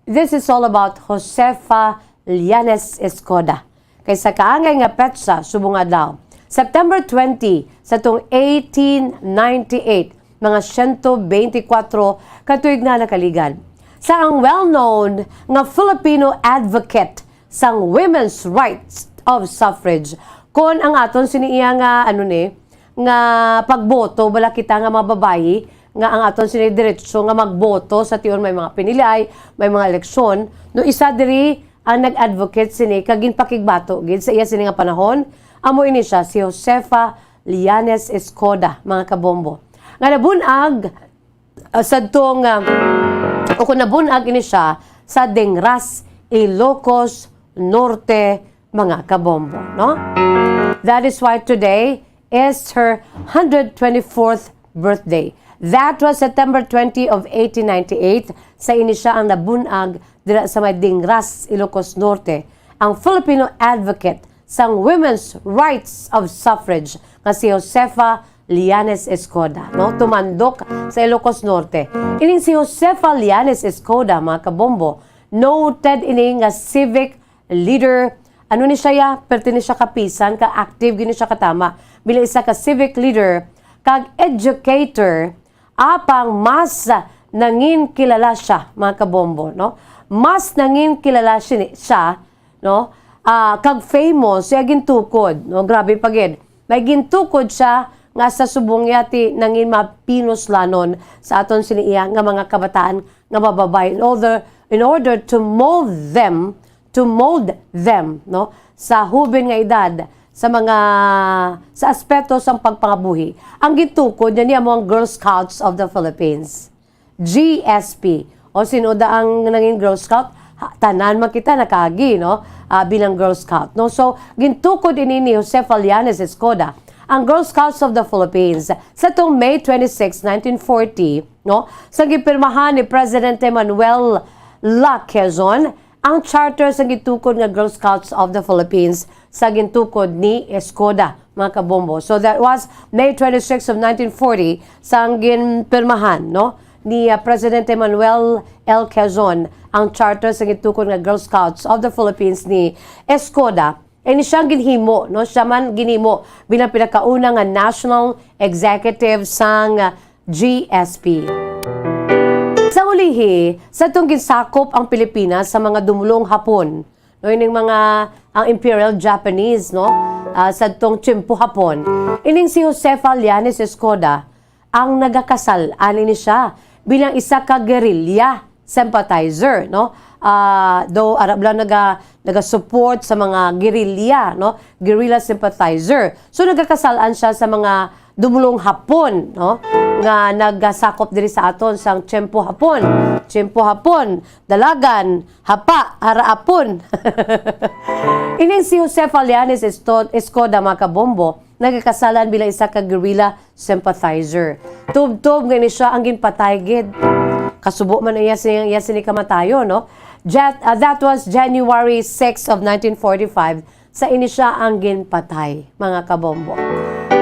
this is all about Josefa Llanes Escoda. Kaysa kaangay nga petsa subong adlaw, September 20 sa tong 1898, mga 124 katuig na nakaligan. Sa ang well-known nga Filipino advocate sang women's rights of suffrage, kon ang aton siniiya nga nga pagboto bala kita nga mga babayi nga ang aton sini diretso nga magboto sa tiyon may mga pinilay, may mga eleksyon, no isa diri ang nag-advocate sini kag ginpakigbato gid sa iya sini nga panahon, amo ini siya si Josefa Llanes Escoda mga kabombo. Nga nabunag sadtong o kung nabunag ini siya sa Dingras, Ilocos Norte mga kabombo, no? That is why today is her 124th birthday. That was September 20 of 1898. Sa ini siya ang nabunag dira sa may Dingras, Ilocos Norte. Ang Filipino advocate sang women's rights of suffrage nga si Josefa Llanes Escoda, no? Tumandok sa Ilocos Norte. Ining si Josefa Llanes Escoda, mga kabombo, noted ini nga civic leader. Ano ni siya ya? Pertini siya kapisan, ka-active, gini siya katama. Bila isa ka civic leader, kag-educator, apang mas nangin kilala siya, mga kabombo, no? Mas nangin kilala siya, no? Kag-famous, siya gintukod, no? Grabe pagid. May gintukod siya nga sa subong yati nangin mapinos lanon sa aton siniiya nga mga kabataan nga mababay in order to mold them, no, sa hubin nga edad, sa aspeto sang pagpangabuhi. Ang gitukod niya mo ang Girl Scouts of the Philippines, GSP, O sinuda ang nanging Girl Scout, tanan makita nakagi, no? Bilang Girl Scout, no? So gintukod ini ni Jose Fallanes Escoda ang Girl Scouts of the Philippines sa tong May 26, 1940, no? Sa gipirmahan ni Presidente Manuel La Quezon ang charter sa gitukod nga Girl Scouts of the Philippines sa gintukod ni Escoda, mga kabombo. So that was May 26 of 1940 sa ginpirmahan, no? Ni Presidente Manuel L. Quezon ang charter sa gitukod nga Girl Scouts of the Philippines ni Escoda. Ini siyang ginhimo, no? Siya man ginhimo bilang pinakauna nga National Executive sang GSP. Sa ulihi, sa itong ginsakop ang Pilipinas sa mga dumulong Hapon, no? Ining mga ang Imperial Japanese, no? Sa itong Tsimpo Hapon. Ining si Jose Fallanes Escoda ang nagakasal, ani ni siya bilang isa ka guerrilla sympathizer, no? Though Arab lang naga-support sa mga guerrilla, no? Guerrilla sympathizer. So nagakasalan siya sa mga dumulong Hapon, no? Nga nagasakop diri sa aton sang Tsimpo Hapon. Tsimpo Hapon, Dalagan, Hapa, Haraapon. Ining si Jose Fallanes Escoda, mga kabombo, nagakasalan bilang isa ka guerrilla sympathizer. Tub-tub nga ni siya ang ginpatay gid. Kasubo man iya sini kamatayo, no? That was January 6 of 1945 sa ini siya ang ginpatay, mga kabombo.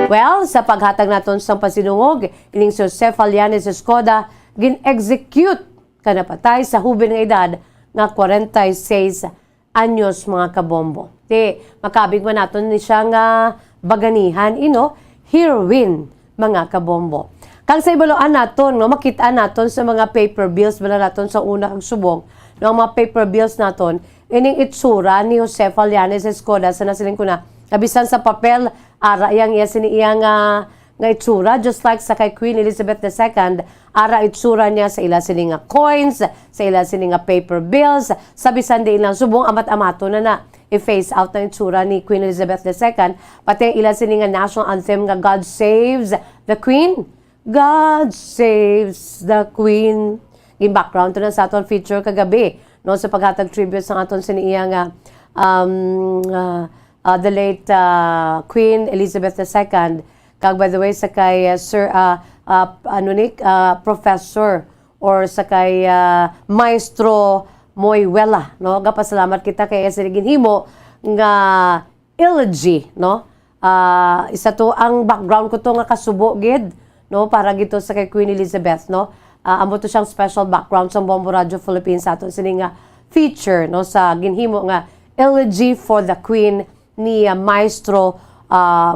Well, sa paghatag naton sa pasinungog, ining si Jose Fallanes Escoda gin-execute kanapatay sa hubin nga edad nga 46 anyos, mga kabombo. Makabig man naton ni siya nga baganihan, heroine, mga kabombo. Kang sa ibaloan naton, no, makita naton sa mga paper bills bala naton sa una kang subong, no, mga paper bills naton, ining itsura ni Jose Fallanes Escoda sa nasiling ko na, kabisan sa papel, ara yang iya siniyang nga itsura, just like sa kay Queen Elizabeth II, ara itsura niya sa ila sining nga coins, sa ila sining nga paper bills, sa bisan di ilang subong, amat-amato na i-face out na itsura ni Queen Elizabeth II, pati ang ila sining nga national anthem nga God Saves the Queen. God Saves the Queen. Yung background to na sa aton feature kagabi, no, sa paghatag tribute sa aton siniyang the late Queen Elizabeth II. Kag by the way sa kay Professor or sa kay Maestro Moyuela, no? Gapasalamat kita kay sa ginhimo nga elegy, no? Isa to ang background ko to nga kasubo gid, no, para gito sa kay Queen Elizabeth, no? Amo to siyang special background sa Bombo Radio Philippines sa aton sini nga feature, no, sa ginhimo nga elegy for the Queen ni Maestro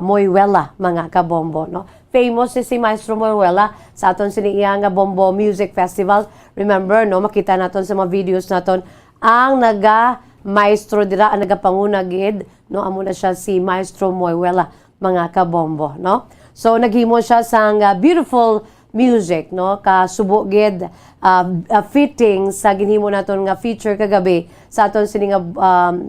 Moyuela, mga kabombo, no? Famous si Maestro Moyuela sa aton siniya nga Bombo Music Festival. Remember, no, makita naton sa mga videos naton ang maestro dira, ang nagapanguna gid, no, amo na siya si Maestro Moyuela, mga kabombo, no? So naghimo siya sang beautiful music, no, kasubo gid fitting sa ginhimo naton nga feature kagabi sa aton sini nga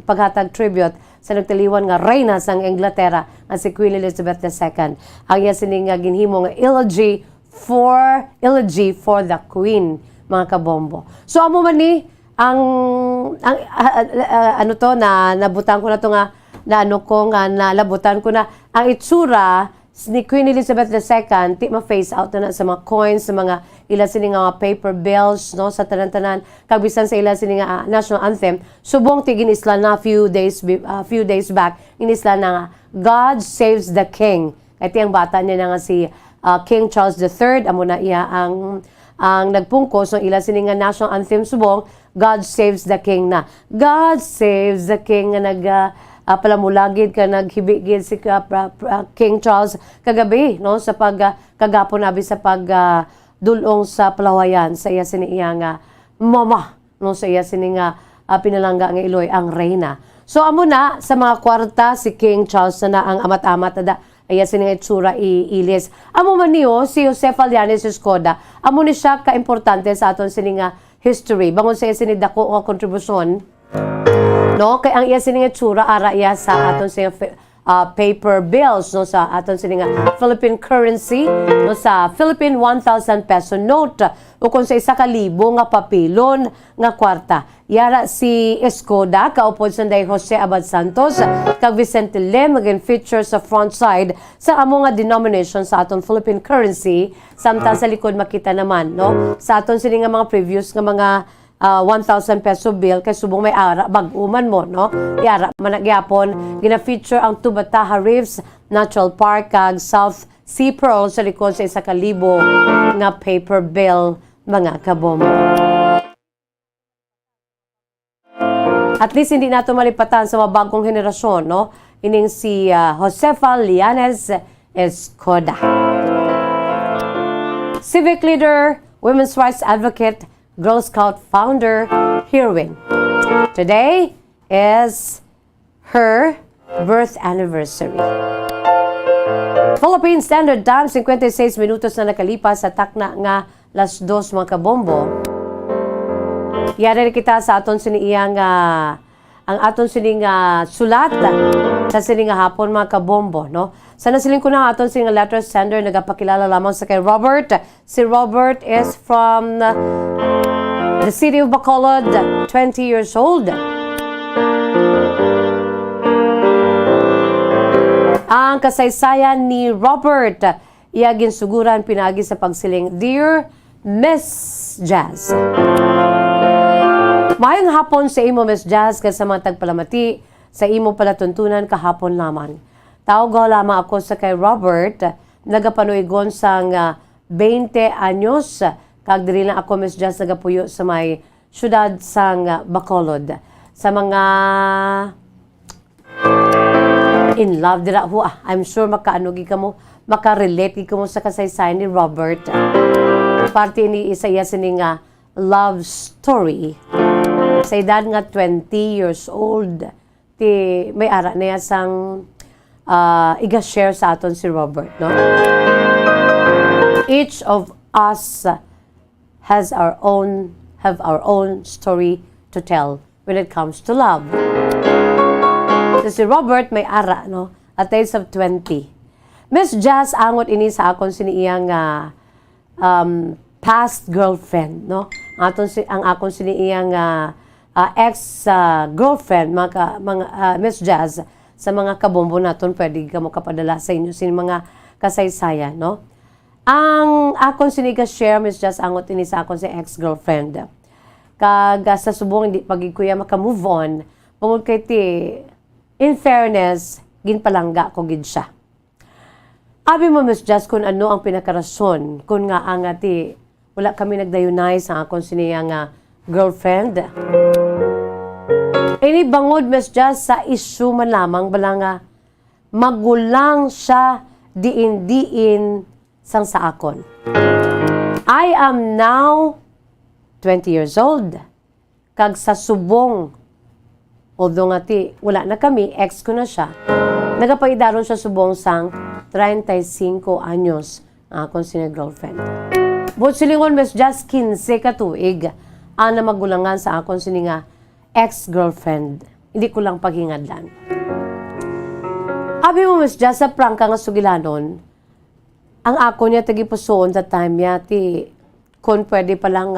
paghatag tribute sa nagtaliwan nga reyna sang Inglaterra nga si Queen Elizabeth II. Ang iya sini nga ginhimo nga elegy for the Queen, mga kabombo. So amo man ni ang ano to na nabutan ko na to nga nalabutan ko na ang itsura ni Queen Elizabeth II, ti ma-face out na sa mga coins, sa mga ila sini nga paper bills, no, sa tanan-tanan, kabisan sa ila sini nga national anthem. Subong ti ginisla na few days back, ginisla na nga God Saves the King. Kaya tiyang bata niya na nga si King Charles III, amo na iya ang nagpungkos ng ila sini nga national anthem subong, God Saves the King na. God Saves the King nga palamulagid ka naghibigid si King Charles kagabi, no, sa kagapon abi sa dulong sa Palawayan sa iya siniya nga mama, no, sa iya sini nga pinalangga nga Iloy ang reyna. So amo na sa mga kwarta si King Charles na ang amat-amat da iya sini nga itsura ilis. Amo man niyo si Jose Fallanes Escoda, amo ni siya ka importante sa aton sini nga history bangon sa iya sini dako nga kontribusyon, no, kay ang iya sini nga tsura ara iya sa aton sa paper bills no sa aton sini nga Philippine currency no sa Philippine 1,000 peso note o kung sa 1,000 nga papilon nga kwarta. Yara si Escoda kaupod sanday Jose Abad Santos kag Vicente Lim again feature sa front side sa amo nga denomination sa aton Philippine currency samtang sa likod makita naman no sa aton sini nga mga previous nga mga 1,000 peso bill kay subong may ara bag-uman mo no yara managyapon gina-feature ang Tubataha Reefs Natural Park kag South Sea Pearl sa likod sa 1,000 nga paper bill mga kabombo. At least hindi nato malipatan sa mga bagong henerasyon no ining si Josefa Lianes Escoda. Civic leader, women's rights advocate, Girl Scout founder, Heroine. Today is her birth anniversary. Philippine Standard Time, 56 minutos na nakalipas sa takna nga las 2 mga kabombo. Yara kita sa aton siniyang ang aton sining sulat sa sining hapon mga kabombo no. Sa nasiling ko na aton sining letter sender nagapakilala lamang sa kay Robert. Si Robert is from the city of Bacolod, 20 years old. Ang kasaysayan ni Robert, iya ginsuguran pinagi sa pagsiling, Dear Miss Jazz. Mayang hapon sa imo Miss Jazz kasi sa mga tagpalamati sa imo palatuntunan kahapon lamang. Tawag lamang ako sa kay Robert, nagapanuigon sang 20 anyos, kag diri na ako Miss Jazz nagapuyo sa may syudad sang Bacolod. Sa mga in love dira ho, I'm sure makaanugi ka mo, makarelate ka mo sa kasaysayan ni Robert. Parte ni isa iya sining love story. Sa edad nga 20 years old, ti may ara na iya sang iga-share sa aton si Robert, no? Each of us have our own story to tell when it comes to love. So si Robert may ara no at the age of 20. Miss Jazz angot ini sa akon siniyang past girlfriend no. Ang akon siniyang ex girlfriend mga Miss Jazz sa mga kabombo naton pwede ka mo kapadala sa inyo sin mga kasaysayan no. Ang akon siniga share Miss Jazz angot ini sa akon si ex-girlfriend. Kag sa subong hindi pagikuya maka-move on, pungod kay ti in fairness ginpalangga ko gid siya. Abi mo Miss Jazz kung ano ang pinakarason kung nga ang ti wala kami nagdayunay sa akon siniya nga girlfriend. Ini bangod Miss Jazz sa issue man lamang bala nga magulang siya diin sang sa akon. I am now 20 years old. Kag sa subong, although nga ti, wala na kami, ex ko na siya, nagapaidaron siya subong sang 35 anyos ang akong sine-girlfriend. But silingon Miss Jazz 15 katuig ang namagulangan sa akong sininga ex-girlfriend. Hindi ko lang paghingadlan. Abi mo Miss Jazz sa prangka nga sugilanon, ang ako niya tagipusoon sa time niya ti kung pwede palang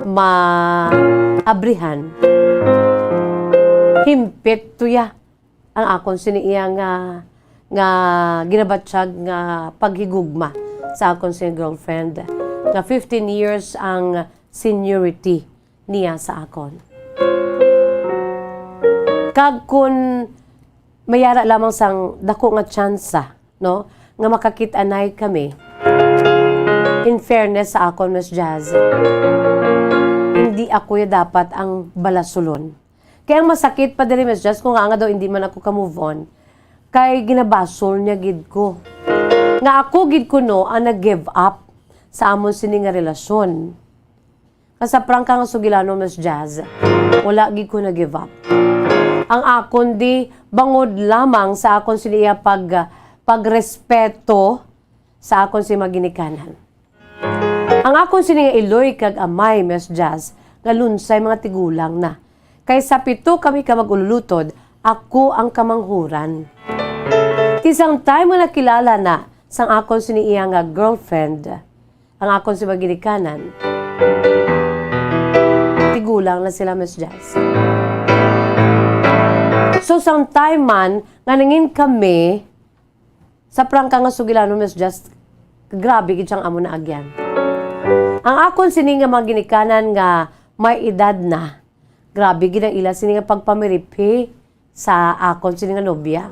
maabrihan. Himpit to ya ang akong siniya nga ginabatsyag nga paghigugma sa akong sin girlfriend. Nga 15 years ang seniority niya sa akon. Kag kun mayara lamang sang dako nga tsansa, no? Nga makakit-anay kami. In fairness sa akon, Miss Jazz, hindi ako dapat ang balasulon. Kaya ang masakit pa din, Miss Jazz, kung nga daw hindi man ako ka-move on, kay ginabasol niya gid ko. Nga ako gid ko no, ang nag-give up sa amon sining nga relasyon. Kasi prangka nga sugilano, Miss Jazz, wala gid ko nag-give up. Ang akon di bangod lamang sa akon siniya pagrespeto sa akon si maginikanan. Ang akong sininga iloy kag amay, Miss Jazz, nga lunsay mga tigulang na. Kay sa 7 kami ka magululutod, ako ang kamanghuran. Tisang time nga nakilala na sang akon siniiya nga girlfriend, ang akon si maginikanan, tigulang na sila, Miss Jazz. So, sang time man, nga nangin kami, sa prangka nga sugilano, Miss Jazz, grabe, gitsang amo na agyan. Ang akon sini nga maginikanan nga may edad na, grabe, ginang ila sini nga pagpamiripi sa akon sini nga nobya.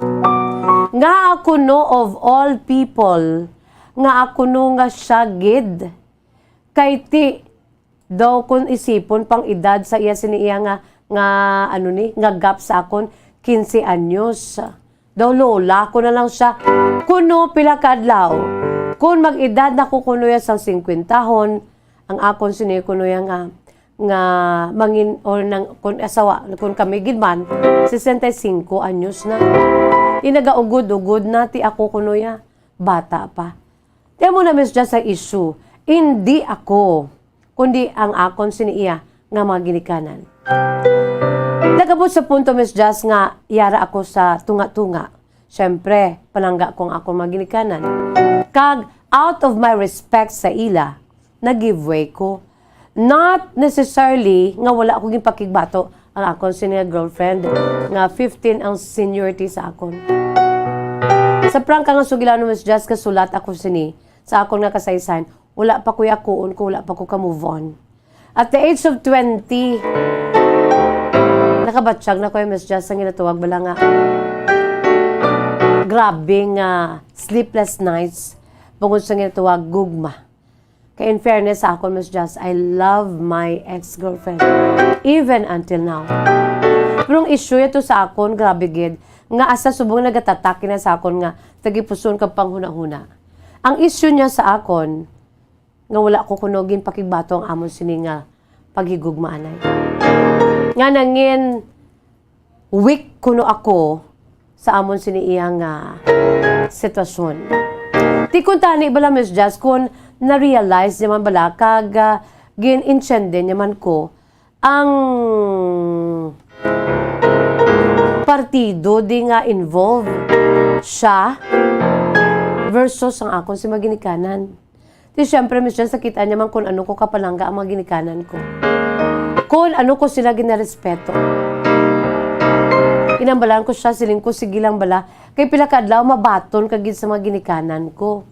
Nga ako no of all people, nga ako no nga siya gid. Kay ti, daw kun isipon pang edad sa iya siniya nga ano ni, nga gap sa akon, 15 anyos. Daw lola ko na lang siya. Kuno pila kadlaw. Kung mag-edad na ko kuno ya sang 50 tahon, ang akon sini kuno ya nga mangin or nang kun asawa kun kami gid man 65 anyos na. Inagaugod-ugod na ti ako kuno ya bata pa. Tiyan mo na, Miss Jazz, sa issue. Hindi ako, kundi ang akon siniiya nga mga ginikanan. Nagabot sa punto, Miss Jazz, nga yara ako sa tunga-tunga. Siyempre, palangga kong akong mga ginikanan. Kag, out of my respect sa ila, nag-giveaway ko. Not necessarily nga wala akong pakigbato ang akong siniya girlfriend, nga 15 ang seniority sa akon. Sa prangka nga sugilano, Miss Jazz, kasulat ako sini, sa akon nga kasaysayan, wala pa ko yakuon ko, wala pa ko ka-move on. At the age of 20, nakabatsyag na ko yung Miss Jazz, ang ginatuwag bala nga, grabe nga sleepless nights, bangod sa ginatuwag gugma. Kaya in fairness sa akon, Miss Jazz, I love my ex-girlfriend, even until now. Pero ang issue ito sa akon, grabe gid, nga asa subong nagatatakin na sa akon nga, tagipuson ka pang huna-huna. Ang issue niya sa akon, nga wala ko kunogin pakigbato ang amon sini nga paghigugmaanay. Nga nangin, weak kuno ako sa amon sini iyang sitwasyon. Di kun tani bala, Miss Jazz, kun na-realize naman bala, kag gin-intende naman ko, ang partido di nga involved siya versus ang akong si maginikanan. Di syempre, Miss Jan, sakitaan naman kung ano ko kapalangga ang maginikanan ko. Kung ano ko sila ginarespeto. Inambalan ko siya, siling ko, sigilang bala. Kay pila kadlaw, mabaton kagid sa maginikanan ko.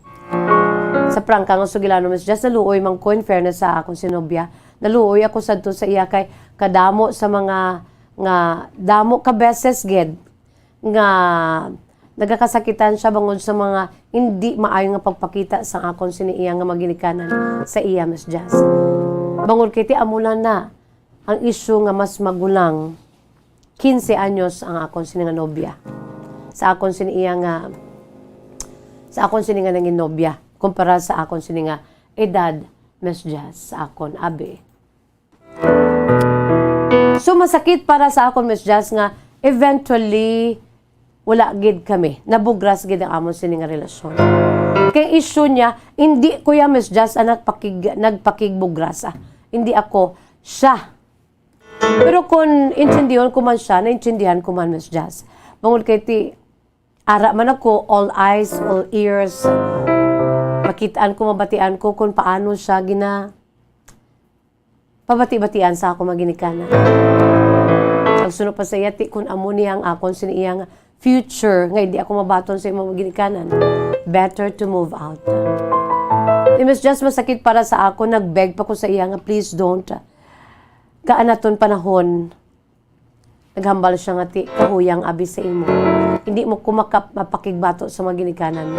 Sa prangka nga sugilano, Miss Jan, naluoy mang ko, in fairness sa akong sinobya, naluoy ako sa to sa iya kay kadamo sa mga nga damo ka beses ged nga nagakasakitan siya bangod sa mga hindi maayo nga pagpakita sa akon siniiya nga maginikanan sa iya, Miss Jazz. Bangod kay ti amulan na ang issue nga mas magulang 15 anyos ang akon sini nga nobya. Sa akon siniiya nga nangin nobya kumpara sa akon sini nga edad, Miss Jazz, sa akon abi. So, masakit para sa akon, Miss Jazz, nga eventually, wala gid kami. Nabugras gid ang amon sini nga relasyon. Kay issue niya, hindi kuya, Miss Jazz, nagpakigbugrasa. Hindi ako, siya. Pero kung intindihan ko man siya, naintindihan ko man, Miss Jazz. Bangod kay ti, ara man ako, all eyes, all ears. Makitaan ko, mabatian ko kung paano siya pabati-batian sa ako maginikanan. Ang sunod pa sa iyati, kung amo niyang akon siniyang future, nga hindi ako mabaton sa imong maginikanan, better to move out. It was just masakit para sa ako, nagbeg pa ko sa iya nga, please don't. Kaanaton panahon, naghambal siya nga ti, kahuyang abi sa imo. Hindi mo kumakap mapakigbato sa mga ginikanan mo.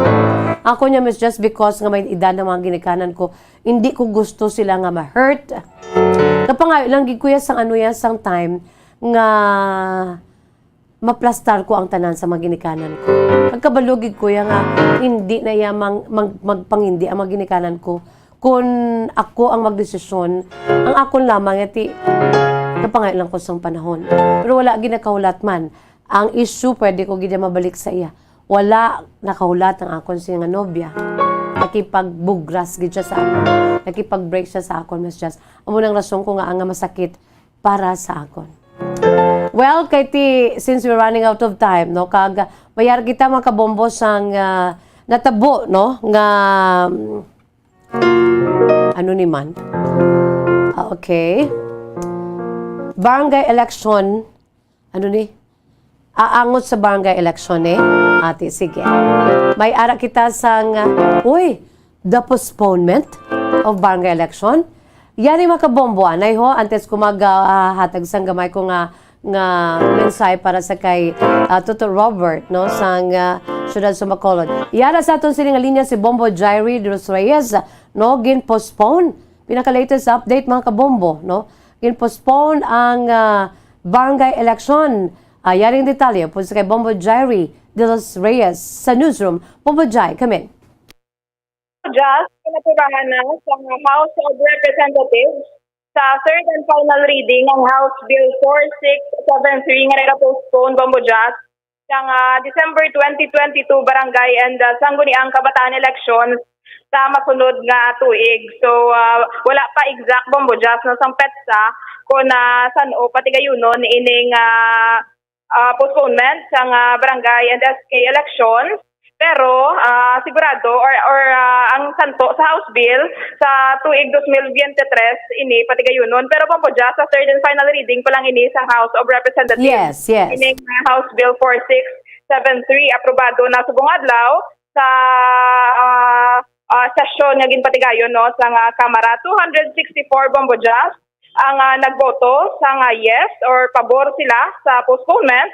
Ako niya, Miss, just because nga may edad ng mga ginikanan ko, hindi ko gusto sila nga ma-hurt. Kapangayo lang gid kuya sang ano yan sang time nga maplastar ko ang tanan sa mga ginikanan ko. Pagkabalugig kuya nga hindi na iya magpangindi ang mga ginikanan ko. Kung ako ang magdesisyon, ang akon lamang iti kapangayo lang ko sang panahon. Pero wala ginakahulat man. Ang issue pwede ko gid mabalik sa iya. Wala nakahulat ang akon siya nga nobya. Nakipagbugras gid siya sa akon. Nakipag-break siya sa akon, Miss Jazz. Amo nang rason ko nga ang masakit para sa akon. Well, kay ti, since we're running out of time, no, kag mayar kita mga kabombo sang natabo, no, nga ano ni man. Okay. Barangay election, ano ni? Aangot sa barangay election ate, sige. May ara kita sang, the postponement of barangay election. Yan yung makabombo, anay ho, antes ko maghatag sang gamay ko nga mensahe para sa kay Toto Robert, no, sang syudad sa Bacolod. Yara sa aton sining linya si Bombo Jairi de los Reyes, no, gin-postpone. Pinaka-latest update mga kabombo, no, gin-postpone ang barangay election. Yaring detalye po sa kay Bombo Jairi de los Reyes sa newsroom. Bombo Jai, come in. Just pinaturahan na sa House of Representatives sa third and final reading ng House Bill 4673 nga nagapostpone Bombo Jazz ng December 2022 barangay and sangguniang kabataan elections sa masunod nga tuig. So wala pa exact Bombo Jazz na sang petsa kung san o pati gayunon ining postponement sa barangay and SK elections. Pero sigurado or ang santo sa House Bill sa tuig 2023 ini pati gayunon. Pero Bombo Jazz sa third and final reading pa lang ini sa House of Representatives. Yes. Ini House Bill 4673 aprobado na subong adlaw sa sesyon nga ginpatigayon no sa Kamara. 264 Bombo Jazz ang nagboto sa yes or pabor sila sa postponement,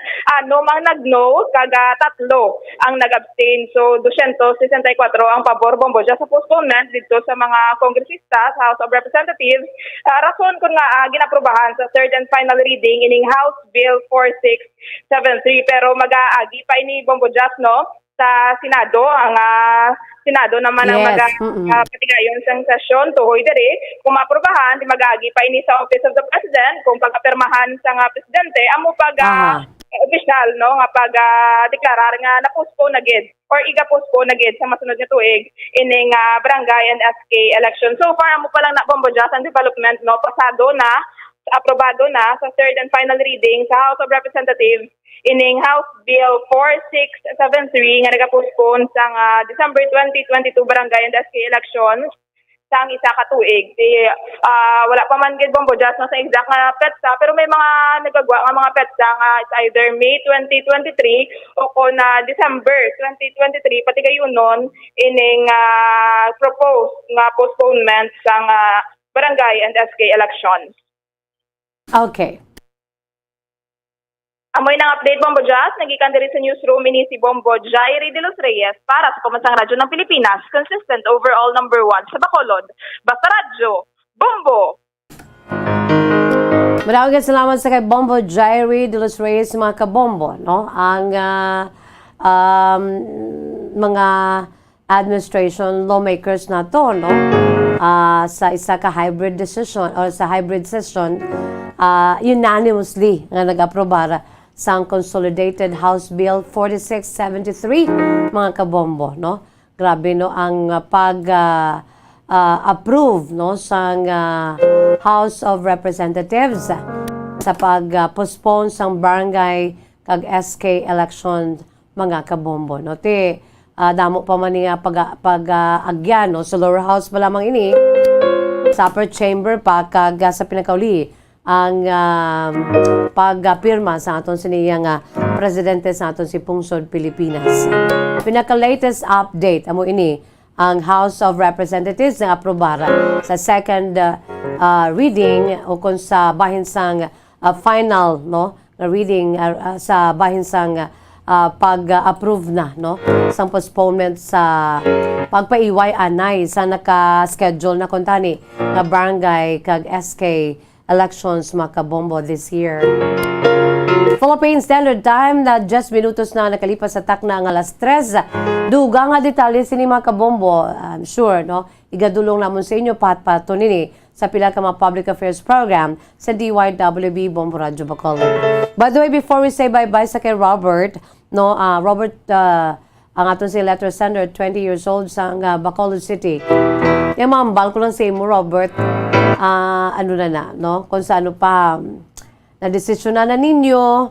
no mang nag-no kaga tatlo ang nag-abstain. So 264 ang pabor Bombo Jazz sa postponement dito sa mga kongresista sa House of Representatives. Rason kung nga ginaprobahan sa third and final reading ining House Bill 4673 pero mag-aagi pa ini Bombo Jazz no sa Senado. Ang Senado naman ang patigayon sa sesyon tuhoy dere kung maaprobahan di mag-agi pa ini sa Office of the President kung pagkapirmahan sa nga presidente amo pag official no nga pag deklarar nga na-postpone na gid or iga-postpone na gid sa masunod nga tuig ining barangay and SK election. So far amo pa lang na Bombo Jazz ang development no pasado na aprobado na sa third and final reading sa House of Representatives ining House Bill 4673 nga nagapostpone sa December 2022 barangay and SK elections sang isa ka tuig. Wala pa man gid Bombo Jazz no sa exact nga petsa pero may mga nagagawa nga mga petsa nga it's either May 2023 o kung December 2023 pati gayunon ining proposed nga postponement sang barangay and SK elections. Okay. Amoy ng update Bombo Jazz, nagikan diri sa newsroom ini si Bombo Jairi de los Reyes para sa Pamansang Radyo ng Pilipinas, consistent overall number 1 sa Bacolod. Basta Radyo, Bombo! Maraming salamat sa kay Bombo Jairi de los Reyes mga kabombo, no? Ang mga administration lawmakers na to, no? Sa isa ka hybrid decision or sa hybrid session, unanimously nga nag-aprobara sa Consolidated House Bill 4673 mga kabombo, no? Grabe no ang approve no sang House of Representatives sa pag-postpone sang barangay kag SK election mga kabombo, no? Ti damo pa man nga pag-agyan no sa lower house pa lamang ini sa upper chamber pa kag sa pinakauli ang pagpirma sa aton siniyang presidente sa aton si Pungsod Pilipinas. Pinaka-latest update amo ini ang House of Representatives na aprobara sa second reading o kung sa bahinsang final no reading sa bahinsang pag-approve na no sa postponement sa pagpaiway anay sa naka-schedule na kuntani nga barangay kag SK elections makabombo this year. Philippine Standard Time na just minutos na nakalipas sa takna ang alas 3. Duga nga detalye sini makabombo. I'm sure no igadulong namon sa inyo pat-pato nini sa pila ka mga public affairs program sa DYWB Bombo Radyo Bacolod. By the way, before we say bye-bye sa kay Robert, no, Robert, ang aton si letter sender, 20 years old sa Bacolod City. Yung mambal ko lang sa imo, Robert, ano na, no? Kung sa ano pa, na desisyon na ninyo,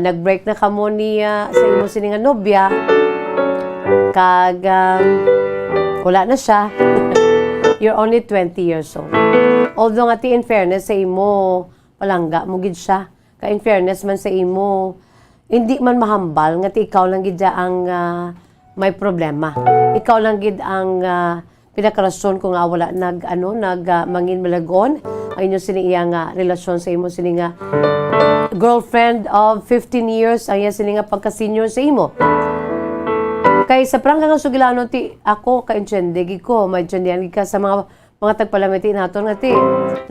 nag-break na kamo niya sa imo sini nga nobya, kag wala na siya. You're only 20 years old. Although nga in fairness sa imo, palangga mo gid siya. Ka in fairness man sa imo, hindi man mahambal nga ikaw lang gid ang may problema. Ikaw lang gid ang pinakarason kung nga wala mangin malagon ang inyo sini nga relasyon sa imo sini nga girlfriend of 15 years ang sini nga pagka-senior sa imo. Kay sa prangka nga sugilano ti ako ka-intendegi ko, maintindihan ka sa mga tagpalamiti naton nga ti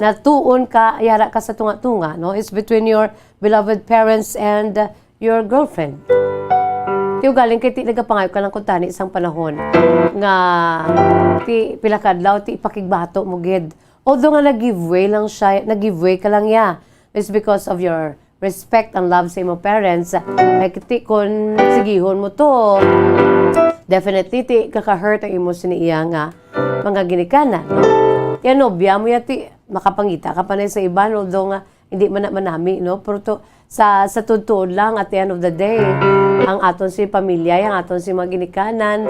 natuon ka yara ka sa tunga-tunga, no? It's between your beloved parents and your girlfriend. Ti galing kay ti nagapangayo ka lang kuntani isang panahon nga ti pila ka adlaw ti ipakigbato mo gid. Although nga nag-giveaway lang siya, nag-giveaway ka lang ya. It's because of your respect and love sa imo parents. Ay ti kon sigihon mo to, definitely ti kaka-hurt ang imo siniya nga mga ginikanan, no? Yan nobya mo yati makapangita ka pa na sa iba, although nga hindi man manami, no? Pero to, sa tutuod lang at the end of the day, ang aton si pamilya, ang aton si mga ginikanan,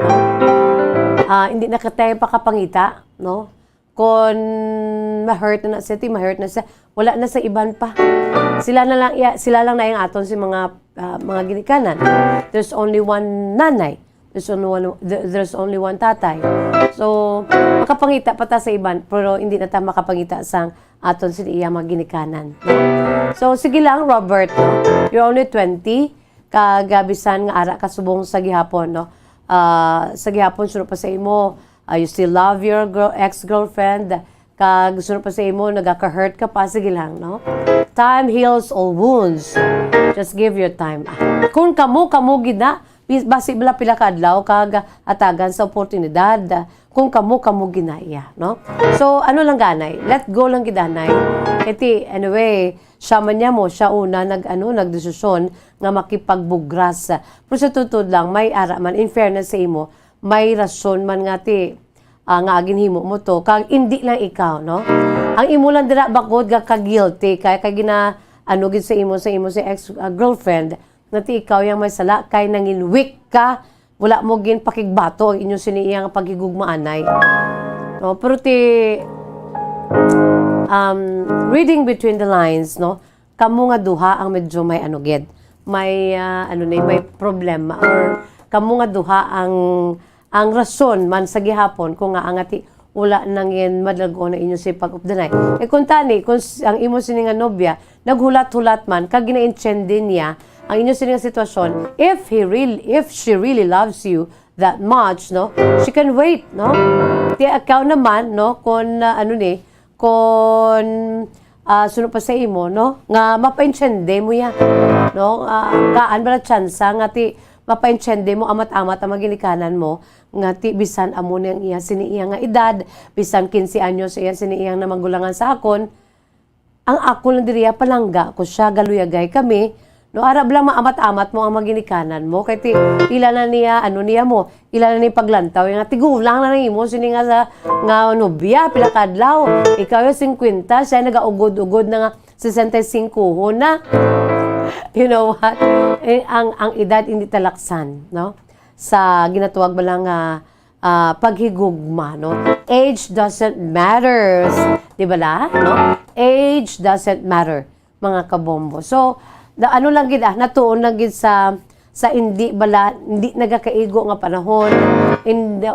hindi na katay pakapangita, no? Kung ma-hurt na siya, ma-hurt na siya, wala na sa iban pa. Sila lang na yung aton si mga ginikanan. There's only one nanay. There's only one tatay. So, makapangita pa ta sa iban, pero hindi na ta makapangita sa aton si iya mga ginikanan. No? So, sige lang, Robert, no? You're only 20, kagabisan nga ara kasubong sa gihapon, no? Sa gihapon, sunod pa sa imo, you still love your ex-girlfriend, kag sunod pa sa imo, nagaka-hurt ka pa, sige lang, no? Time heals all wounds. Just give your time. Kung kamo gid na, basi bala pila ka adlaw kag atagan sa oportunidad kung kamo ginaya, no? So ano lang ganay, let go lang gidanay. Kiti anyway, siya man niya mo, siya una nagdesisyon nga makipagbugras. Pero sa tutod lang may ara man in fairness sa imo, may rason man nga ti nga ginhimo mo to kag hindi lang ikaw, no? Ang imo lang dira bakod ka guilty kay gina gid sa imo si ex-girlfriend na ti ikaw yung may sala kay nangin weak ka, wala mo gin pakigbato ang inyong siniyang pagigugmaanay. No, pero ti reading between the lines, no, kamo nga duha ang medyo may gid. May may problema or kamo nga duha ang rason man sa gihapon kung nga ang ati wala nangin madlago na inyo si pag-updanay. Kung tani, kung ang imo sini nga nobya, naghulat-hulat man, kag gina-intindi niya, ang inyo sini nga sitwasyon, if she really loves you that much, no, she can wait, no? Ti ikaw naman, no, kung kung sunod pa sa imo, no, nga mapaintindi mo ya, no, kaan ba na tsansa nga ti mapaintindi mo amat-amat ang maginikanan mo nga ti bisan amo niyang iya siniiyang nga edad, bisan 15 anyos iya siniiyang na magulangan sa akon, ang ako lang diriya palangga ko siya galuyagay kami, no, arab lang maamat-amat mo ang maginikanan mo kay ti ila na niya mo, ila na ni paglantaw nga tigulang na nimo sini nga sa nga nobya pila kadlaw, ikaw yung 50, siya nagaugod-ugod na nga 65 na. You know what? Ang edad hindi talaksan, no? Sa ginatuwag ba lang paghigugma, no? Age doesn't matter. Di ba la? No? Age doesn't matter, mga kabombo. So, lang gid natuon lang gid sa hindi nagakaigo nga panahon,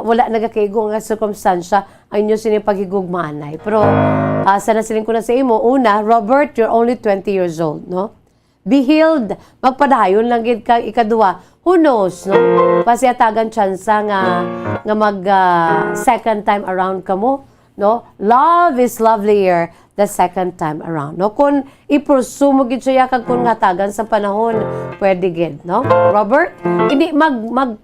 wala nagakaigo nga circumstansya ang inyo sini paghigugmaanay. Pero sana siling ko na sa imo, una, Robert, you're only 20 years old, no? Be healed. Magpadayon lang gid kag ikaduwa. Who knows, no? Pasiatagan tsansa nga mag second time around kamo, no? Love is lovelier the second time around, no? Kung i-pursue mo gid siya kag kung ngatagan sa panahon, pwede gid, no? Robert, hindi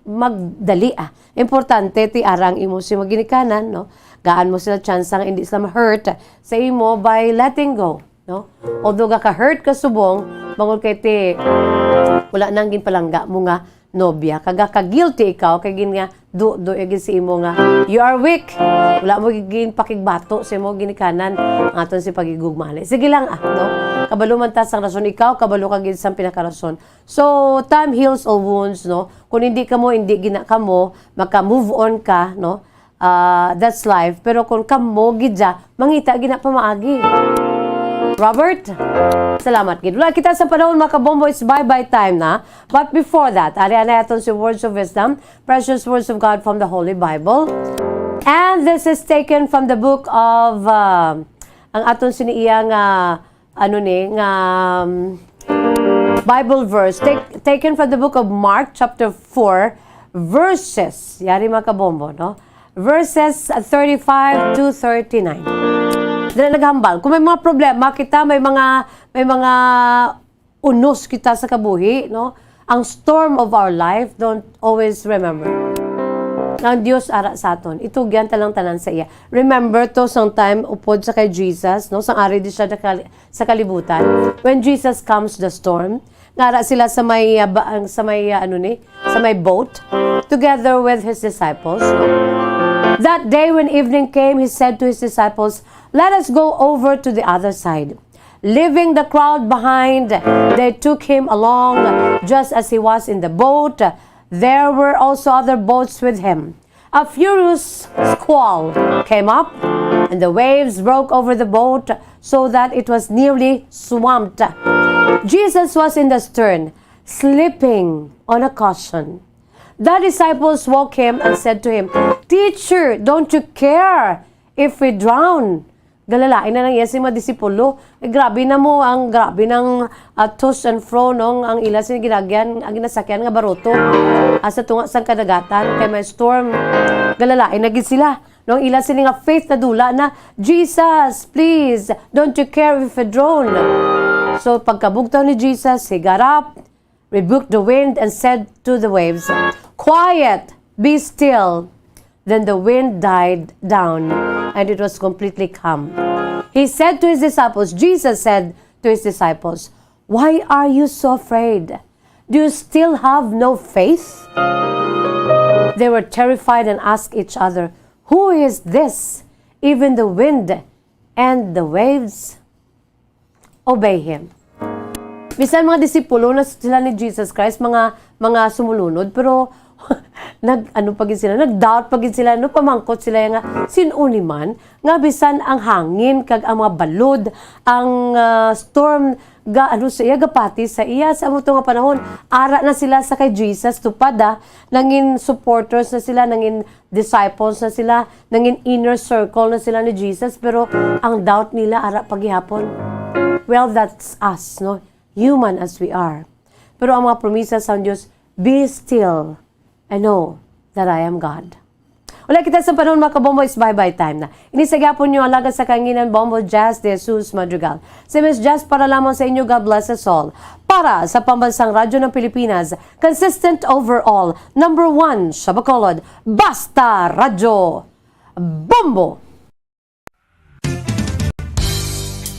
magdali Importante ti arang imo si maginikanan, no? Gaan mo sila tsansa nga hindi sila ma-hurt sa imo by letting go, no? Although ka-hurt ka subong, bangod kay ti wala nang gin palangga mo nga nobya, ka-guilty ikaw kay gin nga egin si imo nga you are weak, wala mo gin pakigbato sa imo ginikanan ang aton si pagigugmali. Sige lang no, kabalo man tas ang rason, ikaw kabalo ka gid sa pinakarason. So time heals all wounds, no? Kung hindi gina ka mo, maka-move on ka, no? That's life. Pero kung kamo gidya, mangita gina pamaagi. Robert, salamat gid. Wala kita sa panahon mga kabombo, it's bye-bye time na. But before that, ariyan na aton si Words of Wisdom, precious words of God from the Holy Bible. And this is taken from the book of ang aton siniiya nga Bible verse taken from the book of Mark chapter 4 verses yari mga kabombo, no? Verses 35 to 39. Dala naghambal. Kung may mga problema kita, may mga unos kita sa kabuhi, no? Ang storm of our life, don't always remember. Ang Diyos ara sa aton. Itugyan talang tanan sa iya. Remember to sometime upod sa kay Jesus, no? Sang ari di siya sa kalibutan. When Jesus comes the storm, ngara sila sa may boat together with his disciples, no? That day when evening came, he said to his disciples, "Let us go over to the other side." Leaving the crowd behind, they took him along just as he was in the boat. There were also other boats with him. A furious squall came up, and the waves broke over the boat so that it was nearly swamped. Jesus was in the stern, sleeping on a cushion. The disciples woke him and said to him, "Teacher, don't you care if we drown?" Galalain na lang yan si mga disipulo. Grabe na mo, grabe ng toss and fro, no? Ang ila ginagyan, ang ginasakyan nga baroto. Sa tunga sang kadagatan, kay may storm. Galalain na gid sila. No? Ila nga faith na dula na, "Jesus, please, don't you care if we drown?" So pagkabugtaw ni Jesus, he got up, rebuked the wind, and said to the waves, "Quiet, be still." Then the wind died down, and it was completely calm. He said to his disciples, Jesus said to his disciples, "Why are you so afraid? Do you still have no faith?" They were terrified and asked each other, "Who is this? Even the wind and the waves obey him." Bisan mga disipulo na sila ni Jesus Christ, mga sumulunod, pero nag-doubt pagin sila, no, pamangkot sila nga, sinuni man, nga bisan ang hangin, kag ang mga balod, ang storm, gapati sa iya, sa mo nga panahon, ara na sila sa kay Jesus, tupad nangin supporters na sila, nangin disciples na sila, nangin inner circle na sila ni Jesus, pero ang doubt nila, ara paghihapon. Well, that's us, no? Human as we are. Pero ang mga promisa sa Diyos, be still and know that I am God. Wala kita sa panahon mga kabombo, is bye-bye time na. Inisagapon nyo alaga sa kanginan Bombo Jazz de Jesus Madrigal. Si Miss Jazz para lamang sa inyo, God bless us all. Para sa pambansang radyo ng Pilipinas, consistent overall, number 1 sa Bacolod, Basta Radyo Bombo!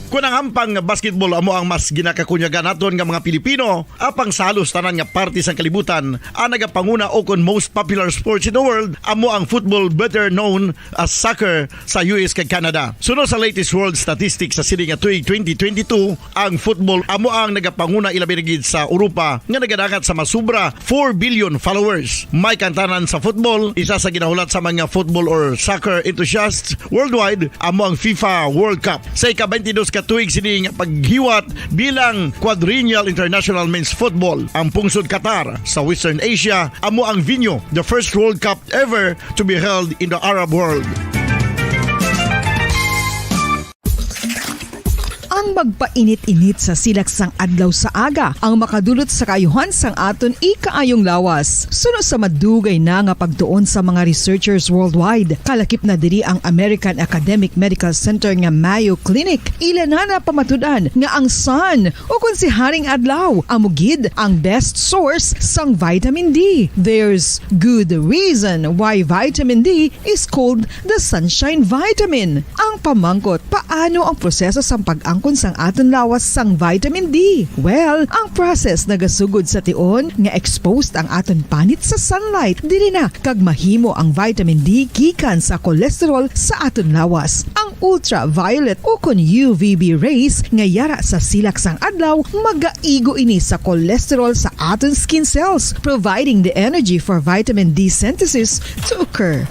Kung ang hampang basketball amo ang mas ginakakunyagan naton nga mga Pilipino, apang salos tanan nga parte sang kalibutan, ang nagapanguna o kon most popular sports in the world, amo ang football, better known as soccer sa US kag Canada. Sunod sa latest world statistics sa sini nga tuig 2022, ang football amo ang nagapanguna ilabi na gid sa Europa nga nagadagat sa masubra 4 billion followers. May kantanan sa football, isa sa ginahulat sa mga football or soccer enthusiasts worldwide, amo ang FIFA World Cup. Sa ika-22 tuig sining paghiwat bilang Quadrennial International Men's Football. Ang pungsod Qatar sa Western Asia amo ang venue, the first World Cup ever to be held in the Arab world. Ang magpainit-init sa silaksang adlaw sa aga ang makadulot sa kaayuhan sang aton ikaayong lawas. Suno sa madugay na nga pagtuon sa mga researchers worldwide, kalakip na diri ang American Academic Medical Center nga Mayo Clinic. Ila na pamatudan nga ang sun o kung si Haring Adlaw amugid ang best source sang vitamin D. There's good reason why vitamin D is called the sunshine vitamin. Ang pamangkot, paano ang proseso sa pag-angkon pagtuon sang aton lawas sang vitamin D. Well, ang process nagasugod sa tion nga exposed ang aton panit sa sunlight dili na kag mahimo ang vitamin D gikan sa cholesterol sa aton lawas. Ang ultraviolet o kon UVB rays nga yara sa silak sang adlaw magaigo ini sa cholesterol sa aton skin cells, providing the energy for vitamin D synthesis to occur.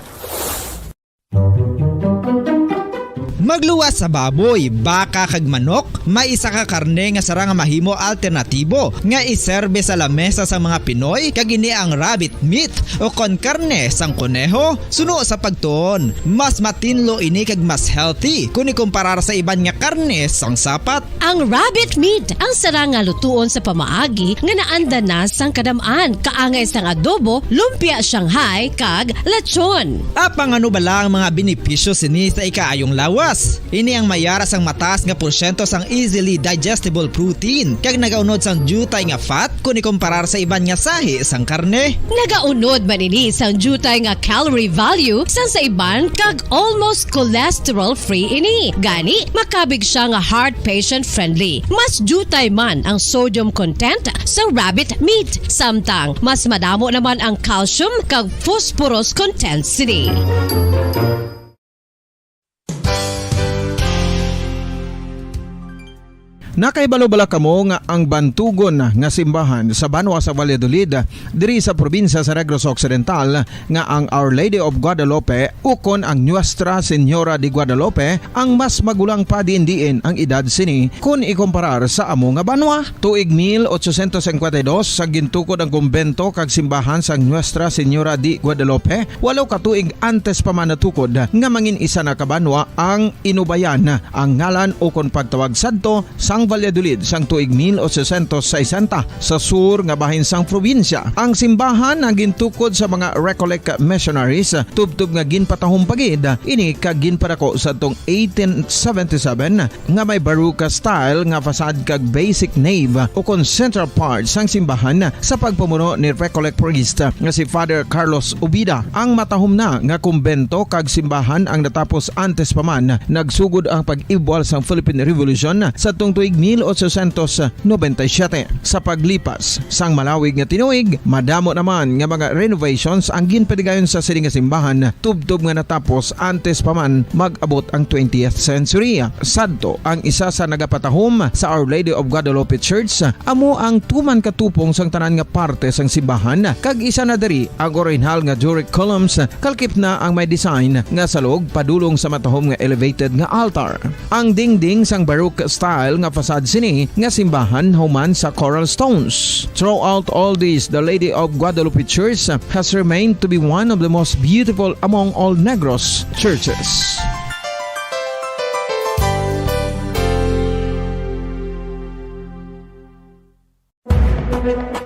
Magluwas sa baboy, baka kag manok, may isa ka karne nga sarang mahimo alternatibo nga iserbe sa lamesa sa mga Pinoy kag ini ang rabbit meat o kon karne sang kuneho. Suno sa pagtuon, mas matinlo ini kag mas healthy kung ikumparar sa iban nga karne sang sapat. Ang rabbit meat ang sarang nga lutuon sa pamaagi nga naanda na sang kadamaan, kaangay sang adobo, lumpia Shanghai kag lechon. Apang ano bala ang mga benepisyo sini sa ikaayong lawas? Ini ang mayara sang mataas nga porsyento sang easily digestible protein kag nagaunod sang jutay nga fat kung ikumparar sa iban nga sahi sang karne. Nagaunod man ini sang jutay nga calorie value sang sa iban kag almost cholesterol free ini. Gani makabig siya nga heart patient friendly. Mas jutay man ang sodium content sa rabbit meat, samtang mas madamo naman ang calcium kag phosphorus content sini. Nakaibalo-bala kamo nga ang bantugon nga simbahan sa Banwa sa Valladolid diri sa probinsya sa Negros Occidental nga ang Our Lady of Guadalupe ukon ang Nuestra Señora de Guadalupe ang mas magulang pa diin ang edad sini kung ikumparar sa amo nga banwa. Tuig 1852 sa gintukod ang kumbento kag simbahan sa Nuestra Señora de Guadalupe, walaw ka tuig antes pa man natukod nga mangin isa na kabanwa ang inubayan ang ngalan ukon pagtawag sadto sang Valladolid sang tuig 1860 sa sur nga bahin sang probinsya. Ang simbahan ang gintukod sa mga Recollect missionaries tubtub nga ginpatahong pagid ini kag ginpadako sa tong 1877 nga may baroque style nga fasad kag basic nave o kon central part sang simbahan sa pagpamuno ni Recollect priest nga si Father Carlos Ubida. Ang matahom na nga kumbento kag simbahan ang natapos antes pa man nagsugod ang pag-ibwal sang Philippine Revolution sa tong tuig 1897. Sa paglipas sang malawig nga tinuig, madamo naman nga mga renovations ang ginpadigayon sa sining nga simbahan tubtob nga natapos antes pa man mag-abot ang 20th century. Sadto ang isa sa nagapatahom sa Our Lady of Guadalupe Church, amo ang tuman katupong sang tanan nga parte sang simbahan kag isa na diri ang original nga Doric columns kalkip na ang may design nga salog padulong sa matahom nga elevated nga altar. Ang dingding sang baroque style nga fasad sini nga simbahan human sa coral stones. Throughout all this, the Lady of Guadalupe Church has remained to be one of the most beautiful among all Negros churches.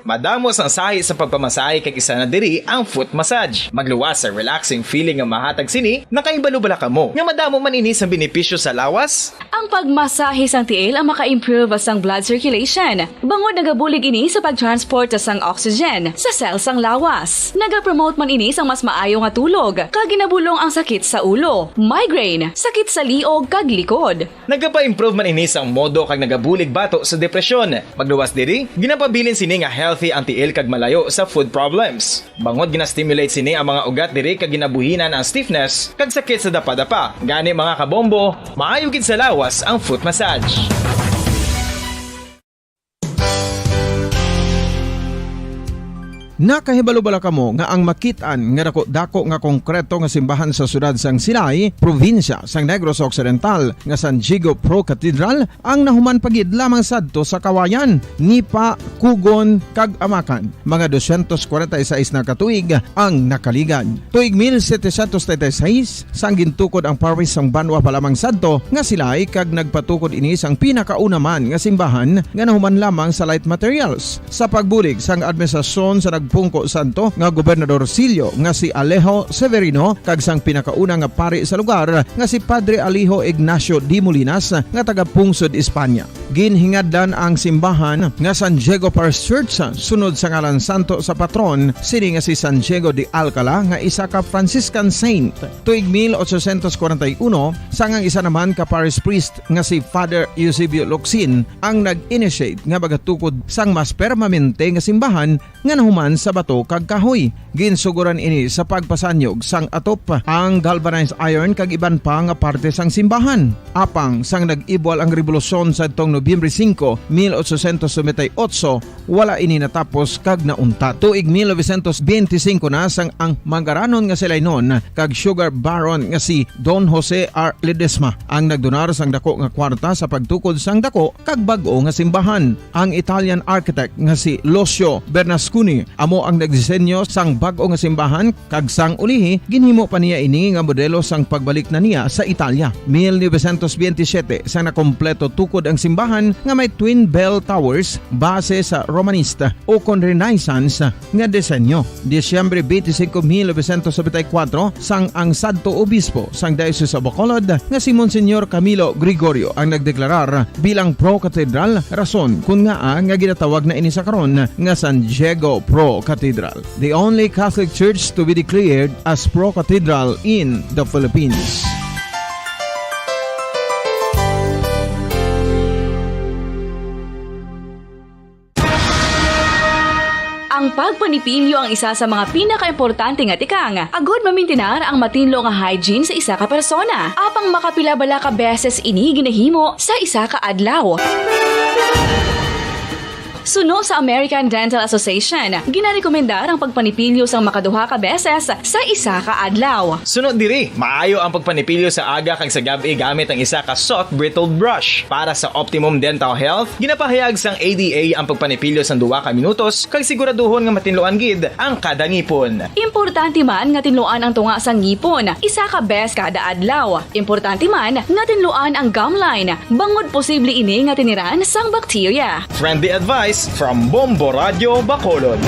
Madamos ang sahi sa pagpamasahe kag isa na diri ang foot massage. Magluwas sa relaxing feeling nga mahatag sini, nakaibalo-bala kamo. Nga madamo man ini sa benepisyo sa lawas. Ang pagmasahe sang tiil ang maka-improve sang blood circulation. Bangod nagabulig ini sa pagtransport sang oxygen sa cells sang lawas. Nagapromote man ini sang mas maayo nga tulog, kag ginabulong ang sakit sa ulo, migraine, sakit sa liog kag likod. Nagapa-improve man ini sang modo kag nagabulig bato sa depresyon. Magluwas diri, ginapabilin sini nga healthy anti-ill kag malayo sa food problems. Bangod gina-stimulate sini ang mga ugat diri kag ginabuhinan ang stiffness kag sakit sa dapa-dapa. Gani mga kabombo, maayo gid sa lawas ang foot massage. Nakahibalo-bala kamo nga ang makitaan nga dako nga konkreto nga simbahan sa sudad sang Sinay, probinsya sang Negros Occidental nga San Diego Pro Cathedral ang nahuman pagid lamang sadto sa Kawayan, Nipa, Kugon kag Amakan. Mga 246 na katuig ang nakaligan. Tuig 1736 sang gintukod ang parish sang Banwa pa lamang sadto nga Silay kag nagpatukod ini sang pinakauna man nga simbahan nga nahuman lamang sa light materials. Sa pagbulig sang administrasyon sa nagpungko santo nga gobernador Silio nga si Alejo Severino kag sang pinakauna nga pari sa lugar nga si Padre Alijo Ignacio Di Molinas nga taga Pungsod, Espanya. Ginhingaddan ang simbahan nga San Diego Parish Church sunod sa ngalan santo sa patron sini nga si San Diego de Alcala nga isa ka Franciscan saint. Tuig 1841 sangang isa naman ka parish priest nga si Father Eusebio Locsin ang nag-initiate nga bagatukod sang mas permanente nga simbahan nga nahuman sa bato kag kahoy. Ginsuguran ini sa pagpasanyog sang atop ang galvanized iron kag iban pa nga parte sang simbahan. Apang sang nag-ibwal ang revolusyon sa tong Nobyembre 5, 1898, wala ini natapos kag naunta. Tuig 1925 na sang ang mangaranon nga silay noon kag sugar baron nga si Don Jose R. Ledesma ang nagdonar sang dako nga kwarta sa pagtukod sang dako kag bag-o nga simbahan. Ang Italian architect nga si Lucio Bernasconi amo ang nagdisenyo sang bag-o nga simbahan kag sang ulihi ginhimo pa niya ini nga modelo sang pagbalik na niya sa Italia. 1927 sang nakompleto tukod ang simbahan nga may twin bell towers base sa Romanista o kon Renaissance nga disenyo. Disyembre 25, 1974 sang ang sadto obispo sang Diocese of Bacolod nga si Monsignor Camilo Gregorio ang nagdeklarar bilang pro-cathedral, rason kung nga ginatawag na ini sa karon nga San Diego Pro-Cathedral, the only Catholic Church to be declared as pro-cathedral in the Philippines. Ang pagpanipilyo ang isa sa mga pinaka-importante nga tikang. Agod mamintinar ang matinlo nga hygiene sa isa ka persona. Apang makapilabala ka beses ini ginahimo sa isa ka adlaw. Suno sa American Dental Association, ginarekomendar ang pagpanipilyo sang makaduha ka beses sa isa ka adlaw. Sunod diri, maayo ang pagpanipilyo sa aga kag sa gabi gamit ang isa ka soft brittle brush. Para sa optimum dental health, ginapahayag sang ADA ang pagpanipilyo sang 2 ka minutos kag siguraduhon nga matinloan gid ang kada ngipon. Importante man nga tinluan ang tunga sang ngipon, isa ka bes kada adlaw. Importante man nga tinluan ang gum line, bangod posible ini nga tiniran sang bakterya. Friendly advice from Bombo Radio Bacolod.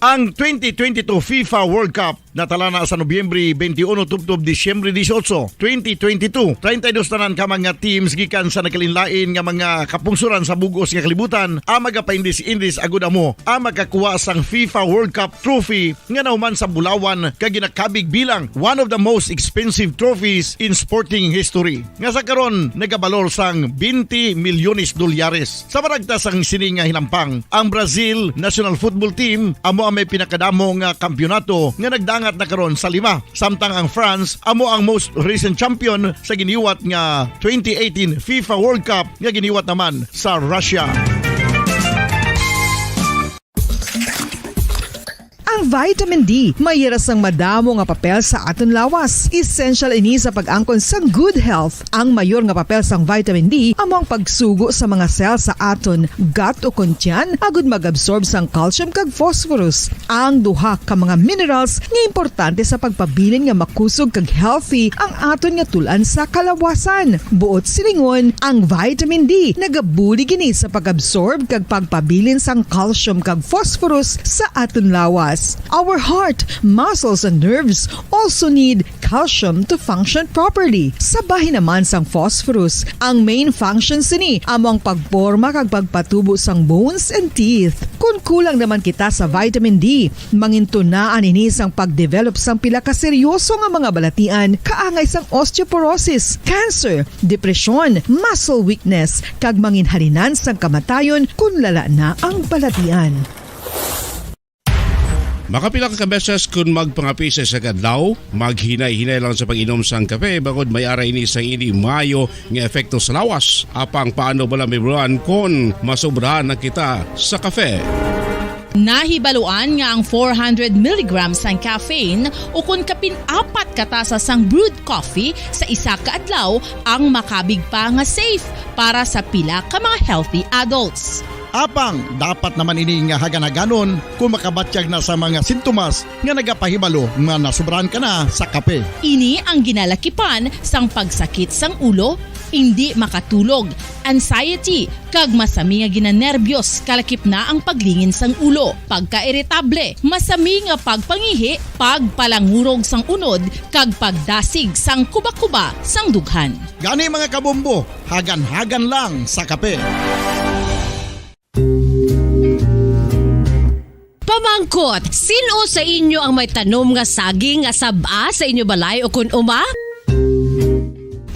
Ang 2022 FIFA World Cup natala na sa Nobyembre 21 tubtob Disyembre 18, 2022. 32 tanan ka mga teams gikan sa nakalinlain nga mga kapungsuran sa bugos nga kalibutan ang magapaindis-indis agud amo ang makakuha sang FIFA World Cup trophy nga nauman sa Bulawan kag ginakabig bilang one of the most expensive trophies in sporting history. Nga sa karon nagabalor sang 20 milyones dolyares. Sa baragta sang sini nga hinampang, ang Brazil National Football Team amo ang may pinakadamo nga kampyonato nga nagdangat na karon sa 5. Samtang ang France amo ang most recent champion sa giniwat nga 2018 FIFA World Cup nga giniwat naman sa Russia. Ang vitamin D mayira sang madamo nga papel sa aton lawas. Essential ini sa pag-angkon sang good health. Ang mayor nga papel sang vitamin D among pagsugo sa mga cell sa aton gut o kuntyan agud mag-absorb sang calcium kag phosphorus. Ang duha ka mga minerals nga importante sa pagpabilin nga makusog kag healthy ang aton nga tulan sa kalawasan. Buot silingon, ang vitamin D nagabuli gini sa pag-absorb kag pagpabilin sang calcium kag phosphorus sa aton lawas. Our heart, muscles, and nerves also need calcium to function properly. Sabahin naman sang phosphorus, ang main function sini among pagporma kag pagpatubo sang bones and teeth. Kung kulang naman kita sa vitamin D, mangintunaan ini sang pagdevelop sang pila ka seryoso nga mga balatian kaangay sang osteoporosis, cancer, depresyon, muscle weakness, kag manginhalinan sang kamatayon kung lala na ang balatian. Makapila ka beses kung magpangapisa sa kadlaw, maghinay-hinay lang sa pag-inom sang kape bagod may aray ni sang ini mayo nga epekto sa lawas. Apang paano bala may buwan kung masobrahan na kita sa kape? Nahibaluan nga ang 400 mg sang caffeine o kung kapin-4 katasa sang brewed coffee sa isa ka adlaw ang makabig pa nga safe para sa pila ka mga healthy adults. Apang, dapat naman ini nga haganaganon kung makabatyag na sa mga sintomas nga nagapahibalo nga nasubrahan ka na sa kape. Ini ang ginalakipan sang pagsakit sang ulo, hindi makatulog, anxiety, kag masami nga ginanerbiyos kalakip na ang paglingin sang ulo, pagka-iritable, masami nga pagpangihi, pagpalangurog sang unod, kag pagdasig sang kuba-kuba sang dughan. Gani mga kabombo, hagan-hagan lang sa kape. Pamangkot, sino sa inyo ang may tanom nga saging nga saba sa inyo balay o kun uma?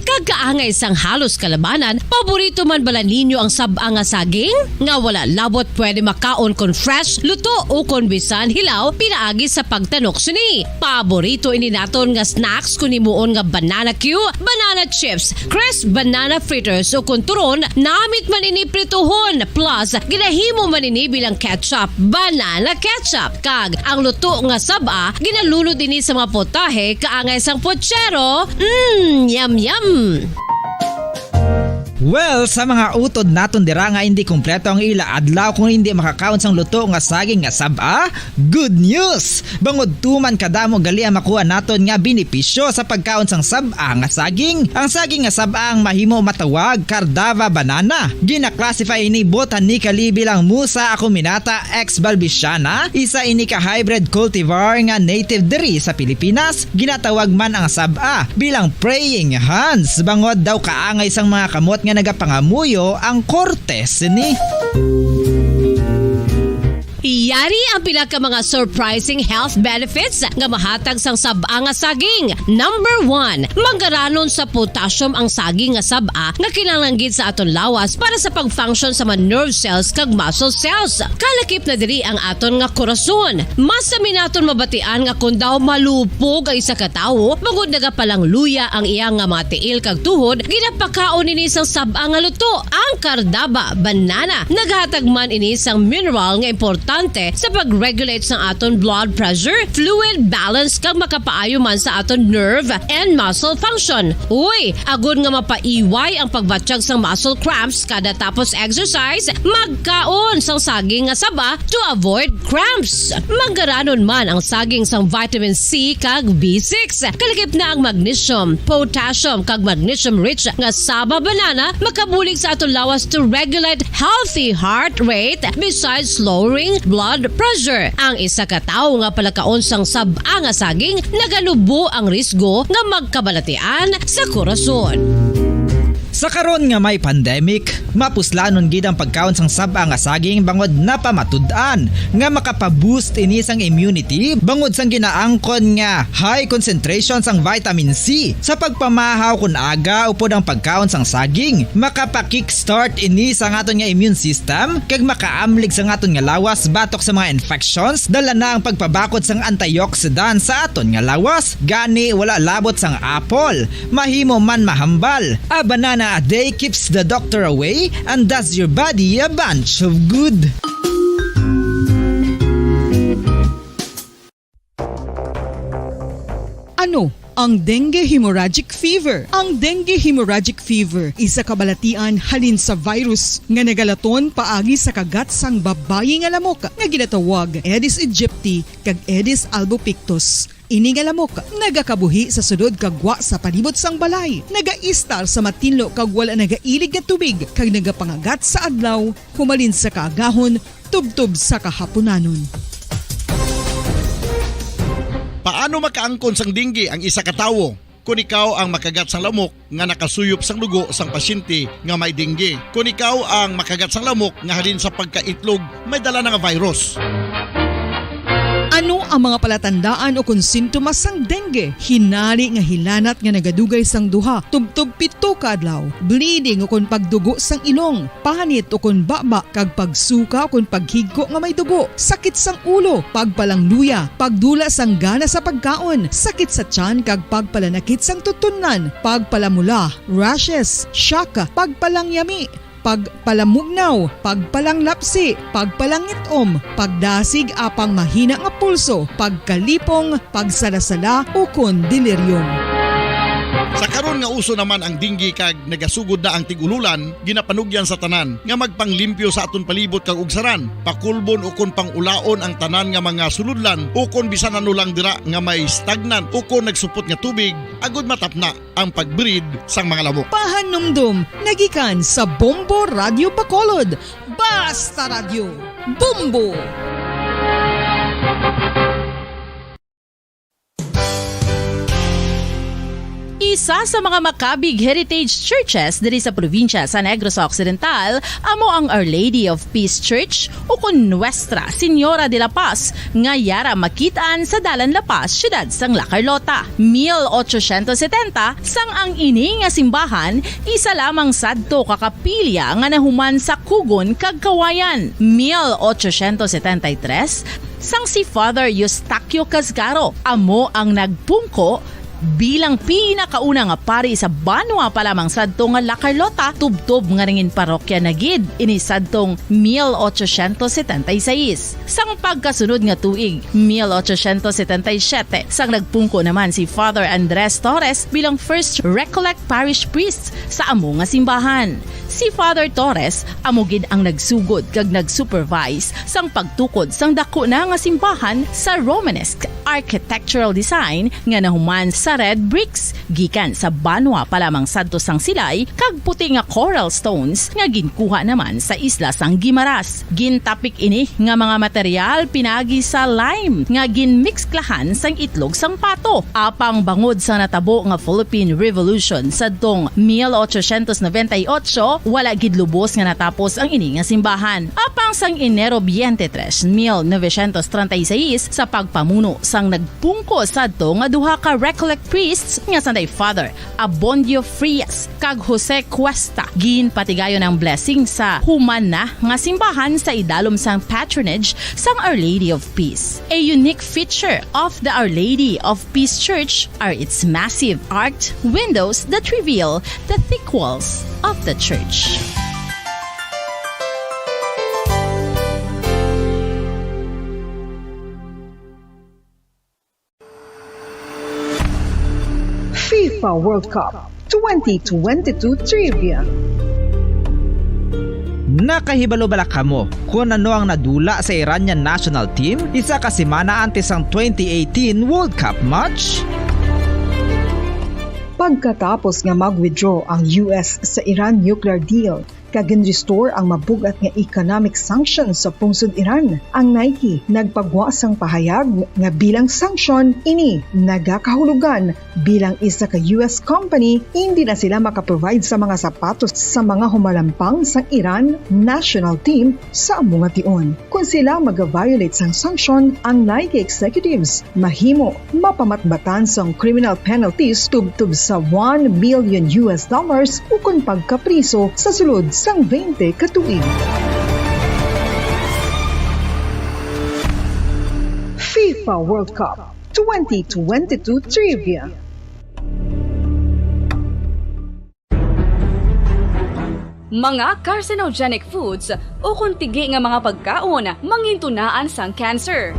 Kagkaangay sang halos kalabanan, paborito man bala ninyo ang saba nga saging? Nga wala labot pwede makaon kon fresh, luto o kon bisan hilaw, pinaagi sa pagtanok suni. Paborito ini naton nga snacks kun himuon nga banana Q, banana chips, crisp banana fritters o kun turon, namit man ini prituhon, plus ginahimo man ini bilang ketchup, banana ketchup. Kag ang luto nga saba, ginalunod ini sa mga potahe kaangay sang pochero. Yum yum. Well, sa mga utod naton dira nga hindi kumpleto ang ila adlaw kung hindi makakaon sang luto nga saging nga saba, good news! Bangod tuman kadamo gali ang makuha naton nga benepisyo sa pagkaon sang saba nga saging. Ang saging nga saba ang mahimo matawag Cardava banana. Gina-classify ini botanically bilang Musa acuminata ex balbisiana, isa ini ka hybrid cultivar nga native diri sa Pilipinas. Ginatawag man ang saba bilang praying hands. Bangod daw kaangay sang mga kamot nga nagapangamuyo ang kortes ni. Iyari ang pila ka mga surprising health benefits nga mahatag sang saba nga saging. Number 1, manggaranon sa potassium ang saging nga saba nga kinahanglan sa aton lawas para sa pag-function sa mga nerve cells kag muscle cells. Kalakip na diri ang aton nga korason. Mas sa minaton mabatian nga kun daw malupog ang isa ka tawo, bangod nagapalang luya ang iyang nga mga tiil kag tuhod, ginapakaon ini sang saba nga luto. Ang Cardava banana naghatag man ini sang mineral nga importante sa pag-regulate sa aton blood pressure, fluid balance kag makapaayo man sa aton nerve and muscle function. Uy, agud nga mapaiway ang pagbatsyag sang muscle cramps kada tapos exercise, magkaon sang saging nga saba to avoid cramps. Manggaranon man ang saging sang vitamin C kag B6. Kalakip na ang magnesium, potassium kag magnesium rich nga saba banana makabulig sa aton lawas to regulate healthy heart rate besides lowering blood pressure. Ang isa ka tawo nga palakaon sang saba nga saging nagalubo ang risgo nga magkabalatian sa korason. Sa karon nga may pandemic, mapuslanon gid ang pagkaon sang saba nga saging bangod napamatud-an nga makapaboost ini sang immunity bangod sang ginaangkon nga high concentration sang vitamin C. Sa pagpamahaw kun aga upod ang pagkaon sang saging, makapa-kickstart ini sa aton nga immune system kag makaamlig sa aton nga lawas batok sa mga infections, dala na ang pagpabakod sang antioxidant sa aton nga lawas. Gani wala labot sang apple, mahimo man mahambal. A banana a day keeps the doctor away and does your body a bunch of good. Ano ang dengue hemorrhagic fever? Ang dengue hemorrhagic fever isa kabalatian halin sa virus nga nagalaton paagi sa kagat sang babayi nga lamok nga ginatawag Aedes aegypti kag Aedes albopictus. Ini nga lamok nagakabuhi sa sudod kagwa sa palibot sang balay, nagaistar sa matinlo kag wala nagailig nga tubig kag nagapangagat sa adlaw, humalin sa kaagahon, tubtob sa kahaponanon. Paano makaangkon sang dengue ang isa ka tawo? Kung ikaw ang makagat sang lamok nga nakasuyop sang dugo sang pasyente nga may dengue. Kung ikaw ang makagat sang lamok nga halin sa pagkaitlog may dala nga virus. Ano ang mga palatandaan o kung sintomas sang dengue? Hinali nga hilanat nga nagadugay sang duha, tubtob 7 ka adlaw, bleeding o kung pagdugo sang ilong, panit o kung baba, kag pagsuka o kung paghigko nga may dugo, sakit sang ulo, pagpalangluya, pagdula sang gana sa pagkaon, sakit sa tiyan kag pagpalanakit sang tutunan, pagpalamula, rashes, shock, pagpalangyami, pagpalamugnaw, pagpalanglapsi, pagpalangitom, pagdasig apang mahina nga pulso, pagkalipong, pagsalasala o kon delirium. Sa karon nga uso naman ang dinggi kag nagasugod na ang tigululan, ginapanugyan sa tanan nga magpanglimpyo sa aton palibot kag ugsaran, pakulbon ukon pangulaon ang tanan nga mga suludlan ukon bisan ano lang dira nga may stagnan ukon nagsupot nga tubig agud matapna ang pagbreed sang mga lamok. Pahanumdum, nagikan sa Bombo Radio Bacolod. Basta Radio, Bombo! Isa sa mga makabig heritage churches diri sa probinsya sa Negros Occidental amo ang Our Lady of Peace Church o kun Nuestra Señora de la Paz nga yara makitaan sa Dalan La Paz, siyudad sang La Carlota. 1870 sang ang ini nga simbahan isa lamang sadto kakapilya nga nahuman sa Kugon kag Kawayan. 1873 sang si Father Eustaquio Casgaro amo ang nagpungko bilang pinakauna nga pari sa Banwa pa lamang sadto nga La Carlota, tubtob nga ringin parokya na gid ini sadtong 1876. Sang pagkasunod nga tuig 1877 sang nagpungko naman si Father Andres Torres bilang first Recollect Parish Priest sa amo nga simbahan. Si Father Torres amo gid ang nagsugod kag nagsupervise sang pagtukod sang dako na nga simbahan sa Romanesque architectural design nga nahuman sa red bricks gikan sa Banwa pa lamang sadto sang silay kag puti nga coral stones nga ginkuha naman sa isla sang Guimaras. Gintapik ini nga mga material pinagi sa lime nga ginmixklahan sang itlog sang pato. Apang bangod sa natabo nga Philippine Revolution sadtong 1898 wala gid lubos nga natapos ang ini nga simbahan. Apang sang Enero 23, 1936 sa pagpamuno sang nagpungko sadto nga duha ka Recollect priests nga sanday Father Abondio Frias kag Jose Cuesta ginpatigayon ang blessing sa human na nga simbahan sa idalom sang patronage sang Our Lady of Peace. A unique feature of the Our Lady of Peace Church are its massive arched windows that reveal the thick walls of the church. FIFA World Cup 2022 Trivia. Nakahibalo bala kamo kung ano ang nadula sa Iranian national team isa ka semana antes ang 2018 World Cup match? Pagkatapos nga mag-withdraw ang US sa Iran nuclear deal, kag-restore ang mabugat nga economic sanctions sa pungsod Iran, ang Nike nagpagwasang pahayag nga bilang sanction ini nagakahulugan bilang isa ka US company hindi na sila makaprovide sa mga sapatos sa mga humalampang sang Iran national team sa among nga tion. Kung sila mag-violate sang sanction, ang Nike executives mahimo mapamatbatan sang criminal penalties tubtub sa $1 billion ukon pagkapriso sa sulod sang 20 katuig. FIFA World Cup 2022 Trivia. Mga carcinogenic foods o kuntigi nga mga pagkaon mangintunaan sang cancer.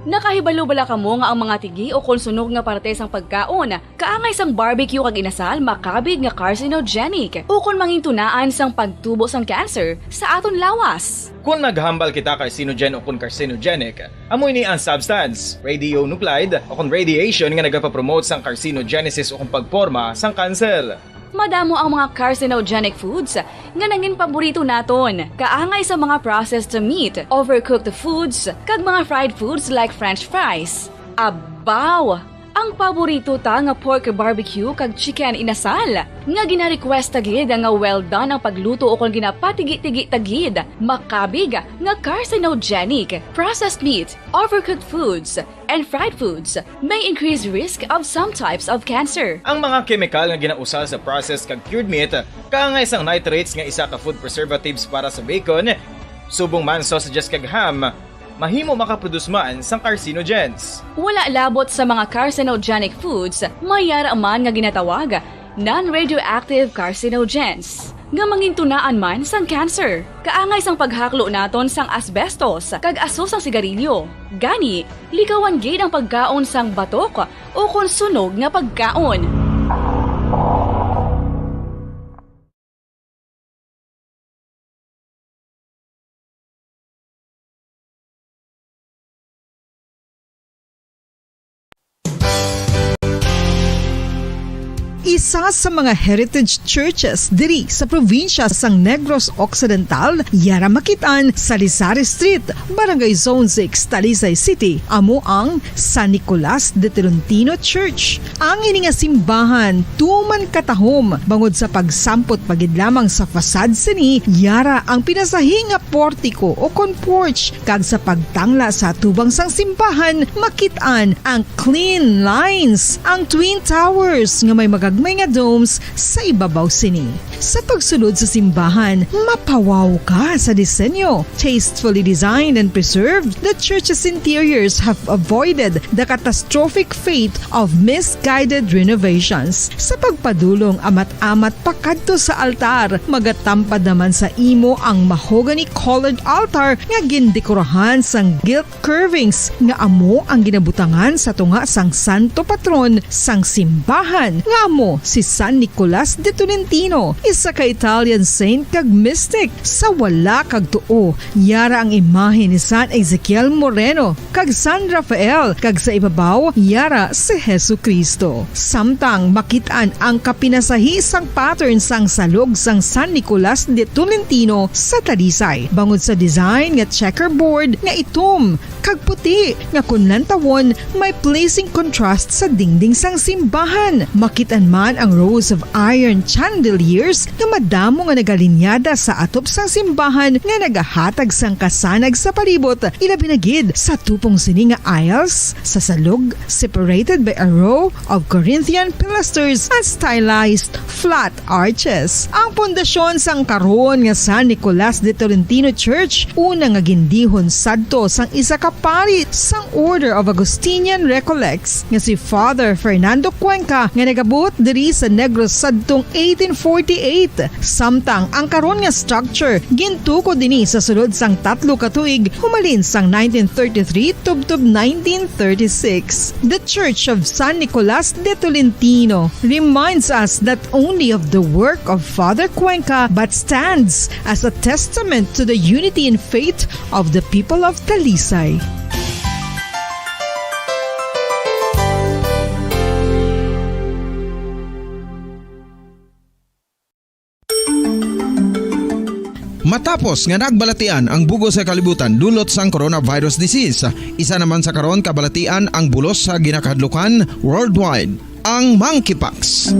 Nakahibalo bala kamo nga ang mga tigi o konsunog nga parte sang pagkaon kaangay sang barbecue kag inasal makabig nga carcinogenic o kon mangintunaan sang pagtubo sang cancer sa aton lawas. Kung naghambal kita carcinogen o kung carcinogenic, amoy ni ang substance, radionuclide o kung radiation nga nagapapromote sang carcinogenesis o kung pagporma sang cancer. Madamo ang mga carcinogenic foods nga nangin paborito naton. Kaangay sa mga processed meat, overcooked foods, kag mga fried foods like french fries. Abaw! Ang paborito ta nga pork barbecue kag chicken inasal. Nga gina-request tagid nga well done ang pagluto o kung ginapatigi-tigi tagid. Makabig nga carcinogenic, processed meat, overcooked foods, and fried foods may increase risk of some types of cancer. Ang mga chemical nga ginausal sa processed kag cured meat, kaangay sang nitrates nga isa ka food preservatives para sa bacon, subong man sausages kag ham, mahimo makaproduce man sang carcinogens. Wala labot sa mga carcinogenic foods, mayara man nga ginatawag non-radioactive carcinogens. nga mangintunaan man sang cancer. Kaangay sang paghaklo naton sang asbestos kag aso sang sigarilyo. Gani, likawan gid ang pagkaon sang batok o kon sunog nga pagkaon. Isa sa mga heritage churches diri sa probinsya sang Negros Occidental, yara makitaan sa Rizal Street, Barangay Zone 6, Talisay City, amo ang San Nicolas de Tolentino Church. Ang ini nga simbahan tuman katahom bangod sa pagsampot pagid lamang sa fasad sini, yara ang pinasahi nga portico o kon porch kag sa pagtangla sa tubang sang simbahan makitaan ang clean lines, ang twin towers nga may magagmay nga domes sa ibabaw sini. Sa pagsulod sa simbahan, mapawaw ka sa disenyo. Tastefully designed and preserved, the church's interiors have avoided the catastrophic fate of misguided renovations. Sa pagpadulong amat-amat pakadto sa altar, magatampad naman sa imo ang mahogany colored altar nga gindekorahan sang gilt curvings nga amo ang ginabutangan sa tunga sang santo patron sang simbahan nga amo si San Nicolas de Tolentino, isa ka Italian saint kag mystic. Sa wala kag tuo, yara ang imahe ni San Ezekiel Moreno kag San Rafael, kag sa ibabaw yara si Hesu Kristo. Samtang makitaan ang kapinasahi sang pattern sang salog sang San Nicolas de Tolentino sa Talisay, bangod sa design nga checkerboard nga itom kag puti nga kunlantawon may pleasing contrast sa dingding sang simbahan. Makitan man ang rows of iron chandeliers nga madamo nga nagalinyada sa atop sang simbahan nga nagahatag sang kasanag sa palibot, ilabi na gid sa tupong sini nga aisles sa salog, separated by a row of Corinthian pilasters and stylized flat arches. Ang pundasyon sang karon nga San Nicolas de Tolentino Church una nga gindihon sadto sang isa ka pari sang Order of Augustinian Recollects nga si Father Fernando Cuenca nga nagabot diri sa Negros sadtong 1848. Samtang ang karon nga structure gintuko dinhi sa sulod sang 3 ka tuig humalin sang 1933 tubtob 1936. The Church of San Nicolas de Tolentino reminds us not only of the work of Father Cuenca but stands as a testament to the unity and faith of the people of Talisay. Matapos nga nagbalatian ang bugo sa kalibutan dulot sang coronavirus disease, isa naman sa karon kabalatian ang bulos sa ginakahadlukan worldwide, ang monkeypox.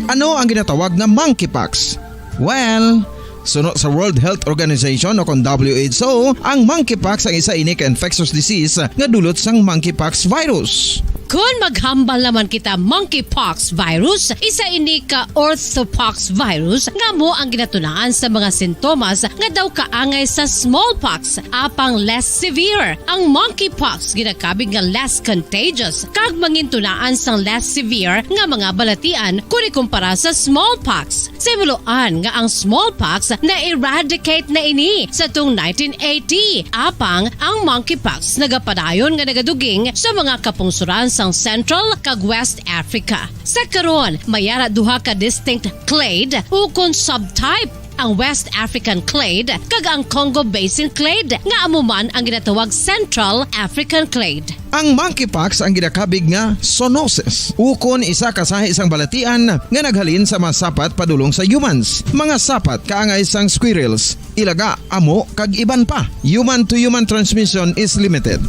Ano ang ginatawag na monkeypox? Well, sunod sa World Health Organization o kon WHO, ang monkeypox ang isa ini ka infectious disease nga dulot sang monkeypox virus. Kung maghambal naman kita monkeypox virus, isa ini ka orthopox virus nga mo ang ginatunaan sa mga sintomas nga daw kaangay sa smallpox apang less severe. Ang monkeypox ginakabig nga less contagious kag mangintunaan sang less severe nga mga balatian kung ikumpara sa smallpox. Simuloan nga ang smallpox na eradicate na ini sa tung 1980 apang ang monkeypox nagapadayon nga nagaduging sa mga kapungsuran sang Central kag West Africa. Sa karon, mayara duha ka distinct clade ukon subtype, ang West African clade kag ang Congo Basin clade nga amuman ang ginatawag Central African clade. Ang monkeypox ang ginakabig nga zoonosis. Ukon isa kasahi isang balatian nga naghalin sa mga sapat padulong sa humans. Mga sapat kaangay sang squirrels, ilaga, amo kag iban pa. Human to human transmission is limited.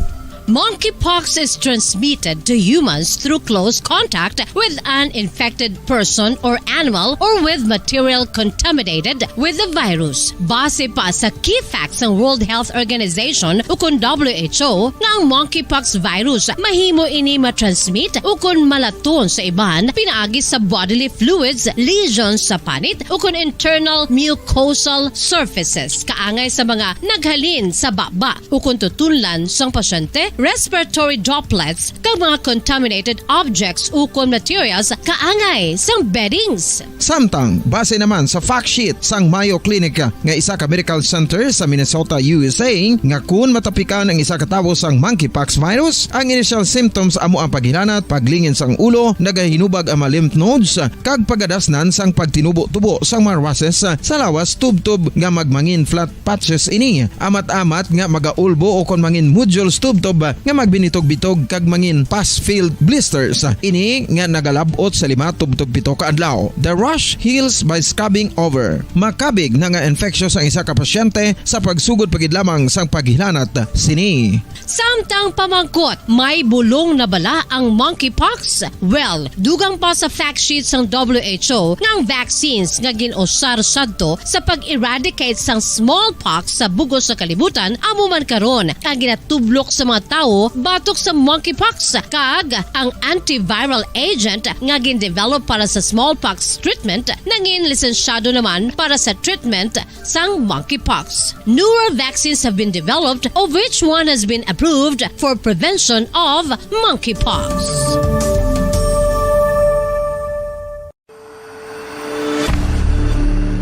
Monkeypox is transmitted to humans through close contact with an infected person or animal or with material contaminated with the virus. Base pa sa key facts ng World Health Organization ukon WHO nga ang monkeypox virus mahimo ini matransmit ukon malaton sa iban pinaagi sa bodily fluids, lesions sa panit ukon internal mucosal surfaces kaangay sa mga naghalin sa baba ukon tutunlan sang pasyente respiratory droplets kag mga contaminated objects ukon materials kaangay sang beddings. Samtang, base naman sa fact sheet sang Mayo Clinic nga isa ka medical center sa Minnesota, USA, nga kun matapikan ang isa ka tawo sang monkeypox virus, ang initial symptoms amo ang paghilanat, paglingin sang ulo, nagahinubag ang mga lymph nodes, kag pagadasnan sang pagtinubo-tubo sang mga rashes sa lawas tub-tub nga magmangin flat patches ini. Amat-amat nga magaulbo o kon mangin nodules tub-tub nga magbinitog-bitog kag mangin pus-filled blisters. Ini nga nagalabot sa 5 tub-tub 7 ka adlaw. The rash heals by scabbing over. Makabig na nga infectious ang isa ka pasyente sa pagsugod pagid lamang sang paghilanat sini. Samtang pamangkot, may bulong na bala ang monkeypox? Well, dugang pa sa fact sheet sang WHO nga ang vaccines nga ginusar sadto sa pag-eradicate sang smallpox sa bugos sa kalibutan amo man karon kag ginatublok sa mga tao batok sa monkeypox kag ang antiviral agent nga gin-develop para sa smallpox treatment nangin lisensyado naman para sa treatment sang monkeypox. Newer vaccines have been developed, of which one has been approved for prevention of monkeypox.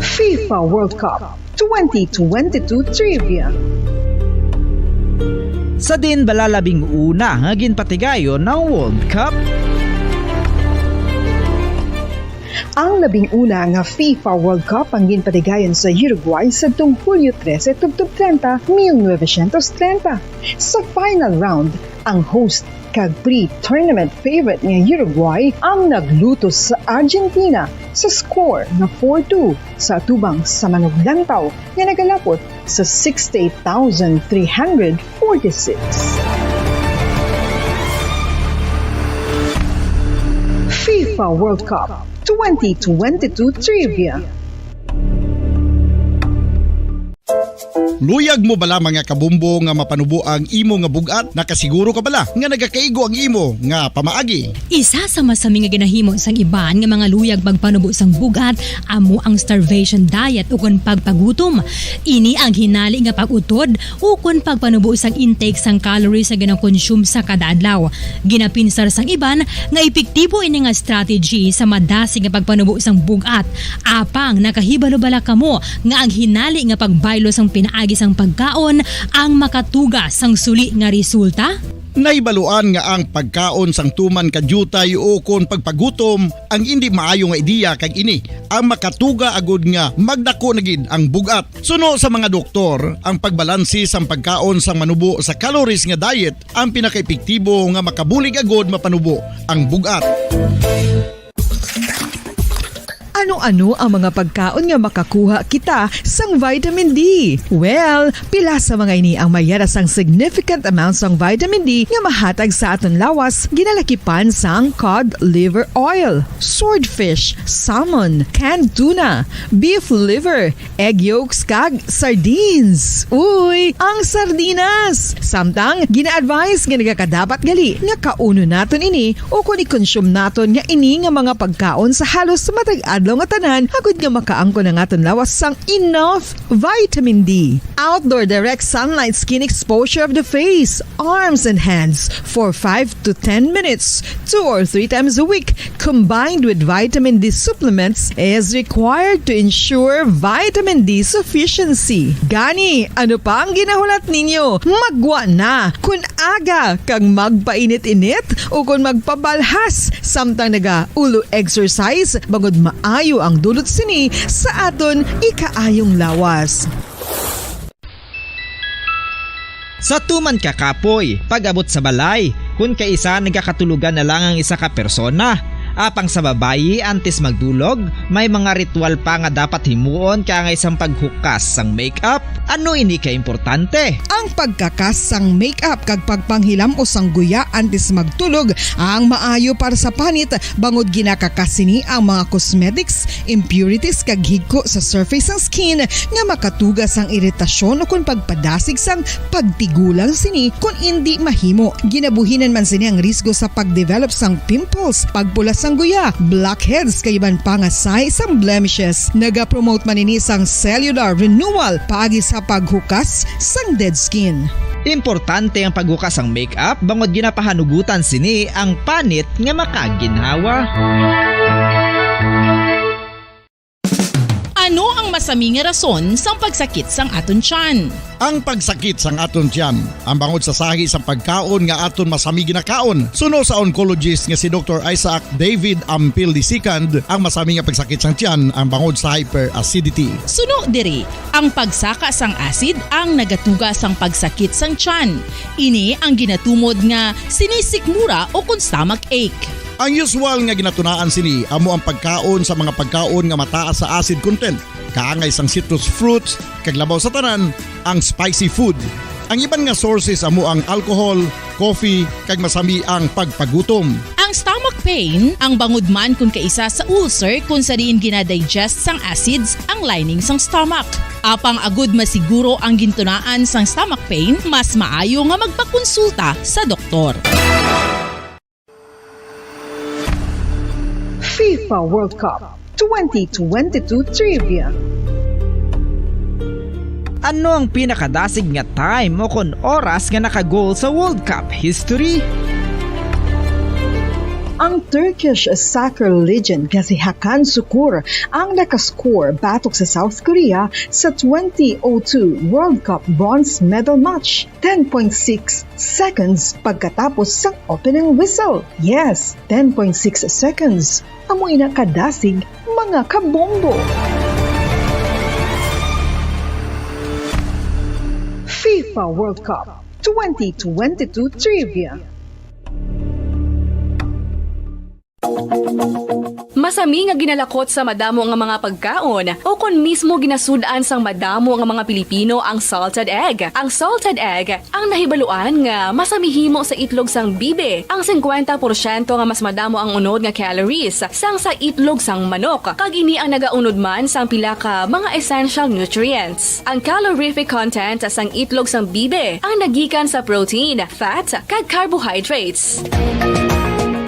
FIFA World Cup 2022 Trivia. Sa din balalabing una nga ginpatigayon ng World Cup. Ang 11 nga FIFA World Cup ang ginpatigayon sa Uruguay sa Hulyo 13, 1930. Sa final round, ang host kag pre-tournament favorite nga Uruguay ang nagluto sa Argentina sa score na 4-2 sa atubang sa manuglantaw nga nagalapot sa 68,346. FIFA World Cup 2022 Trivia. Luyag mo bala mga kabumbo nga mapanubo ang imo nga bugat? Nakasiguro ka bala nga nagakaigo ang imo nga pamaagi? Isa sa masami nga ginahimo sang iban nga mga luyag pagpanubo sang bugat amo ang starvation diet ukon pagpagutom. Ini ang hinali nga pag-utod ukon pagpanubo sang intake sang calories sa ginakonsume sa kada adlaw. Ginapinsar sang iban nga epektibo ini nga strategy sa madasi nga pagpanubo sang bugat. Apang nakahibalo bala kamo nga ang hinali nga pagbaylo sang pinaagi sang pagkaon ang makatuga sang suli nga resulta? Naibaluan nga ang pagkaon sang tuman kadyutay o kon pagpagutom ang hindi maayo nga ideya kag ini ang makatuga agud nga magdako na gid ang bugat. Suno sa mga doktor, ang pagbalansi sang pagkaon sang manubo sa calories nga diet ang pinakaepektibo nga makabulig agud mapanubo ang bugat. Ano-ano ang mga pagkaon nga makakuha kita sang vitamin D? Well, pila sa mga ini ang mayara sang significant amount sang vitamin D nga mahatag sa aton lawas ginalakipan sang cod liver oil, swordfish, salmon, canned tuna, beef liver, egg yolks kag sardines. Uy, ang sardinas! Samtang gina-advise nga nagakadapat gali nga kauno naton ini o kung i-consume naton nga ini nga mga pagkaon sa halos matag adlaw nga tanan hagud nga makaangko na naton lawas sang enough vitamin D. Outdoor direct sunlight skin exposure of the face, arms and hands for 5 to 10 minutes 2 or 3 times a week combined with vitamin D supplements is required to ensure vitamin D sufficiency. Gani, ano pa ang ginahulat ninyo? Magwa na kun aga kang magpainit-init o kun magpabalhas samtang naga ulo exercise bangod maayo ang dulot sini sa aton ikaayong lawas. Sa tuman ka kapoy, pag-abot sa balay, kung kaisa nagkakatulugan na lang ang isa ka persona. Apang sa babayi antes magdulog, may mga ritual pa nga dapat himuon ka nga isang paghukas sang makeup. Ano ini ka importante? Ang pagkakas sang makeup kag pagpanghilam o sang guya antes magtulog ang maayo para sa panit bangod ginakakas sini ang mga cosmetics, impurities kag higko sa surface sang skin nga makatugas sang iritasyon o kung pagpadasig sang pagtigulang sini kung hindi mahimo. Ginabuhinan man sini ang risgo sa pagdevelop sang pimples, pagpula sang guya, blackheads kaiban pa nga sang blemishes. Naga-promote man ini sang cellular renewal paagi sa paghukas sang dead skin. Importante ang paghukas ang makeup bangod ginapahanugutan sini ang panit nga makaginhawa. Ano ang masami nga rason sang pagsakit sang aton tiyan? Ang pagsakit sang aton tiyan, ang bangod sa sahi sa pagkaon nga aton masami ginakaon. Suno sa oncologist nga si Dr. Isaac David Ampil II, ang masami nga pagsakit sang tiyan ang bangod sa hyperacidity. Suno diri, ang pagsaka sang acid ang nagatuga sang pagsakit sang tiyan. Ini ang ginatumod nga sinisikmura o kung stomach ache. Ang usual nga ginatunaan sini amo ang pagkaon sa mga pagkaon nga mataas sa acid content. Kaangay sang citrus fruits, kag labaw sa tanan, ang spicy food. Ang iban nga sources amo ang alcohol, coffee, kag masami ang pagpagutom. Ang stomach pain, ang bangod man kung kaisa sa ulcer kung sa diin ginadigest sang acids ang lining sang stomach. Apang agud masiguro ang gintunaan sang stomach pain, mas maayo nga magpakonsulta sa doktor. FIFA World Cup 2022 Trivia. Ano ang pinakadasig nga time o kon oras nga naka-goal sa World Cup history? Ang Turkish soccer legend nga si Hakan Şükür ang nakascore batok sa South Korea sa 2002 World Cup bronze medal match. 10.6 seconds pagkatapos sa opening whistle. Yes, 10.6 seconds. Amoy na kadasig mga kabombo. FIFA World Cup 2022 Trivia. Masami nga ginalakot sa madamo nga mga pagkaon o kon mismo ginasudaan sang madamo nga mga Pilipino ang salted egg. Ang salted egg ang nahibaluan nga masamihimo sa itlog sang bibe. Ang 50% nga mas madamo ang unod nga calories sang sa itlog sang manok. Kag ini ang nagaunod man sang pila ka mga essential nutrients. Ang calorific content sang itlog sang bibe ang nagikan sa protein, fat, kag carbohydrates.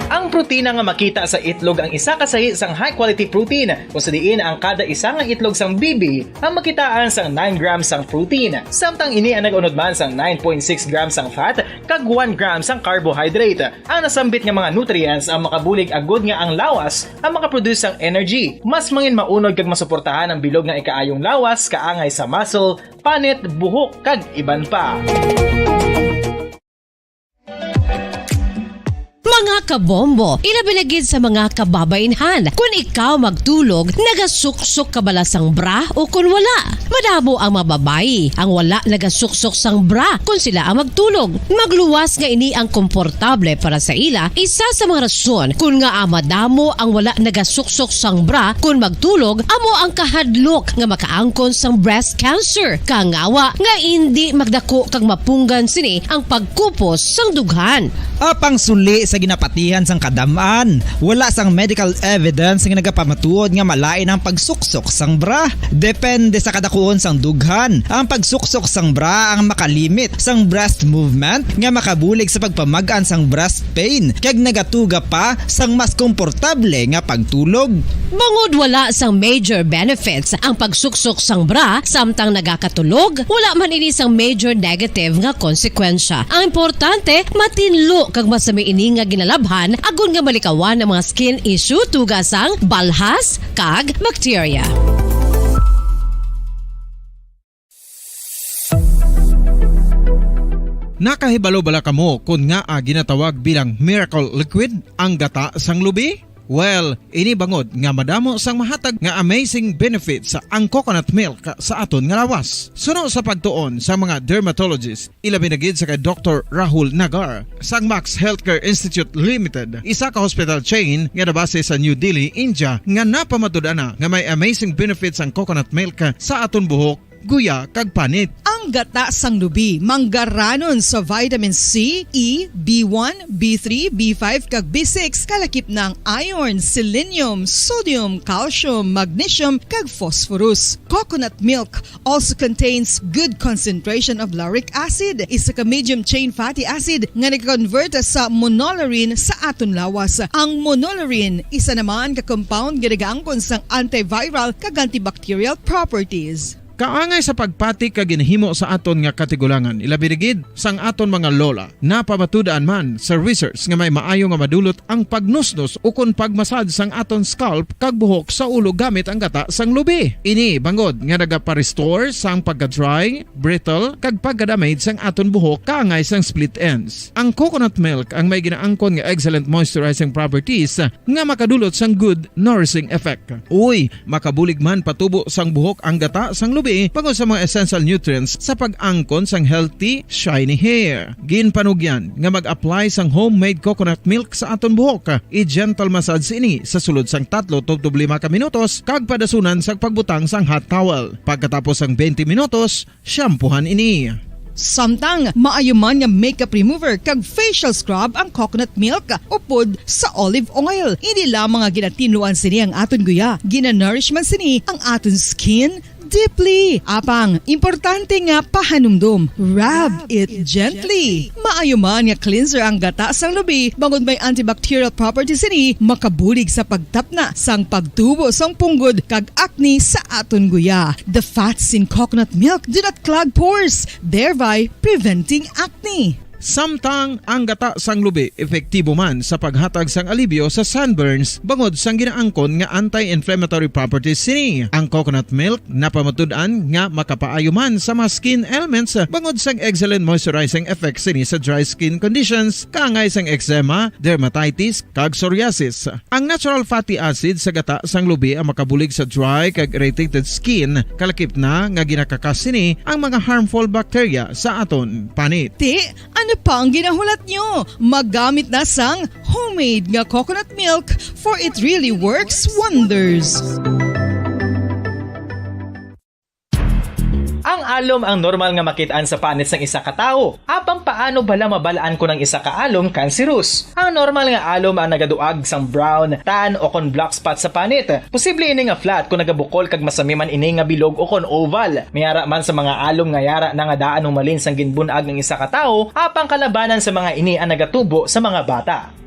Ang protina nga makita sa itlog ang isa kasahi sang high quality protein kung sa diin ang kada isa nga itlog sang bibi ang makitaan sang 9 grams sang protein. Samtang ini ang nag-unod man sang 9.6 grams sang fat kag 1 gram sang carbohydrate. Ang nasambit nga mga nutrients ang makabulig agud nga ang lawas ang makaproduce sang energy. Mas mangin maunod kag masuportahan ang bilog nga ikaayong lawas kaangay sa muscle, panit, buhok kag iban pa. Mga kabombo, ilabinagid sa mga kababainhan. Kung ikaw magtulog, nagasuksok ka bala sang bra o kung wala. Madamo ang mababayi, ang wala nagasuksok sang bra kung sila ang magtulog. Magluwas nga ini ang komportable para sa ila, isa sa mga rason kung nga madamo ang wala nagasuksok sang bra kung magtulog, amo ang kahadlok nga makaangkon sang breast cancer. Kangawa nga hindi magdako kag mapunggan sini ang pagkupos sang dughan. Apang suli sa ginapatihan sang kadamaan, wala sang medical evidence nga nagapamatuod nga malain ang pagsuksok sang bra. Depende sa kadakuon sang dughan. Ang pagsuksok sang bra ang makalimit sang breast movement nga makabulig sa pagpamagan sang breast pain kag nagatuga pa sang mas komportable nga pagtulog. Bangod wala sang major benefits ang pagsuksok sang bra samtang nagakatulog, wala man ini sang major negative nga konsekwensya. Ang importante, matinlo kag masami ini nga ginalabhan agon nga malikawan ang mga skin issue tugasang balhas kag bacteria. Nakahibalo bala kamo kung nga ginatawag bilang miracle liquid ang gata sang lubi? Well, ini bangod nga madamo sang mahatag nga amazing benefits sa ang coconut milk sa aton nga lawas. Suno sa pagtuon sa mga dermatologist, ilabinagid sa kay Dr. Rahul Nagar sang Max Healthcare Institute Limited, isa ka hospital chain nga nabase sa New Delhi, India, nga napamatud-ana nga may amazing benefits ang coconut milk sa aton buhok, guya kag panit. Ang gata sang lubi manggaranon sa vitamin C, E, B1, B3, B5 kag B6 kalakip ng iron, selenium, sodium, calcium, magnesium kag phosphorus. Coconut milk also contains good concentration of lauric acid, isa ka medium chain fatty acid nga nag-convert sa monolarin sa aton lawas. Ang monolarin isa naman ka compound nga nagaangkon sang antiviral kag antibacterial properties. Kaangay sa pagpati ka ginhimo sa aton nga katigulangan, ilabirigid sang aton mga lola na pamatudaan man sa research nga may maayo nga madulot ang pagnusnos o kon pagmasad sang aton scalp kag buhok sa ulo gamit ang gata sang lubi. Ini bangod nga nagapa-restore sang pagka-dry, brittle kag pagka-damage sang aton buhok kaangay sang split ends. Ang coconut milk ang may ginaangkon nga excellent moisturizing properties nga makadulot sang good nourishing effect. Uy, makabulig man patubo sang buhok ang gata sang lubi bangod sa mga essential nutrients sa pag-angkon sang healthy, shiny hair. Ginpanugyan nga mag-apply sang homemade coconut milk sa aton buhok. I-gentle massage ini sa sulod sang 3 to 5 ka minutos kag padasunan sang pagbutang sang hot towel. Pagkatapos sang 20 minutos, shampoohan ini. Samtang maayo man nga makeup remover kag facial scrub ang coconut milk upod sa olive oil. Hindi lamang nga ginatinuan sini ang aton guya, ginanourish man sini ang aton skin deeply. Apang, importante nga pahanumdum. Rub it gently. Maayo man nga cleanser ang gata sang lubi, bangod may antibacterial properties ini, makabulig sa pagtapna sang pagtubo sang punggod kag acne sa aton guya. The fats in coconut milk do not clog pores, thereby preventing acne. Samtang ang gata sang lubi epektibo man sa paghatag sang alibyo sa sunburns bangod sang ginaangkon nga anti-inflammatory properties sini. Ang coconut milk napamatud-an nga makapaayo man sa mga skin ailments bangod sang excellent moisturizing effect sini sa dry skin conditions kaangay sang eczema, dermatitis kag psoriasis. Ang natural fatty acid sa gata sang lubi ang makabulig sa dry kag irritated skin, kalakip na nga ginakakas sini ang mga harmful bacteria sa aton panit. Ano pa ang ginahulat nyo? Magamit na sang homemade nga coconut milk for it really works wonders. Ang alom ang normal nga makitaan sa panit sang isa ka tawo. Apang paano bala mabalaan ko ng isa ka alom cancerous? Ang normal nga alom ang nagaduag sang brown, tan o kon black spot sa panit. Posible ini nga flat kung nagabukol kag masami man ini nga bilog o kon oval. Mayara man sa mga alom nga yara na nga daan humalin sang ginbunag ng isa ka tawo, apang kalabanan sa mga ini ang nagatubo sa mga bata.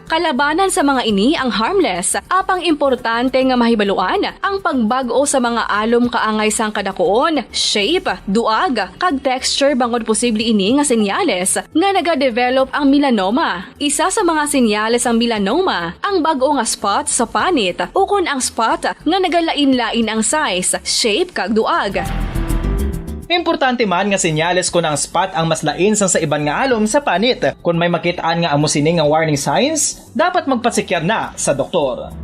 Kalabanan sa mga ini ang harmless, apang importante nga mahibaluan ang pagbag-o sa mga alom kaangay sang kadakuon, shape, duag, kag texture bangod posible ini nga senyales nga nagadevelop ang melanoma. Isa sa mga senyales ang melanoma, ang bag-o nga spot sa panit o kun ang spot nga nagalain-lain ang size, shape kag duag. Importante man nga senyales kung ang spot ang mas lain sang sa iban nga alom sa panit. Kung may makitaan nga amo sini nga warning signs, dapat magpasikyar na sa doktor.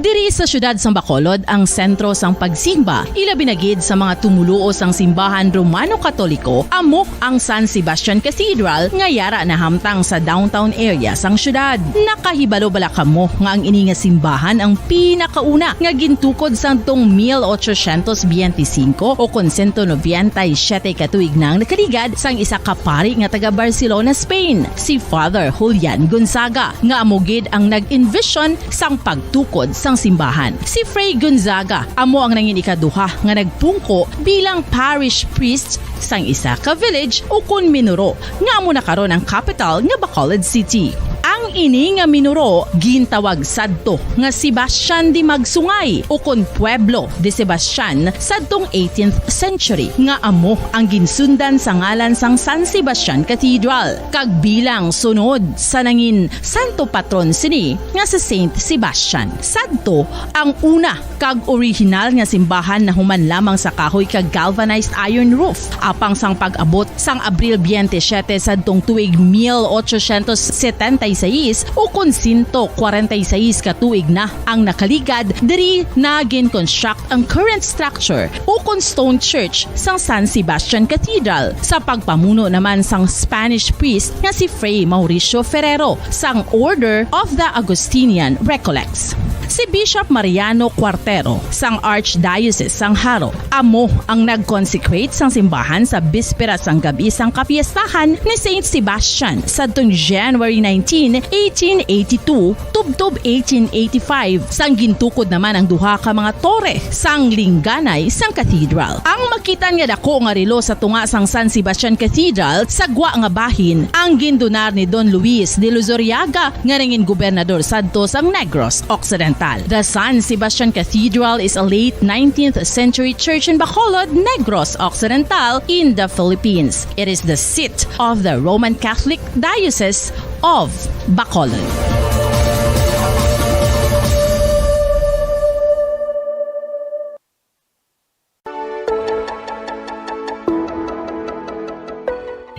Diri sa syudad sang Bacolod ang sentro sang pagsimba, ilabinagid sa mga tumuluo sang simbahan Romano-Katoliko, amok ang San Sebastian Cathedral nga yara na hamtang sa downtown area sang syudad. Nakahibalo bala kamo nga ang ini nga simbahan ang pinakauna nga gintukod sang tong 1825 o kon 197 katuig nang nakaligad sang isa ka pari nga taga Barcelona, Spain, si Father Julian Gonzaga, nga amogid ang nag-envision sang pagtukod sang simbahan. Si Fray Gonzaga amo ang nangin ikaduha nga nagpungko bilang parish priest sang isa ka village o kun minuro nga amo na karon ang capital nga Bacolod City. Ang ini nga minuro gintawag sadto nga Sebastian de Magsungay o kon Pueblo de Sebastian sadtong 18th century nga amo ang ginsundan sa ngalan sang San Sebastian Cathedral kag bilang sunod sa nangin santo patron sini nga si Saint Sebastian. Sadto ang una kag original nga simbahan na human lamang sa kahoy kag galvanized iron roof apang sang pag-abot sang Abril 27 sadtong tuig 1876 o kon 146 katuig na ang nakaligad diri na gin-construct ang current structure o kon stone church sang San Sebastian Cathedral sa pagpamuno naman sang Spanish priest nga si Fray Mauricio Ferrero sang Order of the Augustinian Recollects. si Bishop Mariano Cuartero sang Archdiocese sang Haro. Amo ang nag-consecrate sang simbahan sa bispera sang gabi sang kapiestahan ni Saint Sebastian sa January 19, 1882 tubtob 1885 sang gintukod naman ang duha ka mga tore sang lingganay sang cathedral. Ang makitan nga dako nga relo sa tunga sang San Sebastian Cathedral sa gwa nga bahin ang gindonar ni Don Luis de Luzuriaga nga ringin gobernador sadto sang Negros Occidental. The San Sebastian Cathedral is a late 19th century church in Bacolod, Negros Occidental in the Philippines. It is the seat of the Roman Catholic Diocese of Bacolod.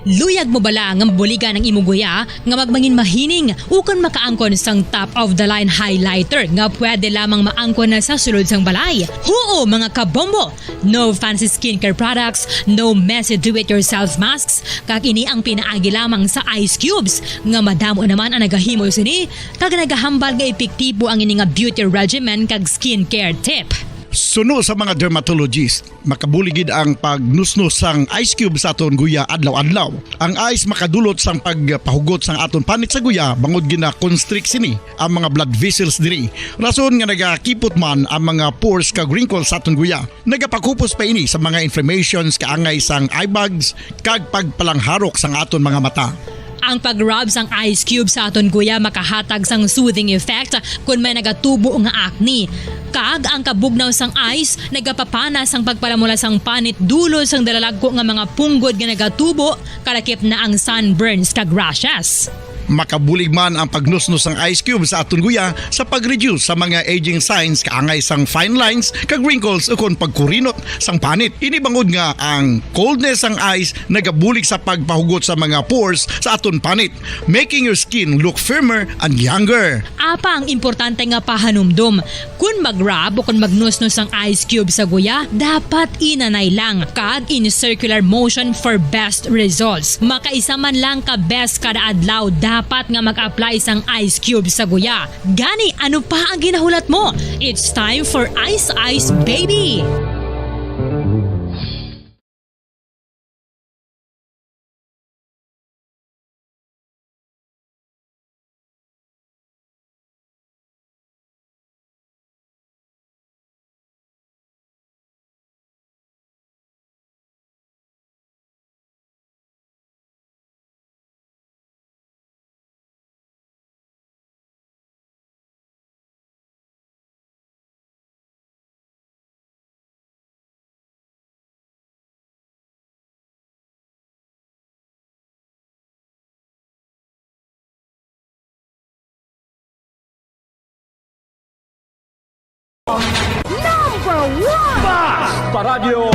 Luyag mo bala nga mabuligan ng imuguya nga magmangin mahining ukon makaangkon sang top of the line highlighter nga pwede lamang maangkon na sa sulod sang balay. Huo mga kabombo! No fancy skincare products, no messy do-it-yourself masks, kag ini ang pinaagi lamang sa ice cubes nga madamo naman ang nagahimo sini kag nagahambal nga epektibo ang ini nga beauty regimen kag skincare tip. Suno sa mga dermatologist, makabuligid ang pagnusnos sang ice cube sa aton guya adlaw-adlaw. Ang ice makadulot sang pagpahugot sang aton panit sa guya bangod gina-constrict sini ang mga blood vessels diri. Rason nga nagakipot man ang mga pores kag wrinkles sa aton guya. Nagapakupos pa ini sa mga inflammations kaangay sang eye bags kag pagpalangharok sang aton mga mata. Ang pag-rub sang ice cube sa aton guya makahatag sang soothing effect kung may nagatubo nga acne. Kag ang kabugnaw sang ice nagapapanas ang pagpalamula sang panit dulo sang dalalagko nga mga punggod nga nagatubo kalakip na ang sunburns kag rashes. Makabulig man ang pagnusnos ng ice cube sa aton guya sa pag-reduce sa mga aging signs kaangay sang fine lines kag wrinkles ukon pagkurinot sang panit. Ini bangod nga ang coldness sang ice nagabulig sa pagpahugot sa mga pores sa aton panit, making your skin look firmer and younger. Apa ang importante nga pahanumdum, kung mag-rub o kung magnusnos ang ice cube sa guya, dapat inanay lang kag in circular motion for best results. Makaisa man lang ka best kada adlaw dapat nga mag-apply sang ice cube sa guya. Gani, ano pa ang ginahulat mo? It's time for Ice Ice Baby! Number 1! Basta Radio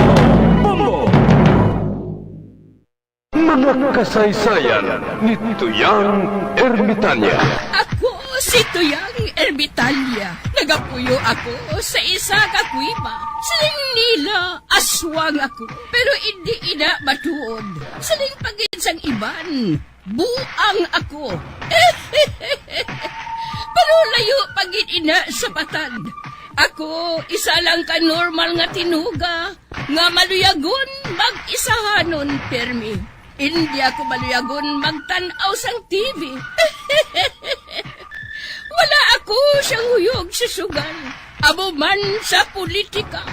Bombo! Mga kasaysayan ni Tuyang Ermitanya. Ako si Tuyang Ermitanya. Nagapuyo ako sa isa ka kuiba. Siling nila, aswang ako. Pero hindi ina matuod. Siling pagin sang iban, buang ako. Pero layo pagin ina sa batad. Ako, isa lang ka normal nga tinuga, nga maluyagon mag-isahanon permi. Hindi ako maluyagon magtanaw sang TV. Wala ako siyang huyog sa sugal, abo man sa politika.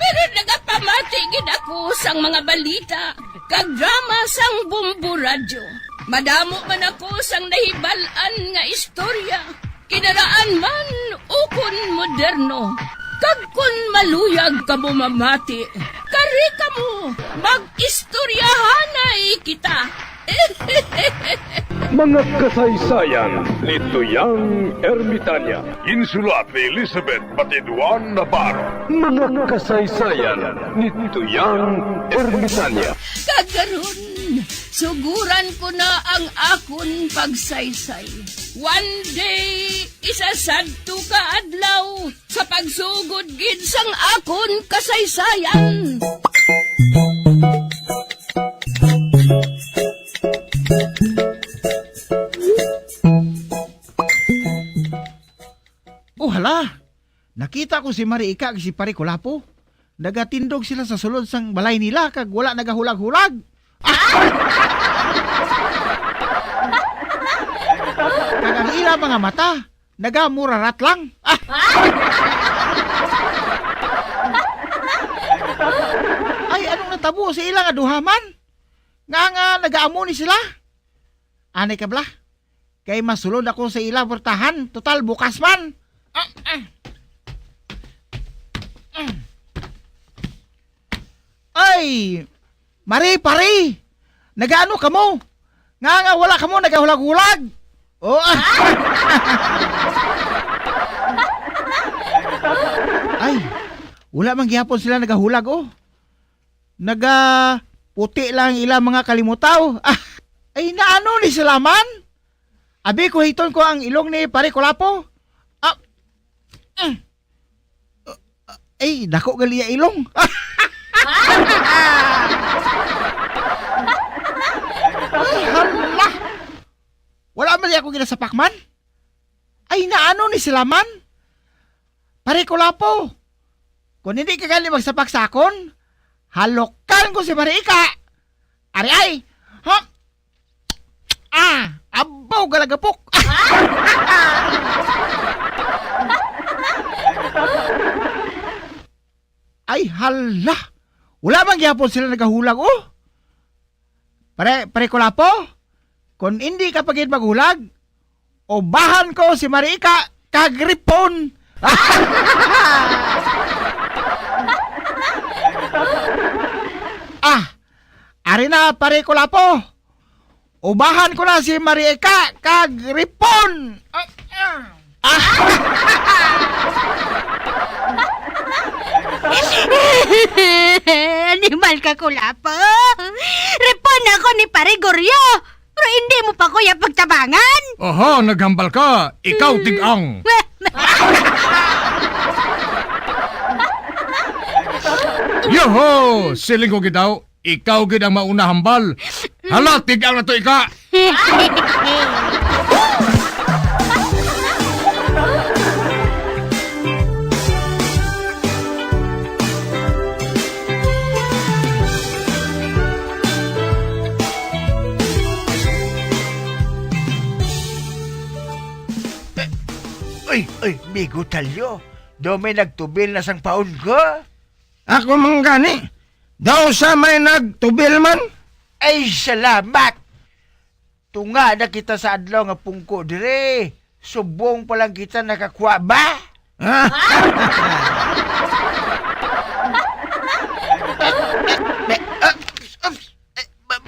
Pero nagapamatigid ako sang mga balita, kag drama sang Bombo Radyo. Madamo man ako sang nahibalan nga istorya, kinaraan man ukon moderno. Kag kun maluyag ka mo mamati, kari ka mo, mag-istoryahanay kita. Mga kasaysayan ni Tuyang Ermitanya. Insulat ni Elizabeth Batiduan Navarro. Mga kasaysayan ni Tuyang Ermitanya. Kagaron, suguran ko na ang akon pagsaysay. One day, isasadto ka adlaw sa pagsugod gid sang akon kasaysayan. Oh hala, nakita ko si Mariika ug si Pare Kulapo. Nagatindog sila sa sulod sang balay nila kag wala nagahulag-hulag. Kag ang ila mga mata, nagamurarat lang. Ay, anong natabo sa ilang aduhaman? Nga nagaamo ni sila. Anay ka bla? Kay masulod ako sa ilang bertahan, total bukas man. Ay, Pare, nagaano ka mo? Nga wala ka mo, nagahulag-hulag. Oh. Ay, wala man gihapon sila nagahulag, oh. Puti lang ilang mga kalimutaw. Ay, naano ni Salaman? Abi ko hiton ko ang ilong ni Pare Kulapo. Ay, dako gali ang ilong. Ay, hala. Wala man ako ginasapakman. Ay, naano ni Salaman? Pare Kulapo, kung hindi ka gali magsapak sa akon, halokan ko si Mariika. Ari ay, ha? Abaw galagapok. Ay, hala. Wala bang gyapon sila nagahulag, oh? Pare Kulapo, kung hindi ka pagid maghulag, ubahan ko si Mariika kagripon. Ari na Pare Kulapo. Ubahan ko na si Mariika kagripon. Animal ka, Kulapo. Repon ako ni Pare Goryo. Pero hindi mo pa kuya pagtabangan. Aha, naghambal ka. Ikaw tigang. Yoho! Siling ko gidaw. Ikaw gid ang mauna hambal. Hala, tigang na to ika. Ay, Migo Talyo. Do may nagtubil na sang paon ko. Ako mang gani. Daw sa may nagtubil man. Ay, salamat. Tunga na kita sa adlaw nga pungko dire. Subong pa lang kita nakakuha ba?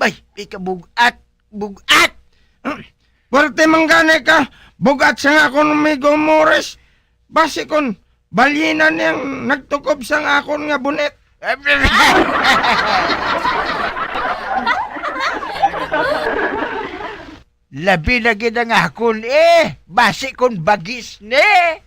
Bay, ika bugat. Pwerte mang gani ka. Bugat sa akon Migo Morris. Basi kon balyina niyang nagtukob sang akon nga bunet. Labi na gid ang akon basi kon bagis ne.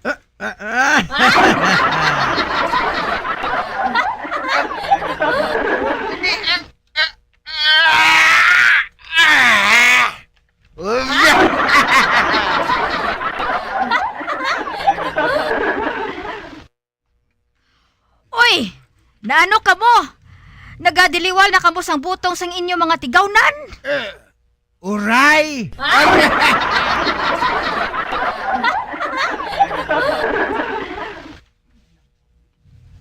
Uy, naano ka mo? Nagadiliwal na kamo sang butong sang inyo mga tigawnan? Uray!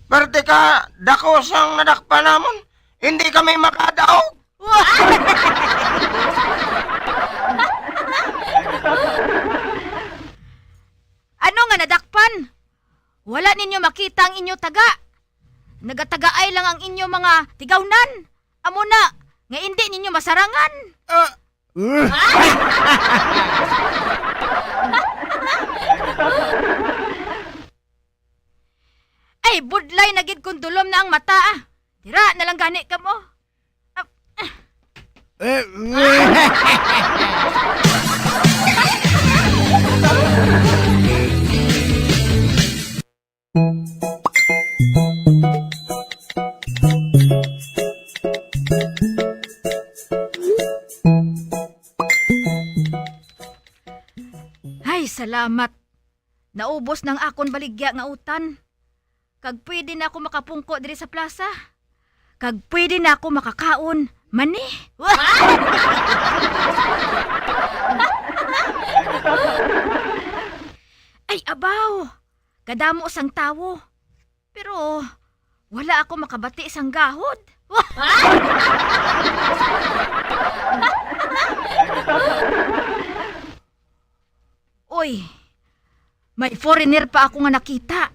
Pwerte ka dako sang nadakpa namon. Hindi kami makadaog. Ano nga nadakpan? Wala ninyo makita ang inyo taga. Nagatagaay lang ang inyo mga tigawnan. Amo na, nga hindi ninyo masarangan. Ay, budlay na gid kung dulom na ang mata. Tira na lang gani ka mo. Ay, salamat. Naubos ng akon baligya nga utan. Kag pwede na ako makapungko diri sa plaza. Kag pwede na ako makakaon. Mani. Ay, abaw. Kadamo sang tawo. Pero wala ako makabati sang gahod. Oy, may foreigner pa ako nga nakita.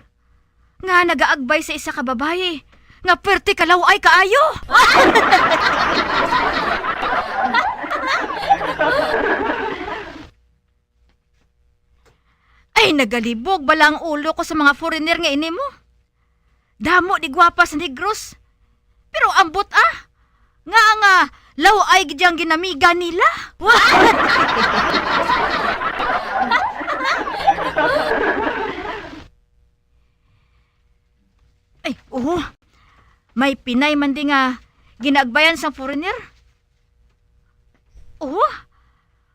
Nga nagaagbay sa isa ka babae. Nga perti kalaw ay kaayo. Ay, nagalibog balang ulo ko sa mga foreigner nga ini mo. Damo di gwapa sa negros. Pero ambot nga law ay gidyang ginamiga nila. Ay, may Pinay man di nga ginagbayan sang foreigner.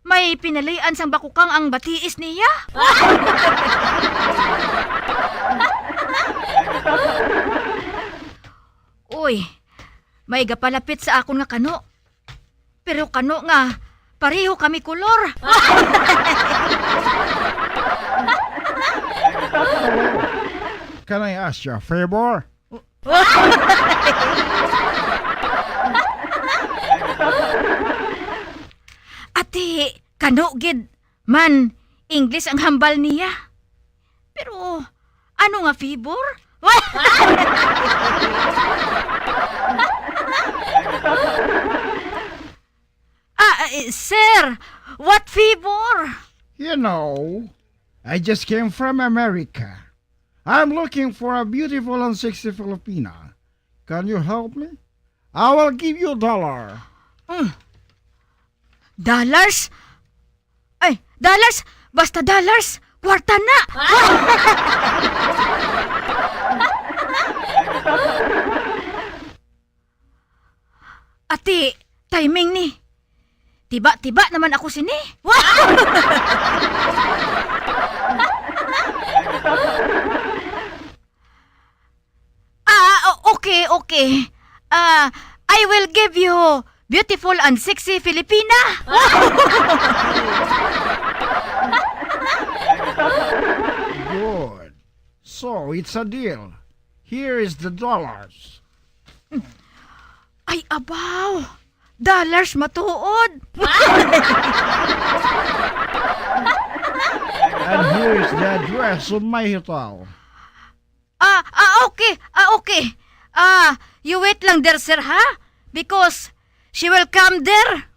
May pinalian sang bakukang ang batiis niya. Uy, may gapalapit sa akon nga kano. Pero kano nga, pareho kami kulor. Can I ask you a favor? Ate, kano gid man English ang hambal niya. Pero ano nga favor? Sir, what favor? You know, I just came from America. I'm looking for a beautiful and sexy Filipina. Can you help me? I will give you $1. Dollars? Ay, dollars? Basta dollars. Kwarta na. Ate, timing ni. Tiba-tiba naman ako sini. Okay. I will give you beautiful and sexy Filipina. Good. So, it's a deal. Here is the $. Ay, abaw. Dollars matuod. And here is the address of my hotel. Okay. You wait lang there, sir, ha? Because she will come there.